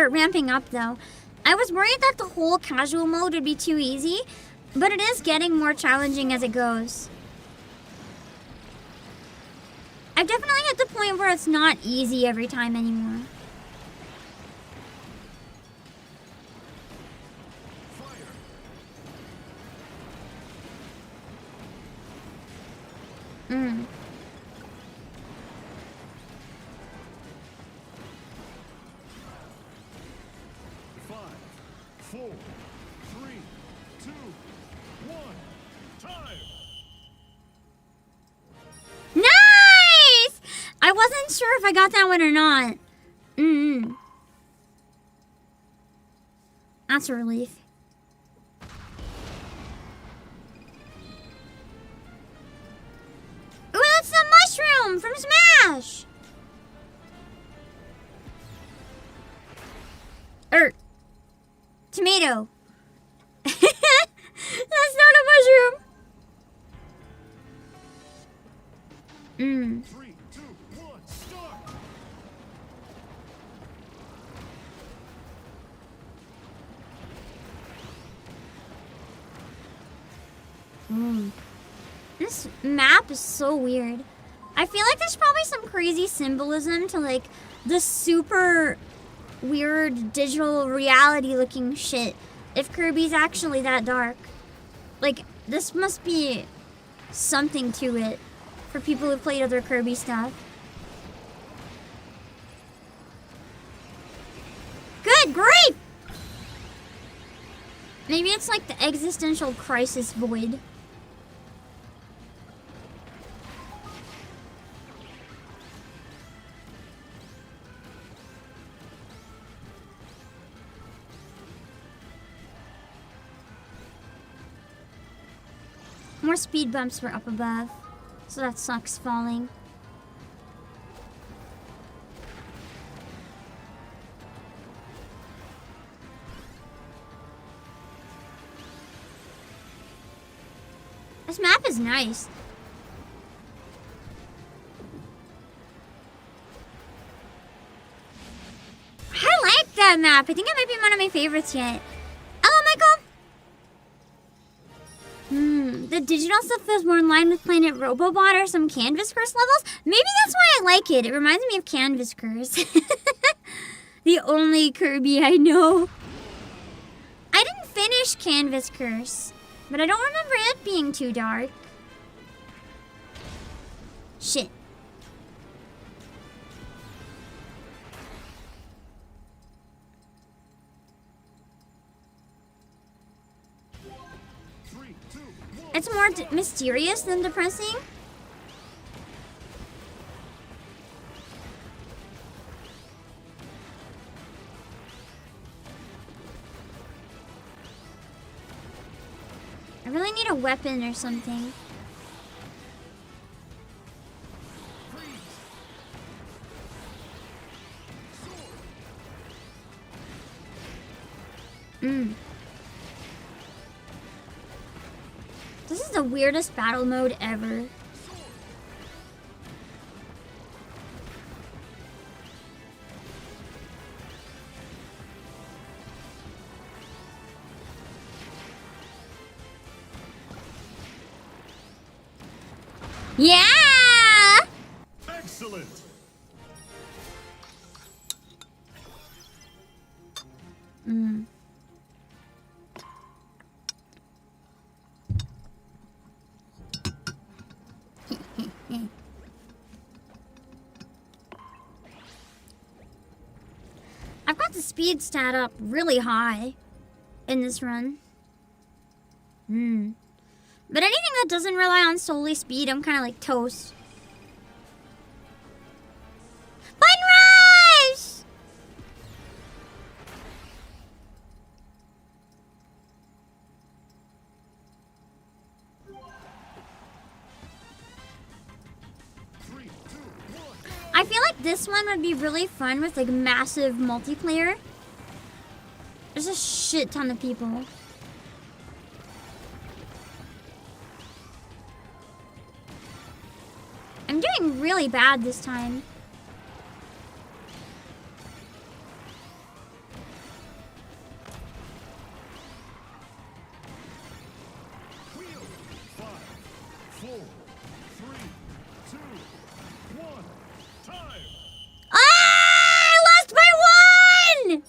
ramping up though. I was worried that the whole casual mode would be too easy, but it is getting more challenging as it goes. I've definitely hit the point where it's not easy every time anymore. Mm. Five, 4, 3, 2, 1, time! Nice! I wasn't sure if I got that one or not. That's a relief. Ooh, that's the mushroom from Smash! Tomato. That's not a mushroom. 3, 2, 1, start! This map is so weird. I feel like there's probably some crazy symbolism to like the super weird digital reality looking shit if Kirby's actually that dark. Like, this must be something to it for people who played other Kirby stuff. Good grief! Maybe it's like the existential crisis void. More speed bumps were up above, so that sucks falling. This map is nice. I like that map. I think it might be one of my favorites yet. Hello, Michael. The digital stuff feels more in line with Planet Robobot or some Canvas Curse levels. Maybe that's why I like it. It reminds me of Canvas Curse. The only Kirby I know. I didn't finish Canvas Curse, but I don't remember it being too dark. Shit. It's more mysterious than depressing. I really need a weapon or something. This is the weirdest battle mode ever. Yeah! Excellent. I've got the speed stat up really high in this run. But anything that doesn't rely on solely speed, I'm kind of like toast. Button rush! I feel like this one would be really fun with like massive multiplayer. There's a shit ton of people. I'm doing really bad this time. Wheel. 5, 4, 3, 2, 1. Time. Ah! I lost by one!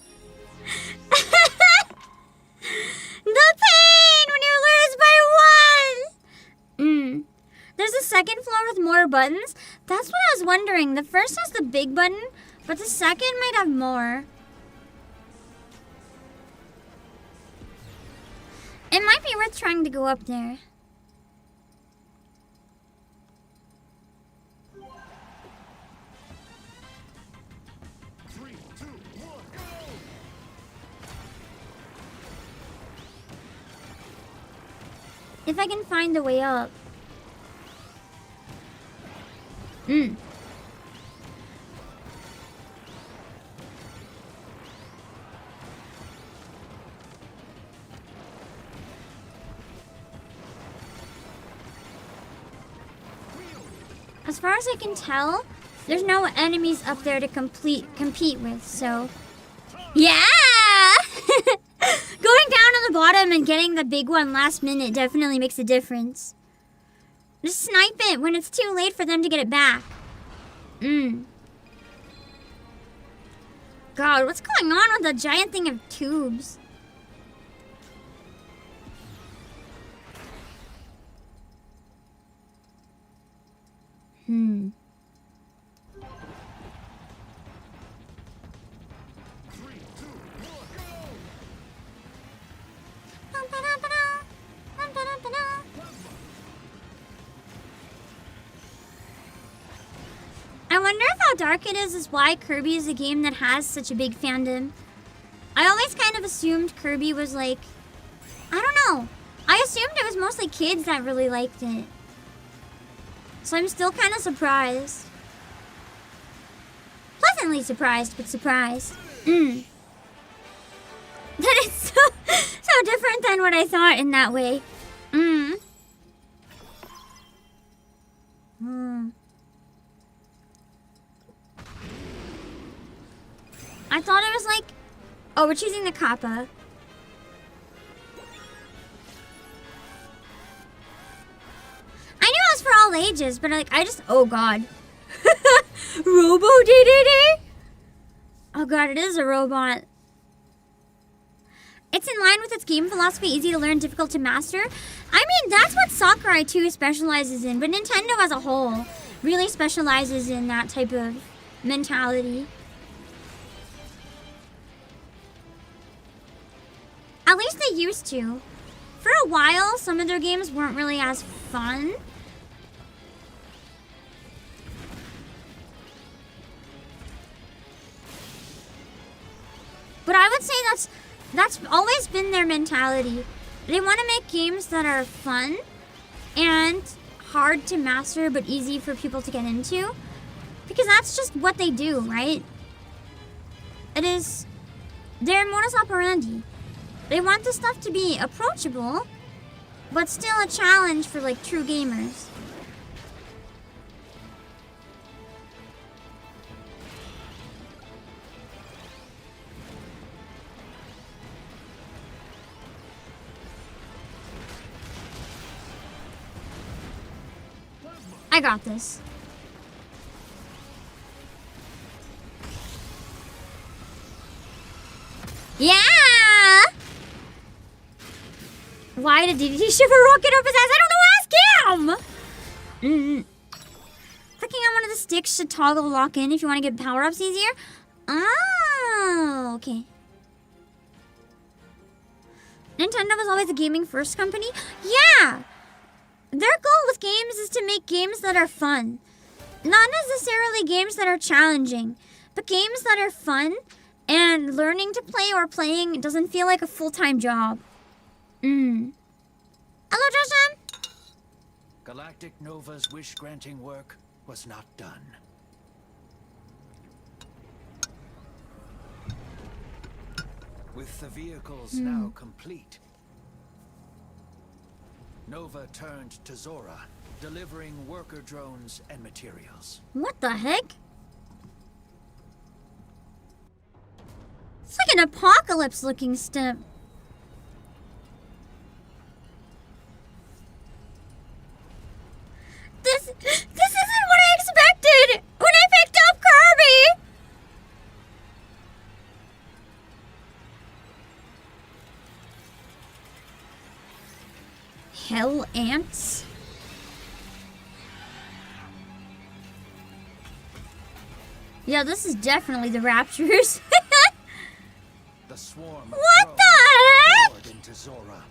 The pain when you lose by one! There's a second floor with more buttons. That's what I was wondering. The first has the big button, but the second might have more. It might be worth trying to go up there. Three, two, one, go! If I can find a way up. As far as I can tell, there's no enemies up there to compete with, so yeah! Going down on the bottom and getting the big one last minute definitely makes a difference. Just snipe it when it's too late for them to get it back. God, what's going on with the giant thing of tubes? Three, two, one, go! I wonder if how dark it is why Kirby is a game that has such a big fandom. I always kind of assumed Kirby was like, I don't know. I assumed it was mostly kids that really liked it. So I'm still kind of surprised. Pleasantly surprised, but surprised. That it's so different than what I thought in that way. I thought it was like, oh, we're choosing the Kappa. I knew it was for all ages, but like, oh God. Robo DDD? Oh God, it is a robot. It's in line with its game philosophy, easy to learn, difficult to master. I mean, that's what Sakurai 2 specializes in, but Nintendo as a whole really specializes in that type of mentality. At least they used to. For a while, some of their games weren't really as fun. But I would say that's always been their mentality. They want to make games that are fun and hard to master but easy for people to get into. Because that's just what they do, right? It is their modus operandi. They want the stuff to be approachable, but still a challenge for like true gamers. I got this. Yeah! Why did DDT shove a rocket up his ass? I don't know, ask him! Clicking on one of the sticks should toggle lock in if you want to get power-ups easier. Oh, okay. Nintendo was always a gaming first company? Yeah! Their goal with games is to make games that are fun. Not necessarily games that are challenging, but games that are fun and learning to play or playing doesn't feel like a full-time job. Hello, Josham? Galactic Nova's wish-granting work was not done. With the vehicles now complete, Nova turned to Zora, delivering worker drones and materials. What the heck? It's like an apocalypse-looking step. This isn't what I expected when I picked up Kirby! Hell ants? Yeah, this is definitely the Raptors. The swarm What the heck? poured into Zora,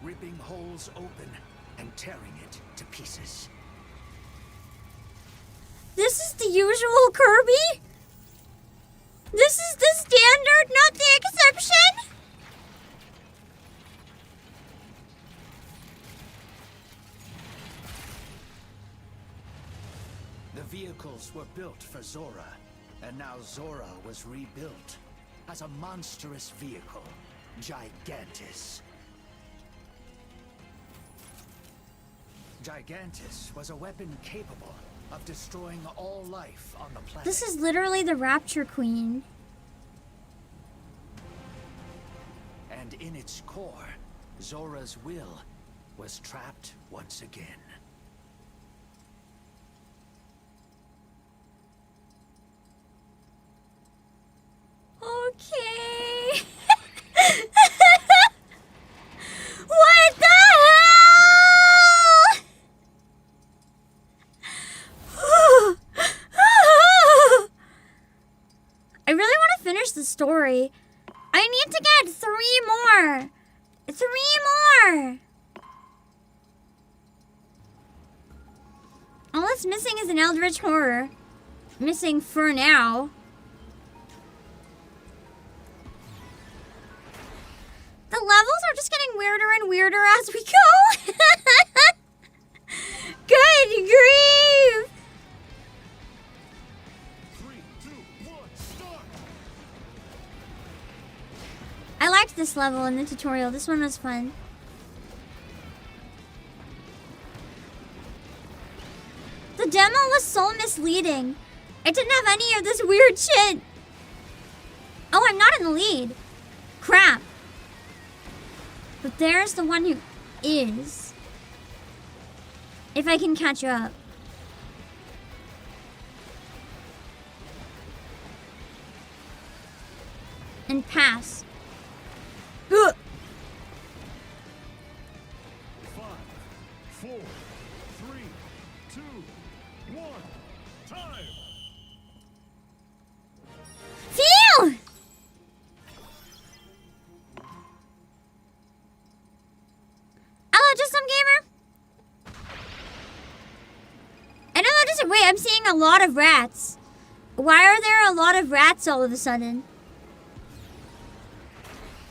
ripping holes open and tearing it to pieces. This is the usual Kirby? This is the standard, not the exception? The vehicles were built for Zora, and now Zora was rebuilt as a monstrous vehicle, Gigantus. Gigantus was a weapon capable of destroying all life on the planet. This is literally the Rapture Queen. And in its core, Zora's will was trapped once again. Okay. What the hell? I really want to finish the story. I need to get 3 more. 3 more. All that's missing is an Eldritch Horror. Missing for now. The levels are just getting weirder and weirder as we go. Good grief. 3, 2, 1, start! I liked this level in the tutorial. This one was fun. The demo was so misleading. It didn't have any of this weird shit. Oh, I'm not in the lead. Crap. But there's the one who is. If I can catch up. And pass. Ugh. 5, 4, 3, 2, 1, time! Phew! Hello, just some gamer. I don't know, just wait. I'm seeing a lot of rats. Why are there a lot of rats all of a sudden?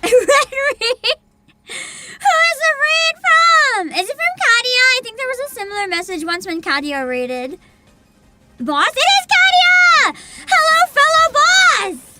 Red raid. Who is the raid from? Is it from Kadia? I think there was a similar message once when Kadia raided. Boss, it is Kadia! Hello, fellow boss!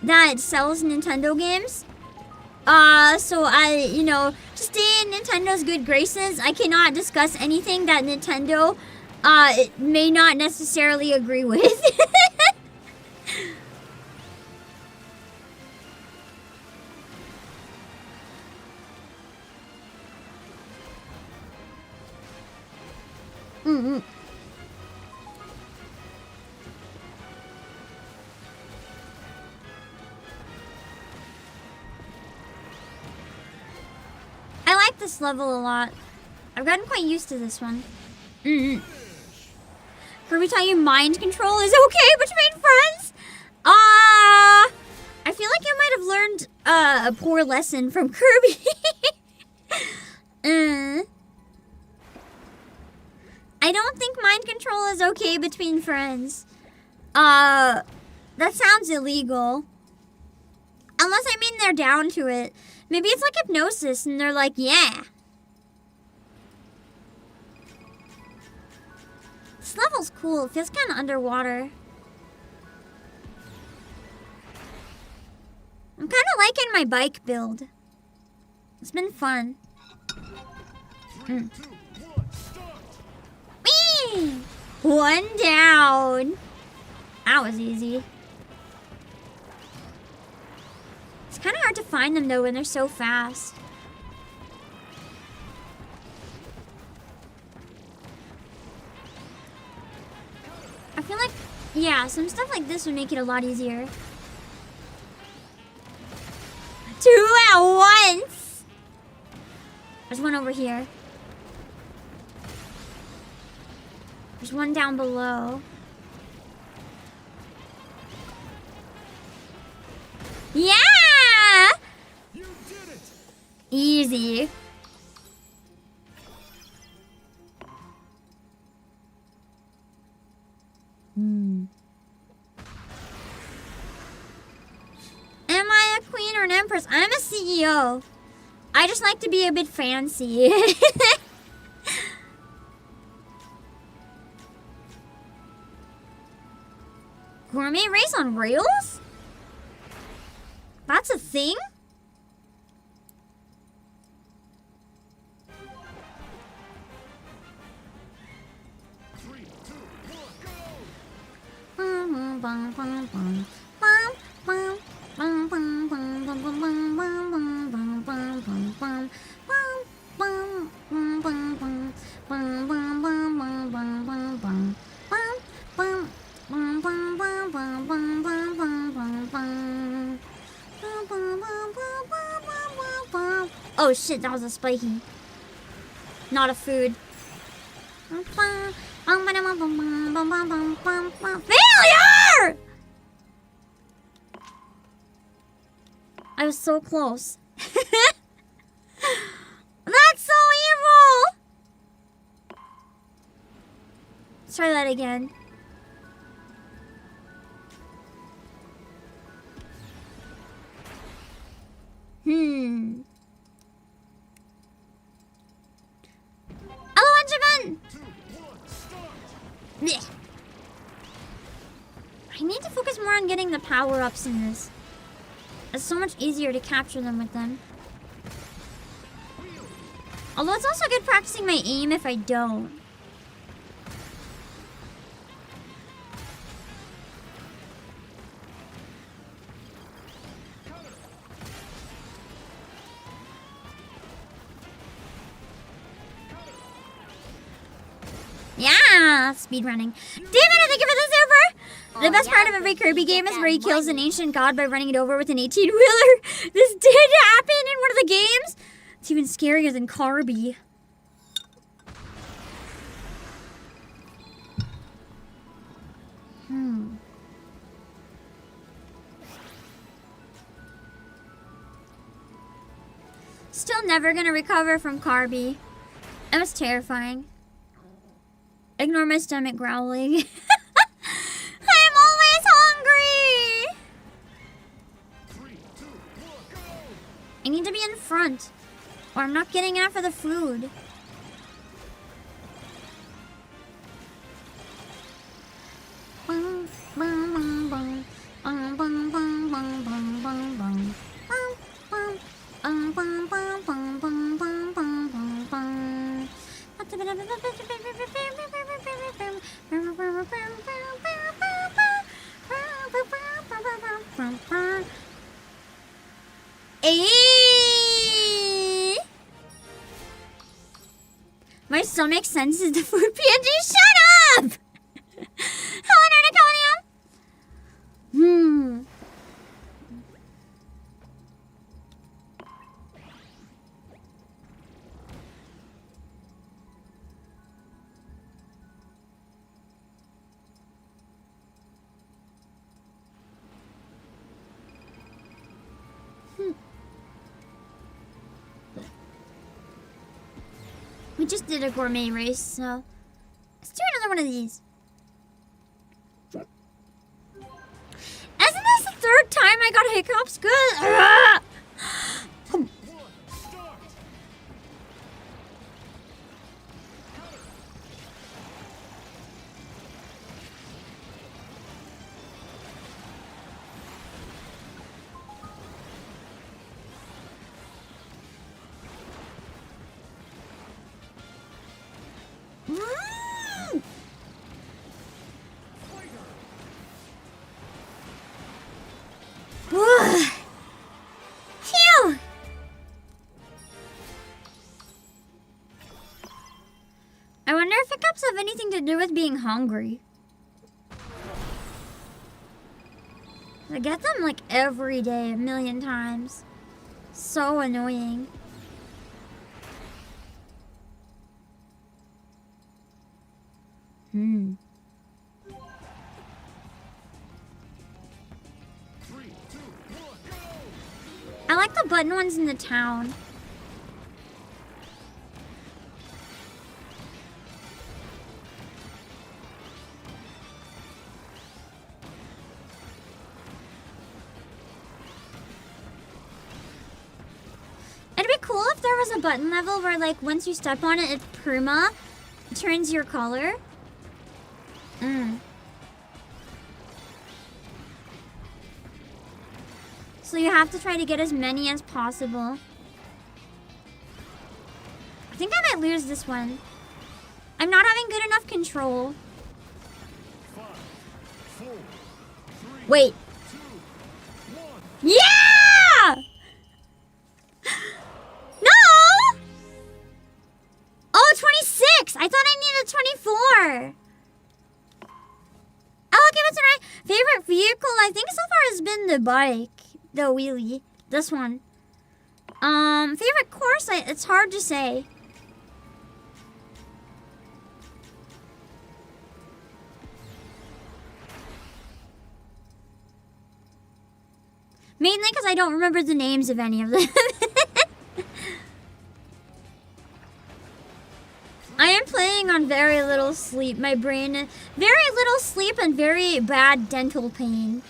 that sells Nintendo games. So I, to stay in Nintendo's good graces, I cannot discuss anything that Nintendo, may not necessarily agree with. Mm-hmm. I like this level a lot. I've gotten quite used to this one. Kirby tell you mind control is okay between friends? I feel like I might have learned a poor lesson from Kirby. I don't think mind control is okay between friends. That sounds illegal. Unless, I mean, they're down to it. Maybe it's like hypnosis and they're like, yeah. This level's cool. It feels kind of underwater. I'm kind of liking my bike build. It's been fun. 3, 2, 1, start! Whee! One down. That was easy. It's kind of hard to find them though when they're so fast. I feel like, yeah, some stuff like this would make it a lot easier. Two at once! There's one over here. There's one down below. Yeah! You did it! Easy. Am I a queen or an empress? I'm a CEO. I just like to be a bit fancy. Gourmet race on rails? That's a thing? Three, two, one, go! Oh shit, that was a spiky. Not a food. Failure! I was so close. That's so evil! Let's try that again. Hello, Benjamin! 2, 1, start! Blech. I need to focus more on getting the power-ups in this. It's so much easier to capture them with them. Although it's also good practicing my aim if I don't. Yeah, speed running. Damn it, I think of it as over. The best part of every Kirby game is where he kills an ancient god by running it over with an 18-wheeler. This did happen in one of the games. It's even scarier than Kirby. Still never gonna recover from Kirby. It was terrifying. Ignore my stomach growling. I'm always hungry! 3, 2, 1, go! I need to be in front, or I'm not getting after the food. Bum, bum, bum, bum, bum, bum, bum, bum, bum. stomach senses the food PNG. Shut up! Hello, Nerdiconia! We just did a gourmet race, so let's do another one of these. Isn't this the third time I got hiccups? Good. One, start. Phew! I wonder if hiccups have anything to do with being hungry. I get them like every day, a million times. So annoying. Hmm. 3, 2, 1, go! I like the button ones in the town. It'd be cool if there was a button level where, like, once you step on it, it turns your color. So you have to try to get as many as possible. I think I might lose this one. I'm not having good enough control. 5, 4, 3, Wait. 2, 1. Yeah! No! Oh, 26! I thought I needed 24. I'll give it to my favorite vehicle, I think so far has been the bike. The wheelie. This one. Favorite course, it's hard to say. Mainly because I don't remember the names of any of them. I am playing on very little sleep. My brain is very little sleep and very bad dental pain.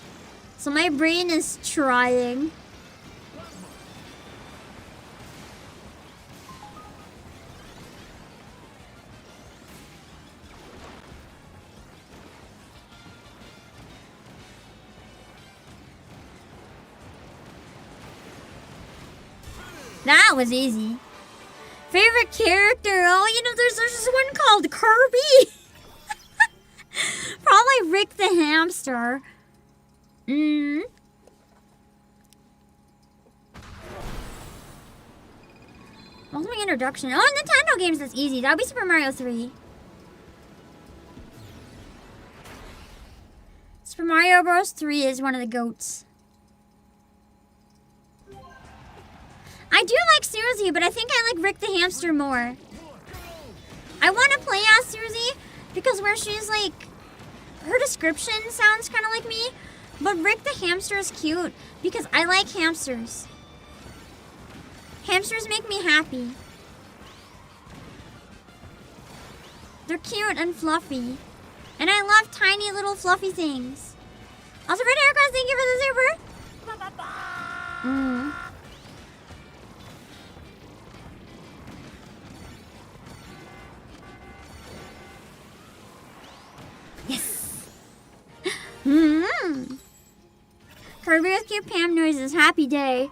So my brain is trying. That was easy. Favorite character? Oh, you know, there's this one called Kirby. Probably Rick the Hamster. What was my introduction? Oh, Nintendo games, that's easy. That would be Super Mario 3. Super Mario Bros. 3 is one of the GOATs. I do like Susie, but I think I like Rick the Hamster more. I want to play as Susie because where she's like, her description sounds kind of like me, but Rick the Hamster is cute because I like hamsters. Hamsters make me happy. They're cute and fluffy. And I love tiny little fluffy things. Also, Red Aircraft, thank you for the super. Yes. Kirby with cute Pam noises. Happy day.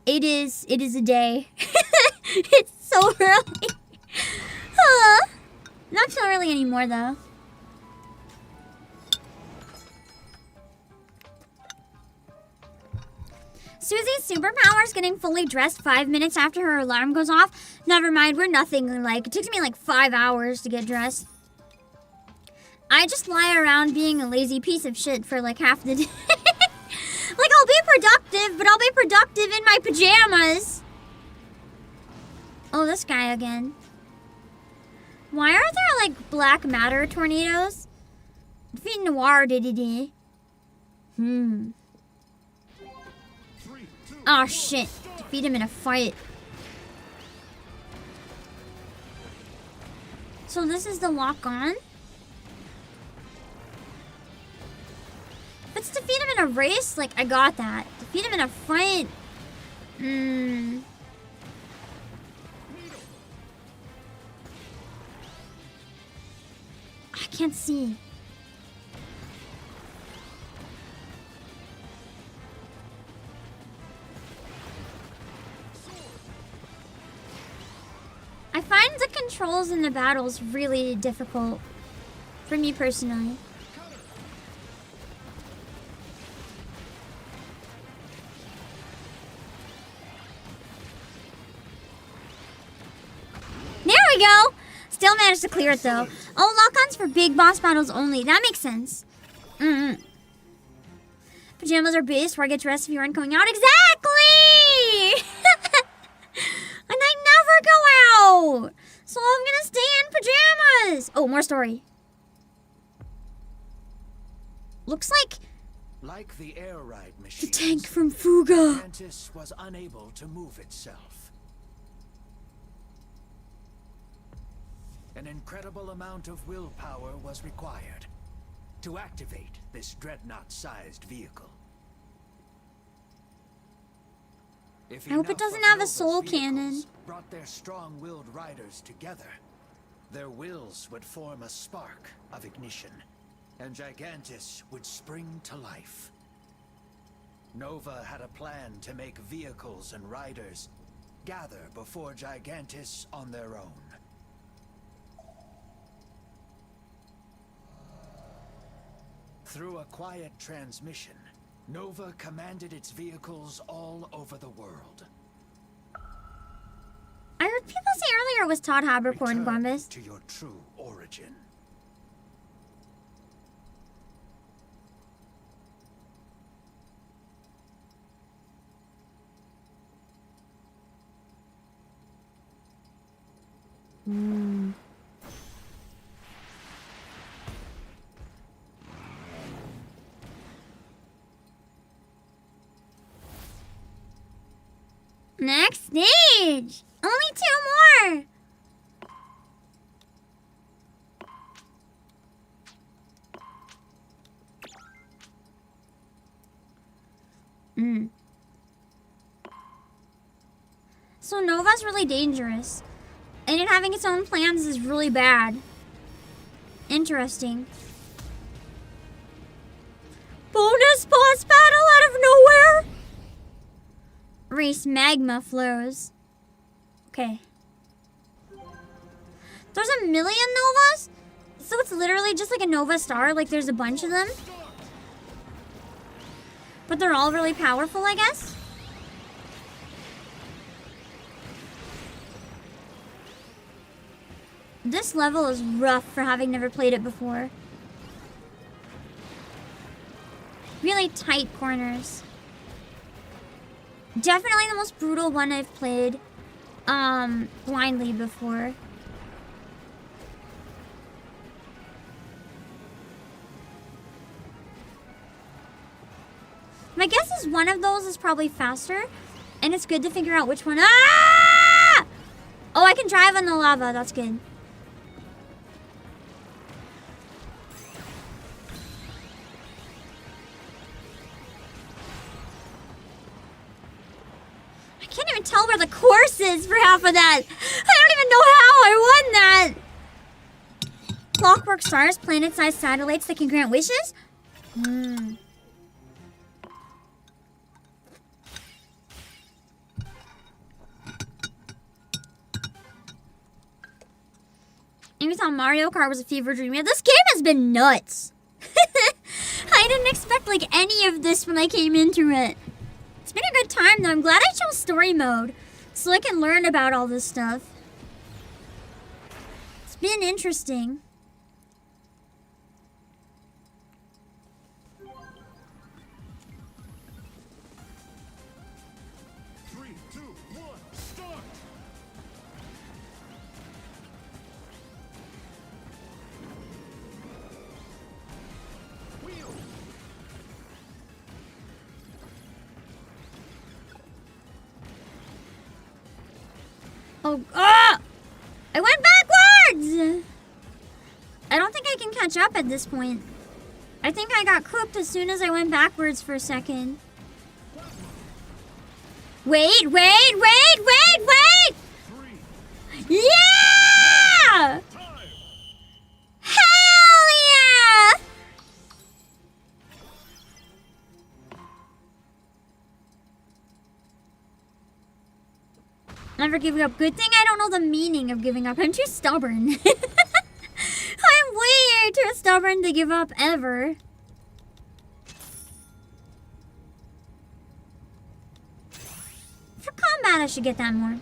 It is a day. It's so early. Not so early anymore though. Susie's superpower is getting fully dressed 5 minutes after her alarm goes off. Never mind, we're nothing like. It takes me like 5 hours to get dressed. I just lie around being a lazy piece of shit for like half the day. Like, I'll be productive, but I'll be productive in my pajamas. Oh, this guy again. Why are there like black matter tornadoes? Defeat Noir did. Oh shit. Defeat him in a fight. So this is the lock on? Let's defeat him in a race? Like, I got that. Defeat him in a fight? I can't see. I find the controls in the battles really difficult for me personally. There we go! Still managed to clear it though. Oh, lock-ons for big boss battles only. That makes sense. Pajamas are base where I get dressed if you aren't going out. Exactly! And I never go out! So I'm gonna stay in pajamas! Oh, more story. Looks Like the air ride the machine, tank from Fuga. Gigantis was unable to move itself. An incredible amount of willpower was required to activate this dreadnought-sized vehicle. If I hope it enough doesn't of have a Nova's soul vehicles cannon. brought their strong-willed riders together, their wills would form a spark of ignition, and Gigantis would spring to life. Nova had a plan to make vehicles and riders gather before Gigantis on their own. Through a quiet transmission, Nova commanded its vehicles all over the world. I heard people say earlier it was Todd Habercorn in Return Bombas. to your true origin. Next stage! Only 2 more! So Nova's really dangerous. And it having its own plans is really bad. Interesting. Bonus boss battle out of nowhere! Race magma flows. Okay. There's a million Novas? So it's literally just like a Nova star, like there's a bunch of them. But they're all really powerful, I guess. This level is rough for having never played it before. Really tight corners. Definitely the most brutal one I've played blindly before. My guess is one of those is probably faster, and it's good to figure out which one. Ah! Oh, I can drive on the lava. That's good. I can't even tell where the course is for half of that. I don't even know how I won that. Clockwork stars, planet-sized satellites that can grant wishes? Amy thought Mario Kart was a fever dream. Yeah, this game has been nuts. I didn't expect like any of this when I came into it. It's been a good time though. I'm glad I chose story mode so I can learn about all this stuff. It's been interesting. Three, two, one, start! Wheel! Oh, ah! I went backwards! I don't think I can catch up at this point. I think I got cooked as soon as I went backwards for a second. Wait! Three, Yeah! time! Hell yeah! Never giving up. Good thing I don't know the meaning of giving up. I'm too stubborn. I'm way too stubborn to give up ever. For combat, I should get that more.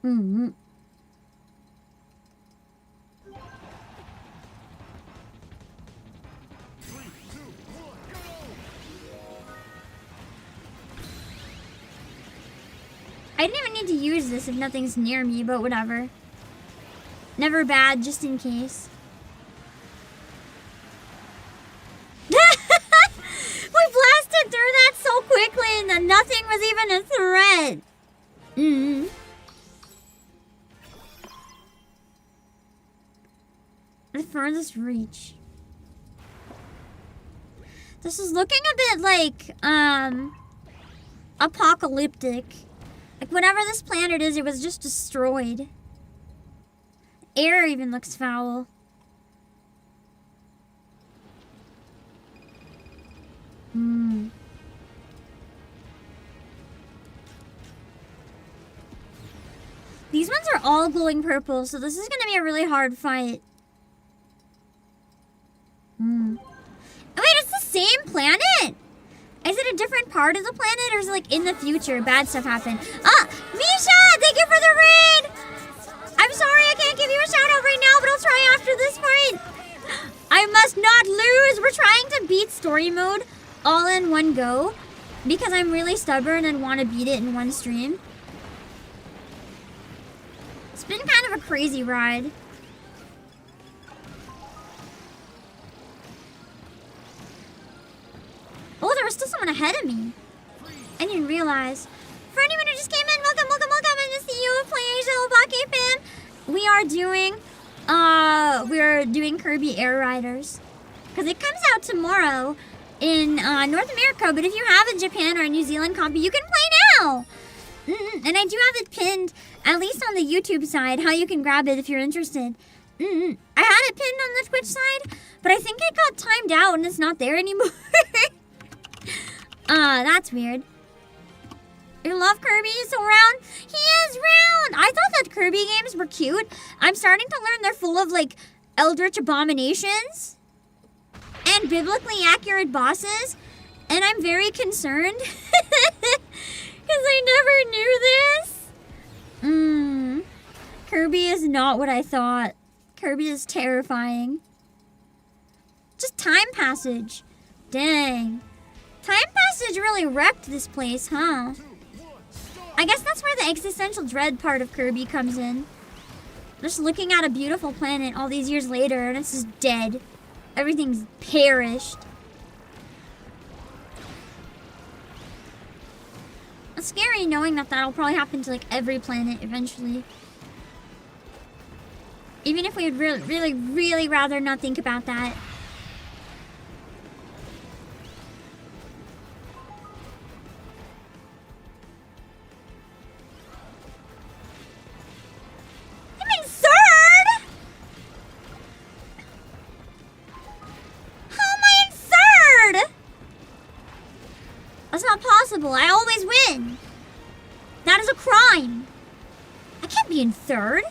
Mm-hmm. Three, two, one, go! I didn't even need to use this if nothing's near me, but whatever. Never bad, just in case. We blasted through that so quickly and that nothing was even a threat. The furthest reach. This is looking a bit like, apocalyptic. Like, whatever this planet is, it was just destroyed. Air even looks foul. These ones are all glowing purple, so this is gonna be a really hard fight. Wait, it's the same planet? Is it a different part of the planet, or is it like in the future bad stuff happened? Ah, Misha, thank you for the raid! I'm sorry I can't give you a shout out right now, but I'll try after this fight. I must not lose. We're trying to beat story mode all in one go because I'm really stubborn and want to beat it in one stream. It's been kind of a crazy ride. Oh, there was still someone ahead of me. I didn't realize. For anyone who just came in, welcome. I'm the CEO of Obake PAM. We're doing Kirby Air Riders. Because it comes out tomorrow in North America. But if you have a Japan or a New Zealand copy, you can play now. And I do have it pinned, at least on the YouTube side, how you can grab it if you're interested. I had it pinned on the Twitch side, but I think it got timed out and it's not there anymore. That's weird. You love Kirby? He's so round. He is round. I thought that Kirby games were cute. I'm starting to learn they're full of like eldritch abominations and biblically accurate bosses, and I'm very concerned because I never knew this. Kirby is not what I thought. Kirby is terrifying. Just time passage. Dang. Time passage really wrecked this place, huh? I guess that's where the existential dread part of Kirby comes in. Just looking at a beautiful planet all these years later and it's just dead. Everything's perished. It's scary knowing that that'll probably happen to like every planet eventually. Even if we would really rather not think about that. I'm in third? How am I in third? That's not possible. I always win. That is a crime. I can't be in third.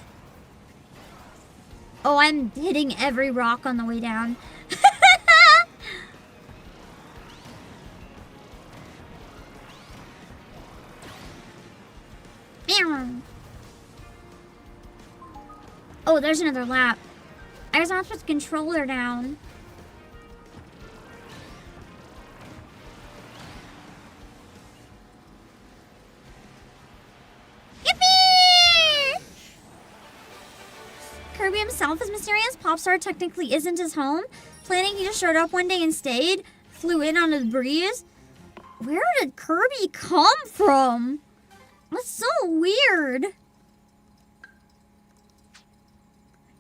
Oh, I'm hitting every rock on the way down. Oh, there's another lap. I was not supposed to control her down. Yippee! Kirby himself is mysterious. Popstar technically isn't his home. Planning he just showed up one day and stayed. Flew in on a breeze. Where did Kirby come from? That's so weird.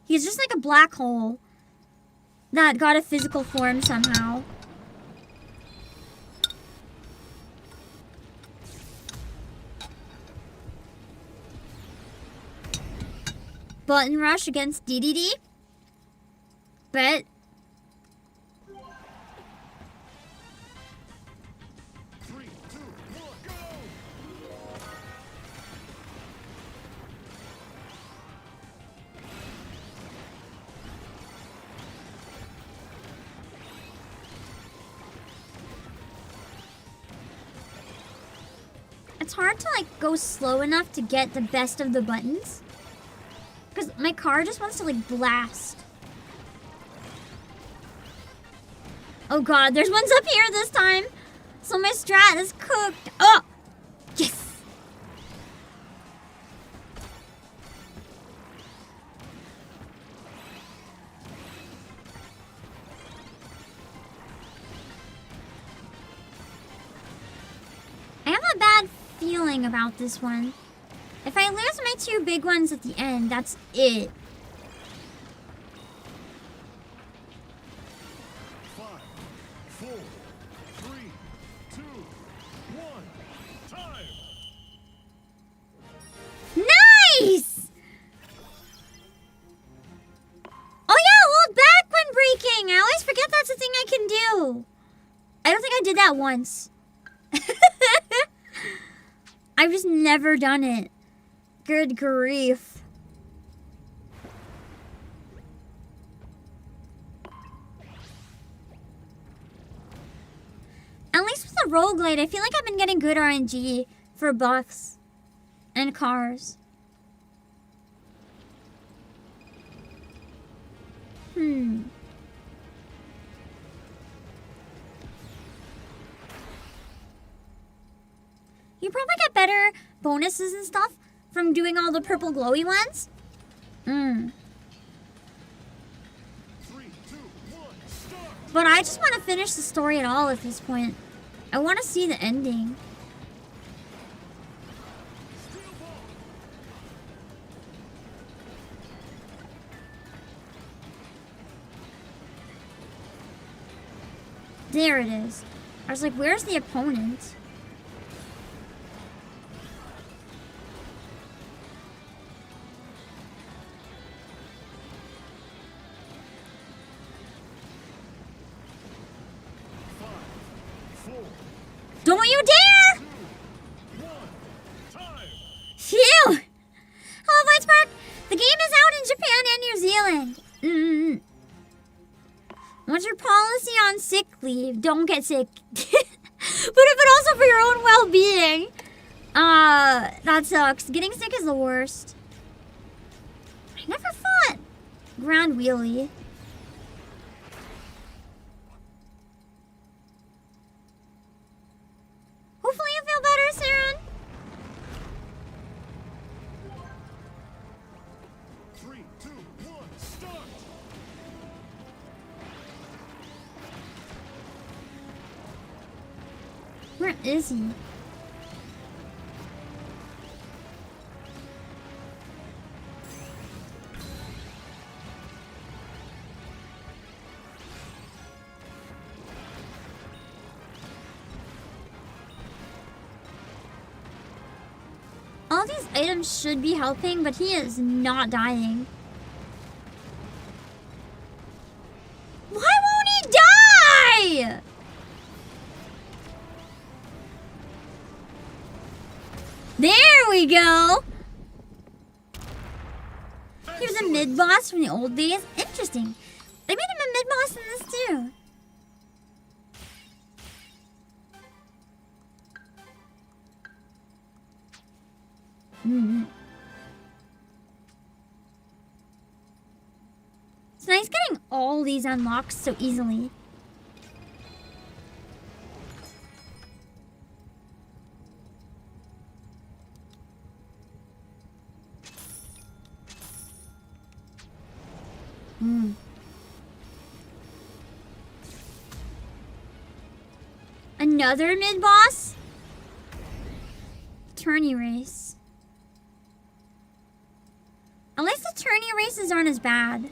He's just like a black hole that got a physical form somehow. Button rush against DDD. Bet. It's hard to like go slow enough to get the best of the buttons. Because my car just wants to like blast. Oh god, there's ones up here this time. So my strat is cooked. Oh! Yes! I have a bad feeling about this one. If I lose my two big ones at the end, that's it. 5, 4, 3, 2, 1. Time. Nice! Oh yeah, hold back when braking. I always forget that's a thing I can do. I don't think I did that once. I've just never done it. Good grief. At least with the roguelite, I feel like I've been getting good RNG for buffs and cars. You probably get better bonuses and stuff from doing all the purple glowy ones. 3, 2, 1. Start. But I just want to finish the story at all at this point. I want to see the ending. Steel ball. There it is. I was like, where's the opponent? Don't you dare! 2, 1. Time. Phew! Hello, Voice Park! The game is out in Japan and New Zealand. What's your policy on sick leave? Don't get sick. but also for your own well-being. That sucks. Getting sick is the worst. I never fought Ground Wheelie. Hopefully you feel better, Saren. 3, 2, 1. Start. Where is he? All these items should be helping, but he is not dying. Why won't he die? There we go. Here's a mid-boss from the old days. Interesting. They made him a mid-boss in this too. It's nice getting all these unlocked so easily. Another mid-boss? Tourney race. At least the tourney races aren't as bad.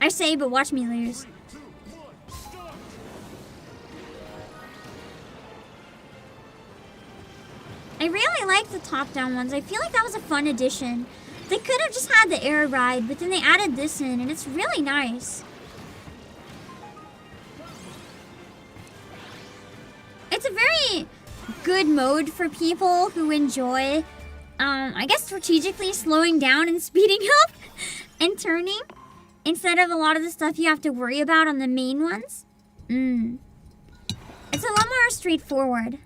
I say, but watch me lose. 3, 2, 1, start! I really like the top-down ones. I feel like that was a fun addition. They could have just had the air ride, but then they added this in, and it's really nice. It's a very good mode for people who enjoy, I guess, strategically slowing down and speeding up and turning instead of a lot of the stuff you have to worry about on the main ones. It's a lot more straightforward.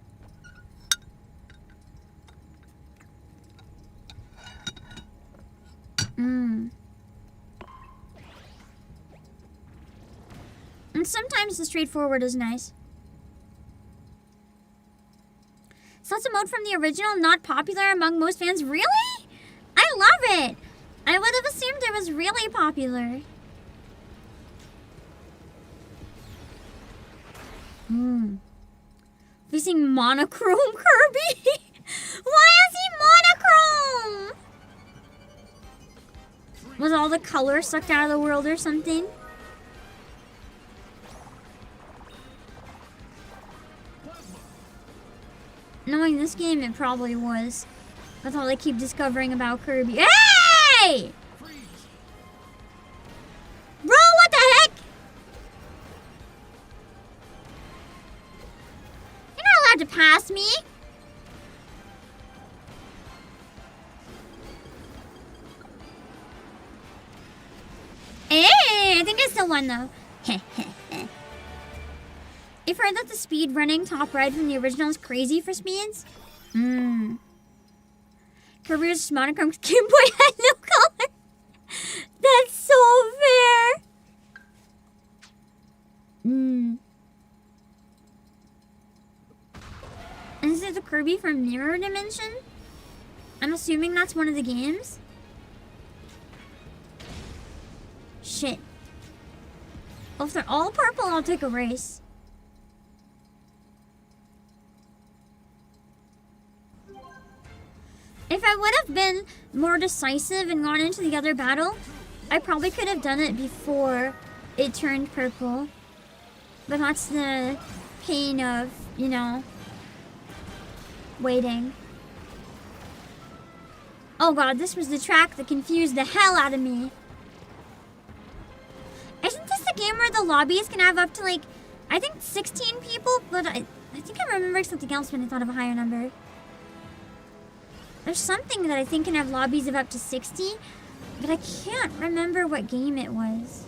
And sometimes the straightforward is nice. So it's a mode from the original, not popular among most fans. Really? I love it. I would have assumed it was really popular. Facing monochrome Kirby? Why is he monochrome? Was all the color sucked out of the world or something? Knowing this game, it probably was. That's all I keep discovering about Kirby. Hey! Bro, what the heck? You're not allowed to pass me. Hey, I think I still won though. You've heard that the speed running top ride from the original is crazy for speeds? Kirby's monochrome's Game Boy had no color. That's so fair. And this is the Kirby from Mirror Dimension? I'm assuming that's one of the games. Shit. Well, if they're all purple, I'll take a race. If I would have been more decisive and gone into the other battle, I probably could have done it before it turned purple. But that's the pain of, you know, waiting. Oh god, this was the track that confused the hell out of me. Isn't this the game where the lobbies can have up to, like, I think 16 people? But I think I'm remembering something else when I thought of a higher number. There's something that I think can have lobbies of up to 60, but I can't remember what game it was.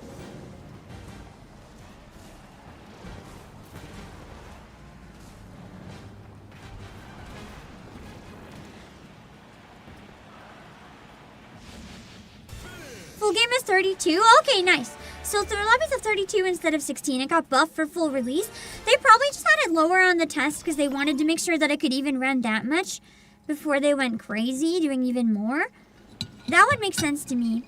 Full game is 32? Okay, nice. So if there are lobbies of 32 instead of 16, it got buffed for full release. They probably just had it lower on the test because they wanted to make sure that it could even run that much before they went crazy, doing even more. That would make sense to me.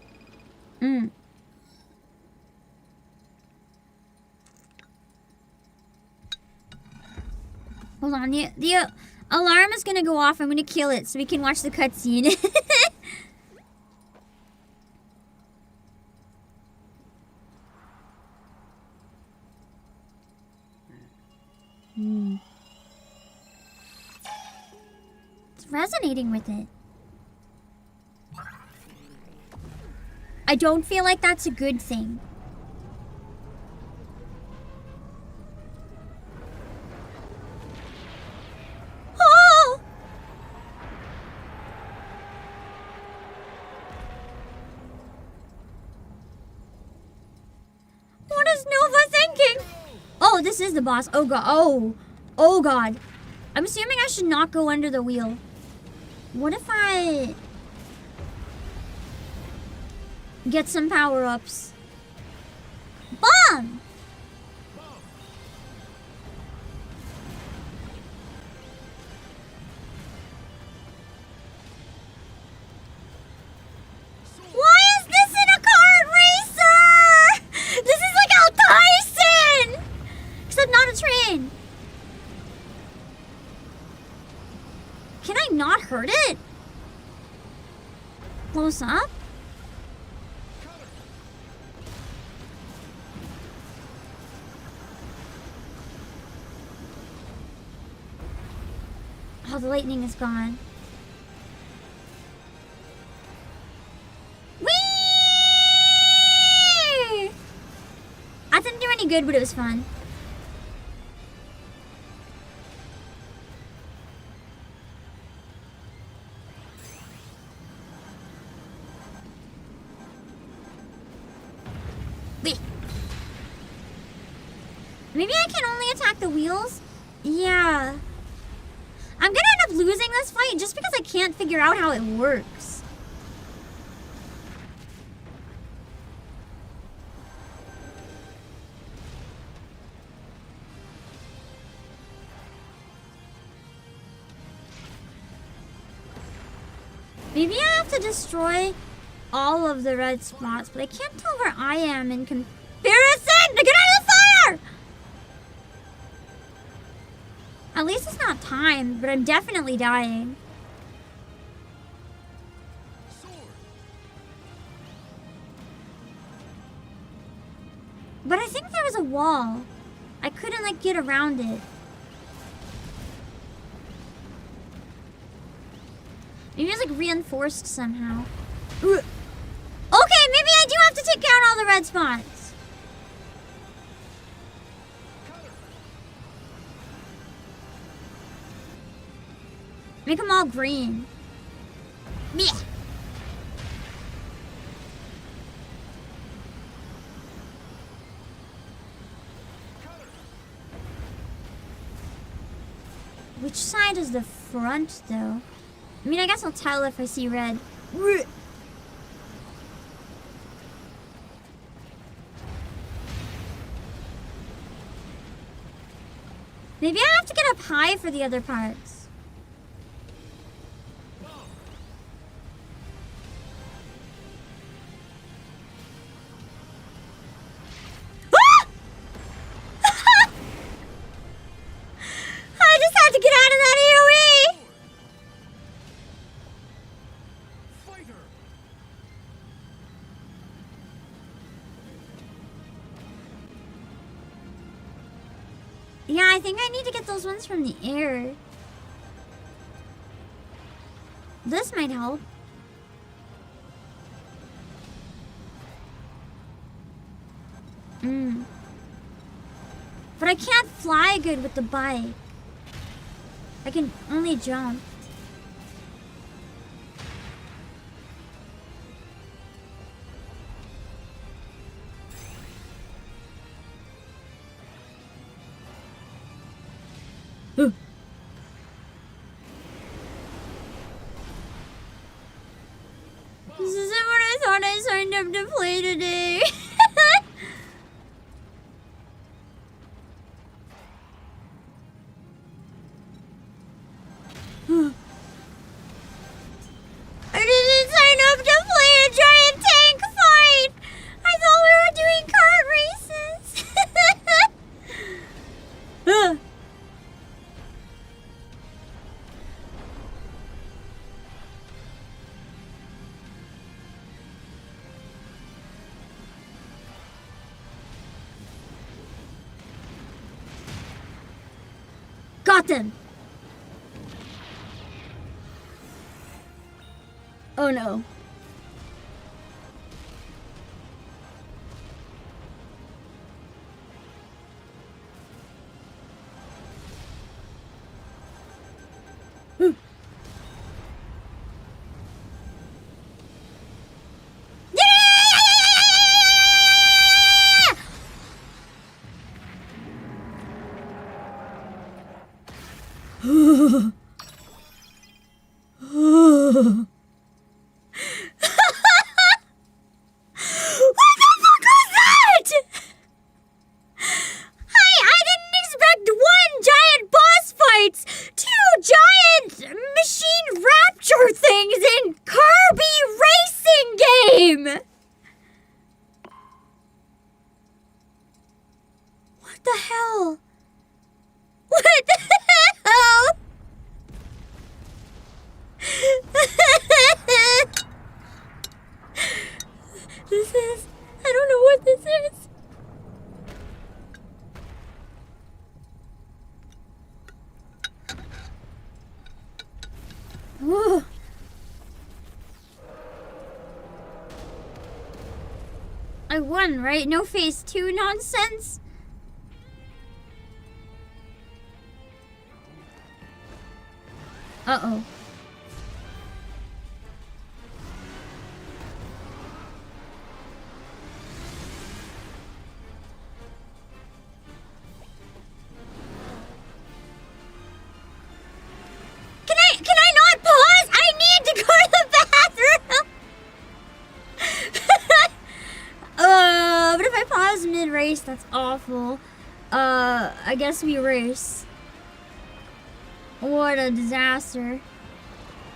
Hold on, the alarm is gonna go off. I'm gonna kill it so we can watch the cutscene. It's resonating with it. I don't feel like that's a good thing. Oh! this is the boss. Oh god. Oh. Oh god. I'm assuming I should not go under the wheel. What if I get some power-ups? Bomb! Why is this in a kart racer? This is like Al Tyson! Except not a train. Can I not hurt it? Close up? Oh, the lightning is gone. Whee! I didn't do any good, but it was fun. Wait. Maybe I can only attack the wheels? Yeah. I'm gonna end up losing this fight just because I can't figure out how it works. Maybe I have to destroy all of the red spots, but I can't tell where I am in comparison to get out of the fire! At least it's not timed, but I'm definitely dying. But I think there was a wall. I couldn't, like, get around it. Maybe it's, like, reinforced somehow. Okay, maybe I do have to take out all the red spots. Make them all green. Yeah. Which side is the front, though? I mean, I guess I'll tell if I see red. Maybe I have to get up high for the other parts. I just had to get out of that AoE! Fighter. Yeah, I think I need to get those ones from the air. This might help. But I can't fly good with the bike. I can only jump. This isn't what I thought I signed up to play today. I didn't sign up to play a giant tank fight. I thought we were doing kart races. Got them. Oh no. I won, right? No phase 2 nonsense. Uh-oh. Can I not pause? I need to go to the bathroom. But if I pause mid-race, that's awful. I guess we race. What a disaster.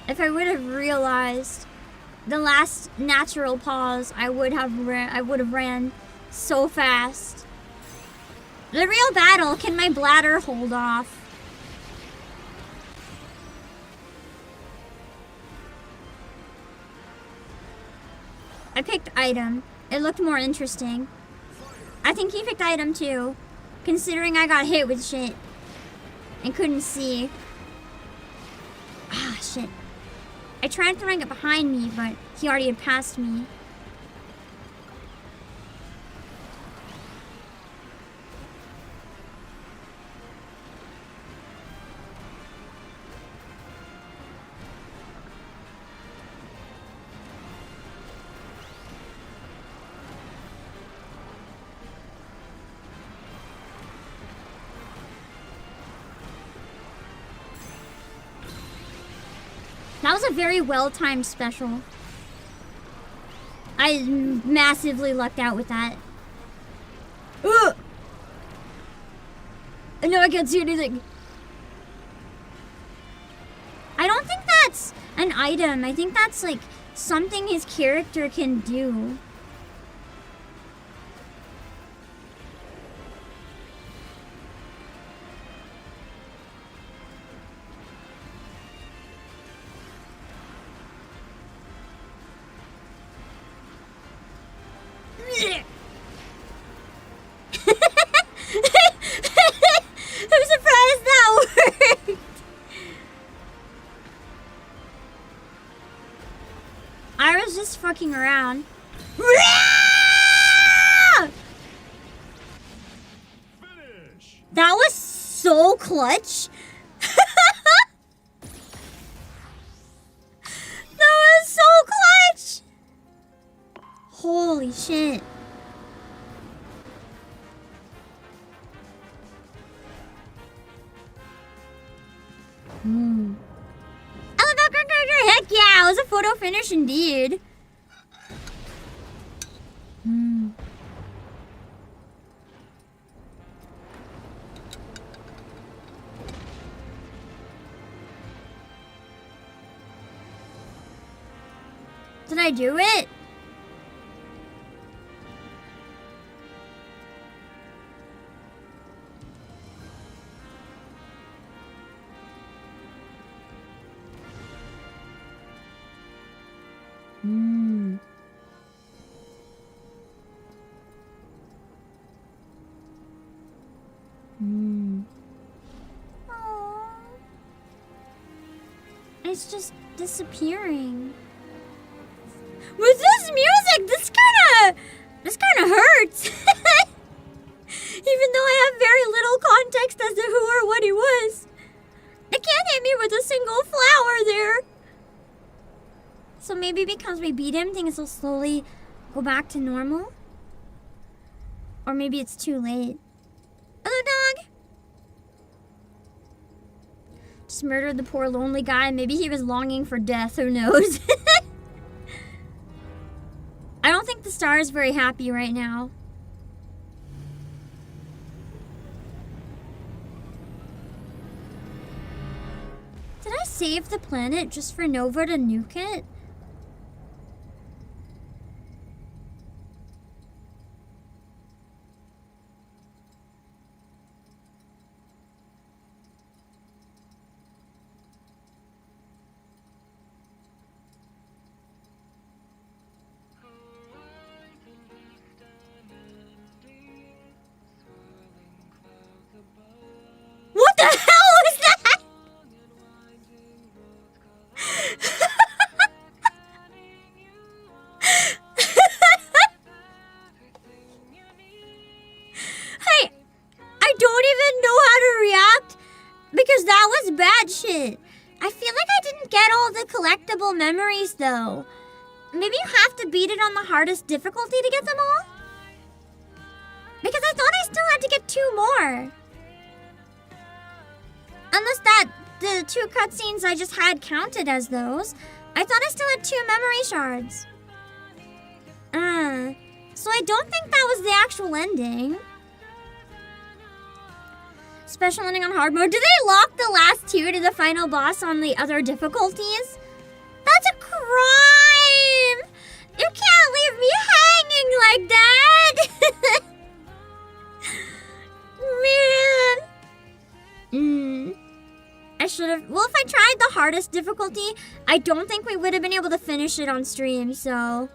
If I would have realized the last natural pause, I would have ran so fast. The real battle, can my bladder hold off? I picked item. It looked more interesting. I think he picked item too, considering I got hit with shit and couldn't see. Ah, shit. I tried throwing it behind me, but he already had passed me. That was a very well-timed special. I massively lucked out with that. Ugh! No, I can't see anything. I don't think that's an item. I think that's like something his character can do. I'm surprised that worked. I was just fucking around. Finish. That was so clutch. That was so clutch. Holy shit. Heck yeah, it was a photo finish indeed. Did I do it? It's just disappearing. With this music, this kinda hurts. Even though I have very little context as to who or what he was. It can't hit me with a single flower there. So maybe because we beat him, things will slowly go back to normal? Or maybe it's too late. Other dog? Just murdered the poor lonely guy. Maybe he was longing for death. Who knows? I don't think the star is very happy right now. Did I save the planet just for Nova to nuke it? What the hell was that? uncollectible memories, though. Maybe you have to beat it on the hardest difficulty to get them all? Because I thought I still had to get 2 more. Unless the 2 cutscenes I just had counted as those. I thought I still had 2 memory shards. So I don't think that was the actual ending. Special ending on hard mode. Do they lock the last 2 to the final boss on the other difficulties? That's a crime! You can't leave me hanging like that! Man. I should have... Well, if I tried the hardest difficulty, I don't think we would have been able to finish it on stream, so...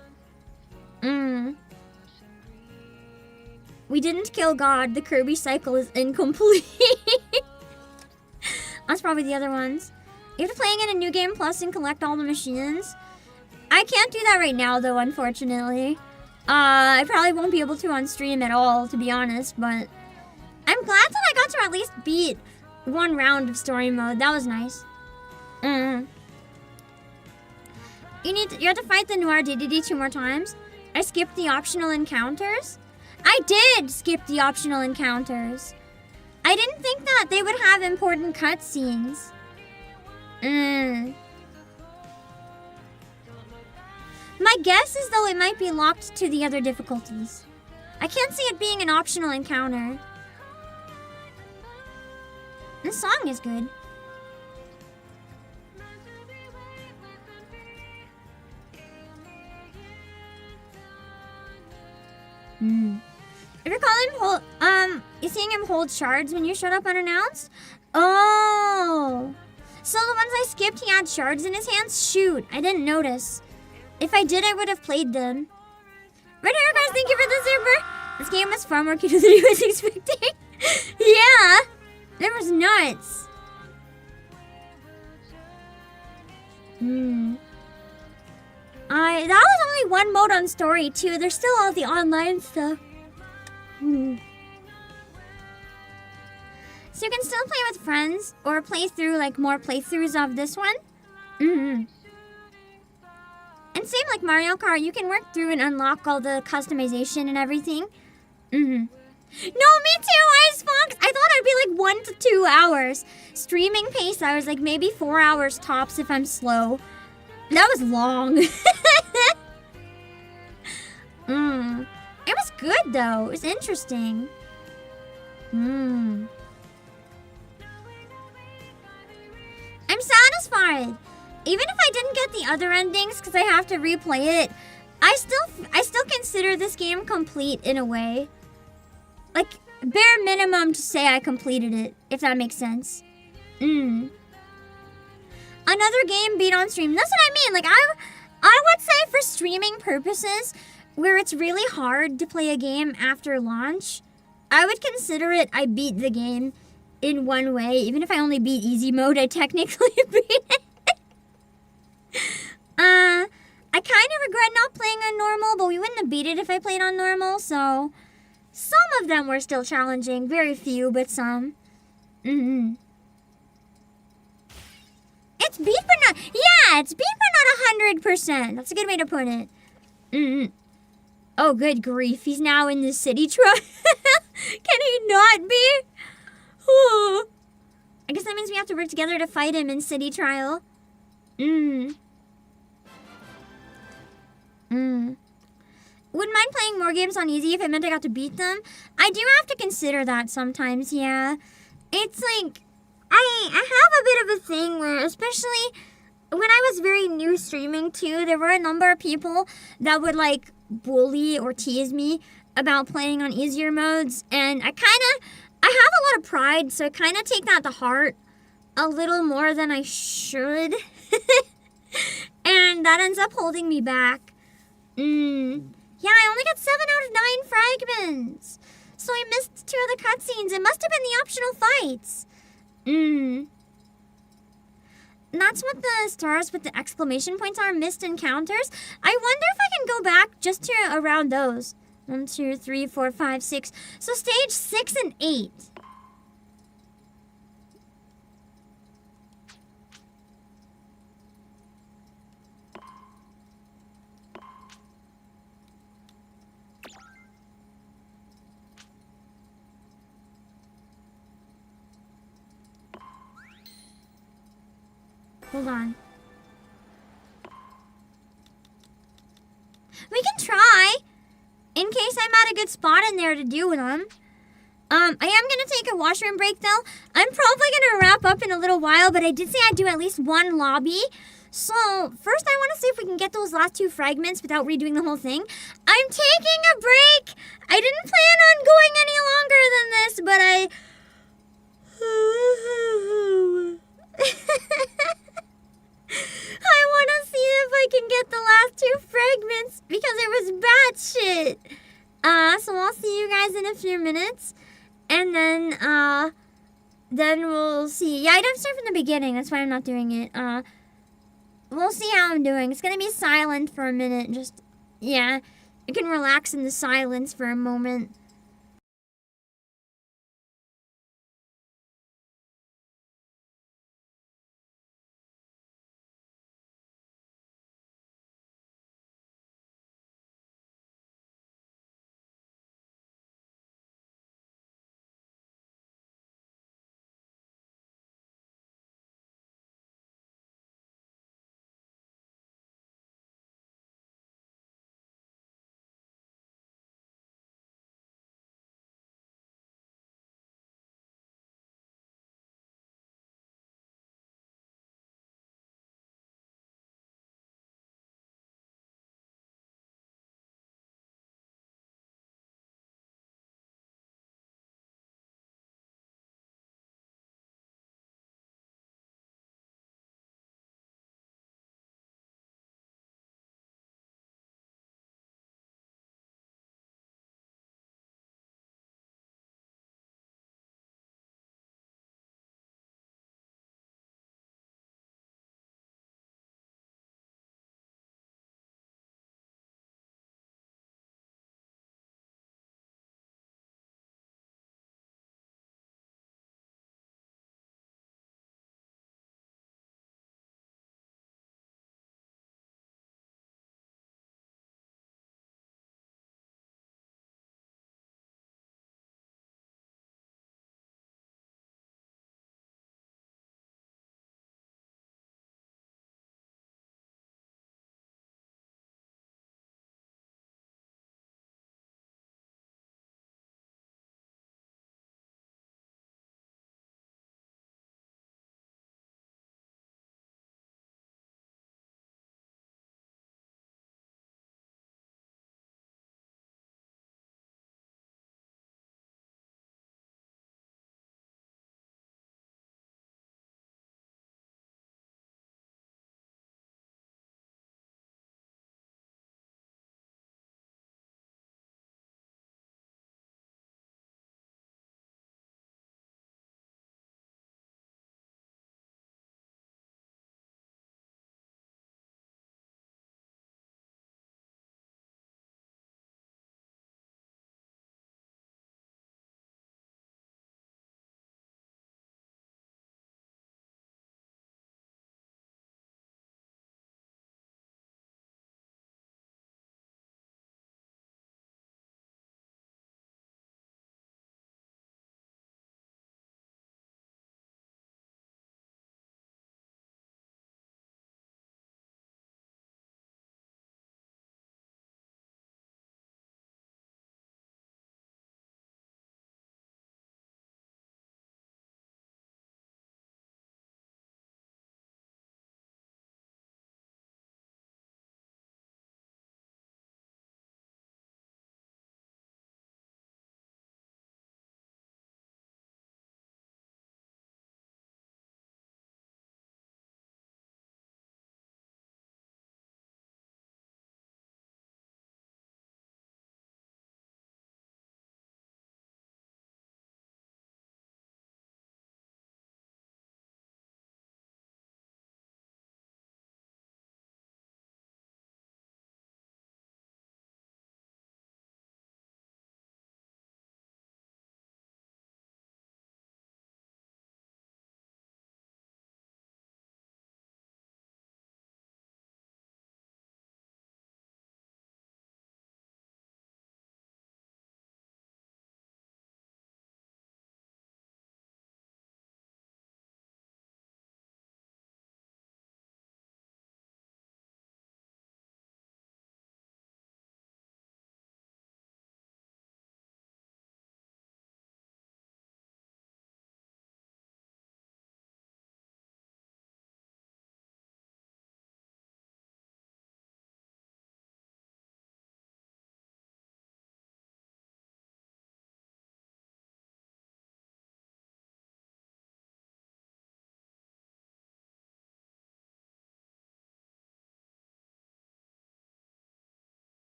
We didn't kill God. The Kirby cycle is incomplete. That's probably the other ones. You have to playing in a new game plus and collect all the machines. I can't do that right now, though, unfortunately. I probably won't be able to on stream at all, to be honest, but... I'm glad that I got to at least beat 1 round of story mode. That was nice. You have to fight the Noir Dedede 2 more times. I skipped the optional encounters. I did skip the optional encounters. I didn't think that they would have important cutscenes. My guess is, though, it might be locked to the other difficulties. I can't see it being an optional encounter. This song is good. If you're calling you seeing him hold shards when you showed up unannounced? Oh. So the ones I skipped, he had shards in his hands? Shoot, I didn't notice. If I did, I would have played them. Red Hair guys, thank you for the super. This game was far more cute than I was expecting. Yeah. That was nuts. That was only 1 mode on story too. There's still all the online stuff. So you can still play with friends or play through like more playthroughs of this one. And same like Mario Kart, you can work through and unlock all the customization and everything. No, me too, Ice Fox. I thought I'd be like 1 to 2 hours. Streaming pace, I was like maybe 4 hours tops if I'm slow. That was long. It was good though. It was interesting. I'm satisfied. Even if I didn't get the other endings because I have to replay it, I still consider this game complete in a way. Like, bare minimum to say I completed it, if that makes sense. Another game beat on stream. That's what I mean. Like, I would say for streaming purposes, where it's really hard to play a game after launch, I would consider it I beat the game in one way. Even if I only beat easy mode, I technically beat it. I kind of regret not playing on normal, but we wouldn't have beat it if I played on normal, so... Some of them were still challenging. Very few, but some. It's beat but not... Yeah, it's beat but not 100%. That's a good way to put it. Oh, good grief. He's now in the city truck. Can he not be? I guess that means we have to work together to fight him in city trial. Wouldn't mind playing more games on easy if it meant I got to beat them. I do have to consider that sometimes, yeah. It's like, I have a bit of a thing where, especially when I was very new streaming too, there were a number of people that would like bully or tease me about playing on easier modes, and I have a lot of pride, so I kind of take that to heart a little more than I should. And that ends up holding me back. Yeah, I only got 7 out of 9 fragments. So I missed 2 of the cutscenes. It must have been the optional fights. That's what the stars with the exclamation points are, missed encounters. I wonder if I can go back just to around those. 1, 2, 3, 4, 5, 6. So stage 6 and 8. Hold on. We can try. In case I'm at a good spot in there to do them. I am gonna take a washroom break though. I'm probably gonna wrap up in a little while, but I did say I'd do at least one lobby. So, first I want to see if we can get those last 2 fragments without redoing the whole thing. I'm taking a break! I didn't plan on going any longer than this, but I want to see if I can get the last 2 fragments because it was bad shit. So I'll see you guys in a few minutes. And then we'll see. Yeah, I don't start from the beginning. That's why I'm not doing it. We'll see how I'm doing. It's gonna be silent for a minute. Just, yeah. I can relax in the silence for a moment.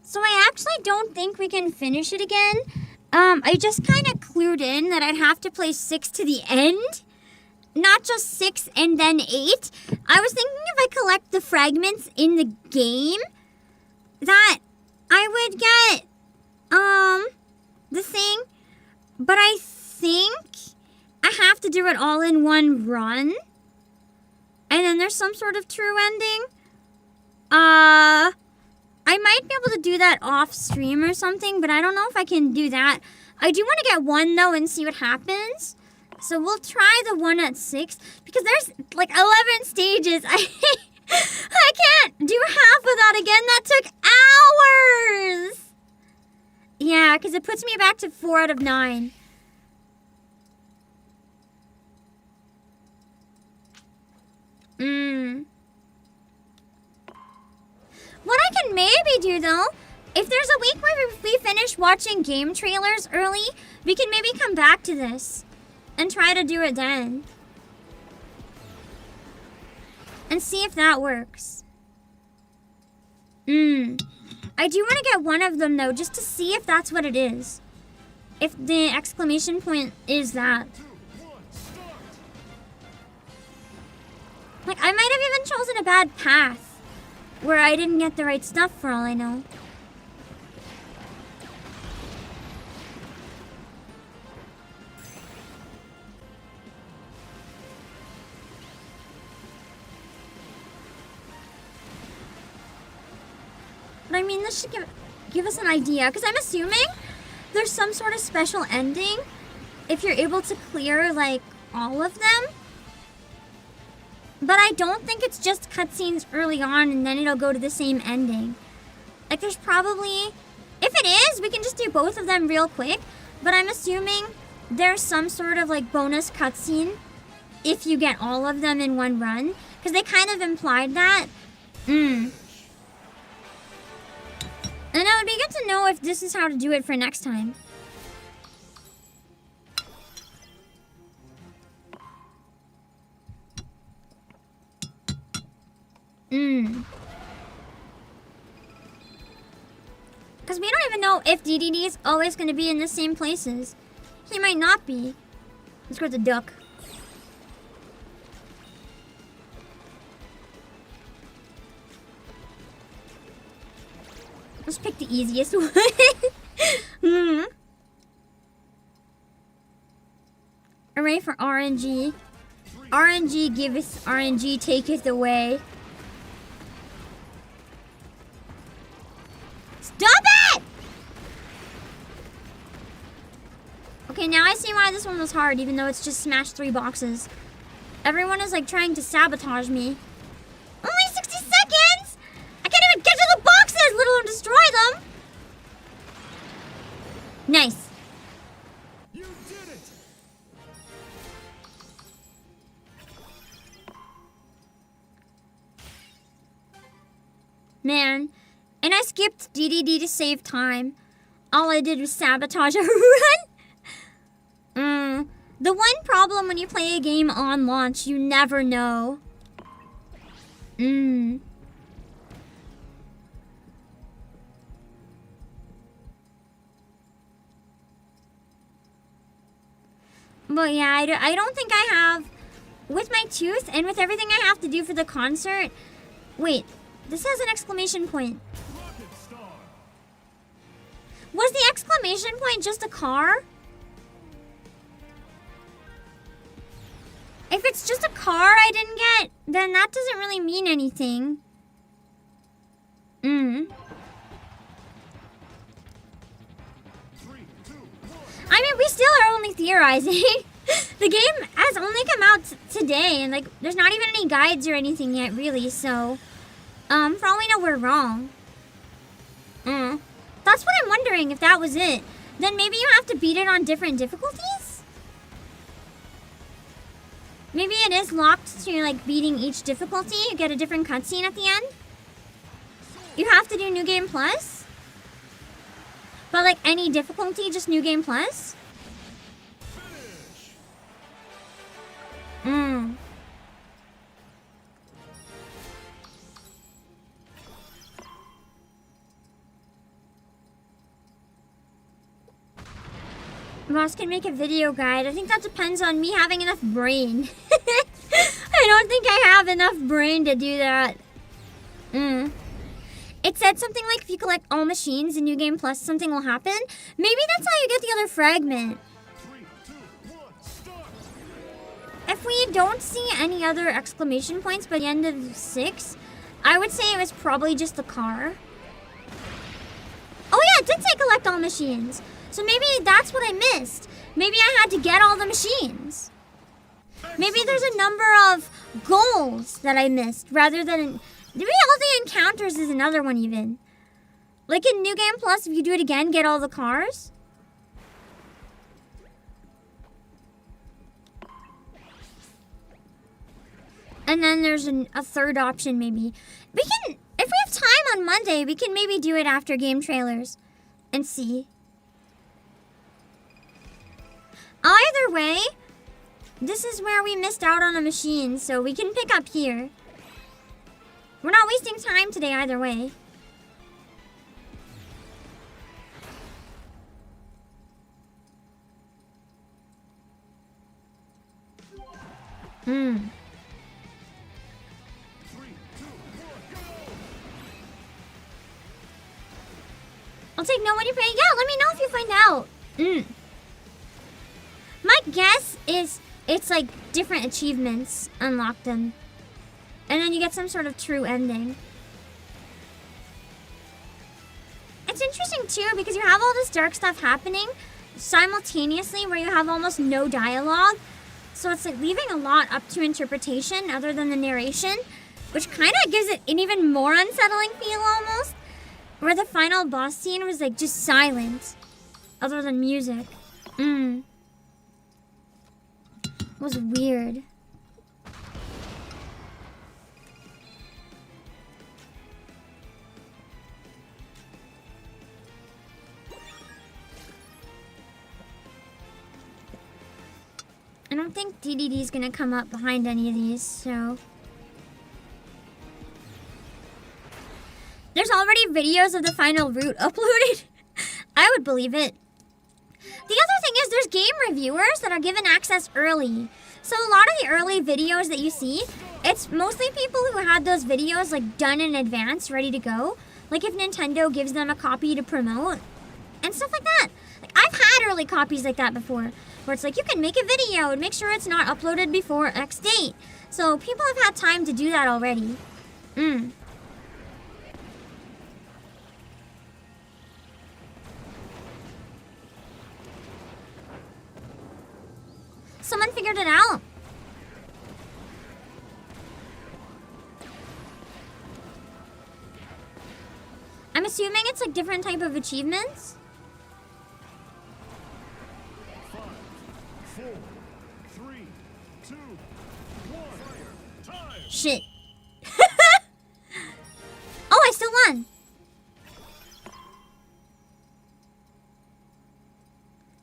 So I actually don't think we can finish it again. I just kind of clued in that I'd have to play 6 to the end. Not just 6 and then 8. I was thinking if I collect the fragments in the game, that I would get, the thing. But I think I have to do it all in one run. And then there's some sort of true ending. I might be able to do that off stream or something, but I don't know if I can do that. I do want to get 1 though and see what happens. So we'll try the one at 6 because there's like 11 stages. I can't do half of that again. That took hours. Yeah, because it puts me back to 4 out of 9. What I can maybe do though, if there's a week where we finish watching game trailers early, we can maybe come back to this and try to do it then. And see if that works. I do want to get one of them though, just to see if that's what it is. If the exclamation point is that. Like, I might have even chosen a bad path where I didn't get the right stuff for all I know. But I mean, this should give us an idea, because I'm assuming there's some sort of special ending if you're able to clear, like, all of them. But I don't think it's just cutscenes early on and then it'll go to the same ending. Like, there's probably... If it is, we can just do both of them real quick. But I'm assuming there's some sort of, like, bonus cutscene if you get all of them in one run. Because they kind of implied that. And it would be good to know if this is how to do it for next time. Because we don't even know if DDD is always going to be in the same places. He might not be. Let's go with the duck. Let's pick the easiest one. Array for RNG. RNG giveth, RNG taketh away. Stop it! Okay, now I see why this one was hard, even though it's just smashed 3 boxes. Everyone is like trying to sabotage me. Only 60 seconds? I can't even get to the boxes, let alone destroy them. Nice. You did it! Man. And I skipped DDD to save time. All I did was sabotage a run. The one problem when you play a game on launch, you never know. But yeah, I don't think I have... With my tooth and with everything I have to do for the concert... Wait, this has an exclamation point. Rocket Star! Was the exclamation point just a car? If it's just a car I didn't get, then that doesn't really mean anything. 3, 2, 1. I mean, we still are only theorizing. The game has only come out today, and like, there's not even any guides or anything yet, really, so... for all we know, we're wrong. That's what I'm wondering, if that was it. Then maybe you have to beat it on different difficulties? Maybe it is locked to, like, beating each difficulty. You get a different cutscene at the end. You have to do New Game Plus? But, like, any difficulty, just New Game Plus? Moss can make a video guide. I think that depends on me having enough brain. I don't think I have enough brain to do that. It said something like if you collect all machines in New Game Plus, something will happen. Maybe that's how you get the other fragment. 3, 2, 1, start! If we don't see any other exclamation points by the end of 6, I would say it was probably just the car. Oh yeah, it did say collect all machines. So maybe that's what I missed. Maybe I had to get all the machines. Maybe there's a number of goals that I missed rather than... Maybe all the encounters is another one even. Like in New Game Plus, if you do it again, get all the cars. And then there's a third option maybe. We can, if we have time on Monday, we can maybe do it after game trailers and see. Either way, this is where we missed out on a machine, so we can pick up here. We're not wasting time today either way. I'll take nobody pay. Yeah, let me know if you find out. My guess is it's like different achievements unlock them. And then you get some sort of true ending. It's interesting too because you have all this dark stuff happening simultaneously where you have almost no dialogue. So it's like leaving a lot up to interpretation other than the narration, which kind of gives it an even more unsettling feel almost. Where the final boss scene was like just silent other than music. It was weird. I don't think DDD is gonna come up behind any of these, so. There's already videos of the final route uploaded. I would believe it. The other thing is there's game reviewers that are given access early. So a lot of the early videos that you see, it's mostly people who had those videos like done in advance, ready to go. Like if Nintendo gives them a copy to promote and stuff like that. Like I've had early copies like that before, where it's like you can make a video and make sure it's not uploaded before X date. So people have had time to do that already. Someone figured it out. I'm assuming it's like different type of achievements. 5, 4, 3, 2, 1, fire! Time! Shit. Oh, I still won.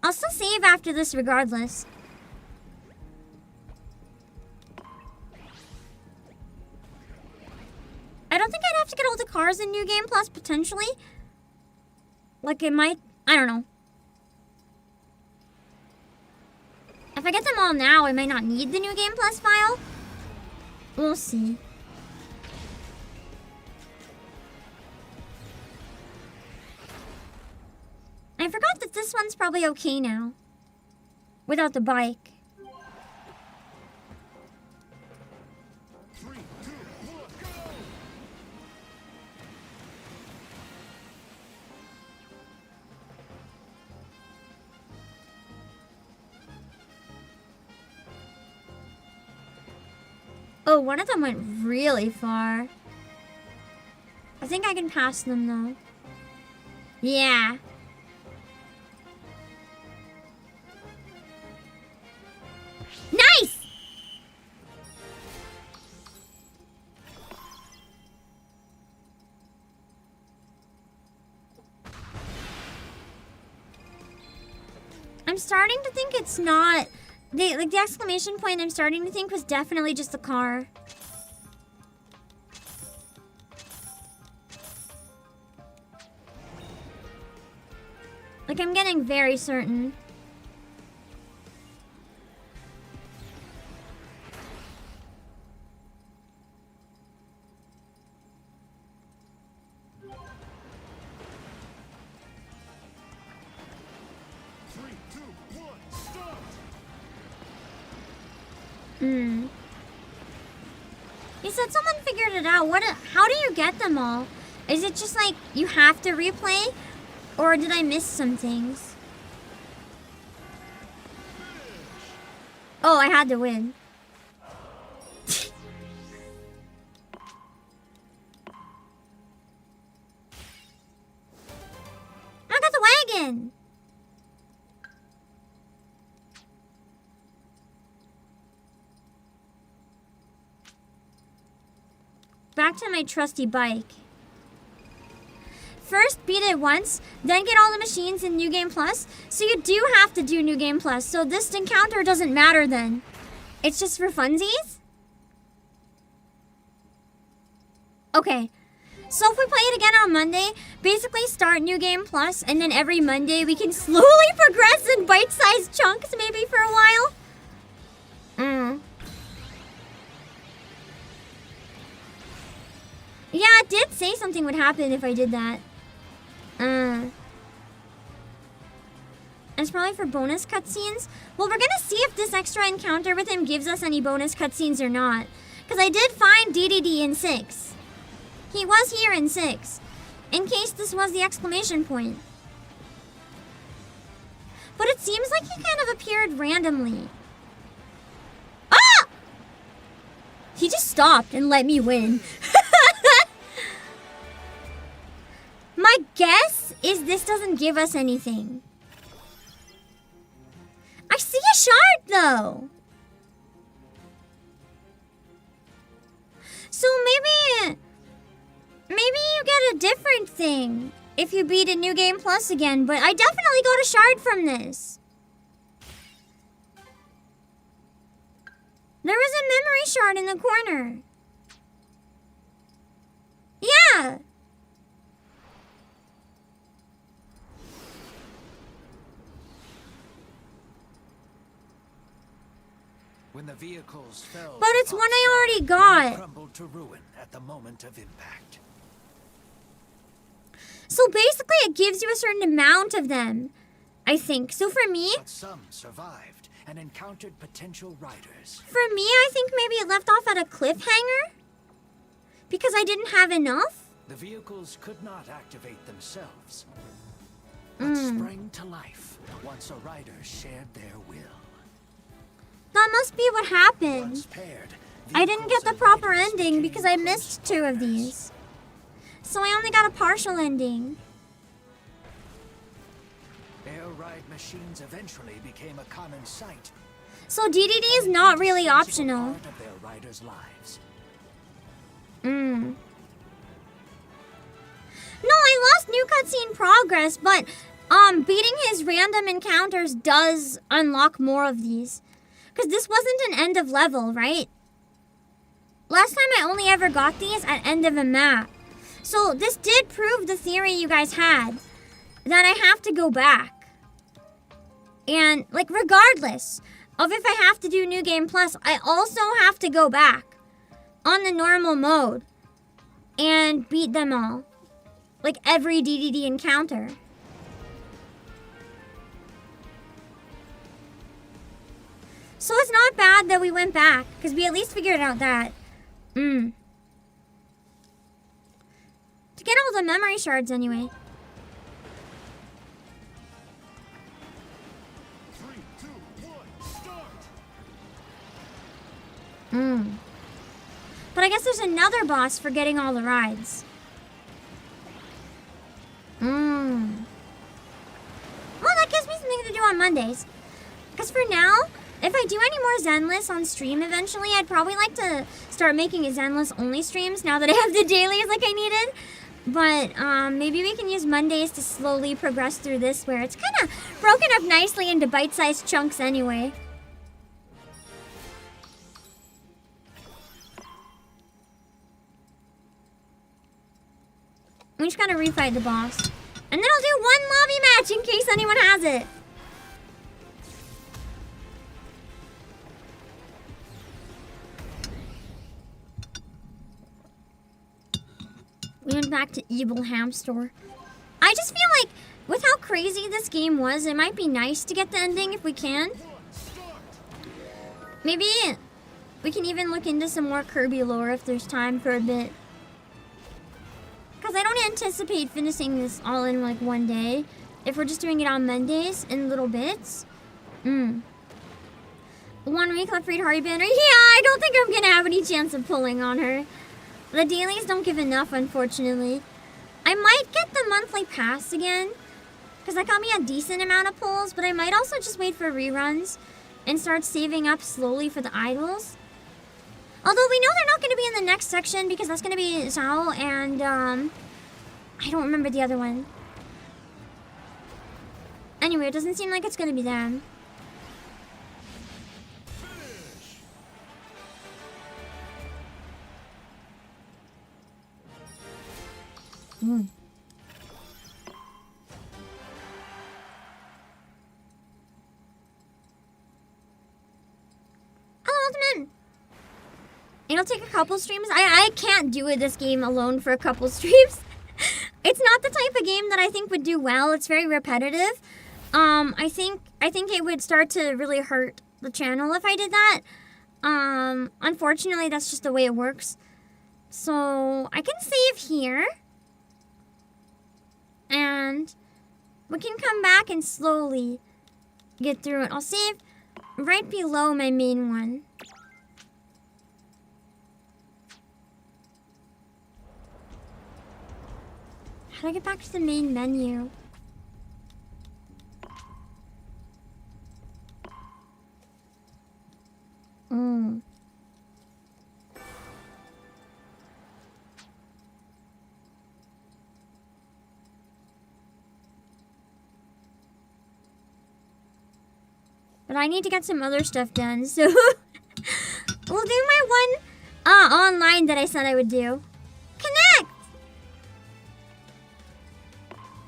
I'll still save after this regardless. I don't think I'd have to get all the cars in New Game Plus, potentially. Like, it might... I don't know. If I get them all now, I might not need the New Game Plus file. We'll see. I forgot that this one's probably okay now. Without the bike. 3, 2, 1, go! Oh, one of them went really far. I think I can pass them though. Yeah. Nice! I'm starting to think it's not... The exclamation point I'm starting to think was definitely just the car. Like, I'm getting very certain. Hmm. He said someone figured it out. How do you get them all? Is it just like you have to replay? Or did I miss some things? Oh, I had to win. I got the wagon. Back to my trusty bike. First, beat it once, then get all the machines in New Game Plus. So you do have to do New Game Plus. So this encounter doesn't matter then. It's just for funsies? Okay. So if we play it again on Monday, basically start New Game Plus, and then every Monday we can slowly progress in bite-sized chunks maybe for a while. Yeah, it did say something would happen if I did that. It's probably for bonus cutscenes. Well, we're gonna see if this extra encounter with him gives us any bonus cutscenes or not. Because I did find DDD in 6. He was here in 6. In case this was the exclamation point. But it seems like he kind of appeared randomly. Ah! He just stopped and let me win. My guess is this doesn't give us anything. I see a shard though. So maybe you get a different thing if you beat a New Game Plus again, but I definitely got a shard from this. There was a memory shard in the corner. Yeah. When the vehicles fell, But it's one I already got. crumbled to ruin at the moment of impact. So basically it gives you a certain amount of them, I think. So for me, But some survived and encountered potential riders. I think maybe it left off at a cliffhanger. Because I didn't have enough. The vehicles could not activate themselves, but sprang to life once a rider shared their will. That must be what happened. Once paired, I didn't get the vehicles and proper riders ending became because I close missed to 2 of others. these. So I only got a partial ending. Air ride machines eventually became a common sight. So DDD is not really Indispensable optional. part of their riders' lives. No, I lost new cutscene progress, but beating his random encounters does unlock more of these. Because this wasn't an end of level, right? Last time I only ever got these at end of a map. So this did prove the theory you guys had, that I have to go back. And, like, regardless of if I have to do New Game Plus, I also have to go back on the normal mode and beat them all. Like, every DDD encounter. So it's not bad that we went back, because we at least figured out that. To get all the memory shards anyway. 3, 2, 1, start! But I guess there's another boss for getting all the rides. Well, that gives me something to do on Mondays. Because for now, if I do any more Zenless on stream eventually, I'd probably like to start making a Zenless only streams now that I have the dailies like I needed. But maybe we can use Mondays to slowly progress through this where it's kind of broken up nicely into bite-sized chunks anyway. We just gotta refight the boss. And then I'll do one lobby match in case anyone has it. We went back to Evil Ham Store. I just feel like, with how crazy this game was, it might be nice to get the ending if we can. Maybe We can even look into some more Kirby lore if there's time for a bit. Because I don't anticipate finishing this all in like one day. If we're just doing it on Mondays in little bits. 1 week left for Hardy Banner. Yeah, I don't think I'm gonna have any chance of pulling on her. The dailies don't give enough, unfortunately. I might get the monthly pass again, because that got me a decent amount of pulls, but I might also just wait for reruns and start saving up slowly for the idols. Although we know they're not going to be in the next section, because that's going to be Zhao and, I don't remember the other one. Anyway, it doesn't seem like it's going to be them. Hello, Ultimate. It'll take a couple streams. I can't do it this game alone for a couple streams. It's not the type of game that I think would do well. It's very repetitive. I think it would start to really hurt the channel if I did that. Unfortunately, that's just the way it works. So I can save here. And we can come back and slowly get through it. I'll save right below my main one. How do I get back to the main menu? But I need to get some other stuff done, so we'll do my one online that I said I would do. Connect!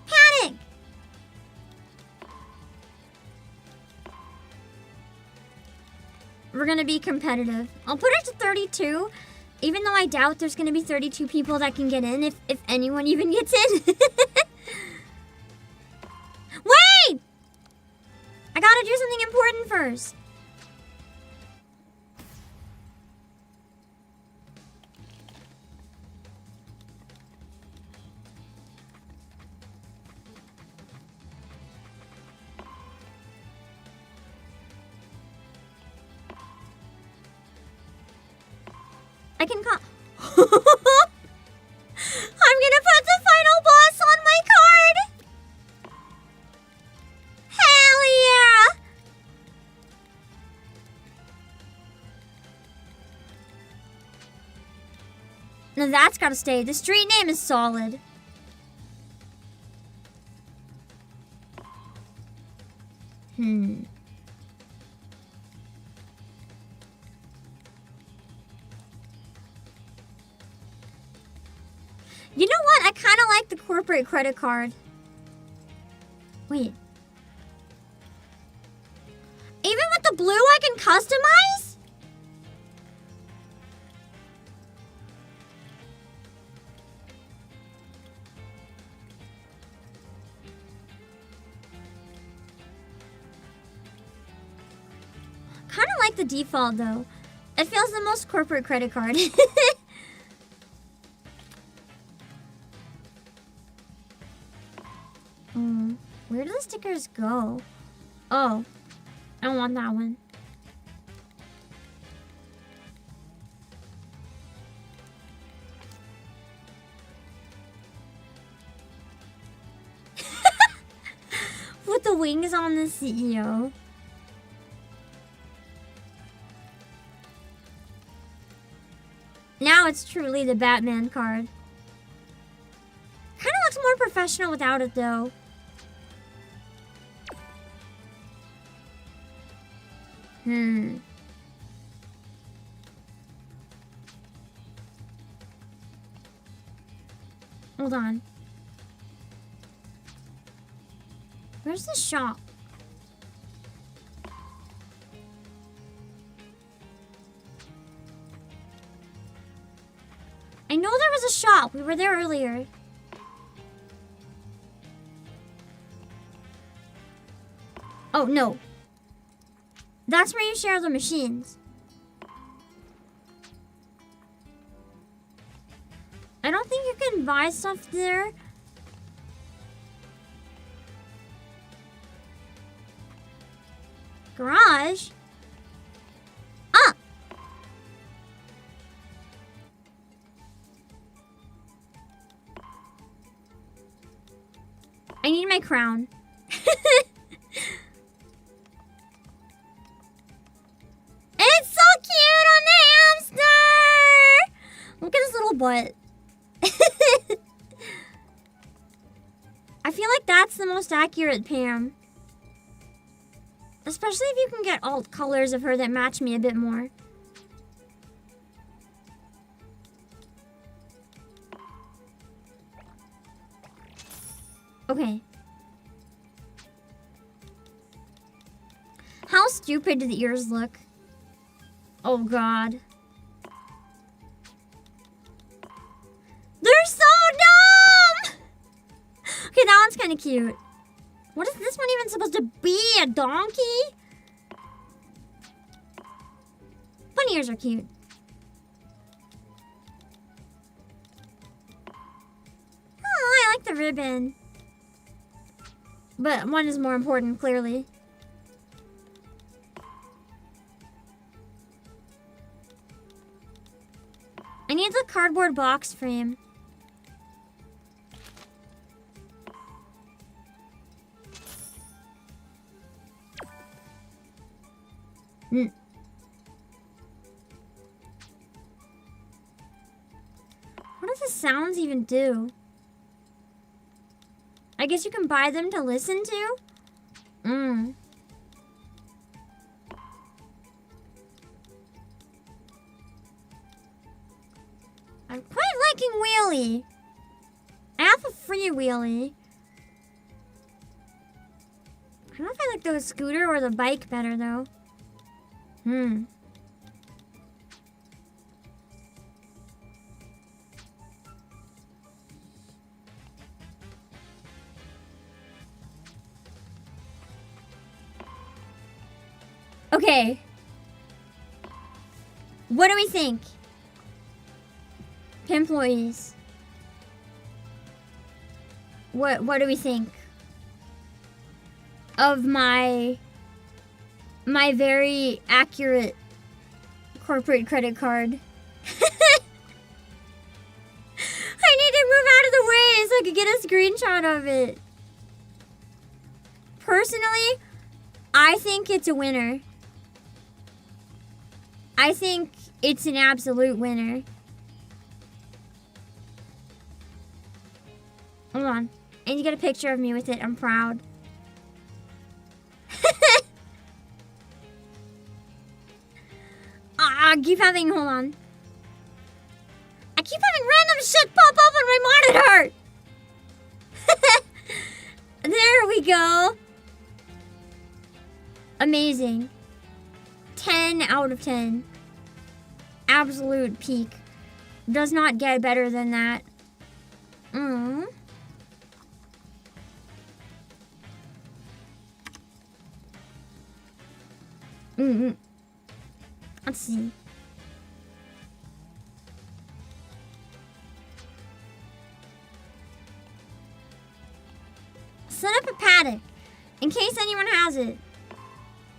Panic! We're gonna be competitive. I'll put it to 32, even though I doubt there's gonna be 32 people that can get in, if anyone even gets in. Wait! I gotta do something important first. I can call. I'm gonna put the final boss on my card. Hell yeah! No, that's gotta stay. The street name is solid. You know what? I kind of like the corporate credit card. Wait. Even with the blue, I can customize? Kind of like the default, though. It feels the most corporate credit card. Where do the stickers go? Oh, I don't want that one. With the wings on the CEO. Now it's truly the Batman card. Kind of looks more professional without it, though. Hold on. Where's the shop? I know there was a shop. We were there earlier. Oh, no. That's where you share the machines. I don't think you can buy stuff there. Garage? Ah! I need my crown. It's so cute on the hamster! Look at his little butt. I feel like that's the most accurate Pam. Especially if you can get alt colors of her that match me a bit more. Okay. How stupid do the ears look? Oh god. They're so dumb! Okay, that one's kind of cute. What is this one even supposed to be? A donkey? Bunny ears are cute. Oh, I like the ribbon. But one is more important, clearly. I need the cardboard box frame. What does the sounds even do? I guess you can buy them to listen to? I'm quite liking wheelie. I have a free wheelie. I don't know if I like the scooter or the bike better though. Okay. What do we think? Employees. What do we think of my very accurate corporate credit card? I need to move out of the way so I could get a screenshot of it. Personally, I think it's a winner. I think it's an absolute winner. Hold on. I need to get a picture of me with it. I'm proud. I keep having, hold on. I keep having random shit pop up on my monitor. There we go. Amazing. 10 out of 10. Absolute peak. Does not get better than that. Let's see. Set up a paddock in case anyone has it.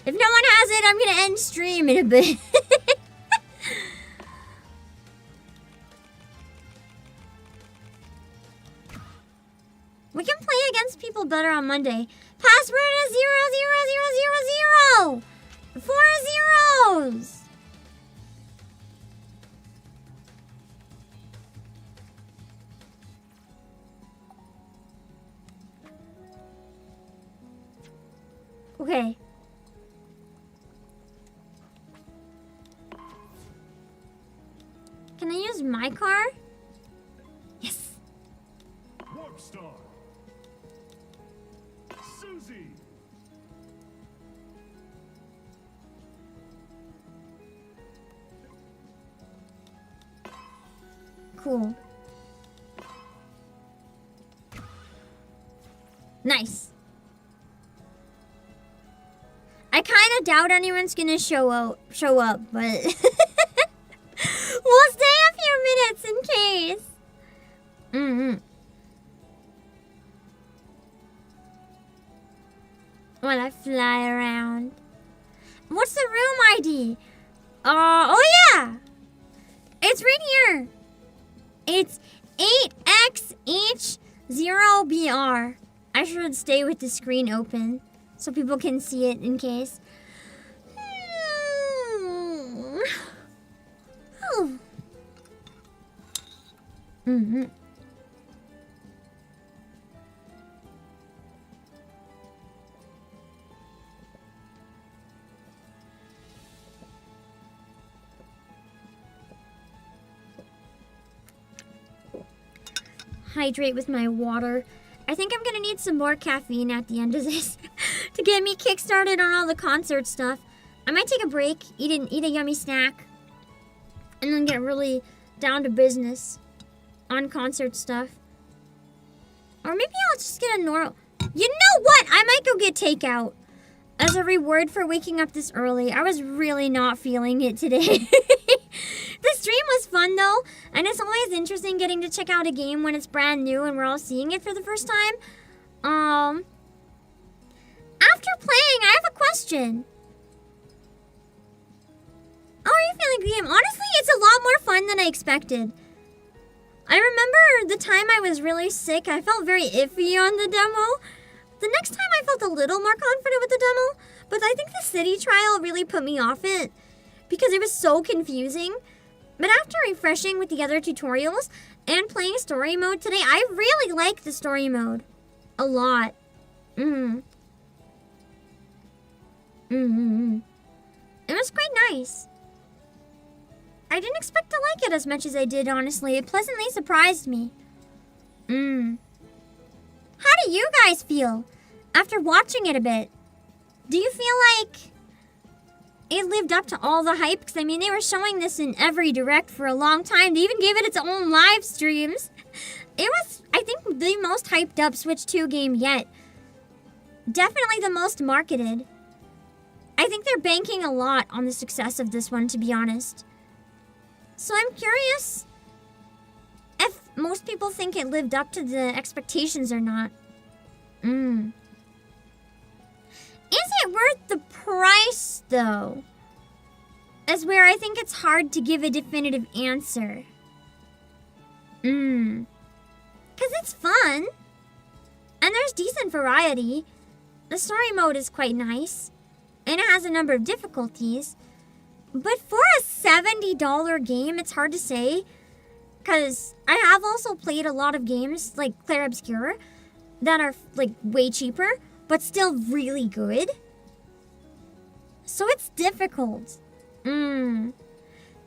If no one has it, I'm gonna end stream in a bit. We can play against people better on Monday. Password is 00000. 4 zeros. Okay. Can I use my car? Yes. Warp Star. Susie. Cool. Nice. I kind of doubt anyone's gonna show up, but we'll stay a few minutes in case. fly around. What's the room ID? Oh yeah! It's right here. It's 8XH0BR. I should stay with the screen open so people can see it in case. Oh. Mm-hmm. Hydrate with my water. I think I'm gonna need some more caffeine at the end of this to get me kickstarted on all the concert stuff. I might take a break, eat a yummy snack, and then get really down to business on concert stuff. Or maybe I'll just get a normal... You know what? I might go get takeout as a reward for waking up this early. I was really not feeling it today. The stream was fun though, and it's always interesting getting to check out a game when it's brand new and we're all seeing it for the first time. After playing, I have a question. How are you feeling the game? Honestly, it's a lot more fun than I expected. I remember the time I was really sick, I felt very iffy on the demo. The next time I felt a little more confident with the demo, but I think the city trial really put me off it because it was so confusing. But after refreshing with the other tutorials and playing story mode today, I really like the story mode a lot. It was quite nice. I didn't expect to like it as much as I did, honestly. It pleasantly surprised me. How do you guys feel after watching it a bit? Do you feel like it lived up to all the hype? Because, I mean, they were showing this in every direct for a long time. They even gave it its own live streams. It was, I think, the most hyped up Switch 2 game yet. Definitely the most marketed. I think they're banking a lot on the success of this one, to be honest. So I'm curious if most people think it lived up to the expectations or not. Is it worth the price, though? Is where I think it's hard to give a definitive answer. Because it's fun. And there's decent variety. The story mode is quite nice. And it has a number of difficulties. But for a $70 game, it's hard to say. Because I have also played a lot of games, like Clair Obscur, that are, like, way cheaper, but still really good. So it's difficult. I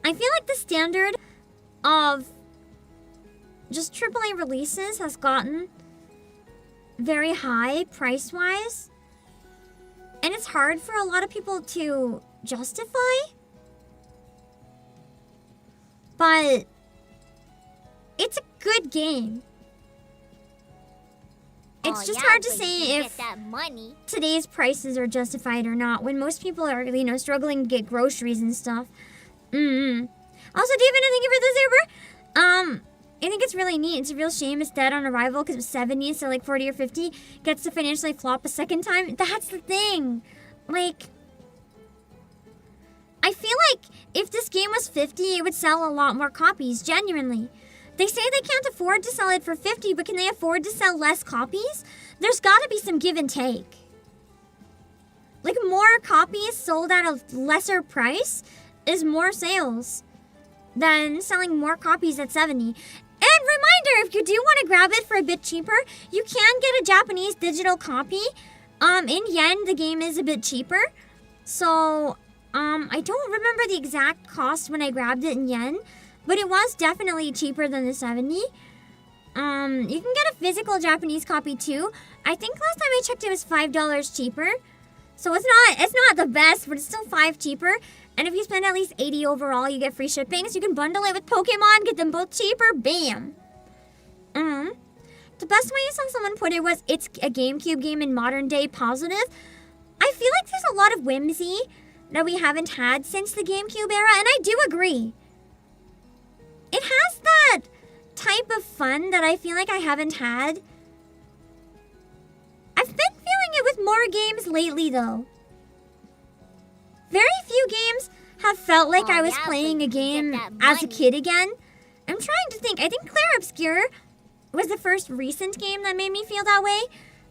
feel like the standard of just AAA releases has gotten very high price-wise. And it's hard for a lot of people to justify. But it's a good game. It's just hard to say if today's prices are justified or not when most people are, you know, struggling to get groceries and stuff. Also, David, thank you for the super. I think it's really neat. It's a real shame it's dead on arrival because it was 70, so like 40 or 50 gets to financially flop a second time. That's the thing. Like, I feel like if this game was 50, it would sell a lot more copies, genuinely. They say they can't afford to sell it for 50, but can they afford to sell less copies? There's gotta be some give and take. Like, more copies sold at a lesser price is more sales than selling more copies at 70. And reminder, if you do want to grab it for a bit cheaper, you can get a Japanese digital copy. In yen, the game is a bit cheaper. So, I don't remember the exact cost when I grabbed it in yen, but it was definitely cheaper than the 70. You can get a physical Japanese copy too. I think last time I checked it was $5 cheaper. So it's not the best, but it's still $5 cheaper. And if you spend at least $80 overall, you get free shipping. So you can bundle it with Pokemon, get them both cheaper. Bam. The best way I saw someone put it was, it's a GameCube game in modern day positive. I feel like there's a lot of whimsy that we haven't had since the GameCube era, and I do agree. It has that type of fun that I feel like I haven't had. I've been feeling it with more horror games lately, though. Very few games have felt like I was playing a game as a kid again. I'm trying to think. I think Claire Obscure was the first recent game that made me feel that way.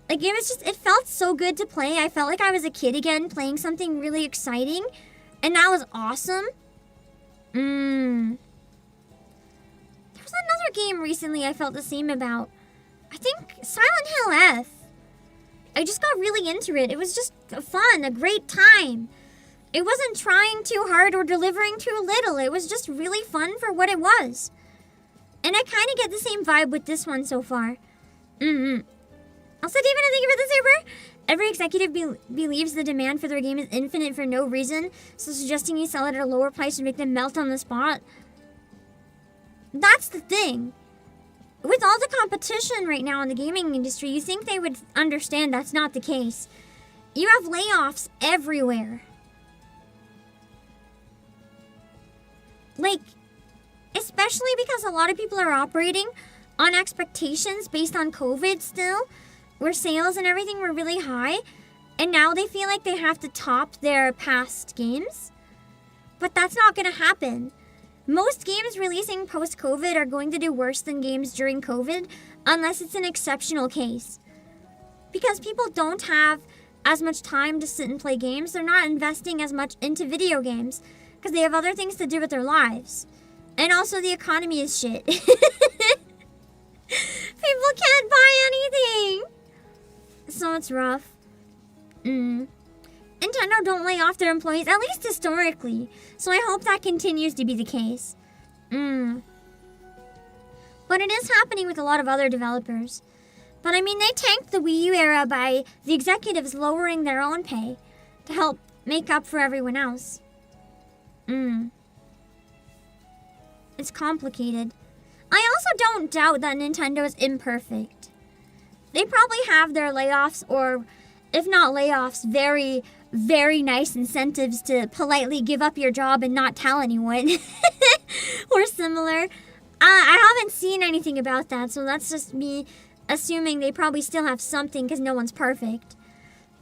Like, it was just, it felt so good to play. I felt like I was a kid again playing something really exciting. And that was awesome. There was another game recently I felt the same about. I think Silent Hill F. I just got really into it. It was just fun, a great time. It wasn't trying too hard or delivering too little. It was just really fun for what it was. And I kind of get the same vibe with this one so far. Also, David, thank you for the super. Every executive believes the demand for their game is infinite for no reason, so suggesting you sell it at a lower price would make them melt on the spot. That's the thing. With all the competition right now in the gaming industry, you think they would understand that's not the case. You have layoffs everywhere. Like, especially because a lot of people are operating on expectations based on COVID still, where sales and everything were really high, and now they feel like they have to top their past games. But that's not going to happen. Most games releasing post-COVID are going to do worse than games during COVID, unless it's an exceptional case. Because people don't have as much time to sit and play games, they're not investing as much into video games, because they have other things to do with their lives. And also the economy is shit. People can't buy anything. So it's rough. Nintendo don't lay off their employees, at least historically. So I hope that continues to be the case. But it is happening with a lot of other developers. But I mean, they tanked the Wii U era by the executives lowering their own pay to help make up for everyone else. It's complicated. I also don't doubt that Nintendo is imperfect. They probably have their layoffs, or if not layoffs, very, very nice incentives to politely give up your job and not tell anyone. Or similar. I haven't seen anything about that, so that's just me assuming they probably still have something because no one's perfect.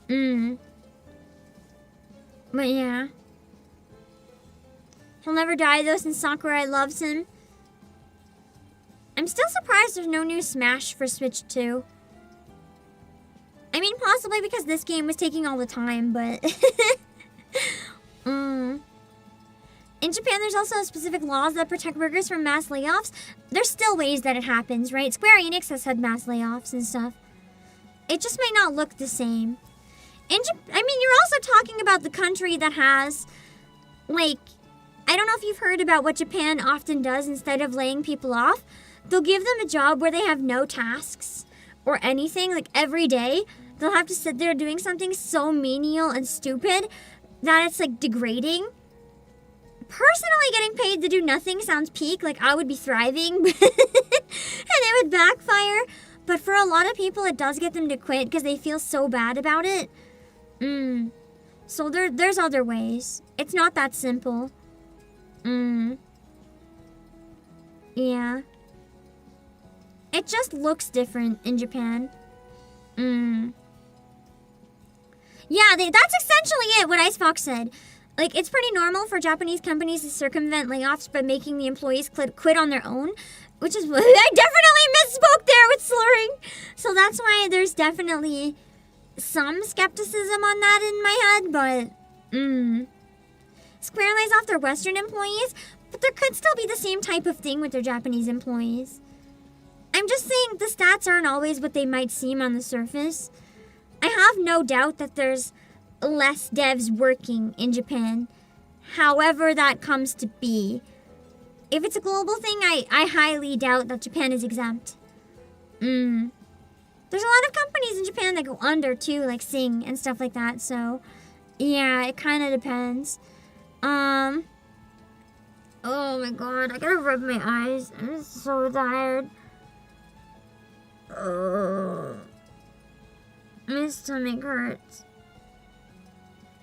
But yeah. He'll never die though since Sakurai loves him. I'm still surprised there's no new Smash for Switch 2. I mean, possibly because this game was taking all the time, but... In Japan, there's also specific laws that protect workers from mass layoffs. There's still ways that it happens, right? Square Enix has had mass layoffs and stuff. It just might not look the same. I mean, you're also talking about the country that has, like... I don't know if you've heard about what Japan often does instead of laying people off. They'll give them a job where they have no tasks or anything, like every day. They'll have to sit there doing something so menial and stupid that it's like degrading. Personally, getting paid to do nothing sounds peak, like I would be thriving, and it would backfire. But for a lot of people, it does get them to quit because they feel so bad about it. So there's other ways. It's not that simple. Yeah. It just looks different in Japan. Yeah, that's essentially it, what Icefox said. Like, it's pretty normal for Japanese companies to circumvent layoffs by making the employees quit on their own. Which is what I definitely misspoke there with slurring. So that's why there's definitely some skepticism on that in my head, but... Square lays off their Western employees, but there could still be the same type of thing with their Japanese employees. I'm just saying the stats aren't always what they might seem on the surface. I have no doubt that there's less devs working in Japan, however that comes to be. If it's a global thing, I highly doubt that Japan is exempt. There's a lot of companies in Japan that go under too, like Sing and stuff like that, so yeah, it kind of depends. Oh my god, I gotta rub my eyes. I'm so tired. My stomach hurts.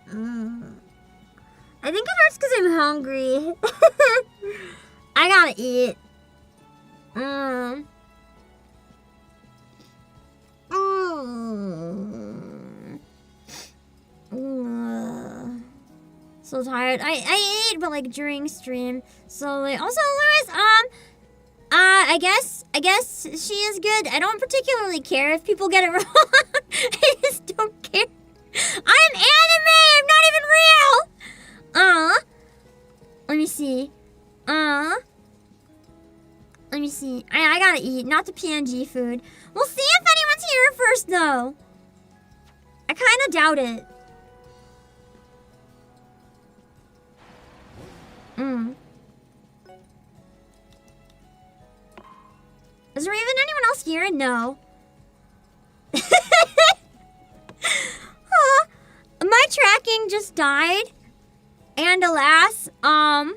I think it hurts because I'm hungry. I gotta eat. So tired. I ate, but like during stream. So like, also Lewis, I guess she is good. I don't particularly care if people get it wrong. I just don't care. I'm anime. I'm not even real. Let me see. Let me see. I gotta eat, not the PNG food. We'll see if anyone's here first, though. I kind of doubt it. Is there even anyone else here? No. My tracking just died. And alas, no, I'm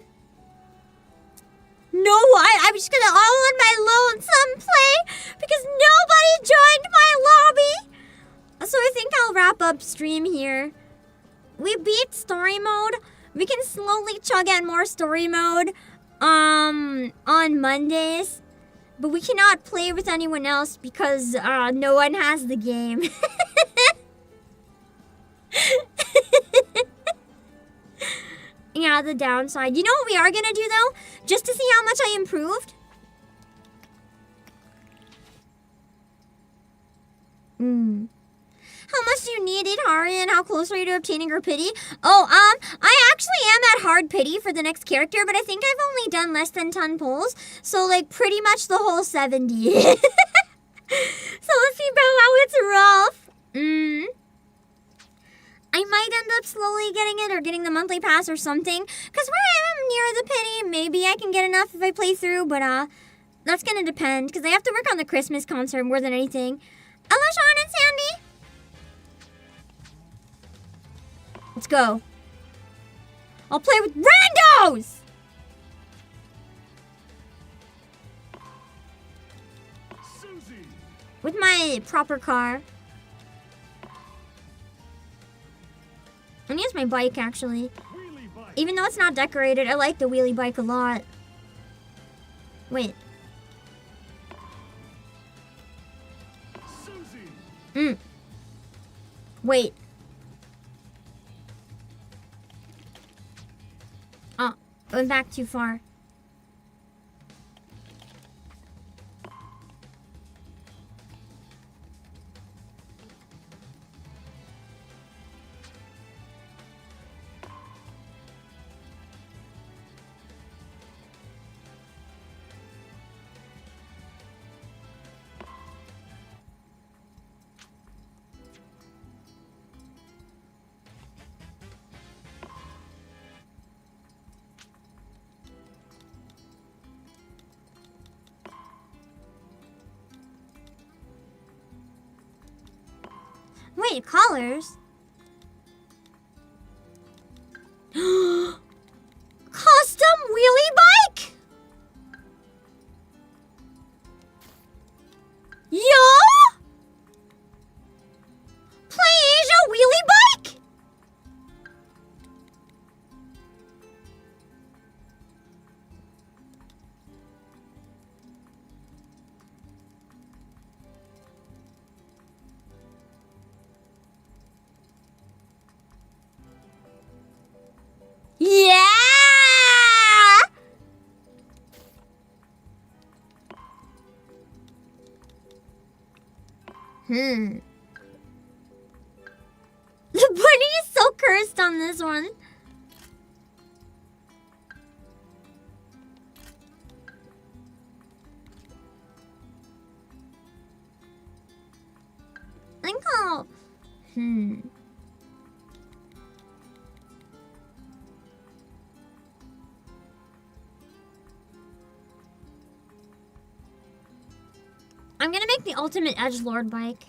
just gonna all on my lonesome play because nobody joined my lobby. So I think I'll wrap up stream here. We beat story mode. We can slowly chug at more story mode on Mondays. But we cannot play with anyone else because no one has the game. Yeah, the downside. You know what we are gonna do though? Just to see how much I improved? How much do you need it, Hari, and how close are you to obtaining her pity? Oh, I actually am at hard pity for the next character, but I think I've only done less than 10 pulls. So, like, pretty much the whole 70. So let's see about how it's rough. I might end up slowly getting it or getting the monthly pass or something. Because where I am near the pity, maybe I can get enough if I play through, but that's gonna depend. Because I have to work on the Christmas concert more than anything. Hello, Sean and Sandy. Let's go. I'll play with randos! Susie. With my proper car. I'm gonna use my bike, actually. Wheelie bike. Even though it's not decorated, I like the wheelie bike a lot. Wait. Susie. Wait. Oh, I went back too far. Wait, colors? Custom wheelie bike? Yo! Play Asia wheelie bike? Yeah! The bunny is so cursed on this one. I think I'll... I'm gonna make the ultimate edgelord bike.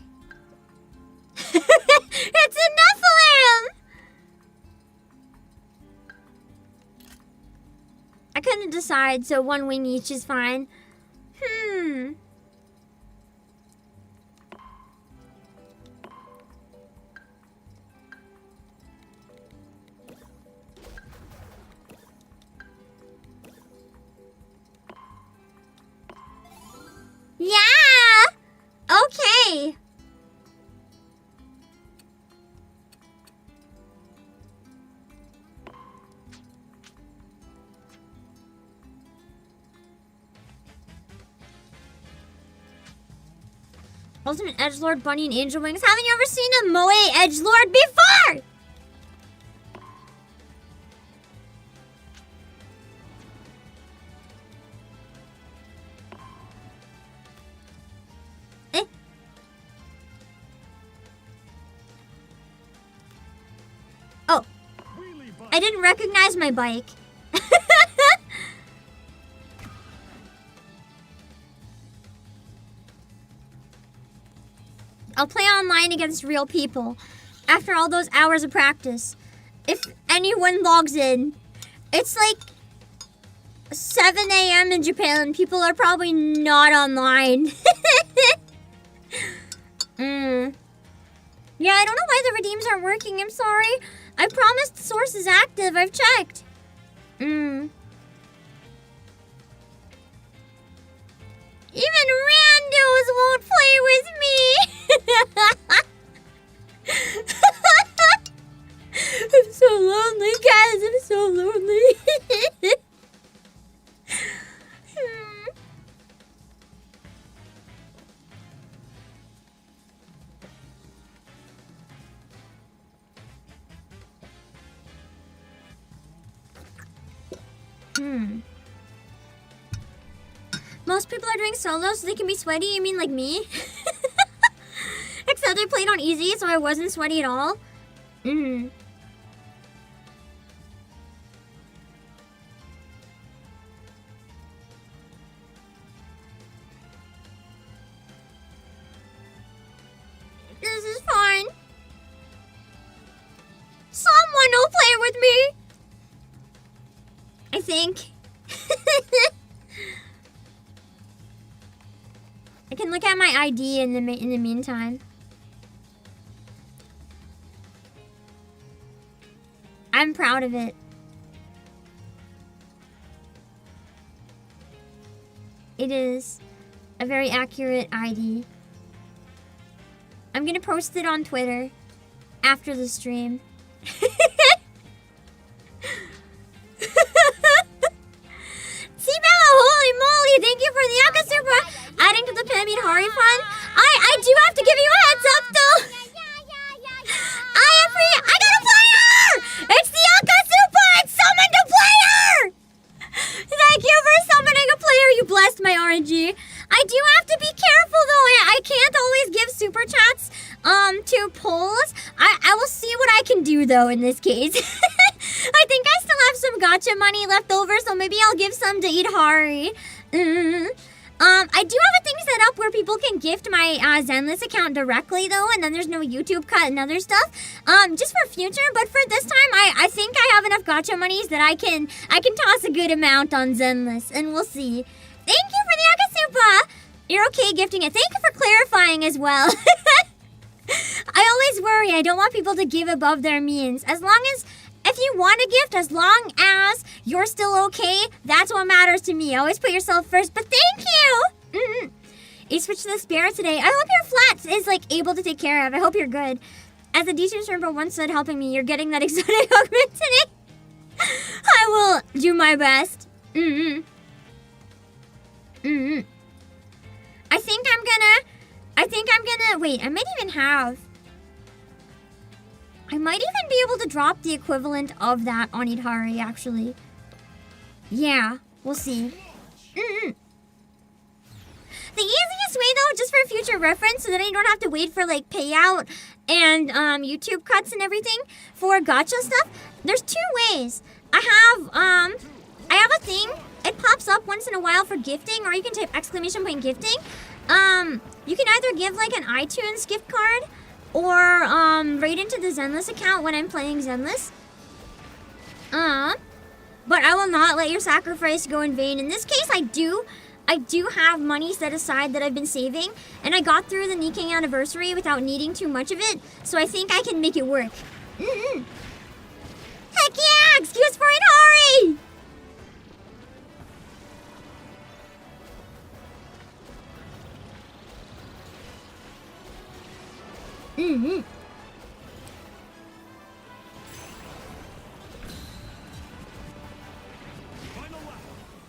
It's a Nephilim! I couldn't decide, so one wing each is fine. Yeah! Okay. Ultimate Edgelord, Bunny, and Angel Wings. Haven't you ever seen a Moe Edgelord before? Eh? Oh. I didn't recognize my bike. I'll play online against real people after all those hours of practice. If anyone logs in, it's like 7 a.m. in Japan. People are probably not online. Yeah, I don't know why the redeems aren't working. I'm sorry. I promised the source is active. I've checked. Even randos won't play with me. I'm so lonely, guys. I'm so lonely. Most people are doing solos so they can be sweaty. You mean like me? Except I played on easy, so I wasn't sweaty at all. This is fine. Someone will play with me. I think. I can look at my ID in the meantime. I'm proud of it. It is a very accurate ID. I'm gonna post it on Twitter after the stream. Holy moly, thank you for the Yaka Super adding to the Pyramid Hari fun. I do have to give you a heads up though. I got a player! It's the Yaka Super! It's summoned a player! Thank you for summoning a player, you blessed my RNG. I do have to be careful though. I can't always give super chats to polls. I will see what I can do though in this case. I think I still have some gacha money left over, so maybe I'll give some to Idahari. I do have a thing set up where people can gift my Zenless account directly though, and then there's no YouTube cut and other stuff. Just for future, but for this time, I think I have enough gacha monies that I can toss a good amount on Zenless, and we'll see. Thank you for the Akasupa! You're okay gifting it. Thank you for clarifying as well. I always worry. I don't want people to give above their means. As long as, if you want a gift, as long as you're still okay, that's what matters to me. Always put yourself first, but thank you! You switched to the Spirit today. I hope your flat is, like, able to take care of. I hope you're good. As a decent server once said helping me, you're getting that exotic augment today. I will do my best. Wait, I might even be able to drop the equivalent of that on Idahari, actually. Yeah, we'll see. The easiest way, though, just for future reference, so that I don't have to wait for, like, payout and YouTube cuts and everything for gacha stuff, there's two ways. I have a thing. It pops up once in a while for gifting, or you can type !gifting. You can either give, like, an iTunes gift card, or right into the Zenless account when I'm playing Zenless. But I will not let your sacrifice go in vain. In this case, I do have money set aside that I've been saving, and I got through the Nikkei anniversary without needing too much of it, so I think I can make it work. Heck yeah! Excuse for it, Hari!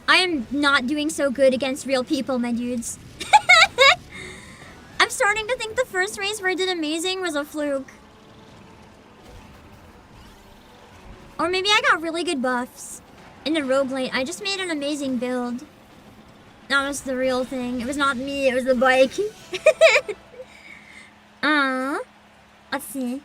I am not doing so good against real people, my dudes. I'm starting to think the first race where I did amazing was a fluke. Or maybe I got really good buffs in the roguelite. I just made an amazing build. That was the real thing. It was not me, it was the bike. Let's see.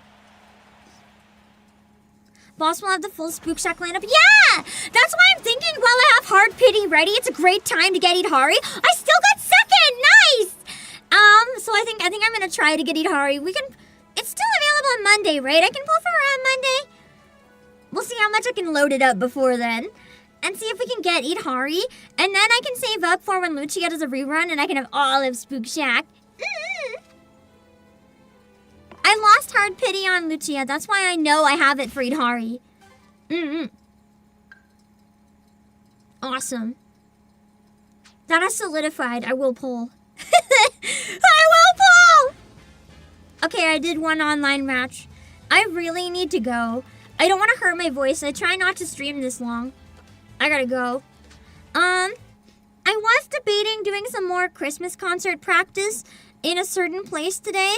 Boss will have the full Spook Shack lineup. Yeah! That's why I'm thinking while I have Hard Pity ready, it's a great time to get Itari. I still got second! Nice! So I think I'm gonna try to get Itari. It's still available on Monday, right? I can pull for her on Monday. We'll see how much I can load it up before then. And see if we can get Itari. And then I can save up for when Lucia does a rerun and I can have all of Spook Shack. I lost Hard Pity on Lucia. That's why I know I have it for Itari. Awesome. That is solidified. I will pull. I will pull! Okay, I did one online match. I really need to go. I don't want to hurt my voice. I try not to stream this long. I gotta go. I was debating doing some more Christmas concert practice in a certain place today.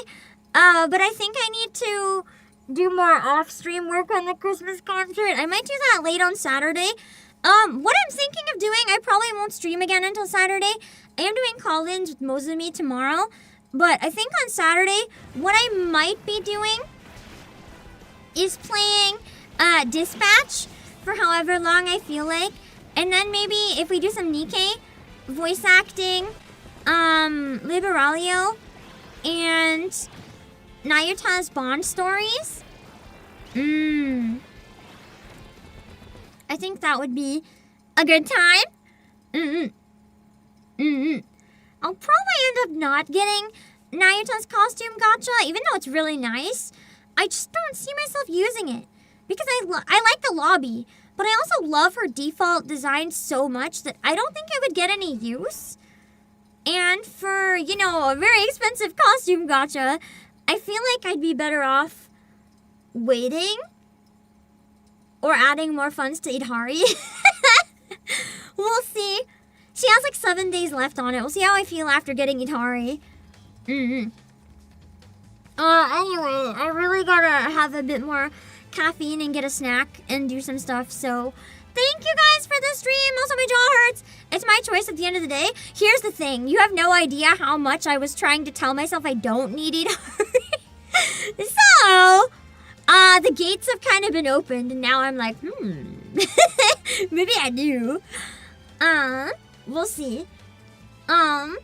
But I think I need to do more off-stream work on the Christmas concert. I might do that late on Saturday. What I'm thinking of doing, I probably won't stream again until Saturday. I am doing call-ins with Mozumi tomorrow. But I think on Saturday, what I might be doing is playing Dispatch for however long I feel like. And then maybe if we do some Nikkei, voice acting, Liberalio, and Nayuta's Bond stories. I think that would be a good time. I'll probably end up not getting Nayuta's costume gacha, even though it's really nice. I just don't see myself using it. Because I like the lobby, but I also love her default design so much that I don't think it would get any use. And for, a very expensive costume gacha, I feel like I'd be better off waiting or adding more funds to Itari. We'll see. She has like 7 days left on it. We'll see how I feel after getting Itari. Anyway, I really gotta have a bit more caffeine and get a snack and do some stuff. So, thank you guys for the stream. Also, my jaw hurts. It's my choice at the end of the day. Here's the thing. You have no idea how much I was trying to tell myself I don't need Itari. So, the gates have kind of been opened, and now I'm like, maybe I do. We'll see. And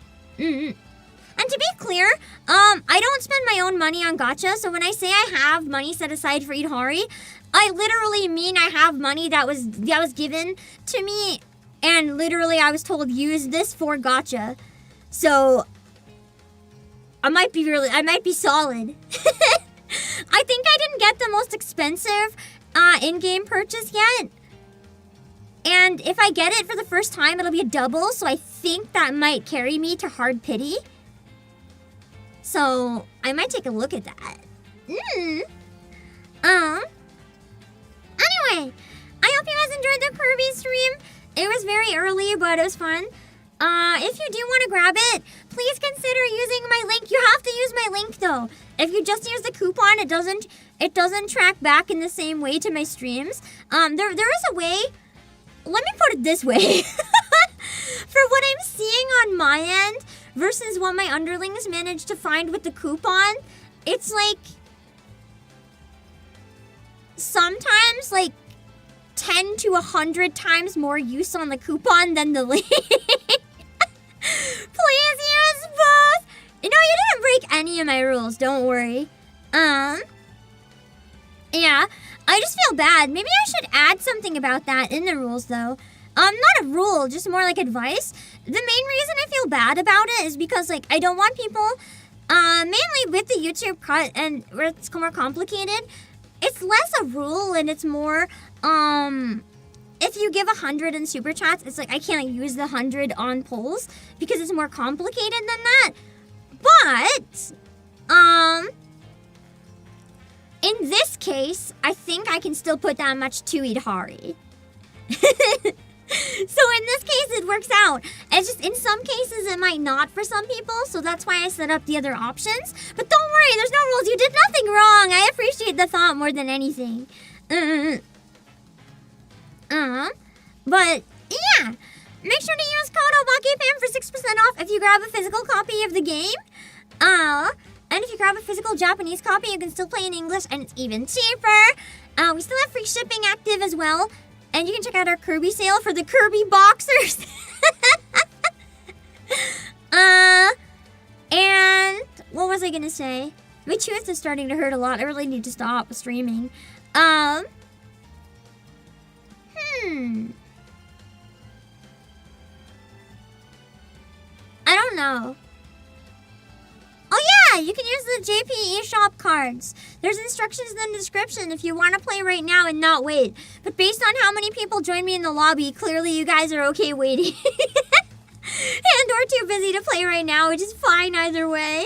to be clear, I don't spend my own money on gacha, so when I say I have money set aside for Itari, I literally mean I have money that was given to me, and literally I was told use this for gacha. So I might be solid. I think I didn't get the most expensive in-game purchase yet. And if I get it for the first time, it'll be a double, so I think that might carry me to Hard Pity. So, I might take a look at that. Anyway, I hope you guys enjoyed the Kirby stream. It was very early, but it was fun. If you do want to grab it, please consider using my link. You have to use my link, though. If you just use the coupon, it doesn't track back in the same way to my streams. There is a way. Let me put it this way. For what I'm seeing on my end versus what my underlings managed to find with the coupon, it's like sometimes like 10 to 100 times more use on the coupon than the link. Please use both. You didn't break any of my rules, don't worry. Yeah, I just feel bad. Maybe I should add something about that in the rules, though. Not a rule, just more like advice. The main reason I feel bad about it is because, like, I don't want people, mainly with the YouTube cut and where it's more complicated, it's less a rule and it's more, if you give 100 in super chats, it's like I can't use the 100 on polls because it's more complicated than that. But, in this case, I think I can still put that much to Itari. So in this case, it works out. It's just in some cases, it might not for some people. So that's why I set up the other options. But don't worry, there's no rules. You did nothing wrong. I appreciate the thought more than anything. But yeah, make sure to use code Obake PAM for 6% off if you grab a physical copy of the game. And if you grab a physical Japanese copy, you can still play in English, and it's even cheaper. We still have free shipping active as well. And you can check out our Kirby sale for the Kirby boxers. And what was I gonna say? My tooth is starting to hurt a lot. I really need to stop streaming. I don't know. Oh yeah, you can use the JP eShop cards. There's instructions in the description if you want to play right now and not wait. But based on how many people joined me in the lobby, clearly you guys are okay waiting. And we're too busy to play right now, which is fine either way.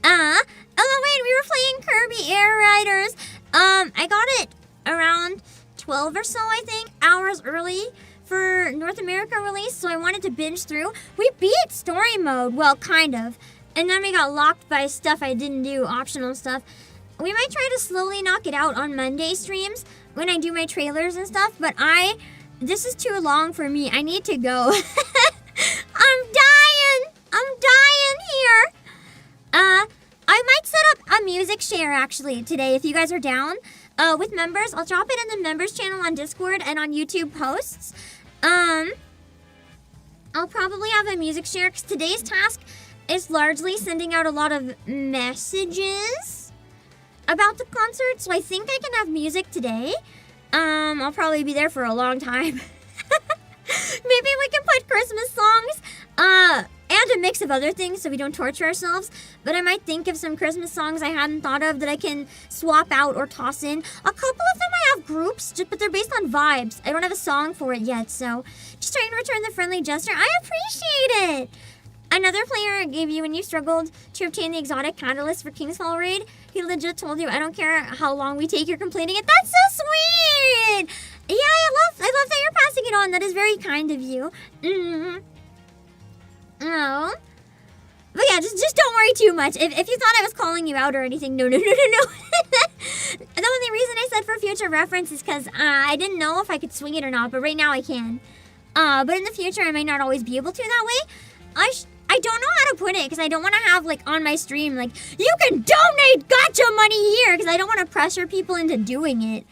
Oh wait, we were playing Kirby Air Riders. I got it around 12 or so, I think, hours early for North America release, so I wanted to binge through. We beat story mode, well, kind of. And then we got locked by stuff I didn't do, optional stuff. We might try to slowly knock it out on Monday streams when I do my trailers and stuff, but this is too long for me. I need to go. I'm dying here. I might set up a music share actually today if you guys are down. With members, I'll drop it in the members channel on Discord and on YouTube posts. I'll probably have a music share because today's task is largely sending out a lot of messages about the concert, so I think I can have music today. I'll probably be there for a long time. Maybe we can put Christmas songs, and a mix of other things so we don't torture ourselves. But I might think of some Christmas songs I hadn't thought of that I can swap out or toss in. A couple of them I have groups, but they're based on vibes. I don't have a song for it yet, so just trying to return the friendly gesture. I appreciate it! Another player gave you when you struggled to obtain the exotic catalyst for Kingsfall Raid. He legit told you, I don't care how long we take, you're completing it. That's so sweet! Yeah, I love that you're passing it on. That is very kind of you. Oh. But yeah, just don't worry too much. If you thought I was calling you out or anything, no. The only reason I said for future reference is because I didn't know if I could swing it or not, but right now I can. But in the future, I may not always be able to that way. I don't know how to put it because I don't want to have like on my stream like you can donate gotcha money here because I don't want to pressure people into doing it.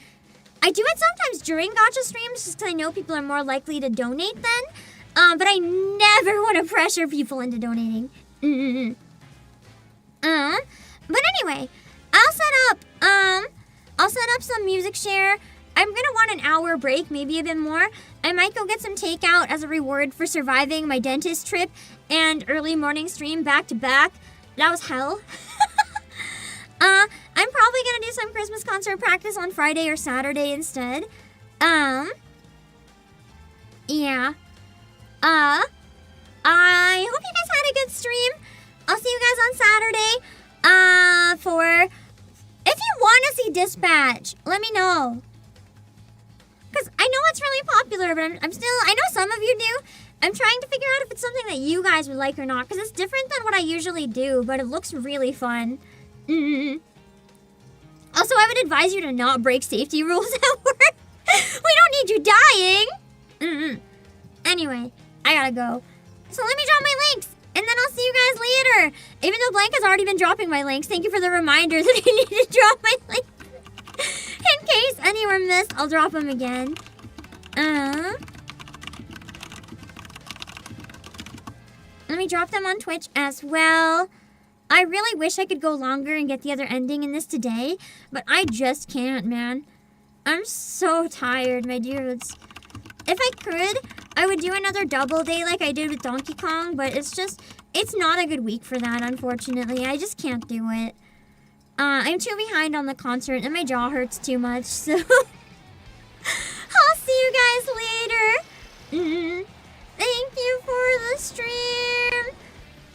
I do it sometimes during gotcha streams just because I know people are more likely to donate then. But I never want to pressure people into donating. But anyway, I'll set up some music share. I'm gonna want an hour break, maybe a bit more. I might go get some takeout as a reward for surviving my dentist trip and early morning stream back to back. That was hell. I'm probably gonna do some Christmas concert practice on Friday or Saturday instead. Yeah. I hope you guys had a good stream. I'll see you guys on Saturday. If you want to see Dispatch, let me know. Because I know it's really popular, but I know some of you do. I'm trying to figure out if it's something that you guys would like or not, because it's different than what I usually do, but it looks really fun. Also, I would advise you to not break safety rules at work. We don't need you dying. Anyway, I gotta go. So let me drop my links, and then I'll see you guys later. Even though Blank has already been dropping my links, thank you for the reminder that I need to drop my links. In case any were missed, I'll drop them again. Let me drop them on Twitch as well. I really wish I could go longer and get the other ending in this today, but I just can't, man. I'm so tired, my dudes. If I could, I would do another double day like I did with Donkey Kong, but it's not a good week for that, unfortunately. I just can't do it. I'm too behind on the concert, and my jaw hurts too much, so... I'll see you guys later. Thank you for the stream.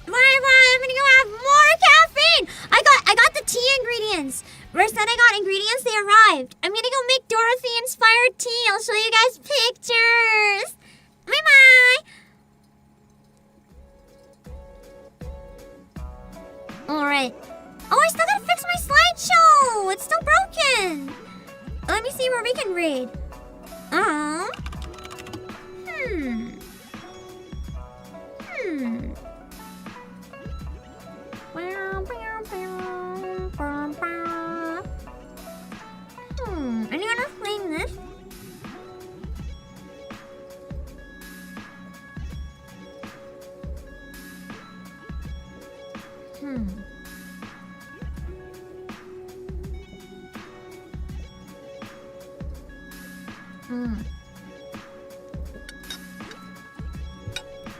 Bye-bye, I'm gonna go have more caffeine. I got the tea ingredients. Where I said I got ingredients, they arrived. I'm gonna go make Dorothy-inspired tea. I'll show you guys pictures. Alright. Oh, I still gotta fix my slideshow! It's still broken! Let me see where we can raid. Anyone else playing this?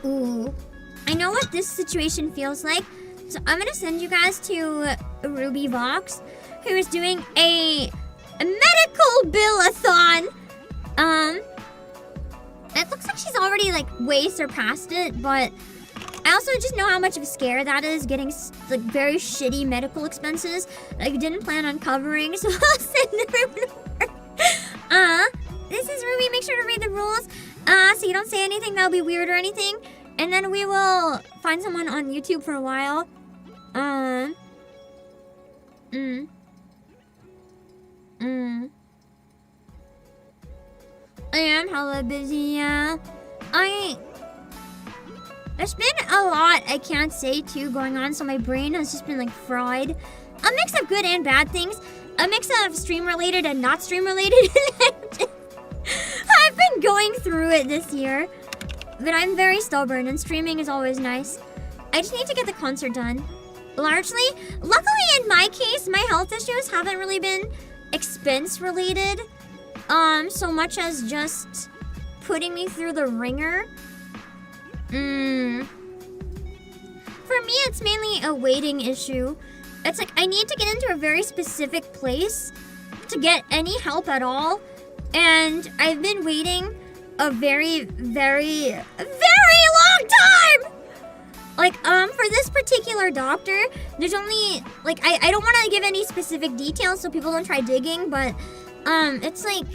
Ooh. I know what this situation feels like. So I'm gonna send you guys to Ruby Vox, who is doing a medical bill-a-thon. It looks like she's already like way surpassed it, but I also just know how much of a scare that is, getting like very shitty medical expenses that I didn't plan on covering, so I'll send everyone over. This is Ruby. Make sure to read the rules, so you don't say anything that'll be weird or anything. And then we will find someone on YouTube for a while. I am hella busy, yeah. There's been a lot I can't say too going on, so my brain has just been like fried. A mix of good and bad things. A mix of stream related and not stream related. I've been going through it this year. But I'm very stubborn and streaming is always nice. I just need to get the concert done. Largely, luckily in my case, my health issues haven't really been expense related. So much as just putting me through the ringer. For me, it's mainly a waiting issue. It's like I need to get into a very specific place to get any help at all. And I've been waiting a very, very, very long time! Like, for this particular doctor, there's only, like, I don't want to give any specific details so people don't try digging, but, it's like,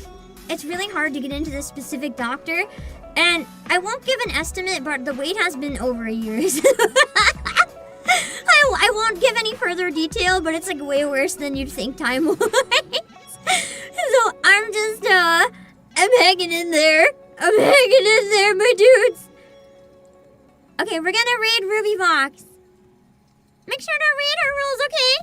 it's really hard to get into this specific doctor, and I won't give an estimate, but the wait has been over years. I won't give any further detail, but it's, like, way worse than you'd think time-wise. So, I'm just, I'm hanging in there. I'm hanging in there, my dudes. Okay, we're gonna raid Ruby Vox. Make sure to read her rules, okay?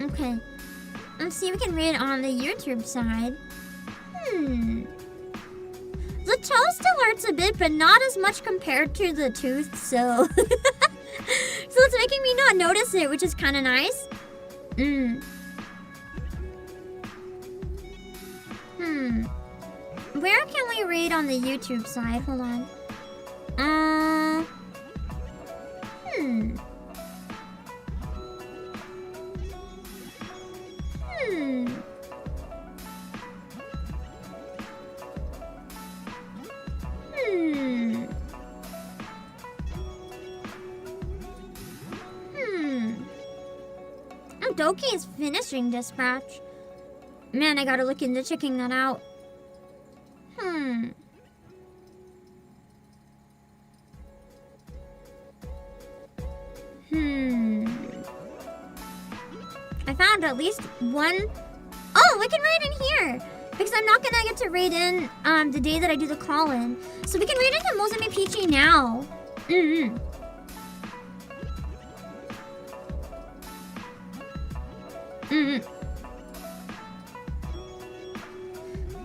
Okay. Let's see if we can read on the YouTube side. The toe still hurts a bit, but not as much compared to the tooth, so... so it's making me not notice it, which is kind of nice. Where can we read on the YouTube side? Hold on. Doki is finishing dispatch. Man, I gotta look into checking that out. I found at least one. Oh, we can raid in here because I'm not gonna get to raid in the day that I do the call-in, so we can raid into Mozambique Peachy now.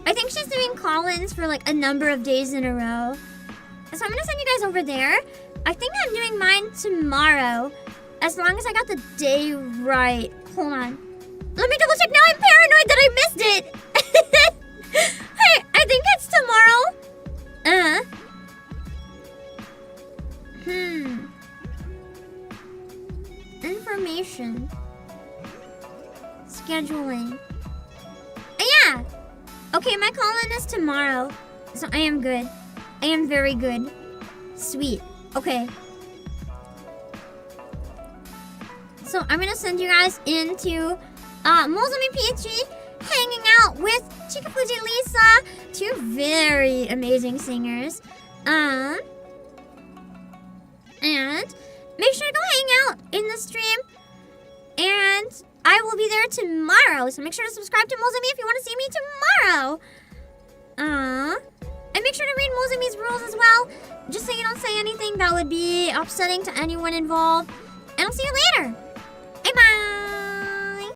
I think she's doing call-ins for like a number of days in a row. So I'm gonna send you guys over there. I think I'm doing mine tomorrow, as long as I got the day right. Hold on. Let me double check. Now I'm paranoid that I missed it. I think it's tomorrow. Information. scheduling. Yeah. Okay, my call-in is tomorrow. So I am good. I am very good. Sweet. Okay. So I'm gonna send you guys into Mozumi Peachy hanging out with Chikafuji Lisa, two very amazing singers. And make sure to go hang out in the stream. And I will be there tomorrow. So make sure to subscribe to Mozumi if you want to see me tomorrow. And make sure to read Mozumi's rules as well. Just so you don't say anything that would be upsetting to anyone involved. And I'll see you later.